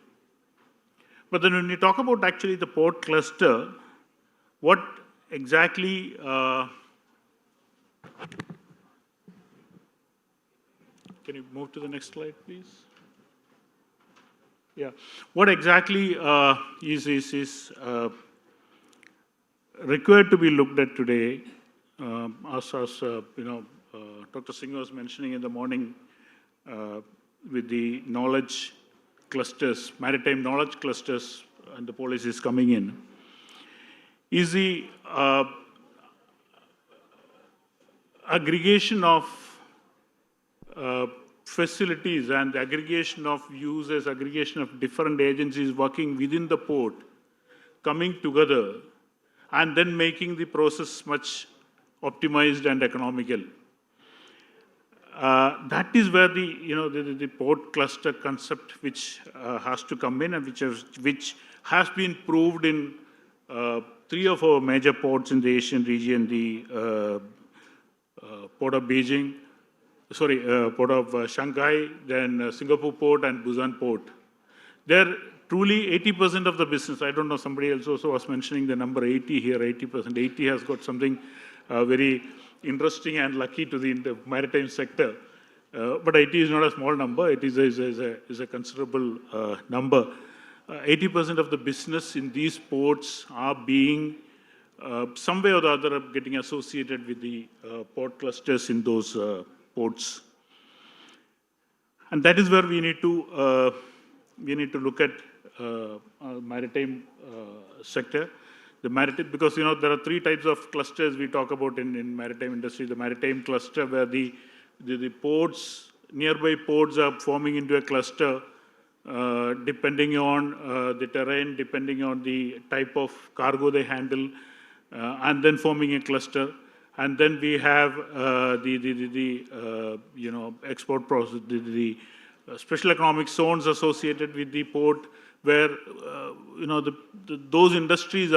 But then when you talk about actually the port cluster, what exactly can you move to the next slide, please? Yeah. What exactly is required to be looked at today, as Dr. Singh was mentioning in the morning with the knowledge clusters, maritime knowledge clusters and the policies coming in, is the aggregation of facilities and the aggregation of users, aggregation of different agencies working within the port, coming together and then making the process much optimized and economical. That is where the port cluster concept which has to come in and which has been proved in 3 of our major ports in the Asian region, the port of Beijing, port of Shanghai, then Singapore port and Busan port. They're truly 80% of the business. I don't know, somebody else also was mentioning the number 80 here, 80%. 80 has got something very interesting and lucky to the maritime sector. But 80 is not a small number. It is a considerable number. 80% of the business in these ports are being some way or the other getting associated with the port clusters in those ports. And that is where we need to look at maritime sector. The maritime, because there are 3 types of clusters we talk about in maritime industry. The maritime cluster, where the ports, nearby ports are forming into a cluster depending on the terrain, depending on the type of cargo they handle, and then forming a cluster. And then we have the export process, the special economic zones associated with the port, where those industries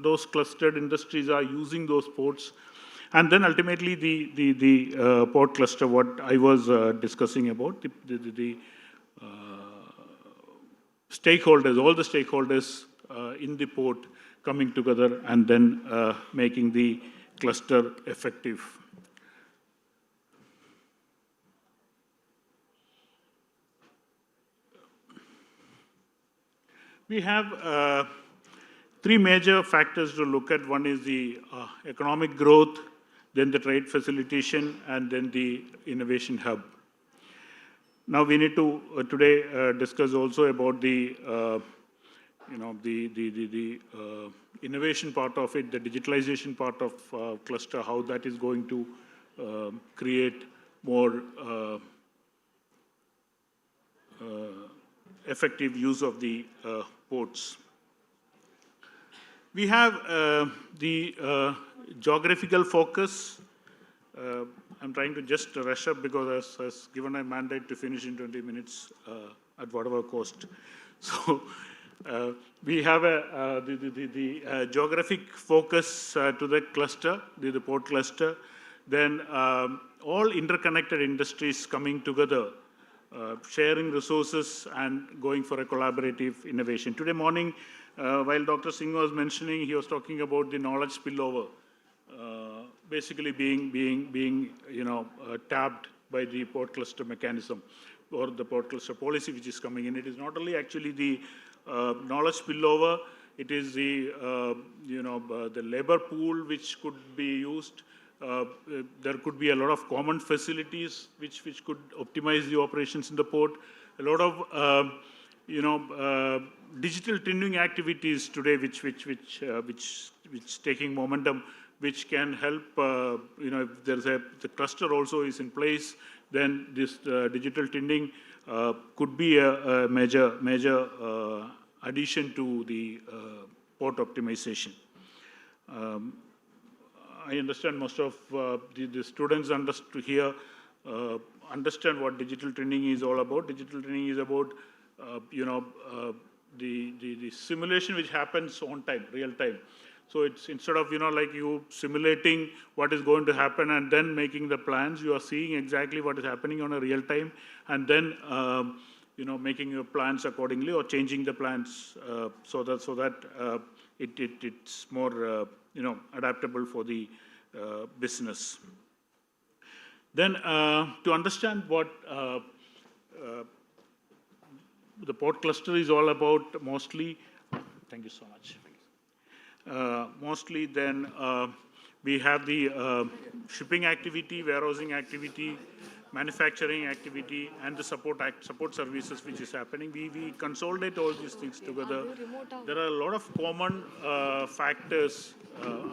those clustered industries are using those ports. And then ultimately the port cluster, what I was discussing about, the stakeholders, all the stakeholders in the port coming together and then making the cluster effective. We have 3 major factors to look at. One is the economic growth, then the trade facilitation, and then the innovation hub. Now we need to today discuss also about the innovation part of it, the digitalization part of cluster, how that is going to create more effective use of the ports. We have the geographical focus. I'm trying to just rush up because I was given a mandate to finish in 20 minutes at whatever cost. So we have the geographic focus to the cluster, the port cluster. Then all interconnected industries coming together, sharing resources and going for a collaborative innovation. Today morning, while Dr. Singh was mentioning, he was talking about the knowledge spillover, basically being tapped by the port cluster mechanism or the port cluster policy which is coming in. It is not only actually the knowledge spillover, it is the labor pool which could be used. There could be a lot of common facilities which could optimize the operations in the port. A lot of digital twinning activities today, which taking momentum, which can help. If there's the cluster also is in place, then this digital twinning could be a major addition to the port optimization. I understand most of the students here understand what digital twinning is all about. Digital twinning is about the simulation which happens on time, real time. So it's instead of like you simulating what is going to happen and then making the plans, you are seeing exactly what is happening on a real time, and then making your plans accordingly or changing the plans so that it's more adaptable for the business. Then to understand what the port cluster is all about, mostly, thank you so much. Mostly then we have the shipping activity, warehousing activity, manufacturing activity, and the support services which is happening. We consolidate all these things together. There are a lot of common factors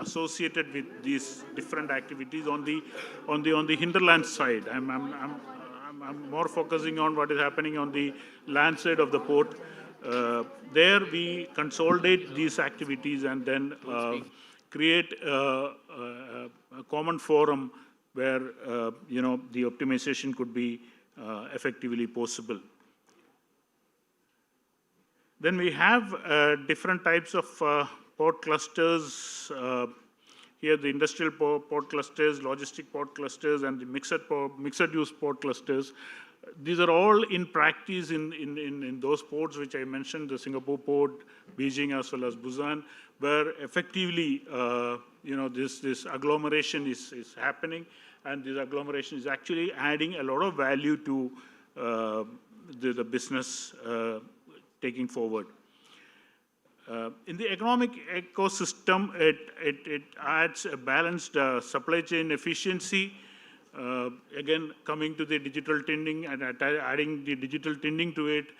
associated with these different activities on the hinterland side. I'm more focusing on what is happening on the land side of the port. There we consolidate these activities and then create a common forum where the optimization could be effectively possible. Then we have different types of port clusters. Here the industrial port clusters, logistic port clusters, and the mixed-use port clusters. These are all in practice in those ports which I mentioned, the Singapore port, Beijing, as well as Busan, where effectively this agglomeration is happening, and this agglomeration is actually adding a lot of value to the business taking forward. In the economic ecosystem, it adds a balanced supply chain efficiency. Again, coming to the digital twinning and adding the digital twinning to it,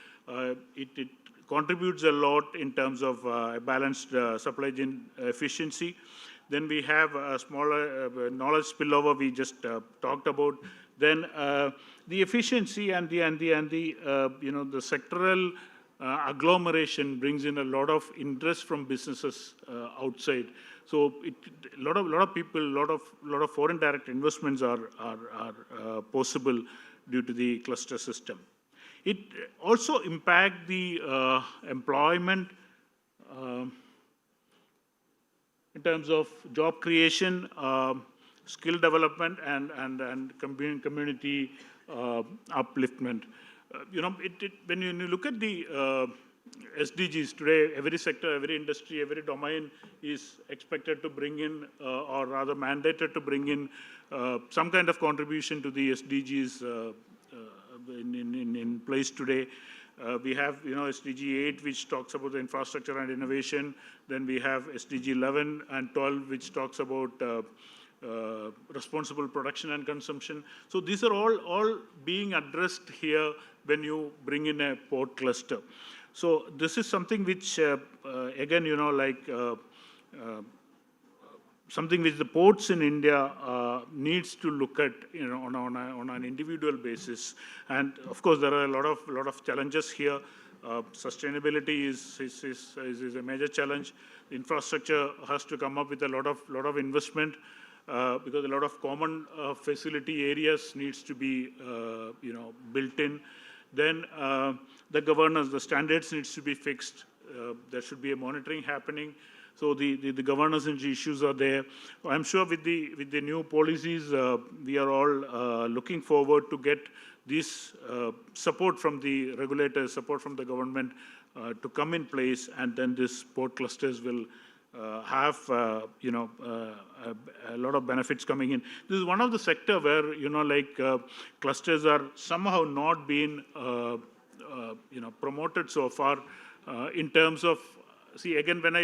it contributes a lot in terms of balanced supply chain efficiency. Then we have a smaller knowledge spillover we just talked about. Then the efficiency and the sectoral agglomeration brings in a lot of interest from businesses outside. So a lot of people, a lot of foreign direct investments are possible due to the cluster system. It also impacts the employment in terms of job creation, skill development, and community upliftment. When you look at the SDGs today, every sector, every industry, every domain is expected to bring in, or rather mandated to bring in, some kind of contribution to the SDGs in place today. We have, SDG 8, which talks about the infrastructure and innovation. Then we have SDG 11 and 12, which talks about responsible production and consumption. So these are all being addressed here when you bring in a port cluster. So this is something which, again, something which the ports in India needs to look at, on an individual basis. And of course, there are a lot of challenges here. Sustainability is a major challenge. Infrastructure has to come up with a lot of investment. Because a lot of common facility areas needs to be, built in. Then the governance, the standards needs to be fixed. There should be a monitoring happening. So the governance issues are there. I'm sure with the new policies, we are all looking forward to get this support from the regulators, support from the government to come in place, and then these port clusters will have a lot of benefits coming in. This is one of the sector where clusters are somehow not being promoted so far in terms of. See, again, when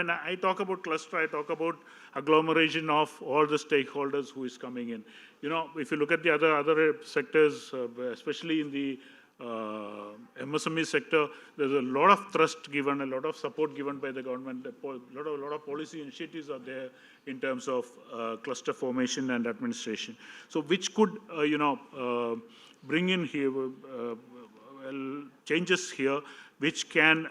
I talk about cluster, I talk about agglomeration of all the stakeholders who is coming in. If you look at the other sectors, especially in the MSME sector, there's a lot of thrust given, a lot of support given by the government. A lot of policy initiatives are there in terms of cluster formation and administration. So which could, bring in here changes here, which can,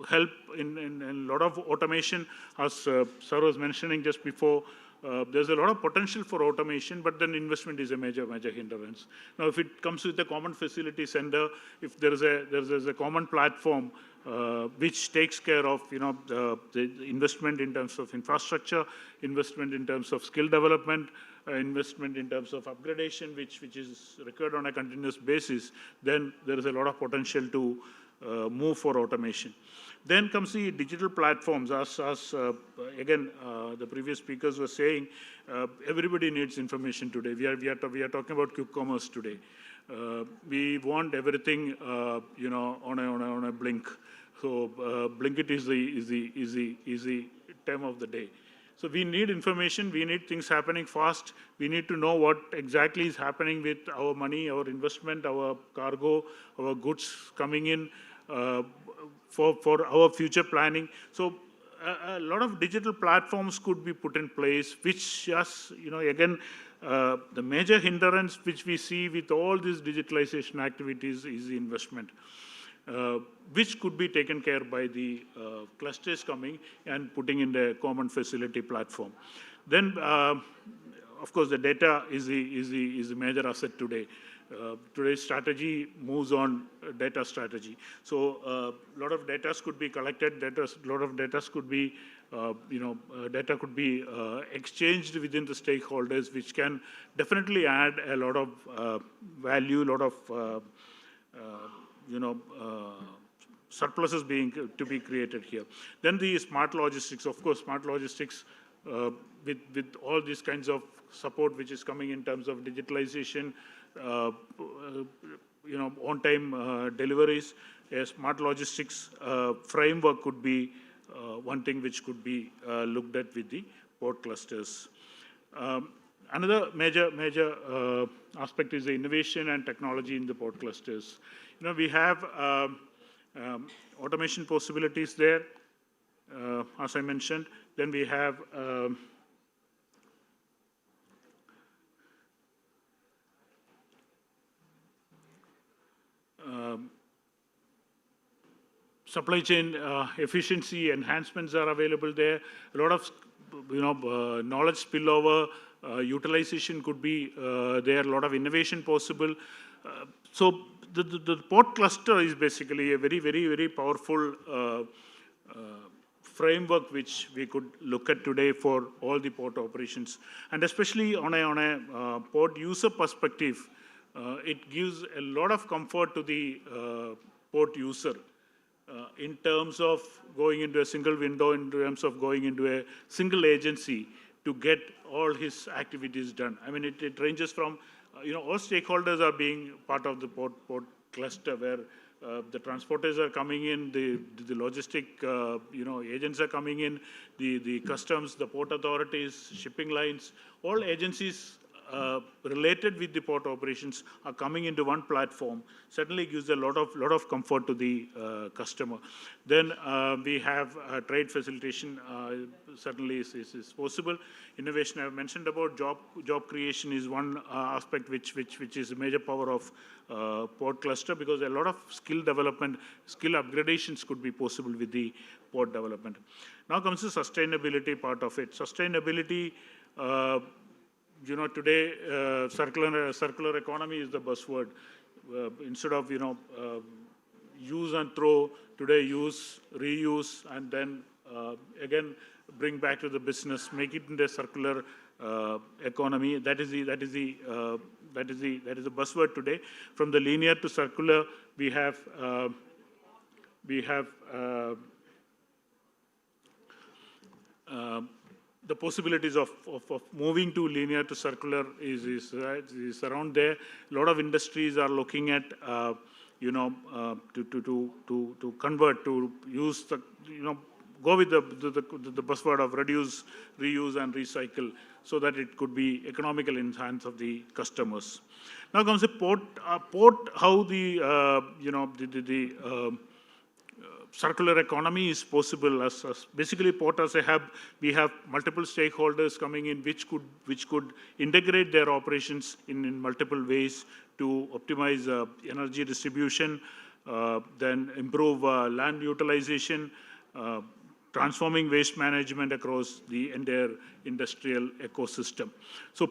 help in a lot of automation, as Sir was mentioning just before. There's a lot of potential for automation, but then investment is a major hindrance. Now, if it comes with a common facility center, if there's a common platform which takes care of the investment in terms of infrastructure, investment in terms of skill development, investment in terms of upgradation, which is required on a continuous basis, then there is a lot of potential to move for automation. Then comes the digital platforms. As again, the previous speakers were saying, everybody needs information today. We are talking about quick commerce today. We want everything, on a blink. So blink it is the time of the day. So we need information. We need things happening fast. We need to know what exactly is happening with our money, our investment, our cargo, our goods coming in. For our future planning. So a lot of digital platforms could be put in place, which just, again, the major hindrance which we see with all these digitalization activities is the investment, which could be taken care by the clusters coming and putting in the common facility platform. Then, of course, the data is the major asset today. Today's strategy moves on data strategy. So a lot of data could be collected, a lot of data could be, data could be exchanged within the stakeholders, which can definitely add a lot of value, a lot of, surpluses to be created here. Then the smart logistics, of course, smart logistics with all these kinds of support which is coming in terms of digitalization, on-time deliveries. A smart logistics framework could be one thing which could be looked at with the port clusters. Another major aspect is the innovation and technology in the port clusters. We have automation possibilities there, as I mentioned. Then we have supply chain efficiency enhancements are available there. A lot of knowledge spillover, utilization could be there. A lot of innovation possible. So the port cluster is basically a very powerful framework which we could look at today for all the port operations, and especially on a port user perspective. It gives a lot of comfort to the port user in terms of going into a single window, in terms of going into a single agency to get all his activities done. I mean, it ranges from, all stakeholders are being part of the port cluster, where the transporters are coming in, the logistic, agents are coming in, the customs, the port authorities, shipping lines, all agencies related with the port operations are coming into one platform. Certainly gives a lot of comfort to the customer. Then we have trade facilitation, certainly is possible. Innovation I've mentioned about, job creation is one aspect which is a major power of port cluster, because a lot of skill development, skill upgradations could be possible with the port development. Now comes the sustainability part of it. Sustainability, today circular economy is the buzzword. Instead of use and throw, today use, reuse, and then again bring back to the business, make it into a circular economy. That is the buzzword today. From the linear to circular, we have the possibilities of moving to linear to circular is around there. A lot of industries are looking at to convert, to use the go with the buzzword of reduce, reuse, and recycle. so that it could be economical in hands of the customers. Now comes the port. How the circular economy is possible. As basically port as a hub, we have multiple stakeholders coming in, which could integrate their operations in multiple ways to optimize energy distribution, then improve land utilization, transforming waste management across the entire industrial ecosystem. So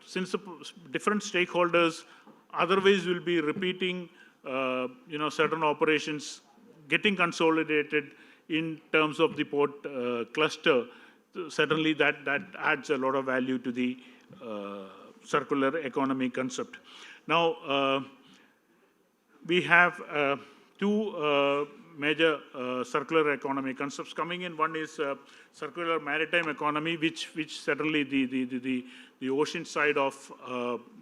since the different stakeholders otherwise will be repeating certain operations, getting consolidated in terms of the port cluster, certainly that adds a lot of value to the circular economy concept. Now, we have two major circular economy concepts coming in. One is circular maritime economy, which certainly the ocean side of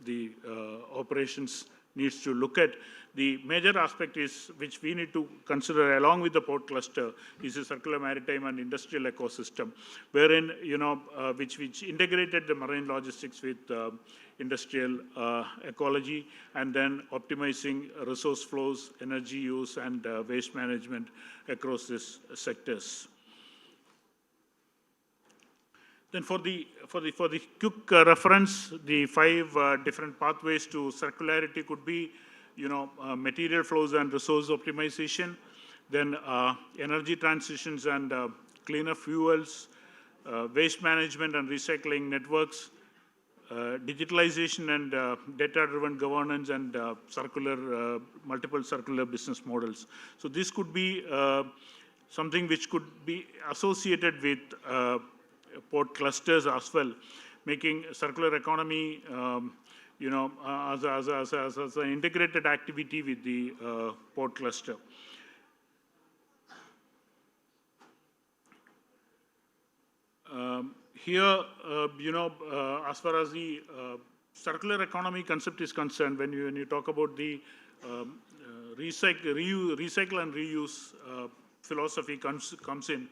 the operations needs to look at. The major aspect is, which we need to consider along with the port cluster, is a circular maritime and industrial ecosystem, wherein, which integrated the marine logistics with industrial ecology, and then optimizing resource flows, energy use, and waste management across these sectors. Then for the quick reference, the 5 different pathways to circularity could be, material flows and resource optimization, then energy transitions and cleaner fuels, waste management and recycling networks, digitalization and data-driven governance, and multiple circular business models. So this could be something which could be associated with port clusters as well, making circular economy as an integrated activity with the port cluster. Here, as far as the circular economy concept is concerned, when you talk about the recycle and reuse philosophy comes in,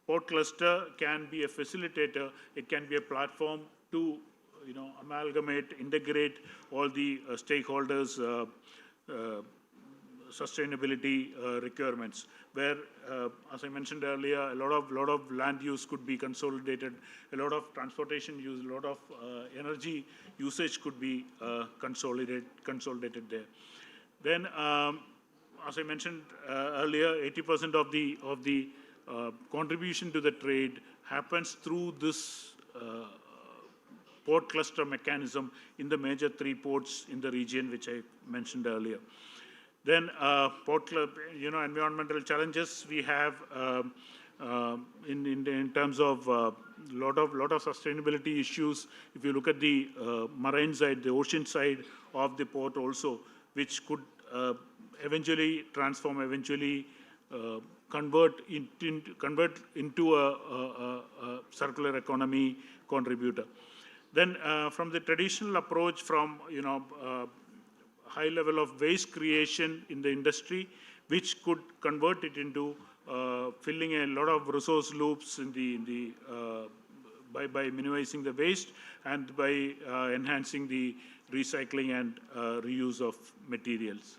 port cluster can be a facilitator. It can be a platform to amalgamate, integrate all the stakeholders' sustainability requirements, where, as I mentioned earlier, a lot of land use could be consolidated, a lot of transportation use, a lot of energy usage could be consolidated there. Then, as I mentioned earlier, 80% of the contribution to the trade happens through this port cluster mechanism in the major 3 ports in the region, which I mentioned earlier. Then environmental challenges we have in terms of lot of sustainability issues. If you look at the marine side, the ocean side of the port also, which could eventually transform, convert into a circular economy contributor. Then from the traditional approach, from high level of waste creation in the industry, which could convert it into filling a lot of resource loops in by minimizing the waste and by enhancing the recycling and reuse of materials.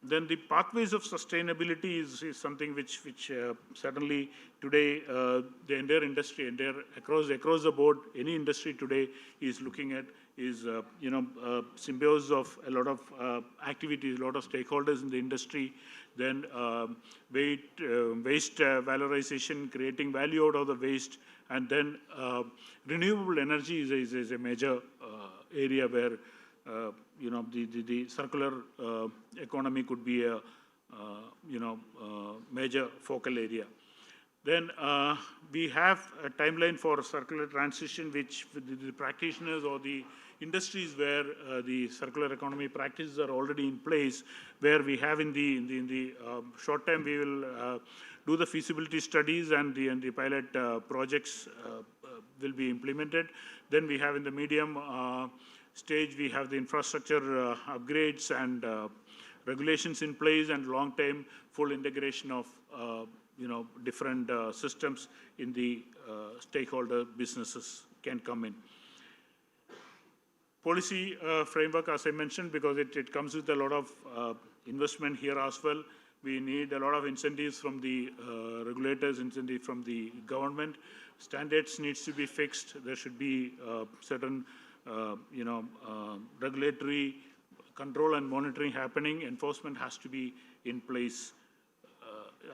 Then the pathways of sustainability is something which certainly today the entire industry, across the board, any industry today is looking at, is symbiosis of a lot of activities, a lot of stakeholders in the industry. Then waste valorization, creating value out of the waste, and then renewable energy is a major area where the circular economy could be a major focal area. Then we have a timeline for circular transition, which the practitioners or the industries where the circular economy practices are already in place, where we have in the short time we will do the feasibility studies, and the pilot projects will be implemented. Then we have in the medium stage, we have the infrastructure upgrades and regulations in place, and long-term full integration of different systems in the stakeholder businesses can come in. Policy framework, as I mentioned, because it comes with a lot of investment here as well. We need a lot of incentives from the regulators, incentives from the government. Standards needs to be fixed. There should be certain, regulatory control and monitoring happening. Enforcement has to be in place.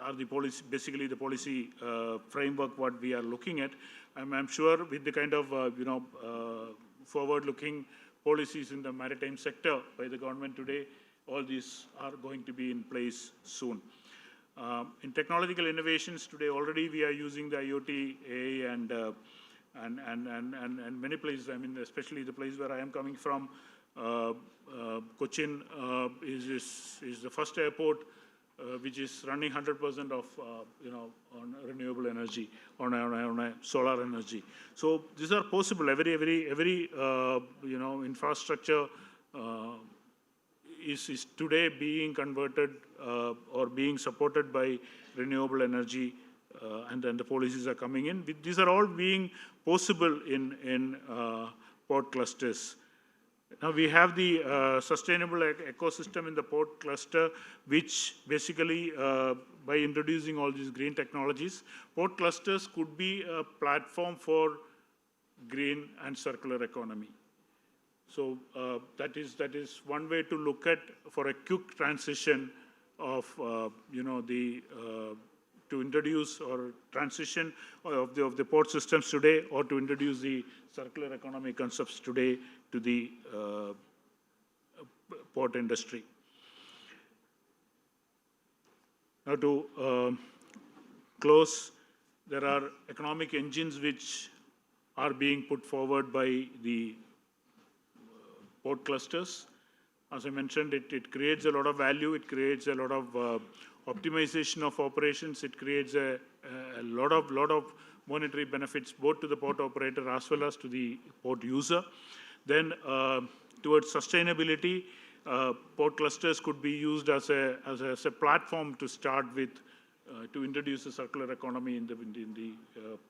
Are the policy, basically the policy framework what we are looking at. I'm sure with the kind of forward-looking policies in the maritime sector by the government today, all these are going to be in place soon. In technological innovations today, already we are using the IoT, AI, and many places. I mean, especially the place where I am coming from, Cochin is the first airport which is running 100% of on renewable energy, on a solar energy. So these are possible. Every infrastructure is today being converted or being supported by renewable energy, and then the policies are coming in. These are all being possible in port clusters. Now we have the sustainable ecosystem in the port cluster, which basically by introducing all these green technologies, port clusters could be a platform for green and circular economy. So that is one way to look at for a quick transition of to introduce or transition of the port systems today, or to introduce the circular economy concepts today to the port industry. Now to close, there are economic engines which are being put forward by the port clusters. As I mentioned, it creates a lot of value, it creates a lot of optimization of operations, it creates a lot of monetary benefits both to the port operator as well as to the port user. Then towards sustainability, port clusters could be used as a platform to start with, to introduce a circular economy in the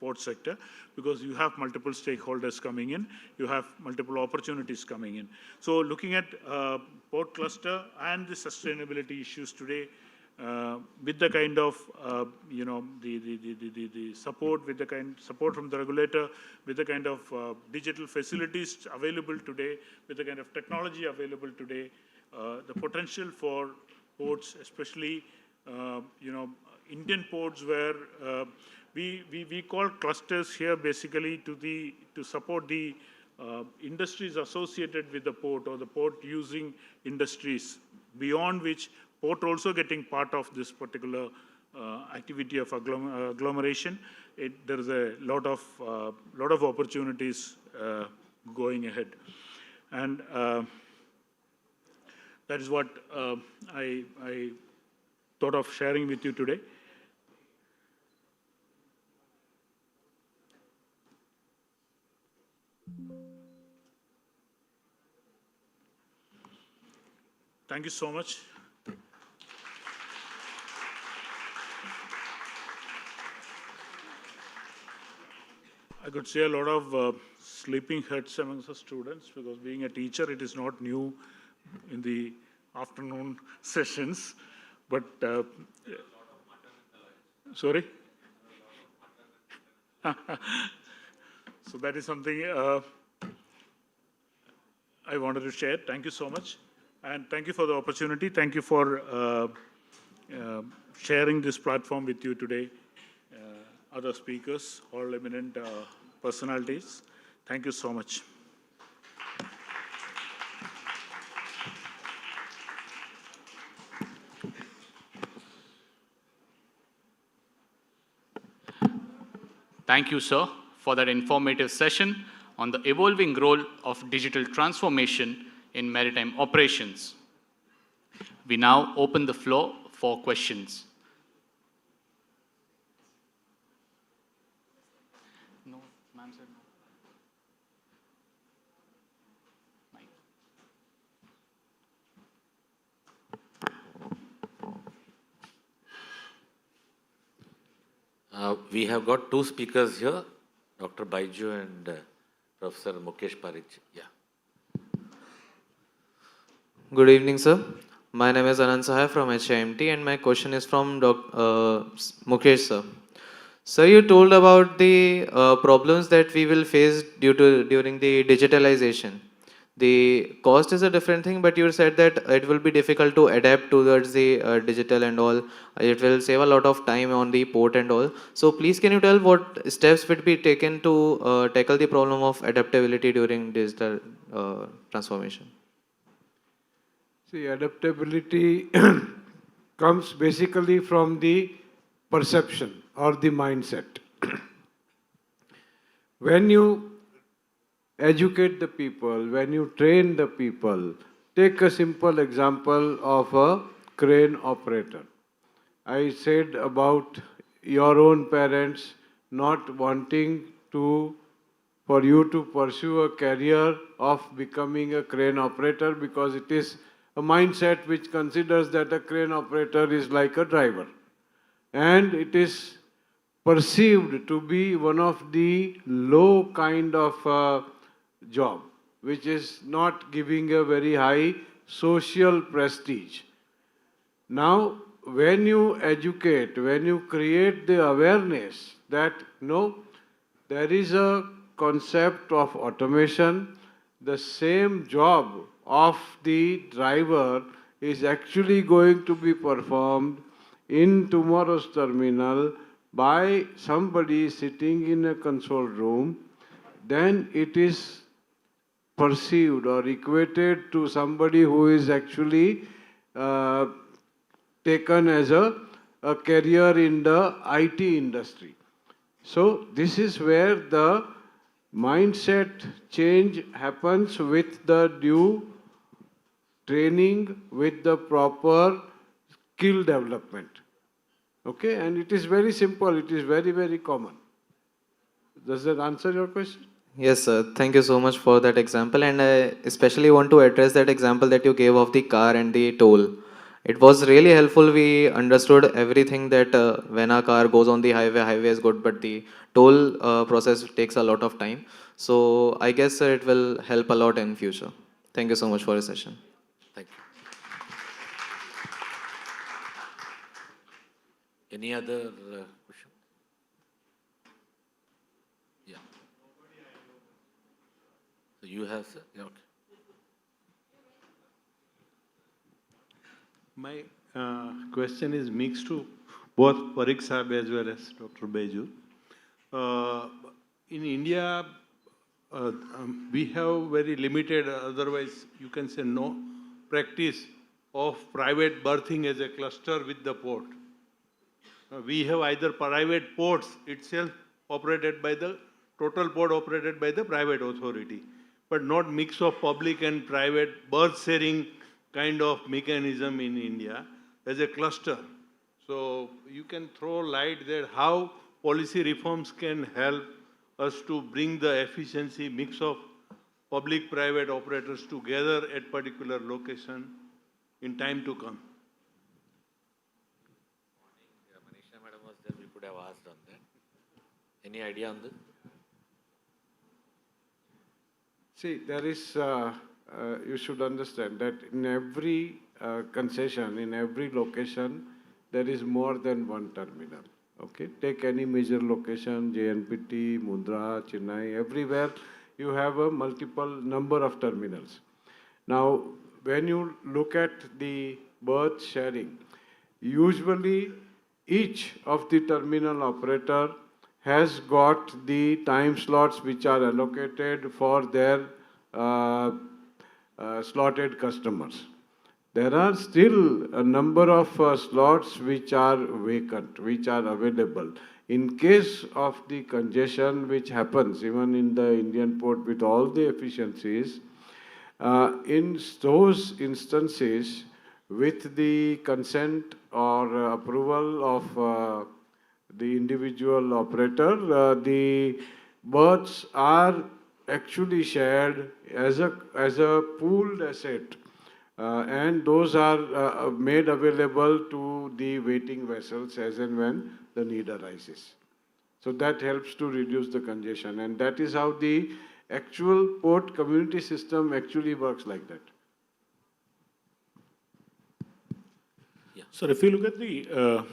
port sector, because you have multiple stakeholders coming in, you have multiple opportunities coming in. So looking at port cluster and the sustainability issues today, with the kind of the support, with the kind support from the regulator, with the kind of digital facilities available today, with the kind of technology available today, the potential for ports, especially Indian ports, where we call clusters here basically to support the industries associated with the port, or the port using industries, beyond which port also getting part of this particular activity of agglomeration. There is a lot of opportunities going ahead, and that is what I thought of sharing with you today. Thank you so much. I could see a lot of sleeping heads amongst the students, because being a teacher, it is not new in the afternoon sessions. But sorry? So that is something I wanted to share. Thank you so much. And thank you for the opportunity. Thank you for sharing this platform with you today. Other speakers, all eminent personalities. Thank you so much. Thank you, sir, for that informative session on the evolving role of digital transformation in maritime operations. We now open the floor for questions. No, ma'am said no. Mike. We have got two speakers here, Dr. Baiju and Professor Mukesh Parikh. Yeah. Good evening, sir. My name is Anand Sahai from HIMT, and my question is from Mukesh, sir. Sir, you told about the problems that we will face during the digitalization. The cost is a different thing, but you said that it will be difficult to adapt towards the digital and all. It will save a lot of time on the port and all. So please, can you tell what steps would be taken to tackle the problem of adaptability during digital transformation? See, adaptability comes basically from the perception or the mindset. When you educate the people, when you train the people, take a simple example of a crane operator. I said about your own parents not wanting for you to pursue a career of becoming a crane operator because it is a mindset which considers that a crane operator is like a driver. And it is perceived to be one of the low kind of job, which is not giving a very high social prestige. Now, when you educate, when you create the awareness that no, there is a concept of automation, the same job of the driver is actually going to be performed in tomorrow's terminal by somebody sitting in a control room, then it is perceived or equated to somebody who is actually taken as a career in the IT industry. So this is where the mindset change happens with the due training, with the proper skill development. Okay, and it is very simple, it is very, very common. Does that answer your question? Yes, sir. Thank you so much for that example. And I especially want to address that example that you gave of the car and the toll. It was really helpful. We understood everything that when a car goes on the highway is good, but the toll process takes a lot of time. So I guess it will help a lot in future. Thank you so much for your session. Thank you. Any other question? Yeah. So you have, sir? Yeah, okay. My question is mixed to both Parikh Sahib as well as Dr. Baiju. In India, we have very limited, otherwise you can say no, practice of private berthing as a cluster with the port. We have either private ports itself operated by the, total port operated by the private authority, but not mix of public and private berth sharing kind of mechanism in India as a cluster. So you can throw light there how policy reforms can help us to bring the efficiency mix of public-private operators together at particular location in time to come. Manisha madam was there, we could have asked on that. Any idea on this? See, there is, you should understand that in every concession, in every location, there is more than one terminal. Okay, take any major location, JNPT, Mundra, Chennai, everywhere you have a multiple number of terminals. Now, when you look at the berth sharing, usually each of the terminal operator has got the time slots which are allocated for their slotted customers. There are still a number of slots which are vacant, which are available. In case of the congestion which happens even in the Indian port with all the efficiencies, in those instances, with the consent or approval of the individual operator, the berths are actually shared as a pooled asset. And those are made available to the waiting vessels as and when the need arises. So that helps to reduce the congestion. And that is how the actual port community system actually works like that. So if you look at the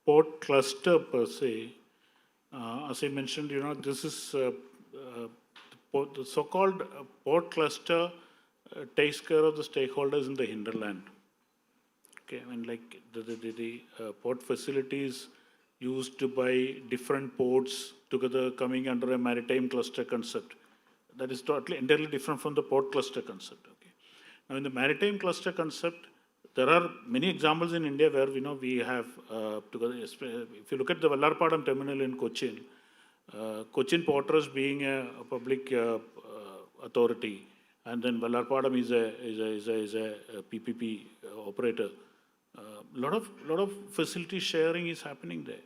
port cluster per se, as I mentioned, this is the so-called port cluster takes care of the stakeholders in the hinterland. Okay, I mean, like the port facilities used by different ports together coming under a maritime cluster concept. That is entirely different from the port cluster concept. Okay. Now, in the maritime cluster concept, there are many examples in India where we have together. If you look at the Vallarpadam terminal in Cochin, Cochin Port Trust being a public authority, and then Vallarpadam is a PPP operator. Lot of facility sharing is happening there.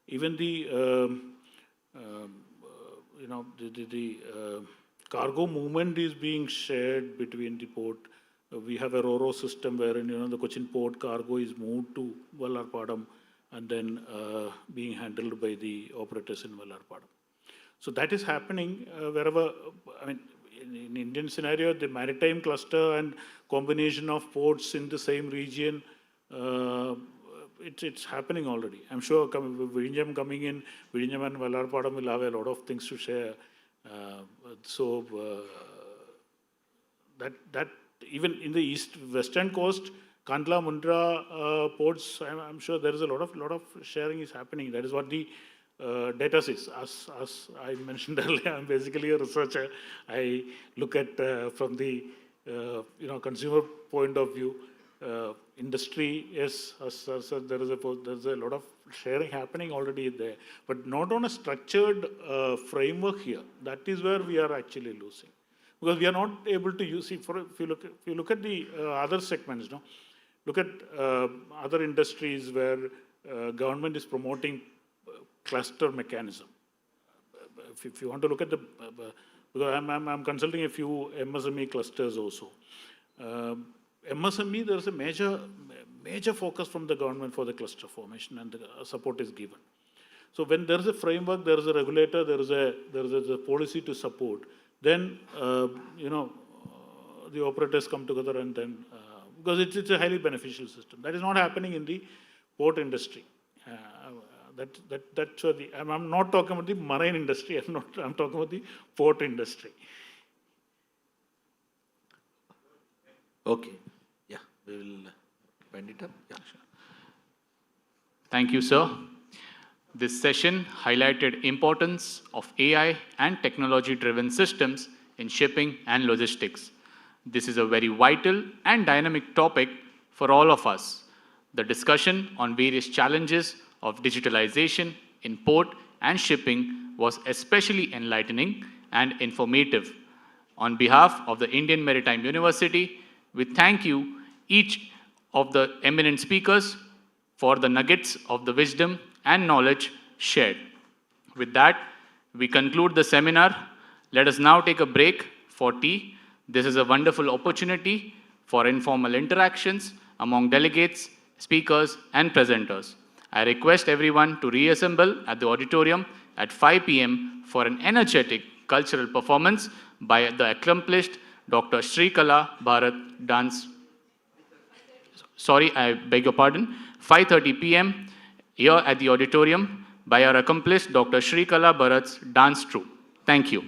Even the cargo movement is being shared between the port. We have a RoRo system wherein the Cochin port cargo is moved to Vallarpadam and then being handled by the operators in Vallarpadam. So that is happening wherever. I mean, in Indian scenario, the maritime cluster and combination of ports in the same region. It's happening already. I'm sure Vizhinjam coming in, Vizhinjam and Vallarpadam will have a lot of things to share. That even in the western coast, Kandla, Mundra ports, I'm sure there is a lot of sharing is happening. That is what the data says. As I mentioned earlier, I'm basically a researcher. I look at from the consumer point of view. Industry, yes, there is a lot of sharing happening already there, but not on a structured framework here. That is where we are actually losing, because we are not able to use it. If you look at the other segments, look at other industries where government is promoting cluster mechanism. If you want to look at the, because I'm consulting a few MSME clusters also. MSME, there is a major focus from the government for the cluster formation, and the support is given. So when there is a framework, there is a regulator, there is a policy to support, then the operators come together and then because it's a highly beneficial system. That is not happening in the port industry. That's where I'm not talking about the marine industry. I'm talking about the port industry. Okay. Yeah, we will wind it up. Yeah, sure. Thank you, sir. This session highlighted importance of AI and technology-driven systems in shipping and logistics. This is a very vital and dynamic topic for all of us. The discussion on various challenges of digitalization in port and shipping was especially enlightening and informative. On behalf of the Indian Maritime University, we thank you, each of the eminent speakers, for the nuggets of the wisdom and knowledge shared. With that, we conclude the seminar. Let us now take a break for tea. This is a wonderful opportunity for informal interactions among delegates, speakers, and presenters. I request everyone to reassemble at the auditorium at 5 p.m. for an energetic cultural performance by the accomplished Dr. Srikala Bharat dance. Sorry, I beg your pardon. 5:30 p.m. here at the auditorium by our accomplished Dr. Srikala Bharat's dance troupe. Thank you.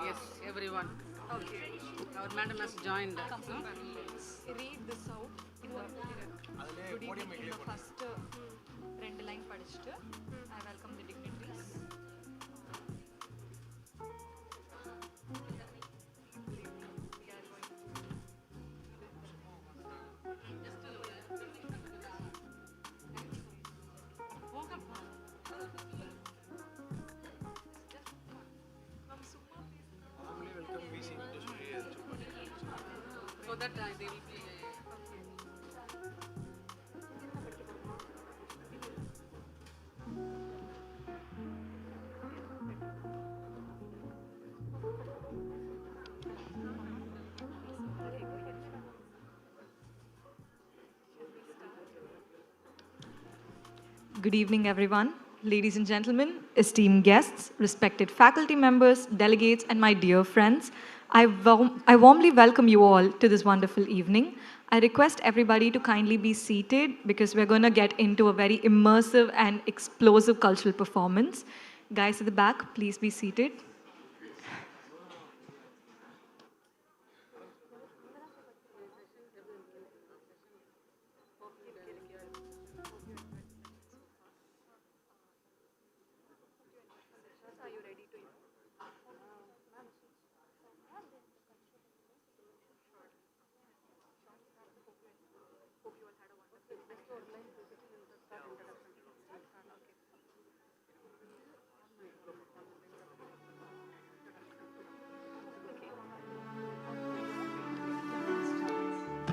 Yes, everyone. Okay. Our madam has joined. Read this out. Good evening. In the first രണ്ട് line പഠിച്ചിട്ട് I welcome the dignitaries. So that they will be. Good evening, everyone. Ladies and gentlemen, esteemed guests, respected faculty members, delegates, and my dear friends, I warmly welcome you all to this wonderful evening. I request everybody to kindly be seated because we're going to get into a very immersive and explosive cultural performance. Guys at the back, please be seated.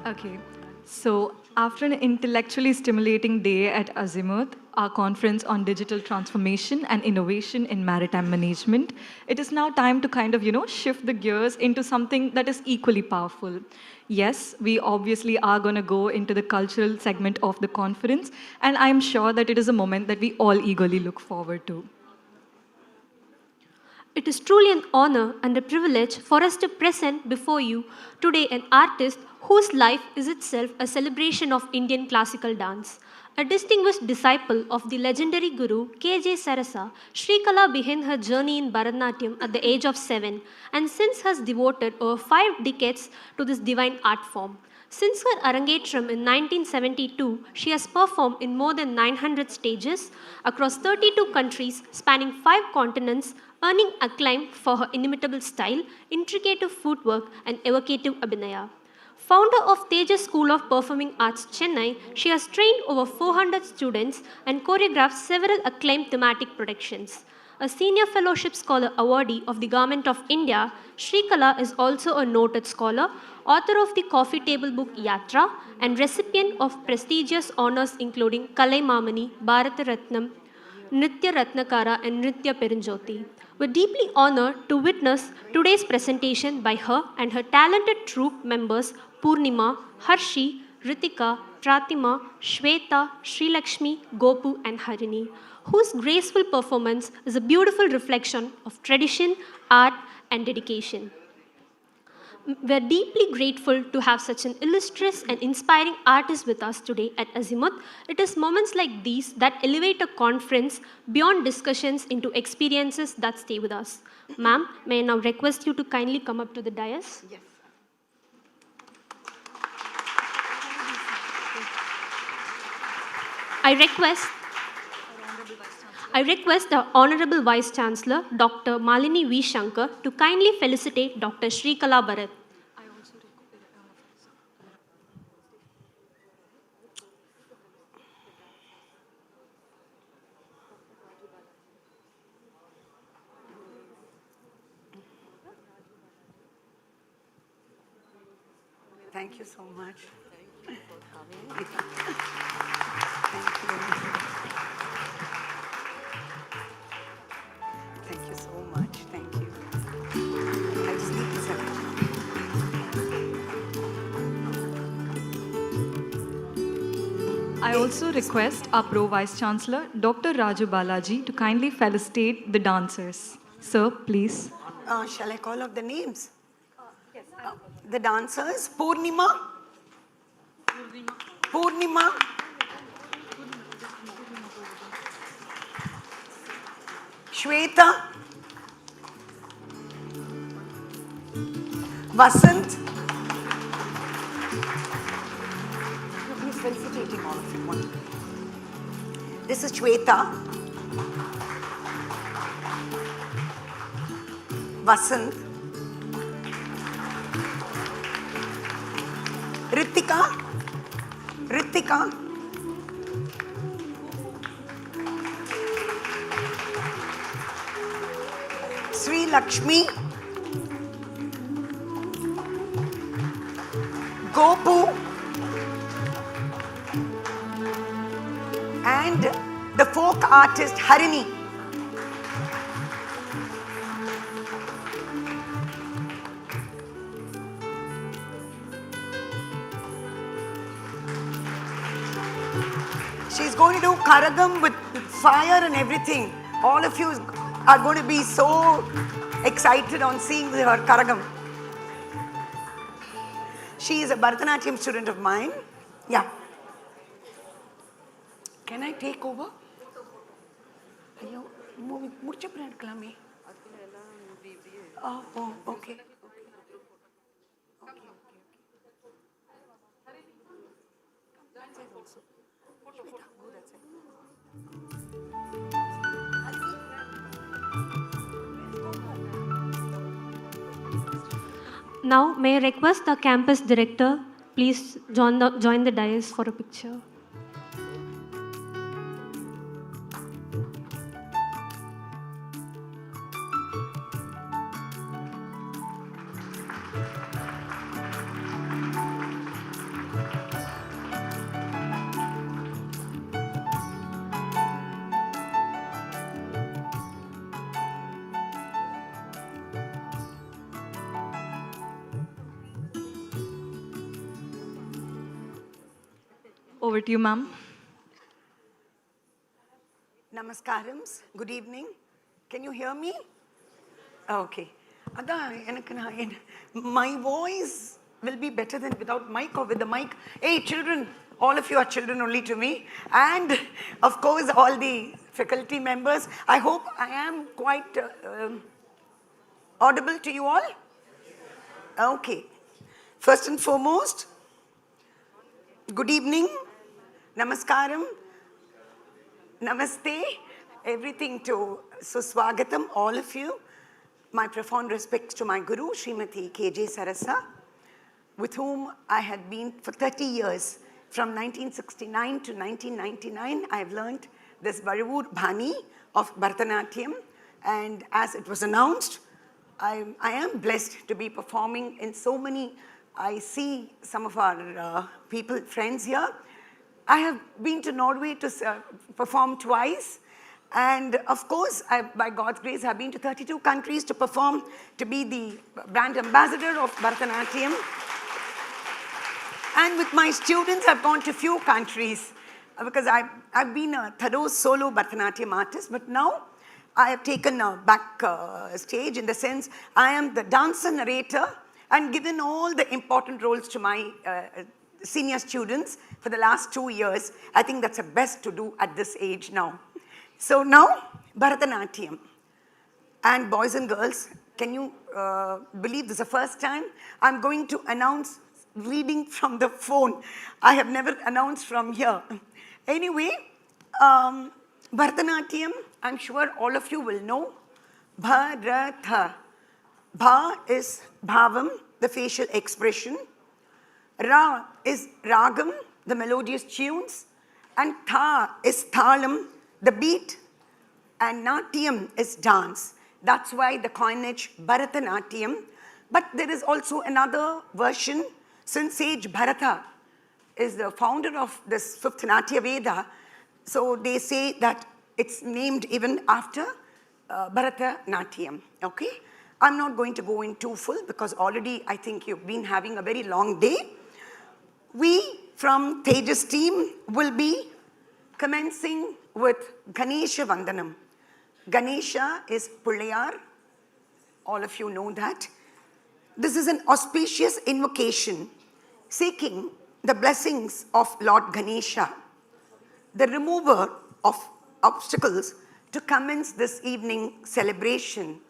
Okay, so after an intellectually stimulating day at Azimuth, our conference on digital transformation and innovation in maritime management, it is now time to kind of, shift the gears into something that is equally powerful. Yes, we obviously are going to go into the cultural segment of the conference, and I'm sure that it is a moment that we all eagerly look forward to. It is truly an honor and a privilege for us to present before you today an artist whose life is itself a celebration of Indian classical dance. A distinguished disciple of the legendary guru K.J. Sarasa, Srikala began her journey in Bharatanatyam at the age of 7 and since has devoted over 5 decades to this divine art form. Since her Arangetram in 1972, she has performed in more than 900 stages across 32 countries spanning 5 continents, earning acclaim for her inimitable style, intricate footwork, and evocative abhinaya. Founder of Tejas School of Performing Arts, Chennai, she has trained over 400 students and choreographed several acclaimed thematic productions. A senior fellowship scholar awardee of the Government of India, Srikala is also a noted scholar, author of the coffee table book Yatra, and recipient of prestigious honors including Kalai Mamani, Bharata Ratnam, Nritya Ratnakara, and Nritya Perinjoti. We're deeply honored to witness today's presentation by her and her talented troupe members Purnima, Harshi, Ritika, Pratima, Shweta, Srilakshmi, Gopu, and Harini, whose graceful performance is a beautiful reflection of tradition, art, and dedication. We're deeply grateful to have such an illustrious and inspiring artist with us today at Azimuth. It is moments like these that elevate a conference beyond discussions into experiences that stay with us. Ma'am, may I now request you to kindly come up to the dais? Yes. I request the Honorable Vice Chancellor, Dr. Malini V. Shankar, to kindly felicitate Dr. Srikala Bharat. Thank you so much. Thank you for coming. Thank you so much. Thank you. I just need to say. I also request our Pro Vice Chancellor, Dr. Raju Balaji, to kindly felicitate the dancers. Sir, please. Shall I call out the names? The dancers, Purnima. Purnima. Shweta. Vasant. He's felicitating all of you. This is Shweta. Vasant. Ritika. Ritika. Sri Lakshmi. Gopu. And the folk artist Harini. She's going to do Karagam with fire and everything. All of you are going to be so excited on seeing her Karagam. She is a Bharatanatyam student of mine. Yeah. Can I take over? Ayyo, murcha prankalame. Oh, okay. Now, may I request the campus director, please join the dais for a picture. Over to you, ma'am. Namaskarams. Good evening. Can you hear me? Okay. My voice will be better than without mic or with the mic. Hey, children, all of you are children only to me. And of course, all the faculty members. I hope I am quite audible to you all. Okay. First and foremost, good evening. Namaskaram. Namaste. Everything to Suswagatam, all of you. My profound respects to my Guru, Srimati K.J. Sarasa, with whom I had been for 30 years. From 1969 to 1999, I have learned this Baravur Bhani of Bharatanatyam. And as it was announced, I am blessed to be performing in so many. I see some of our friends here. I have been to Norway to perform twice. And of course, by God's grace, I have been to 32 countries to perform, to be the brand ambassador of Bharatanatyam. And with my students, I've gone to few countries because I've been a thorough solo Bharatanatyam artist, but now I have taken a back stage in the sense I am the dancer narrator and given all the important roles to my senior students for the last 2 years. I think that's the best to do at this age now. So now, Bharatanatyam. And boys and girls, can you believe this is the first time I'm going to announce reading from the phone. I have never announced from here. Anyway, Bharatanatyam, I'm sure all of you will know. Bharatha. Bha is bhavam, the facial expression. Ra is ragam, the melodious tunes. And tha is thalam, the beat. And natyam is dance. That's why the coinage Bharatanatyam. But there is also another version, since sage Bharata is the founder of this 5th Natya Veda. So they say that it's named even after Bharatanatyam. Okay? I'm not going to go in too full because already I think you've been having a very long day. We from Tejas team will be commencing with Ganesha Vandanam. Ganesha is Pullayar. All of you know that. This is an auspicious invocation seeking the blessings of Lord Ganesha, the remover of obstacles, to commence this evening celebration.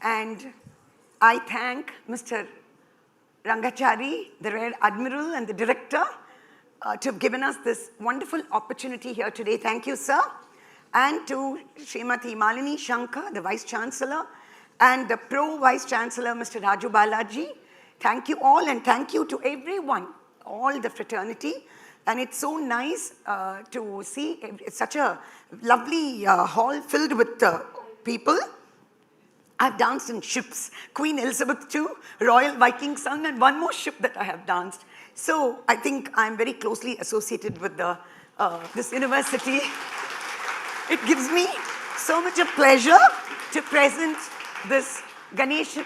And I thank Mr. Rangachari, the Rear Admiral and the Director, to have given us this wonderful opportunity here today. Thank you, sir. And to Srimati Malini Shankar, the Vice Chancellor, and the Pro Vice Chancellor, Mr. Raju Balaji. Thank you all, and thank you to everyone, all the fraternity. And it's so nice to see such a lovely hall filled with people. I've danced in ships, Queen Elizabeth II, Royal Viking Sun, and one more ship that I have danced. So I think I'm very closely associated with this university. It gives me so much of pleasure to present this Ganesh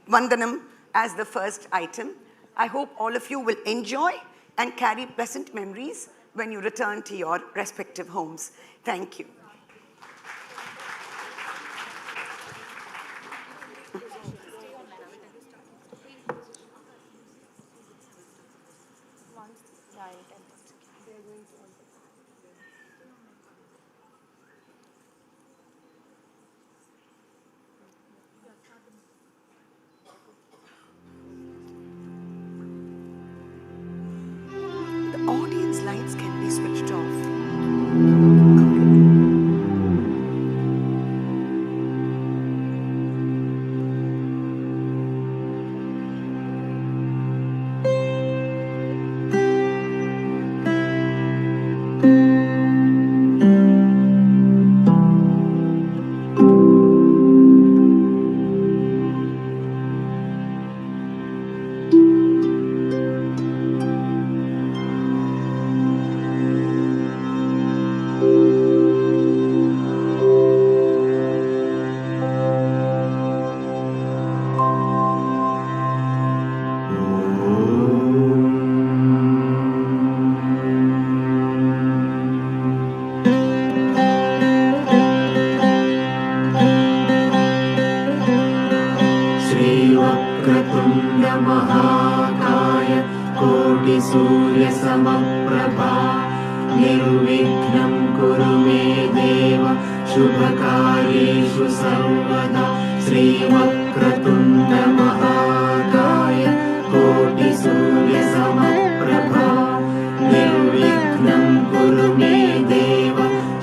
Vandanam as the first item. I hope all of you will enjoy and carry pleasant memories when you return to your respective homes. Thank you. Audience lights can be switched off. महाकाय कोटिसूर्यसमप्रभा निर्विघ्नं कुरु मे देव शुभकार्येषु सर्वदा श्रीवक्रतुण्ड महाकाय कोटिसूर्यसमप्रभा निर्विघ्नं कुरु मे देव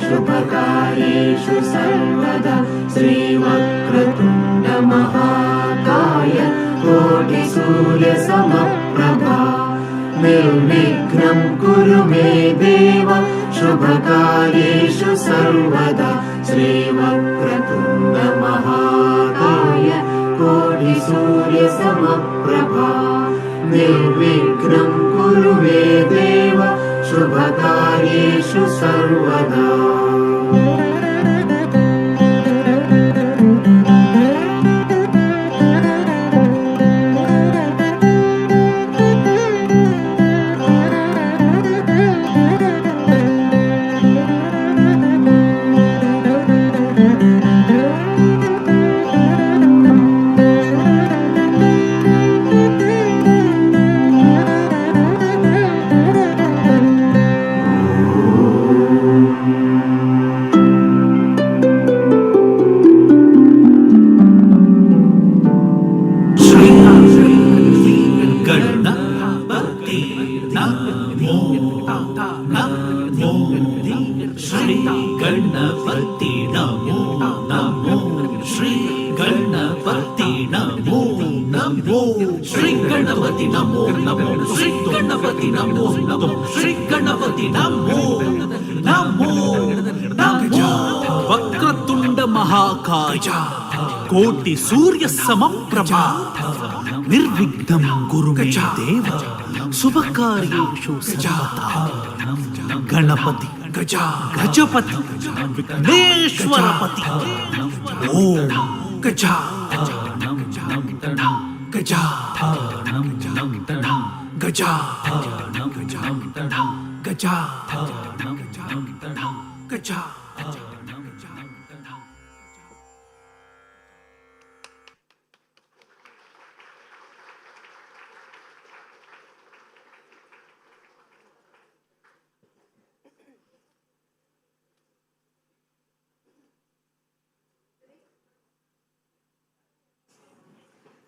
शुभकार्येषु सर्वदा श्रीवक्रतुण्ड महाकाय कोटिसूर्यसमप्रभा निर्विघ्नं कुरु मे देव शुभकार्येषु सर्वदा श्रीवक्रतुण्ड महाकाय कोटिसूर्यसमप्रभा निर्विघ्नं कुरु मे देव शुभकार्येषु सर्वदा। वक्रतुंड महाकाय कोटि सूर्य समप्रभा निर्विघ्नं कुरु मे देव शुभकार्येषु सर्वदा गणपति गजपति विघ्नेश्वरपति ओम गजा गजा गजा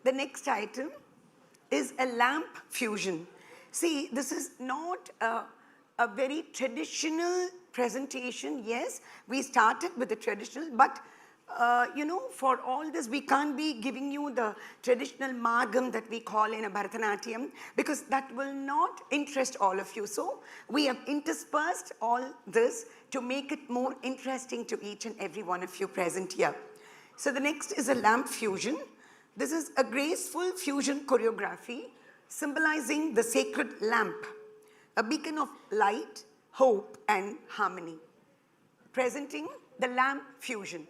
The next item is a lamp fusion. See, this is not a very traditional presentation. Yes, we started with the traditional, but you know, for all this, we can't be giving you the traditional margam that we call in a Bharatanatyam, because that will not interest all of you. So we have interspersed all this to make it more interesting to each and every one of you present here. So the next is a lamp fusion. This is a graceful fusion choreography symbolizing the sacred lamp, a beacon of light, hope, and harmony. Presenting the lamp fusion.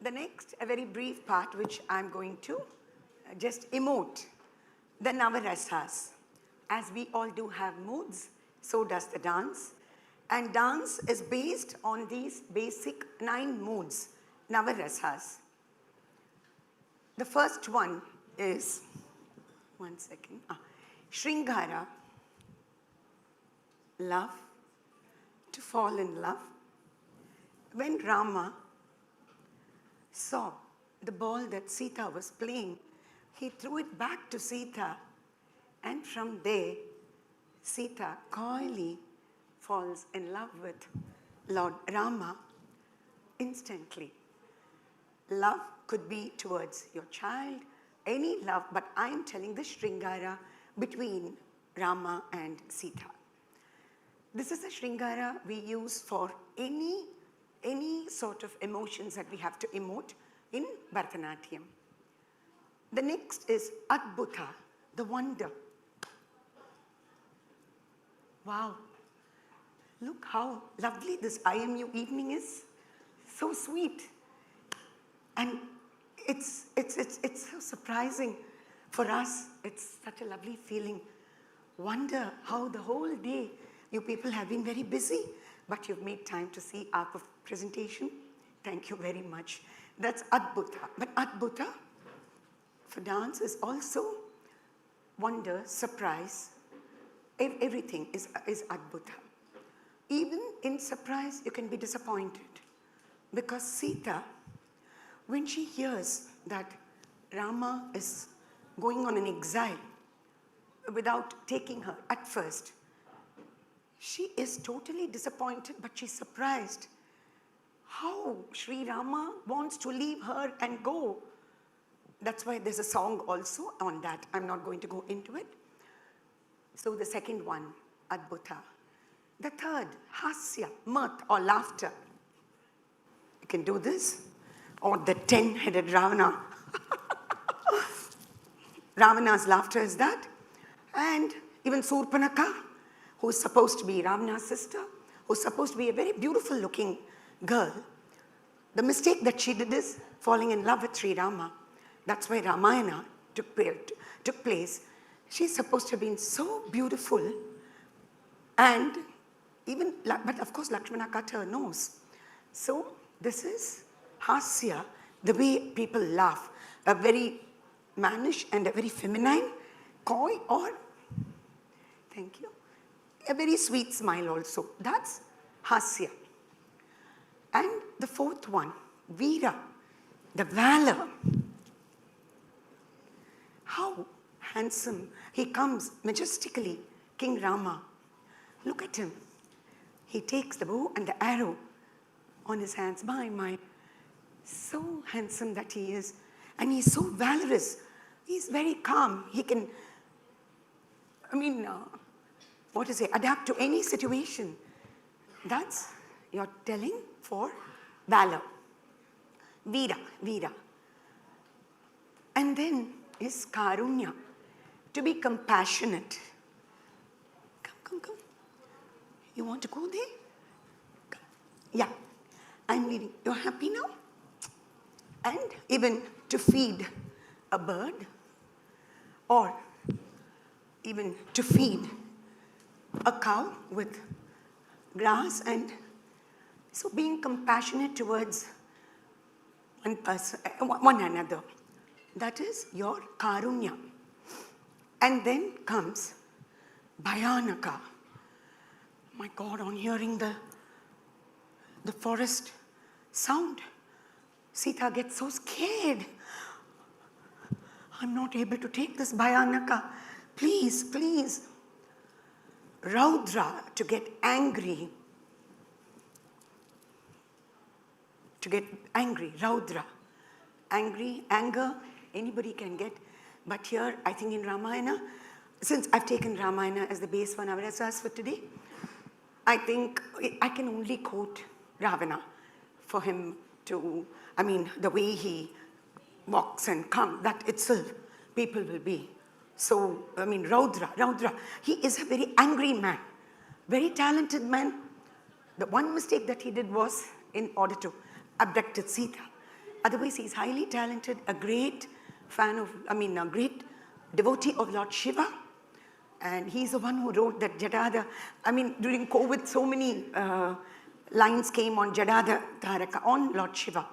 The next, a very brief part, which I'm going to just emote the Navarasas. As we all do have moods, so does the dance. And dance is based on these basic 9 moods, Navarasas. The first one is, one second, Shringara, love, to fall in love. When Rama saw the ball that Sita was playing, he threw it back to Sita, and from there, Sita coyly falls in love with Lord Rama instantly. Love could be towards your child, any love, but I'm telling the Shringara between Rama and Sita. This is a Shringara we use for any sort of emotions that we have to emote in Bharatanatyam. The next is Adbhuta, the wonder. Wow, look how lovely this IMU evening is. So sweet. And it's so surprising for us. It's such a lovely feeling. Wonder how the whole day you people have been very busy, but you've made time to see our presentation. Thank you very much. That's Adbhuta. But Adbhuta for dance is also wonder, surprise. Everything is Adbhuta. Even in surprise, you can be disappointed. Because Sita, when she hears that Rama is going on an exile without taking her at first, she is totally disappointed, but she's surprised. How Sri Rama wants to leave her and go. That's why there's a song also on that. I'm not going to go into it. So the second one, Adbhuta. The third, Hasya, mirth or laughter. You can do this. Or the 10-headed Ravana. Ravana's laughter is that. And even Surpanaka, who's supposed to be Ravana's sister, who's supposed to be a very beautiful looking girl. The mistake that she did is falling in love with Sri Rama. That's why Ramayana took place. She's supposed to have been so beautiful, and even, but of course Lakshmana cut her nose. So this is Hasya, the way people laugh, a very mannish and a very feminine, coy or, thank you, a very sweet smile also. That's Hasya. And the fourth one, Veera, the valor. How handsome he comes majestically, King Rama. Look at him. He takes the bow and the arrow on his hands. My, so handsome that he is. And he's so valorous. He's very calm. He can, adapt to any situation. That's your telling for valor. Veera. And then is Karunya, to be compassionate. Come. You want to go there? Come. Yeah, I'm leaving. You're happy now? And even to feed a bird, or even to feed a cow with grass, and so being compassionate towards one person, one another. That is your Karunya. And then comes Bhayanaka. My God, on hearing the forest sound, Sita gets so scared. I'm not able to take this Bhayanaka. Please. Raudra, to get angry. Raudra. Anger, anybody can get. But here, I think in Ramayana, since I've taken Ramayana as the base for Navarasas for today, I think I can only quote Ravana. for him to, I mean, the way he walks and comes, that itself, people will be. So, I mean, Raudra, he is a very angry man, very talented man. The one mistake that he did was in order to abducted Sita. Otherwise, he's highly talented, a great fan of, I mean, a great devotee of Lord Shiva. And he's the one who wrote that Jadada. I mean, during COVID, so many lines came on Jadada Taraka, on Lord Shiva.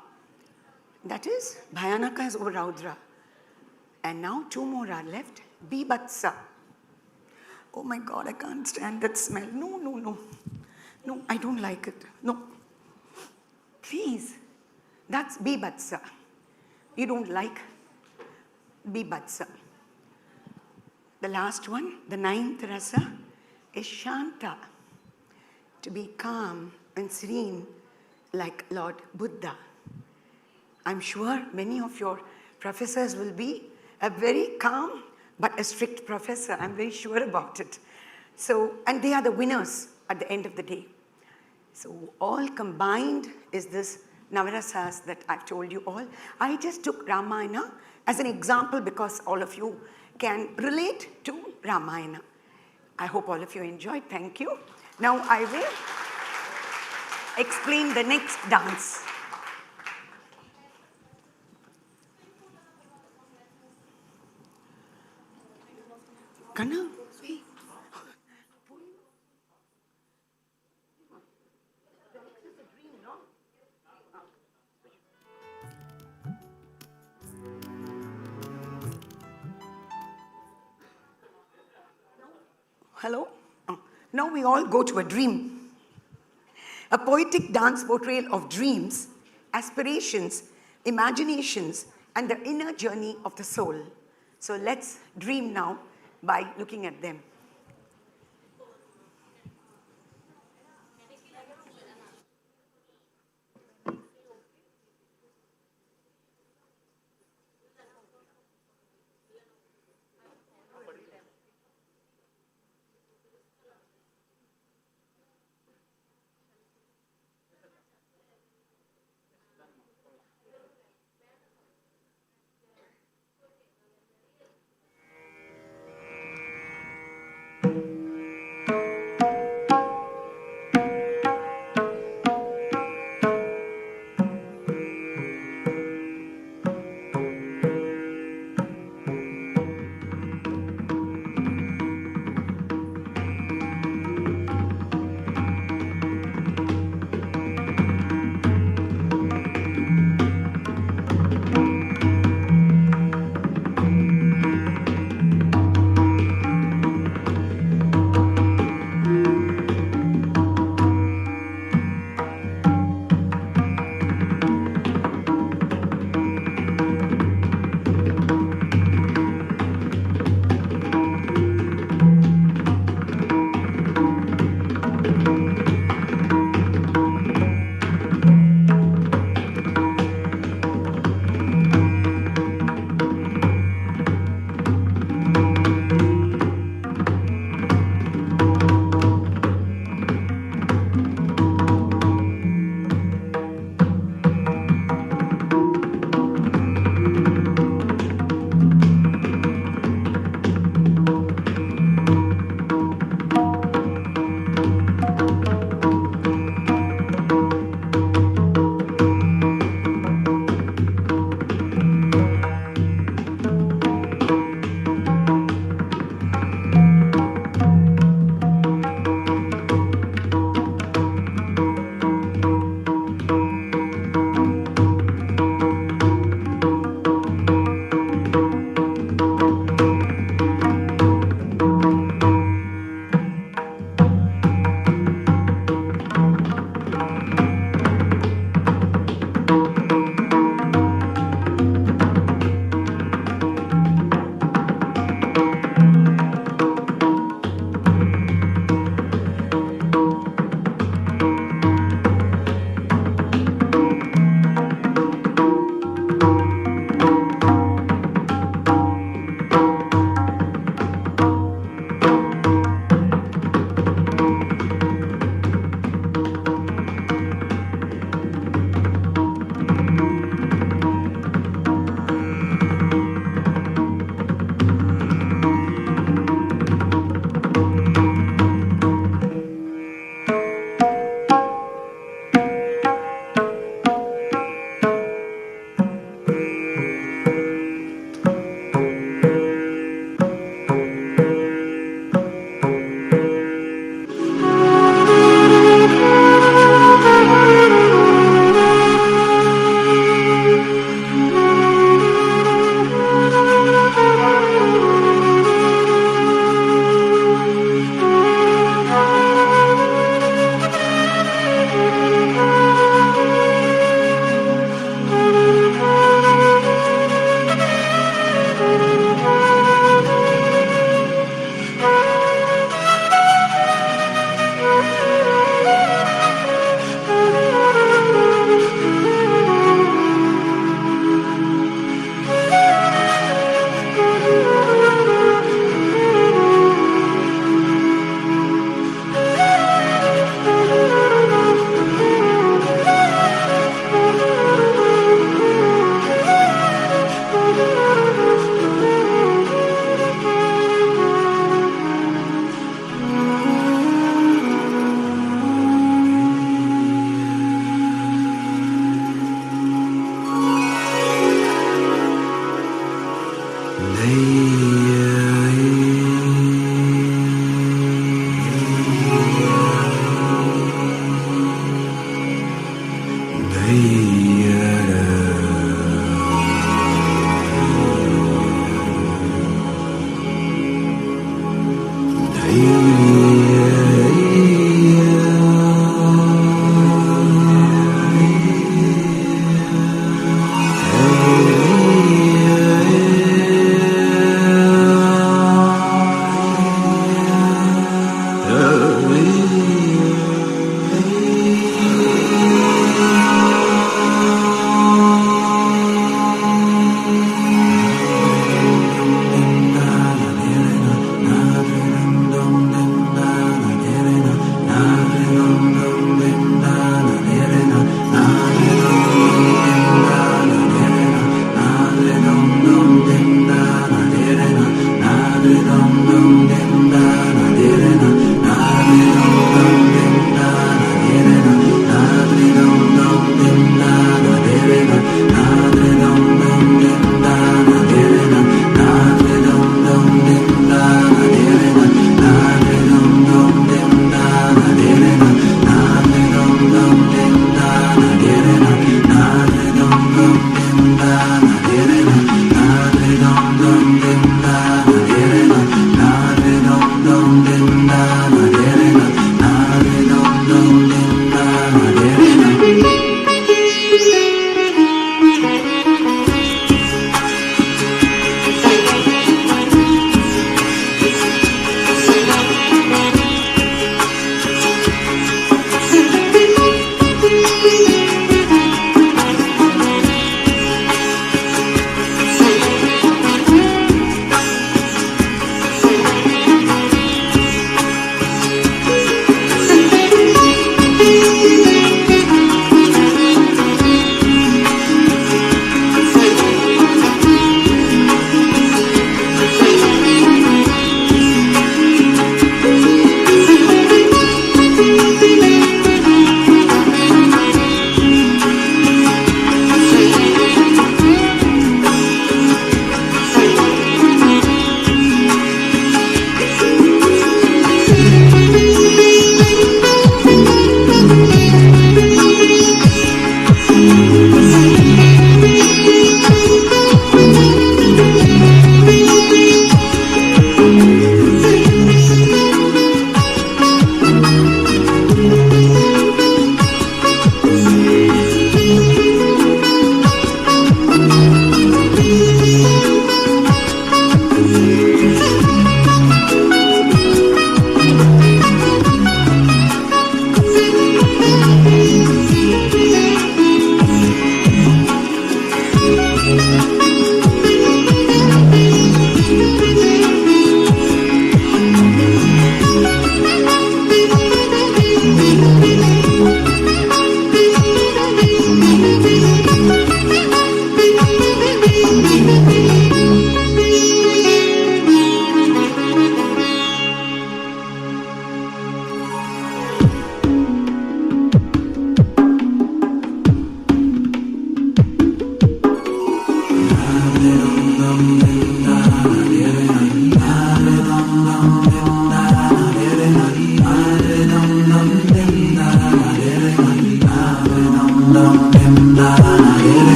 That is, Bhayanaka is over Raudra. And now 2 more are left. Bibhatsa. Oh my God, I can't stand that smell. No, no, no. No, I don't like it. No. Please. That's Bibhatsa. You don't like Bibhatsa. The last one, the 9th rasa, is Shanta. To be calm and serene like Lord Buddha. I'm sure many of your professors will be a very calm but a strict professor. I'm very sure about it. So, and they are the winners at the end of the day. So all combined is this Navarasas that I've told you all. I just took Ramayana as an example because all of you can relate to Ramayana. I hope all of you enjoyed. Thank you. Now I will explain the next dance. Kanna, wait. Hello? Now we all go to a dream. A poetic dance portrayal of dreams, aspirations, imaginations, and the inner journey of the soul. So let's dream now by looking at them.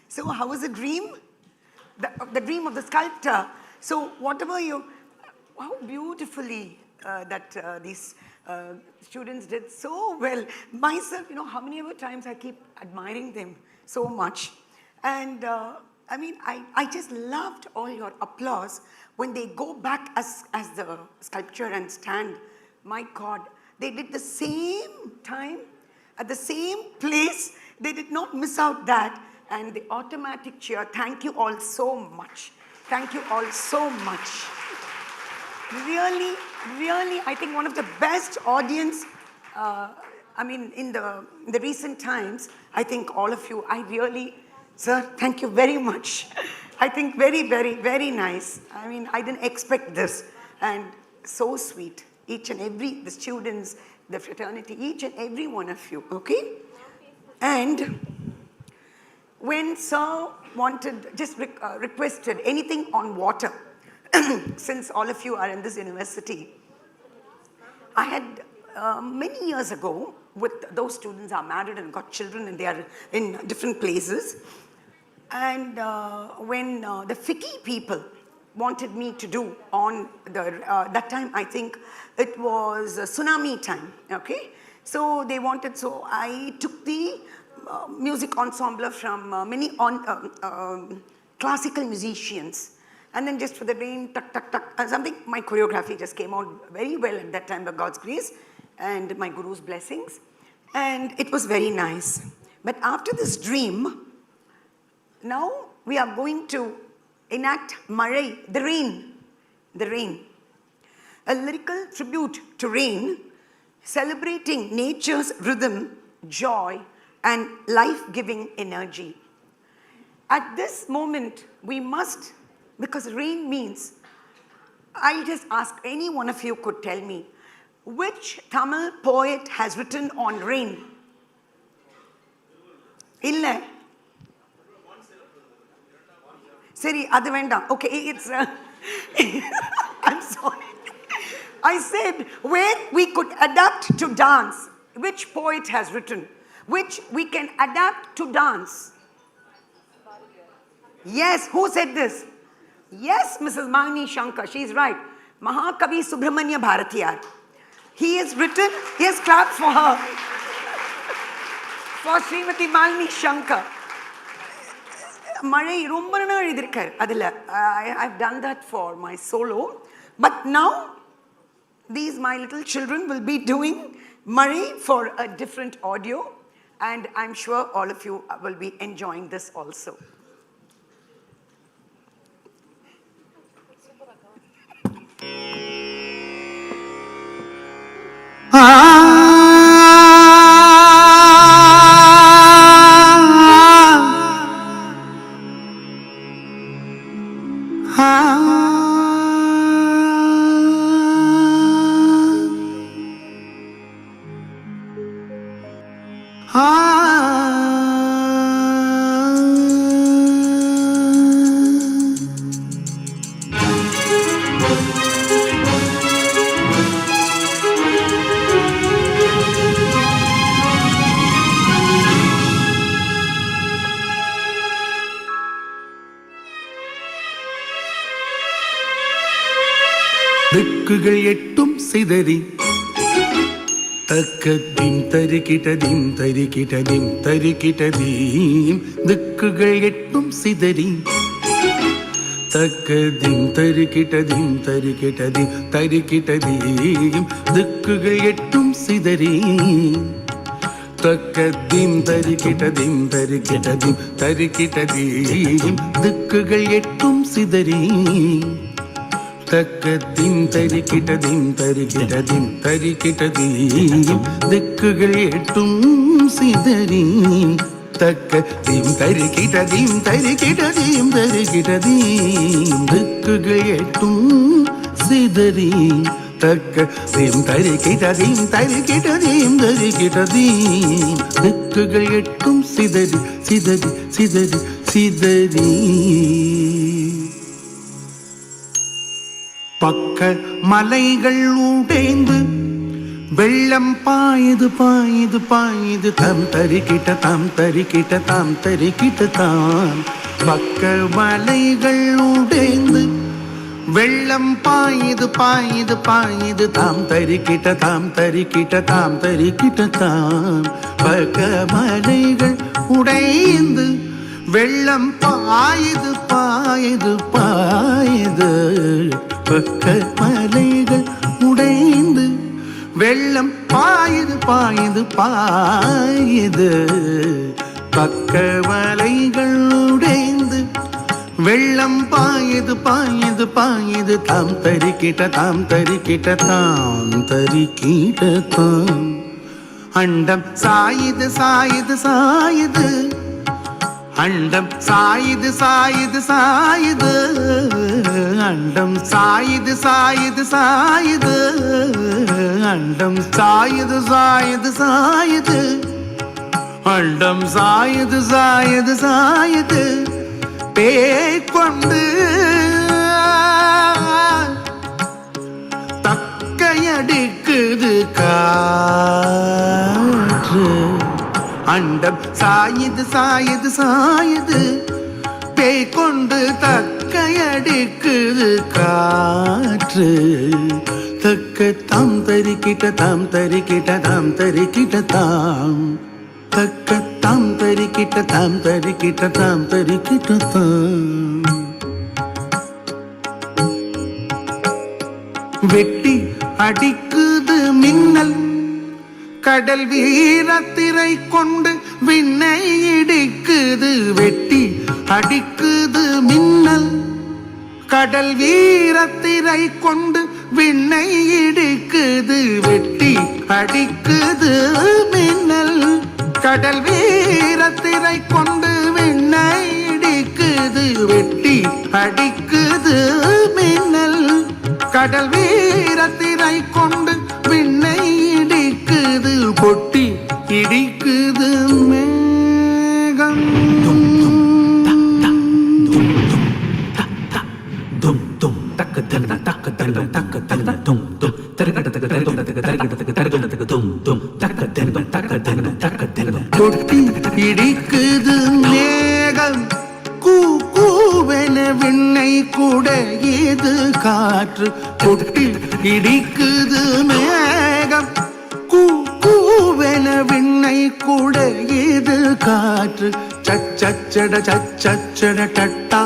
So how was the dream? The dream of the sculptor. So whatever you, how beautifully these students did so well. Myself, how many other times I keep admiring them so much. And I mean, I just loved all your applause when they go back as the sculpture and stand. My God, they did the same time, at the same place. They did not miss out that. And the automatic cheer, thank you all so much. Thank you all so much. Really, really, I think one of the best audience, I mean, in the recent times, I think all of you, I really, sir, thank you very much. I think very, very, very nice. I mean, I didn't expect this. And so sweet. Each and every, the students, the fraternity, each and every one of you, okay? And when sir wanted, just requested anything on water, since all of you are in this university, I had many years ago, with those students are married and got children and they are in different places. And when the FICCI people wanted me to do on that time, I think it was tsunami time, okay? So they wanted, so I took the music ensemble from many classical musicians. And then just for the rain, tuck, tuck, tuck, something, my choreography just came out very well at that time by God's grace and my guru's blessings. And it was very nice. But after this dream, now we are going to enact Marai, the rain, the rain. A lyrical tribute to rain, celebrating nature's rhythm, joy, and life-giving energy. At this moment, we must, because rain means, I'll just ask any one of you could tell me, which Tamil poet has written on rain? Illa. Seri, adu vendam. Okay, it's, I'm sorry. I said, where we could adapt to dance, which poet has written? Which we can adapt to dance. Yes, who said this? Yes, Mrs. Malini Shankar, she's right. Mahakavi Subramanya Bharatiyar. He has written, he has clapped for her. For Srimati Malini Shankar. Marai Rumbana Idirkar, Adila. I've done that for my solo. But now, these my little children will be doing Marai for a different audio. And I'm sure all of you will be enjoying this also. ദിക്കുകൾ എട്ടും സിതറി തക്കതിം തരികിടതിം തരികിടതിം തരികിടതീം ദിക്കുകൾ എട്ടും സിതറി തക്കതിം തരികിടതിം തരികിടതിം തരികിടതീം ദിക്കുകൾ എട്ടും സിതറി തക്കതിം തരികിടതിം തരികിടതിം തരികിടതീം ദിക്കുകൾ എട്ടും സിതറി തക്കതിം തരികിടതിം തരികിടതിം തരികിടതീം ദിക്കുകൾ എട്ടും സിതറി തക്കതിം തരികിടതിം തരികിടതിം തരികിടതീം ദിക്കുകൾ എട്ടും സിതറി തക്കതിം തരികിടതിം തരികിടതിം തരികിടതീം ദിക്കുകൾ എട്ടും സിതറി സിതറി സിതറി സിതറി பக்க மலைகள் உடைந்து வெள்ளம் பாயுது பாயுது பாயுது தாம் தரிக்கிட்ட தாம் தரிக்கிட்ட தாம் தரிக்கிட்ட தாம் பக்க மலைகள் உடைந்து வெள்ளம் பாயுது பாயுது பாயுது தாம் தரிக்கிட்ட தாம் தரிக்கிட்ட தாம் தரிக்கிட்ட தாம் பக்க மலைகள் உடைந்து வெள்ளம் பாயுது பாயுது பாயுது பக்க மலைகள் உடைந்து வெள்ளம் பாயுது பாயுது பாயுது பக்க மலைகள் உடைந்து வெள்ளம் பாயுது பாயுது பாயுது தாம் தரிக்கிட்ட தாம் தரிக்கிட்ட தாம் தரிக்கிட்ட தாம் அண்டம் சாயுது சாயுது சாயுது அண்டம் சாயுது சாயுது சாயுது அண்டம் சாயுது சாயுது சாயுது அண்டம் சாயுது சாயுது சாயுது அண்டம் சாயுது சாயுது சாயுது பேய்கொண்டு தக்கையடிக்குது காற்று அண்டம் சாயுது சாயுது சாயுது பேய்கொண்டு தக்கையடிக்குது காற்று தக்க தாம் தரிக்கிட்ட தாம் தரிக்கிட்ட தாம் தரிக்கிட்ட தாம் தக்க தாம் தரிக்கிட்ட தாம் தரிக்கிட்ட தாம் தரிக்கிட்ட தாம் வெட்டி அடிக்குது மின்னல் கடல் வீரத்திரை கொண்டு விண்ணை இடிக்குது வெட்டி அடிக்குது மின்னல் கடல் வீரத்திரை கொண்டு விண்ணை இடிக்குது வெட்டி அடிக்குது மின்னல் கடல் வீரத்திரை கொண்டு விண்ணை இடிக்குது வெட்டி அடிக்குது மின்னல் கடல் வீரத்திரை கொண்டு விண்ணை இடிக்குது கொட்டி இடிக்குது மேகம் கொட்டி இடிக்குது மேகம் கூ கூவென விண்ணை குடையுது காற்று கொட்டி இடிக்குது மேகம் கூ கூவென விண்ணை குடையுது காற்று சச்சச்சட சச்சச்சட டட்டா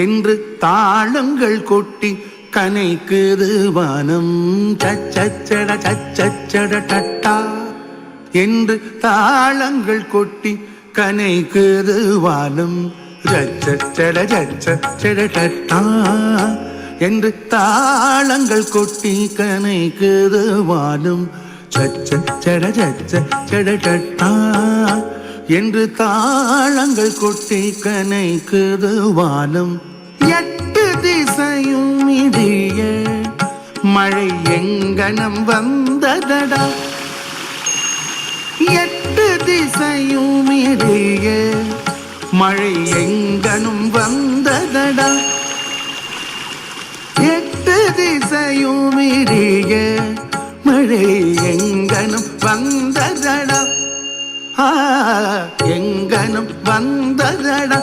என்று தாளங்கள் கொட்டி கனைக்குது வானம் சச்சச்சட சச்சச்சட டட்டா என்று தாளங்கள் கொட்டி கனைக்குது வானம் சச்சச்சட சச்சச்சட டட்டா என்று தாளங்கள் கொட்டி கனைக்குது வானம் சச்சச்சட சச்சச்சட டட்டா என்று தாளங்கள் கொட்டி கனைக்குது வானம் எட்டு திசையும் இடிய மழை எங்கனம் வந்ததடா எட்டு திசையும் இடிய மழை எங்கனும் வந்ததடா எட்டு திசையும் இடிய மழை எங்கனும் வந்ததடா எங்கனும் வந்ததடா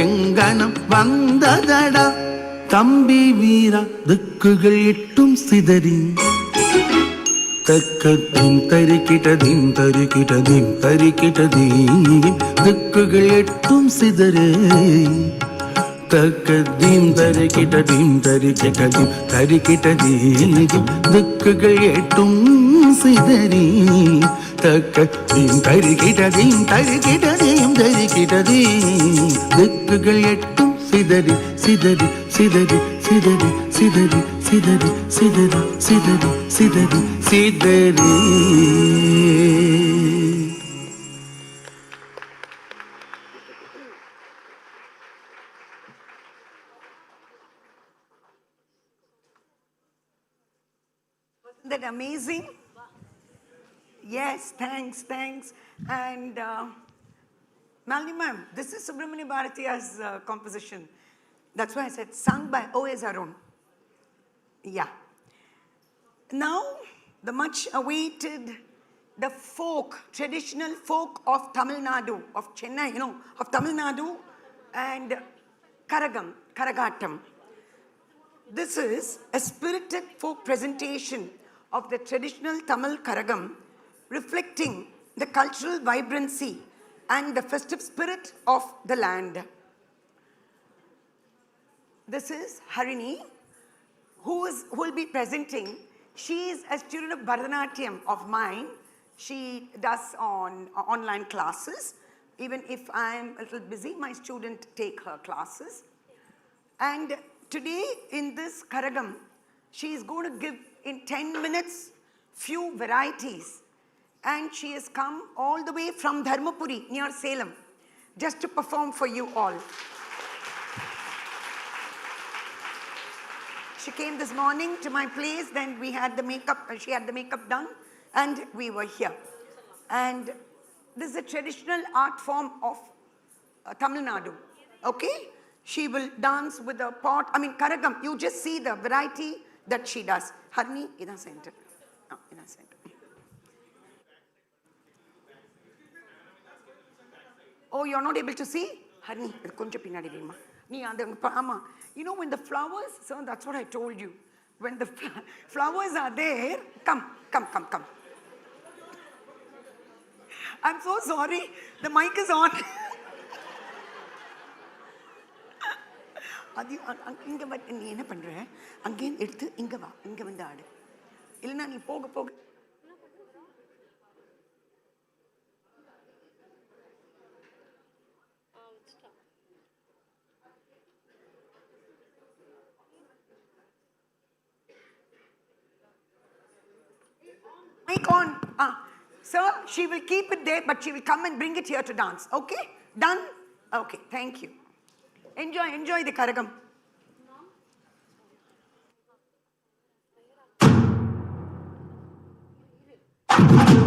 எங்கனும் வந்ததடா தம்பி வீரா திக்குகள் எட்டும் சிதறி தக்கத்தின் தரிக்கிட்டதின் தரிக்கிட்டதின் தரிக்கிட்டதீம் திக்குகள் எட்டும் சிதறே தக்கதீம் தரிக்கிட்டதின் தரிக்கிட்டதின் தரிக்கிட்டதீம் திக்குகள் எட்டும் சிதறி தக்கதீம் தரிக்கிட்டதின் தரிக்கிட்டதீம் தரிக்கிட்டதீம் திக்குகள் எட்டும் சிதறி சிதறி சிதறி சிதறி சிதறி சிதறி சிதறி சிதறி சிதறி சிதறி Wasn't that amazing? Yes, thanks. And Malini ma'am, this is Subramani Bharatiya's composition. That's why I said sung by O.S. Arun. Yeah. Now, the much awaited, the folk, traditional folk of Tamil Nadu, of Chennai, of Tamil Nadu, and Karagattam. This is a spirited folk presentation of the traditional Tamil Karagam, reflecting the cultural vibrancy and the festive spirit of the land. This is Harini, who will be presenting. She is a student of Bharatanatyam of mine. She does online classes. Even if I'm a little busy, my students take her classes. And today in this Karagam, she is going to give in 10 minutes few varieties. And she has come all the way from Dharmapuri near Salem just to perform for you all. She came this morning to my place, then we had the makeup, she had the makeup done, and we were here. And this is a traditional art form of Tamil Nadu, okay? She will dance with a pot, Karagam, you just see the variety that she does. Harini, in the center. No, in the center. Oh, you're not able to see? Harini, konja pinnadi veema. When the flowers, so that's what I told you. When the flowers are there, come. I'm so sorry, the mic is on. இங்க நீ என்ன பண்ற அங்கே எடுத்து இங்க வா இங்க வந்து ஆடு இல்லனா நீ போக mic on. Sir, she will keep it there, but she will come and bring it here to dance. Okay? Done? Okay, thank you. Enjoy the Karagam. Thank you.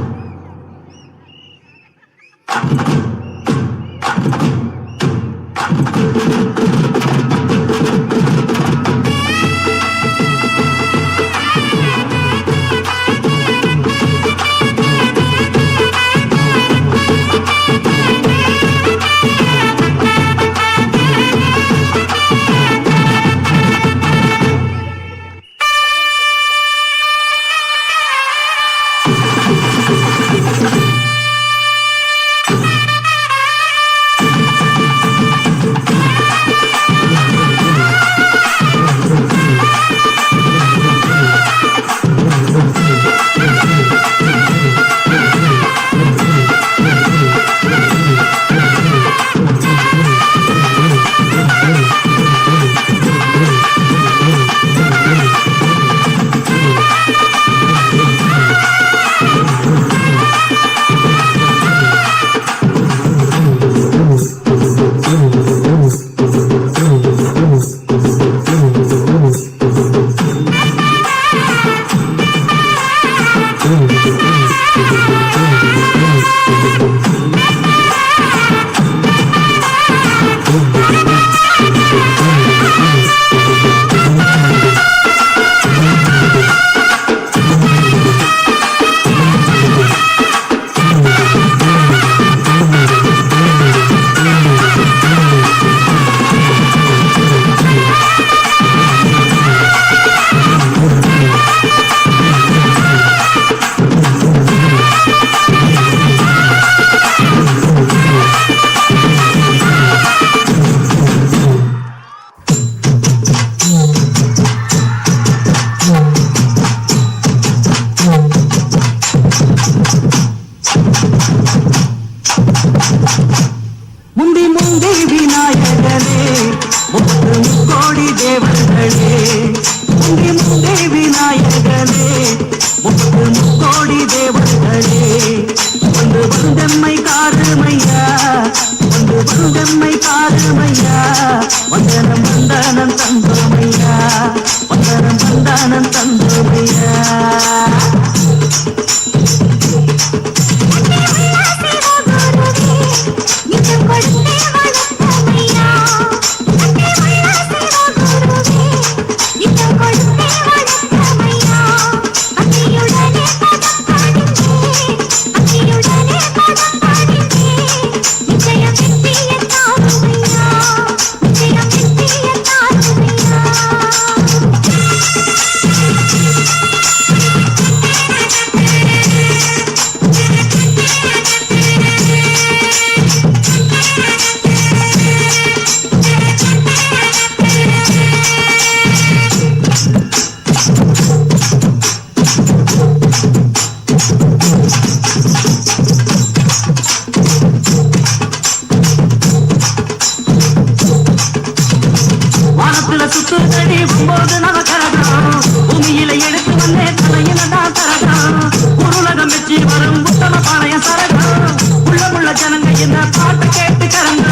காத்துல சுத்துதடி 9 நவகரகம் பூமியில எடுத்து வந்தே தலையில தான் தரகம் உருளகம் வச்சு வரும் உத்தம பாளைய சரகம் உள்ள ஜனங்க இந்த பாட்டை கேட்டு கரங்க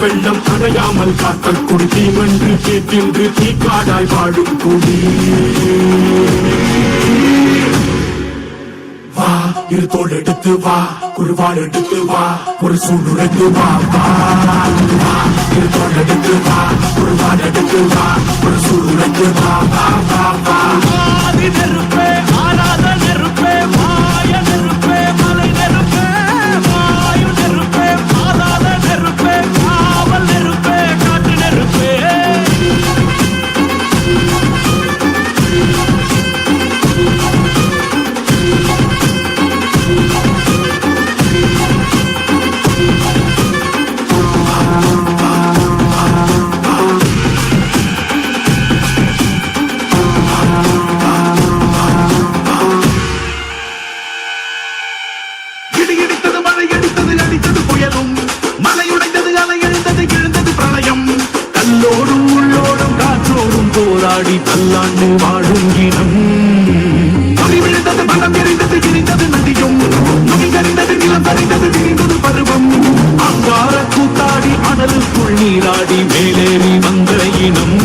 வெள்ளம் அடையாமல் காத்தல் குடி தீமன்று தீத்தின்று தீக்காடாய் வாழும் குடி வா இருத்தோடு எடுத்து வா குருவாள் எடுத்து வா ஒரு சூழ்நிலைத்து வா இருத்தோடு எடுத்து வா குருவாள் எடுத்து வா ஒரு சூழ்நிலைத்து வா நெருப்பே ஆராத நெருப்பே மாய நெருப்பே மலை நெருப்பே வாயு நெருப்பே பாதாத நெருப்பே காவல் நெருப்பே காட்டு நெருப்பே பல்லாண்டு வாழும் இனம் விழுந்தது பலம் எரிந்தது எரிந்தது நதியும் நுழைந்தறிந்தது நிலம் தறிந்தது விரிந்தது பருவம் அங்கார கூத்தாடி அனலுக்குள் நீராடி மேலேறி வந்த இனம்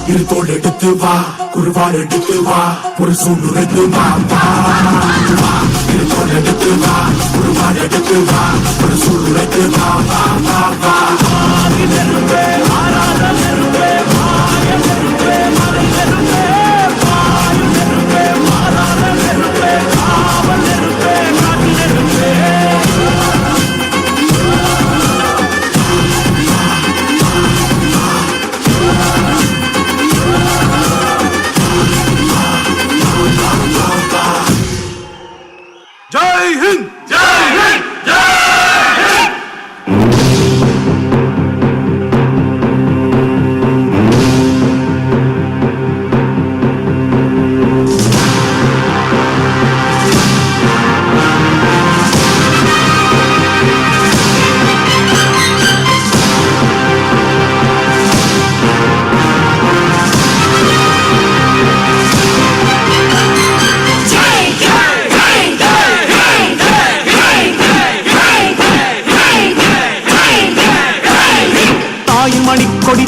இருத்தோடு எடுத்து வா குருவாள் எடுத்து வா ஒரு சூழ்நிலைத்து வா இருத்தோடு எடுத்து வா குருவாள் எடுத்து வா ஒரு சூழ்நிலைத்து வா நெருப்பே ஆராத நெருப்பே மாய நெருப்பே மலை நெருப்பே வாயு நெருப்பே பாதாத நெருப்பே காவல் நெருப்பே காட்டு நெருப்பே ஜெய் Hind! Jai Hind!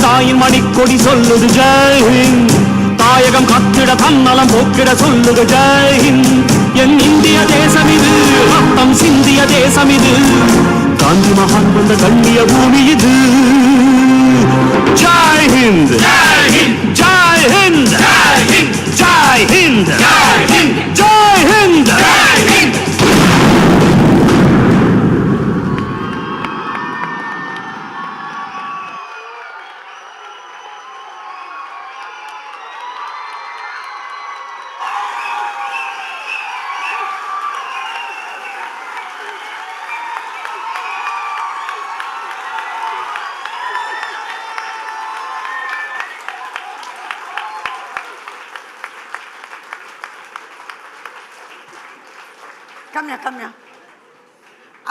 தாயின் மணிக்கொடி சொல்லுது ஜெய் ஹிந்த். தாயகம் கத்திட தன்னலம் போக்கிட சொல்லுது ஜெய் ஹிந்த். என் இந்திய தேசம் இது, ரத்தம் சிந்திய தேசம் இது, காந்தி மகான் வந்த கண்ணிய பூமி இது. Jai Hind, Jai Hind, Jai Hind, Jai Hind, Jai Hind, Jai Hind, Jai Hind, Jai Hind. Come here.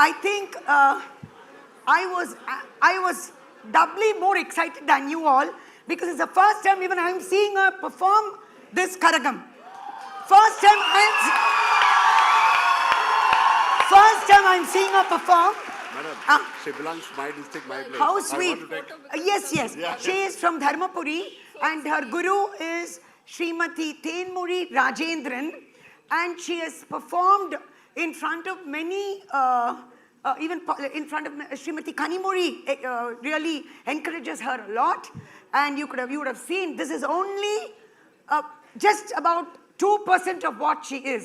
I think I was doubly more excited than you all because it's the first time even I'm seeing her perform this Karagam. First time I'm seeing her perform. Madam, she belongs to my district, my place. How sweet. Yes. Yeah. She is from Dharmapuri and her guru is Srimati Tenmuri Rajendran, and she has performed in front of many, even in front of Srimati Kanimuri, really encourages her a lot. And you would have seen this is only just about 2% of what she is.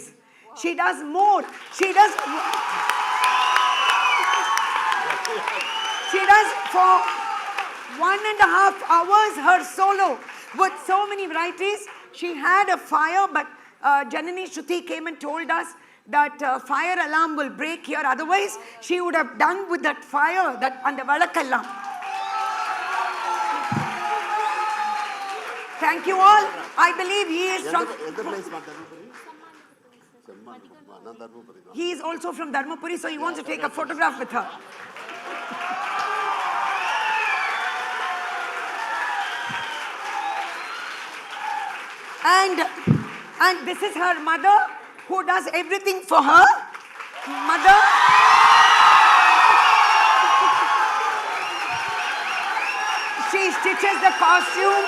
She does more. She does for 1.5 hours her solo with so many varieties. She had a fire, but Janani Shruti came and told us that fire alarm will break here. Otherwise, she would have done with that fire and the valak alarm. Thank you all. I believe he is from... He is also from Dharmapuri, so he wants to take a photograph with her. And this is her mother, who does everything for her. Mother. She stitches the costume.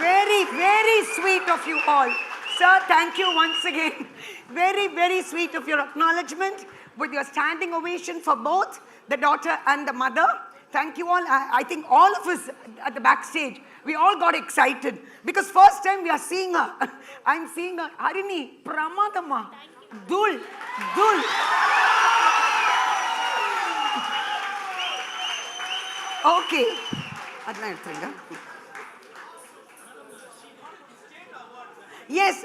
Very, very sweet of you all. Sir, thank you once again. Very, very sweet of your acknowledgement with your standing ovation for both the daughter and the mother. Thank you all. I think all of us at the backstage, we all got excited because first time we are seeing her. I'm seeing her. Harini, Pramadama, Dul. Okay. Yes,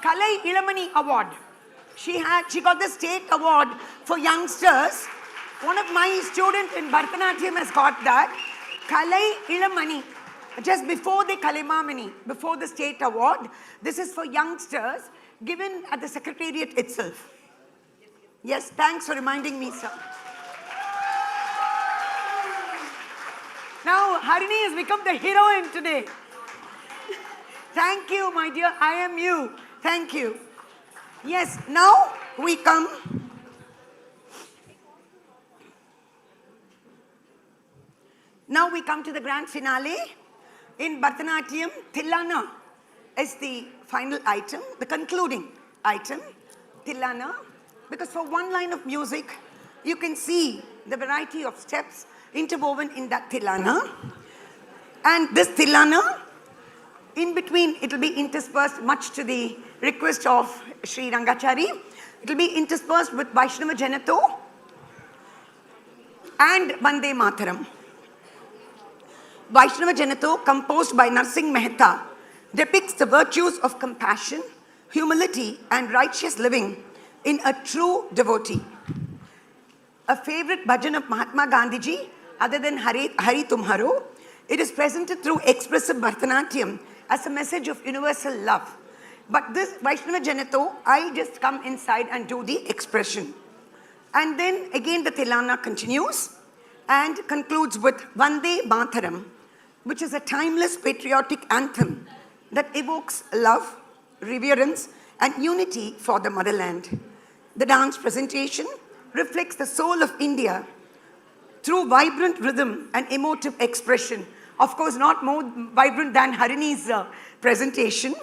Kalai Ilamani Award. She got the state award for youngsters. One of my students in Bharatanatyam has got that. Kalai Ilamani, just before the Kalimamani, before the state award. This is for youngsters, given at the Secretariat itself. Yes, thanks for reminding me, sir. Now, Harini has become the heroine today. Thank you, my dear. I am you. Thank you. Yes, now we come. Now we come to the grand finale. In Bharatanatyam, Tillana is the final item, the concluding item. Tillana, because for one line of music, you can see the variety of steps interwoven in that Tillana. And this Tillana, in between, it will be interspersed, much to the request of Sri Rangachari. It will be interspersed with Vaishnava Janato and Vande Mataram. Vaishnava Janato, composed by Narsingh Mehta, depicts the virtues of compassion, humility, and righteous living in a true devotee. A favorite bhajan of Mahatma Gandhiji, other than Hari Tumharo, it is presented through expressive Bharatanatyam as a message of universal love. But this Vaishnava Janato, I just come inside and do the expression. And then again the Tilana continues and concludes with Vande Mataram, which is a timeless patriotic anthem that evokes love, reverence, and unity for the motherland. The dance presentation reflects the soul of India through vibrant rhythm and emotive expression. Of course, not more vibrant than Harini's presentation.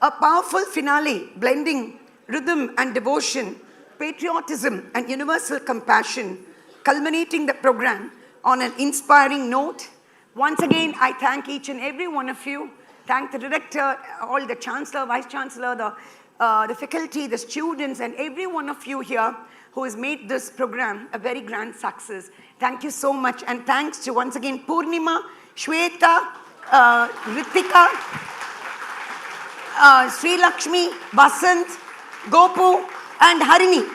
A powerful finale blending rhythm and devotion, patriotism and universal compassion, culminating the program on an inspiring note. Once again, I thank each and every one of you. Thank the director, all the Chancellor, Vice Chancellor, the faculty, the students, and every one of you here who has made this program a very grand success. Thank you so much. And thanks to, once again, Purnima, Shweta, Ritika, Sri Lakshmi, Basant, Gopu, and Harini.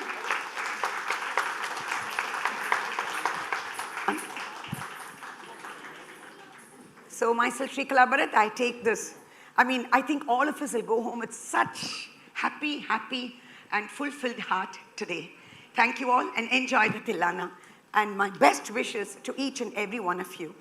So myself, Sri Kalabarat, I take this. I mean, I think all of us will go home with such happy and fulfilled heart today. Thank you all and enjoy the Tilana. And my best wishes to each and every one of you.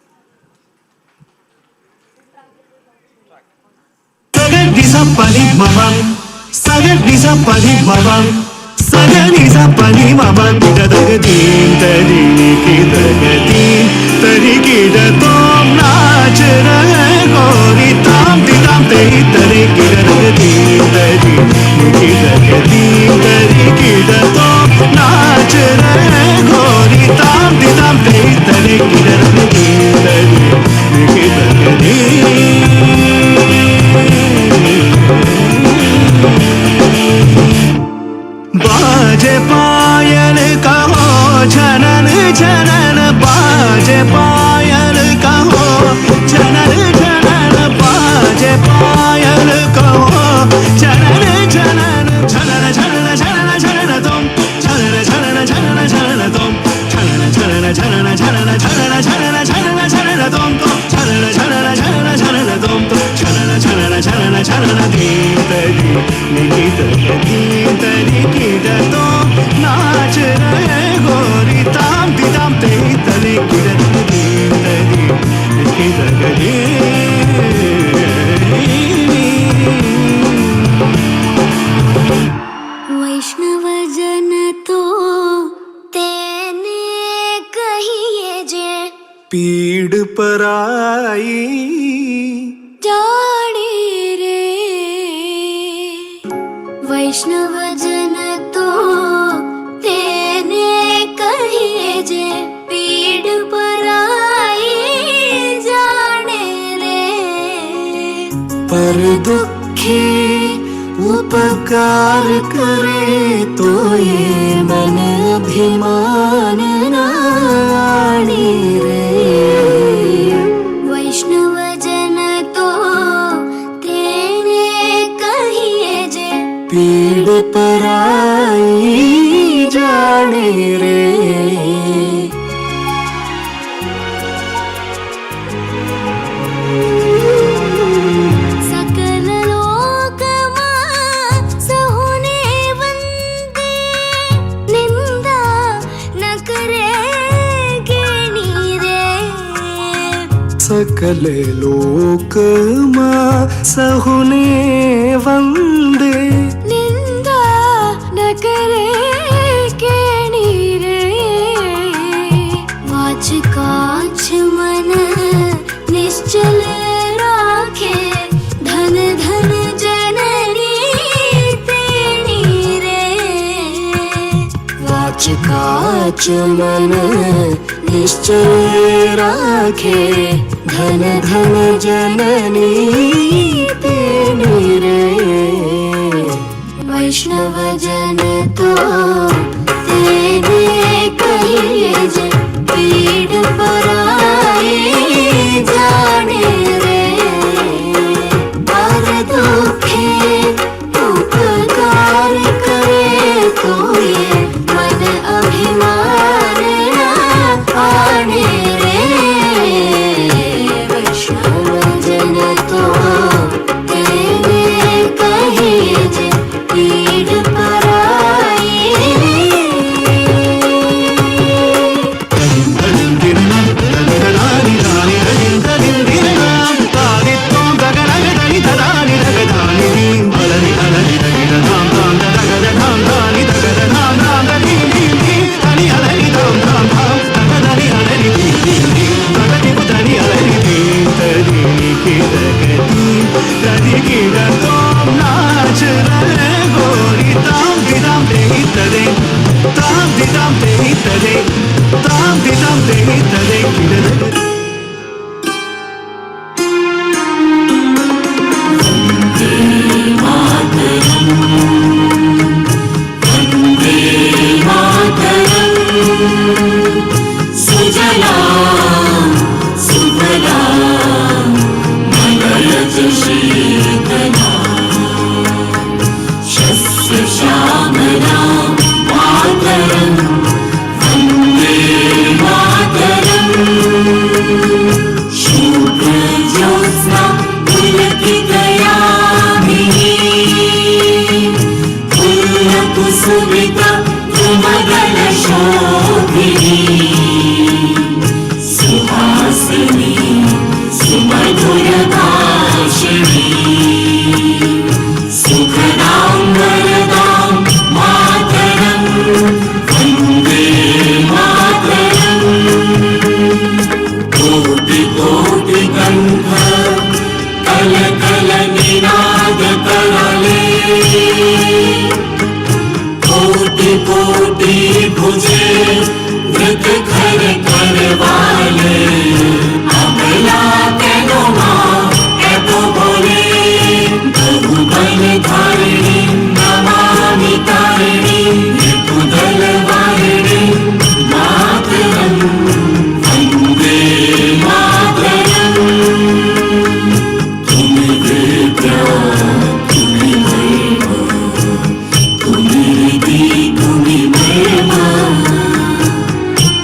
बाजे पायल कहो जनन जनन बाजे पायल कहो जनन जनन बाजे पायल कहो जनन जनन जनन जनन जनन जनन तुम जनन जनन जनन जनन तुम जनन जनन जनन जनन जनन जनन जनन जनन तुम जनन जनन जनन जनन तुम जनन जनन जनन जनन दीन तरी निकित दीन तरी किड तो नाच रहे गोरी ताम दिदाम ते तरे किड दीन तरी निकित वैष्णव जन तो तेने कहिए जे पीड़ पराई जाने रे वैष्णव जन तो तेने कहिए जे पीड़ पराई जाने रे पर दुखी उपकार करे तो ये मन अभिमान नानी रे वैष्णव जन तो तेने कहिए जे पीड़ पराई जाने रे सकल लोक मां सहुने वंदे निंदा न करेगे नीरे सकल लोक मां सहुने वंदे निंदा न करेगे नीरे वाच काच मन निश्चल राखे धन धन जननी तेनी रे वाच काच मन निश्चय राखे धन धन जननी तेनी रे वैष्णव जन तो तेने कहिए जे കിടതേ താം തിതാം തേ തതേ കിടതേ सुजलां सुफलां मलयज शीतलां शस्य श्यामलां मातरं वन्दे मातरं शुभ्रज्योत्स्ना पुलकितयामिनी फुल्लकुसुमिता द्रुमदलशोभिनी सुहासिनी सुमधुरभाषिणी सुखदां वरदां मातरं वन्दे मातरं कोटि कोटि कण्ठ कलकलनिनादकरले कोटि कोटि भुजे वृत खर करवाले अमला केनुमा एतो बोले बहुबल धारिणी नमामि तारिणी ऋतुदल वारिणी मातरं वन्दे मातरं तुमि वेद्या तुमि वैभव तुमि रिद्धि तुमि महिमा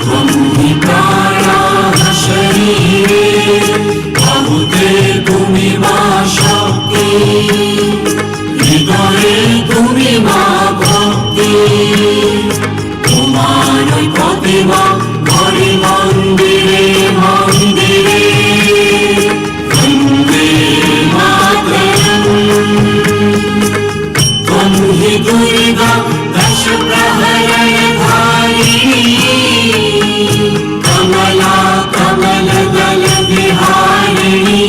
त्वं हि प्राणाः शरीरे बहुते तुमि मा शक्ति हृदये तुमि मा भक्ति তোমারই প্রতিমা ঘরে মন্দিরে মন্দিরে वन्दे मातरं त्वं हि दुर्गा दश प्रहरणधारिणी कमला कमलदल विहारिणी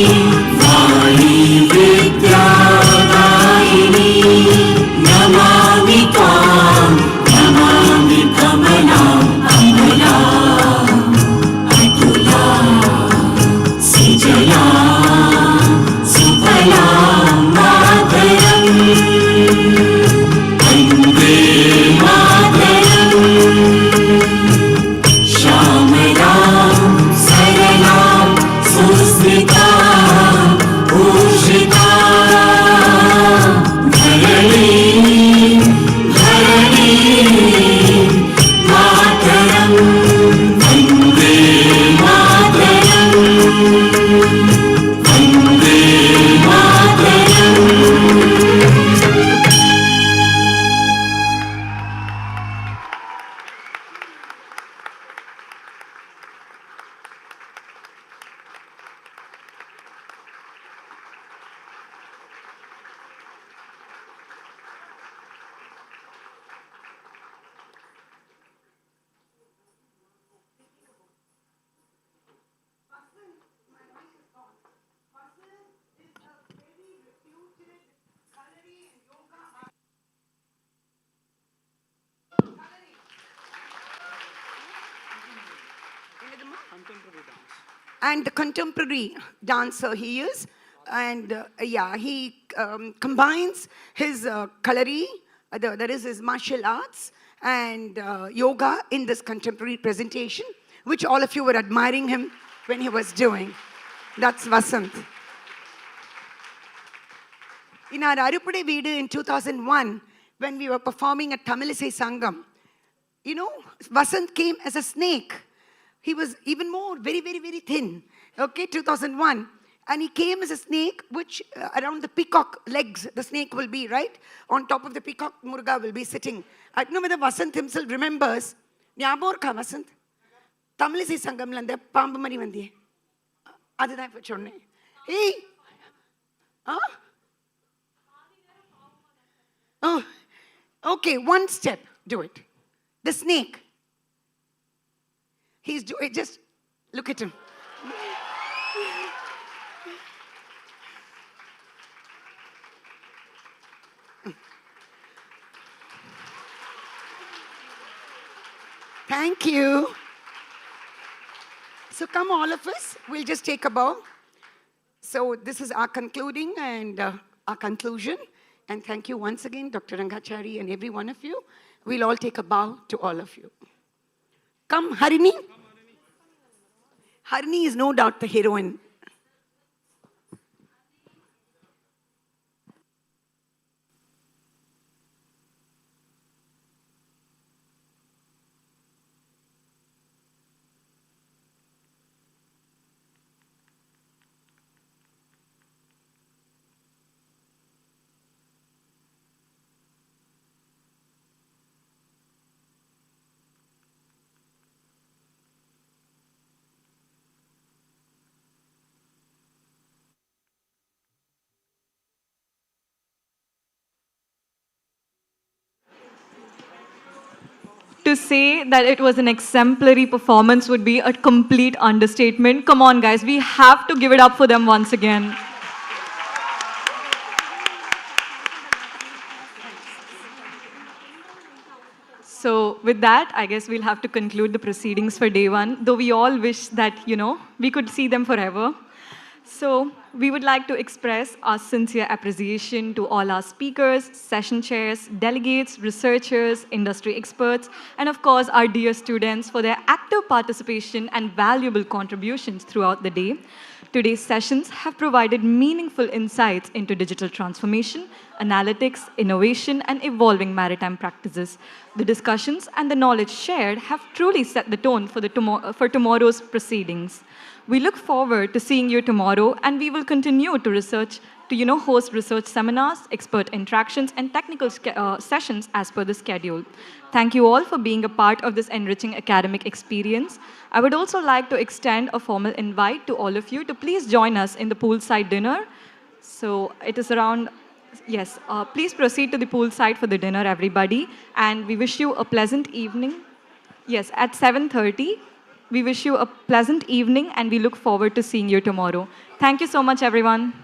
वाणी विद्यादायिनी नमामि त्वां नमामि कमलाम् अमलाम् अतुलाम् सुजलां सुफलां मातरं वन्दे मातरं श्यामलां सरलां सुस्मितां भूषितां धरणीं धरणीं मातरं वन्दे मातरं वन्दे मातरं And the contemporary dancer he is. And yeah, he combines his kalari, that is his martial arts, and yoga in this contemporary presentation, which all of you were admiring him when he was doing. That's Vasant. In our Arupade video in 2001, when we were performing at Tamilisai Sangam, you know, Vasant came as a snake. He was even more, very, very, very thin. Okay, 2001. And he came as a snake, which around the peacock legs, the snake will be, right? On top of the peacock, Muruga will be sitting. I don't know whether Vasant himself remembers. Nyabor Vasant? Tamilisai Sangamla and the Pambamari Vandiye. Aditha Pachone. Hey! Huh? Oh, okay, one step. Do it. The snake. He's doing, just look at him. Thank you. So come all of us, we'll just take a bow. So this is our concluding and our conclusion. And thank you once again, Dr. Rangachari and every one of you. We'll all take a bow to all of you. Come, Harini. Harini is no doubt the heroine. To say that it was an exemplary performance would be a complete understatement. Come on, guys, we have to give it up for them once again. So with that, I guess we'll have to conclude the proceedings for day one, though we all wish that, we could see them forever. So we would like to express our sincere appreciation to all our speakers, session chairs, delegates, researchers, industry experts, and of course our dear students for their active participation and valuable contributions throughout the day. Today's sessions have provided meaningful insights into digital transformation, analytics, innovation, and evolving maritime practices. The discussions and the knowledge shared have truly set the tone for tomorrow's proceedings. We look forward to seeing you tomorrow, and we will continue to host research seminars, expert interactions, and technical sessions as per the schedule. Thank you all for being a part of this enriching academic experience. I would also like to extend a formal invite to all of you to please join us in the poolside dinner. So it is around, yes, please proceed to the poolside for the dinner, everybody, and we wish you a pleasant evening. Yes, at 7:30. We wish you a pleasant evening, and we look forward to seeing you tomorrow. Thank you so much, everyone.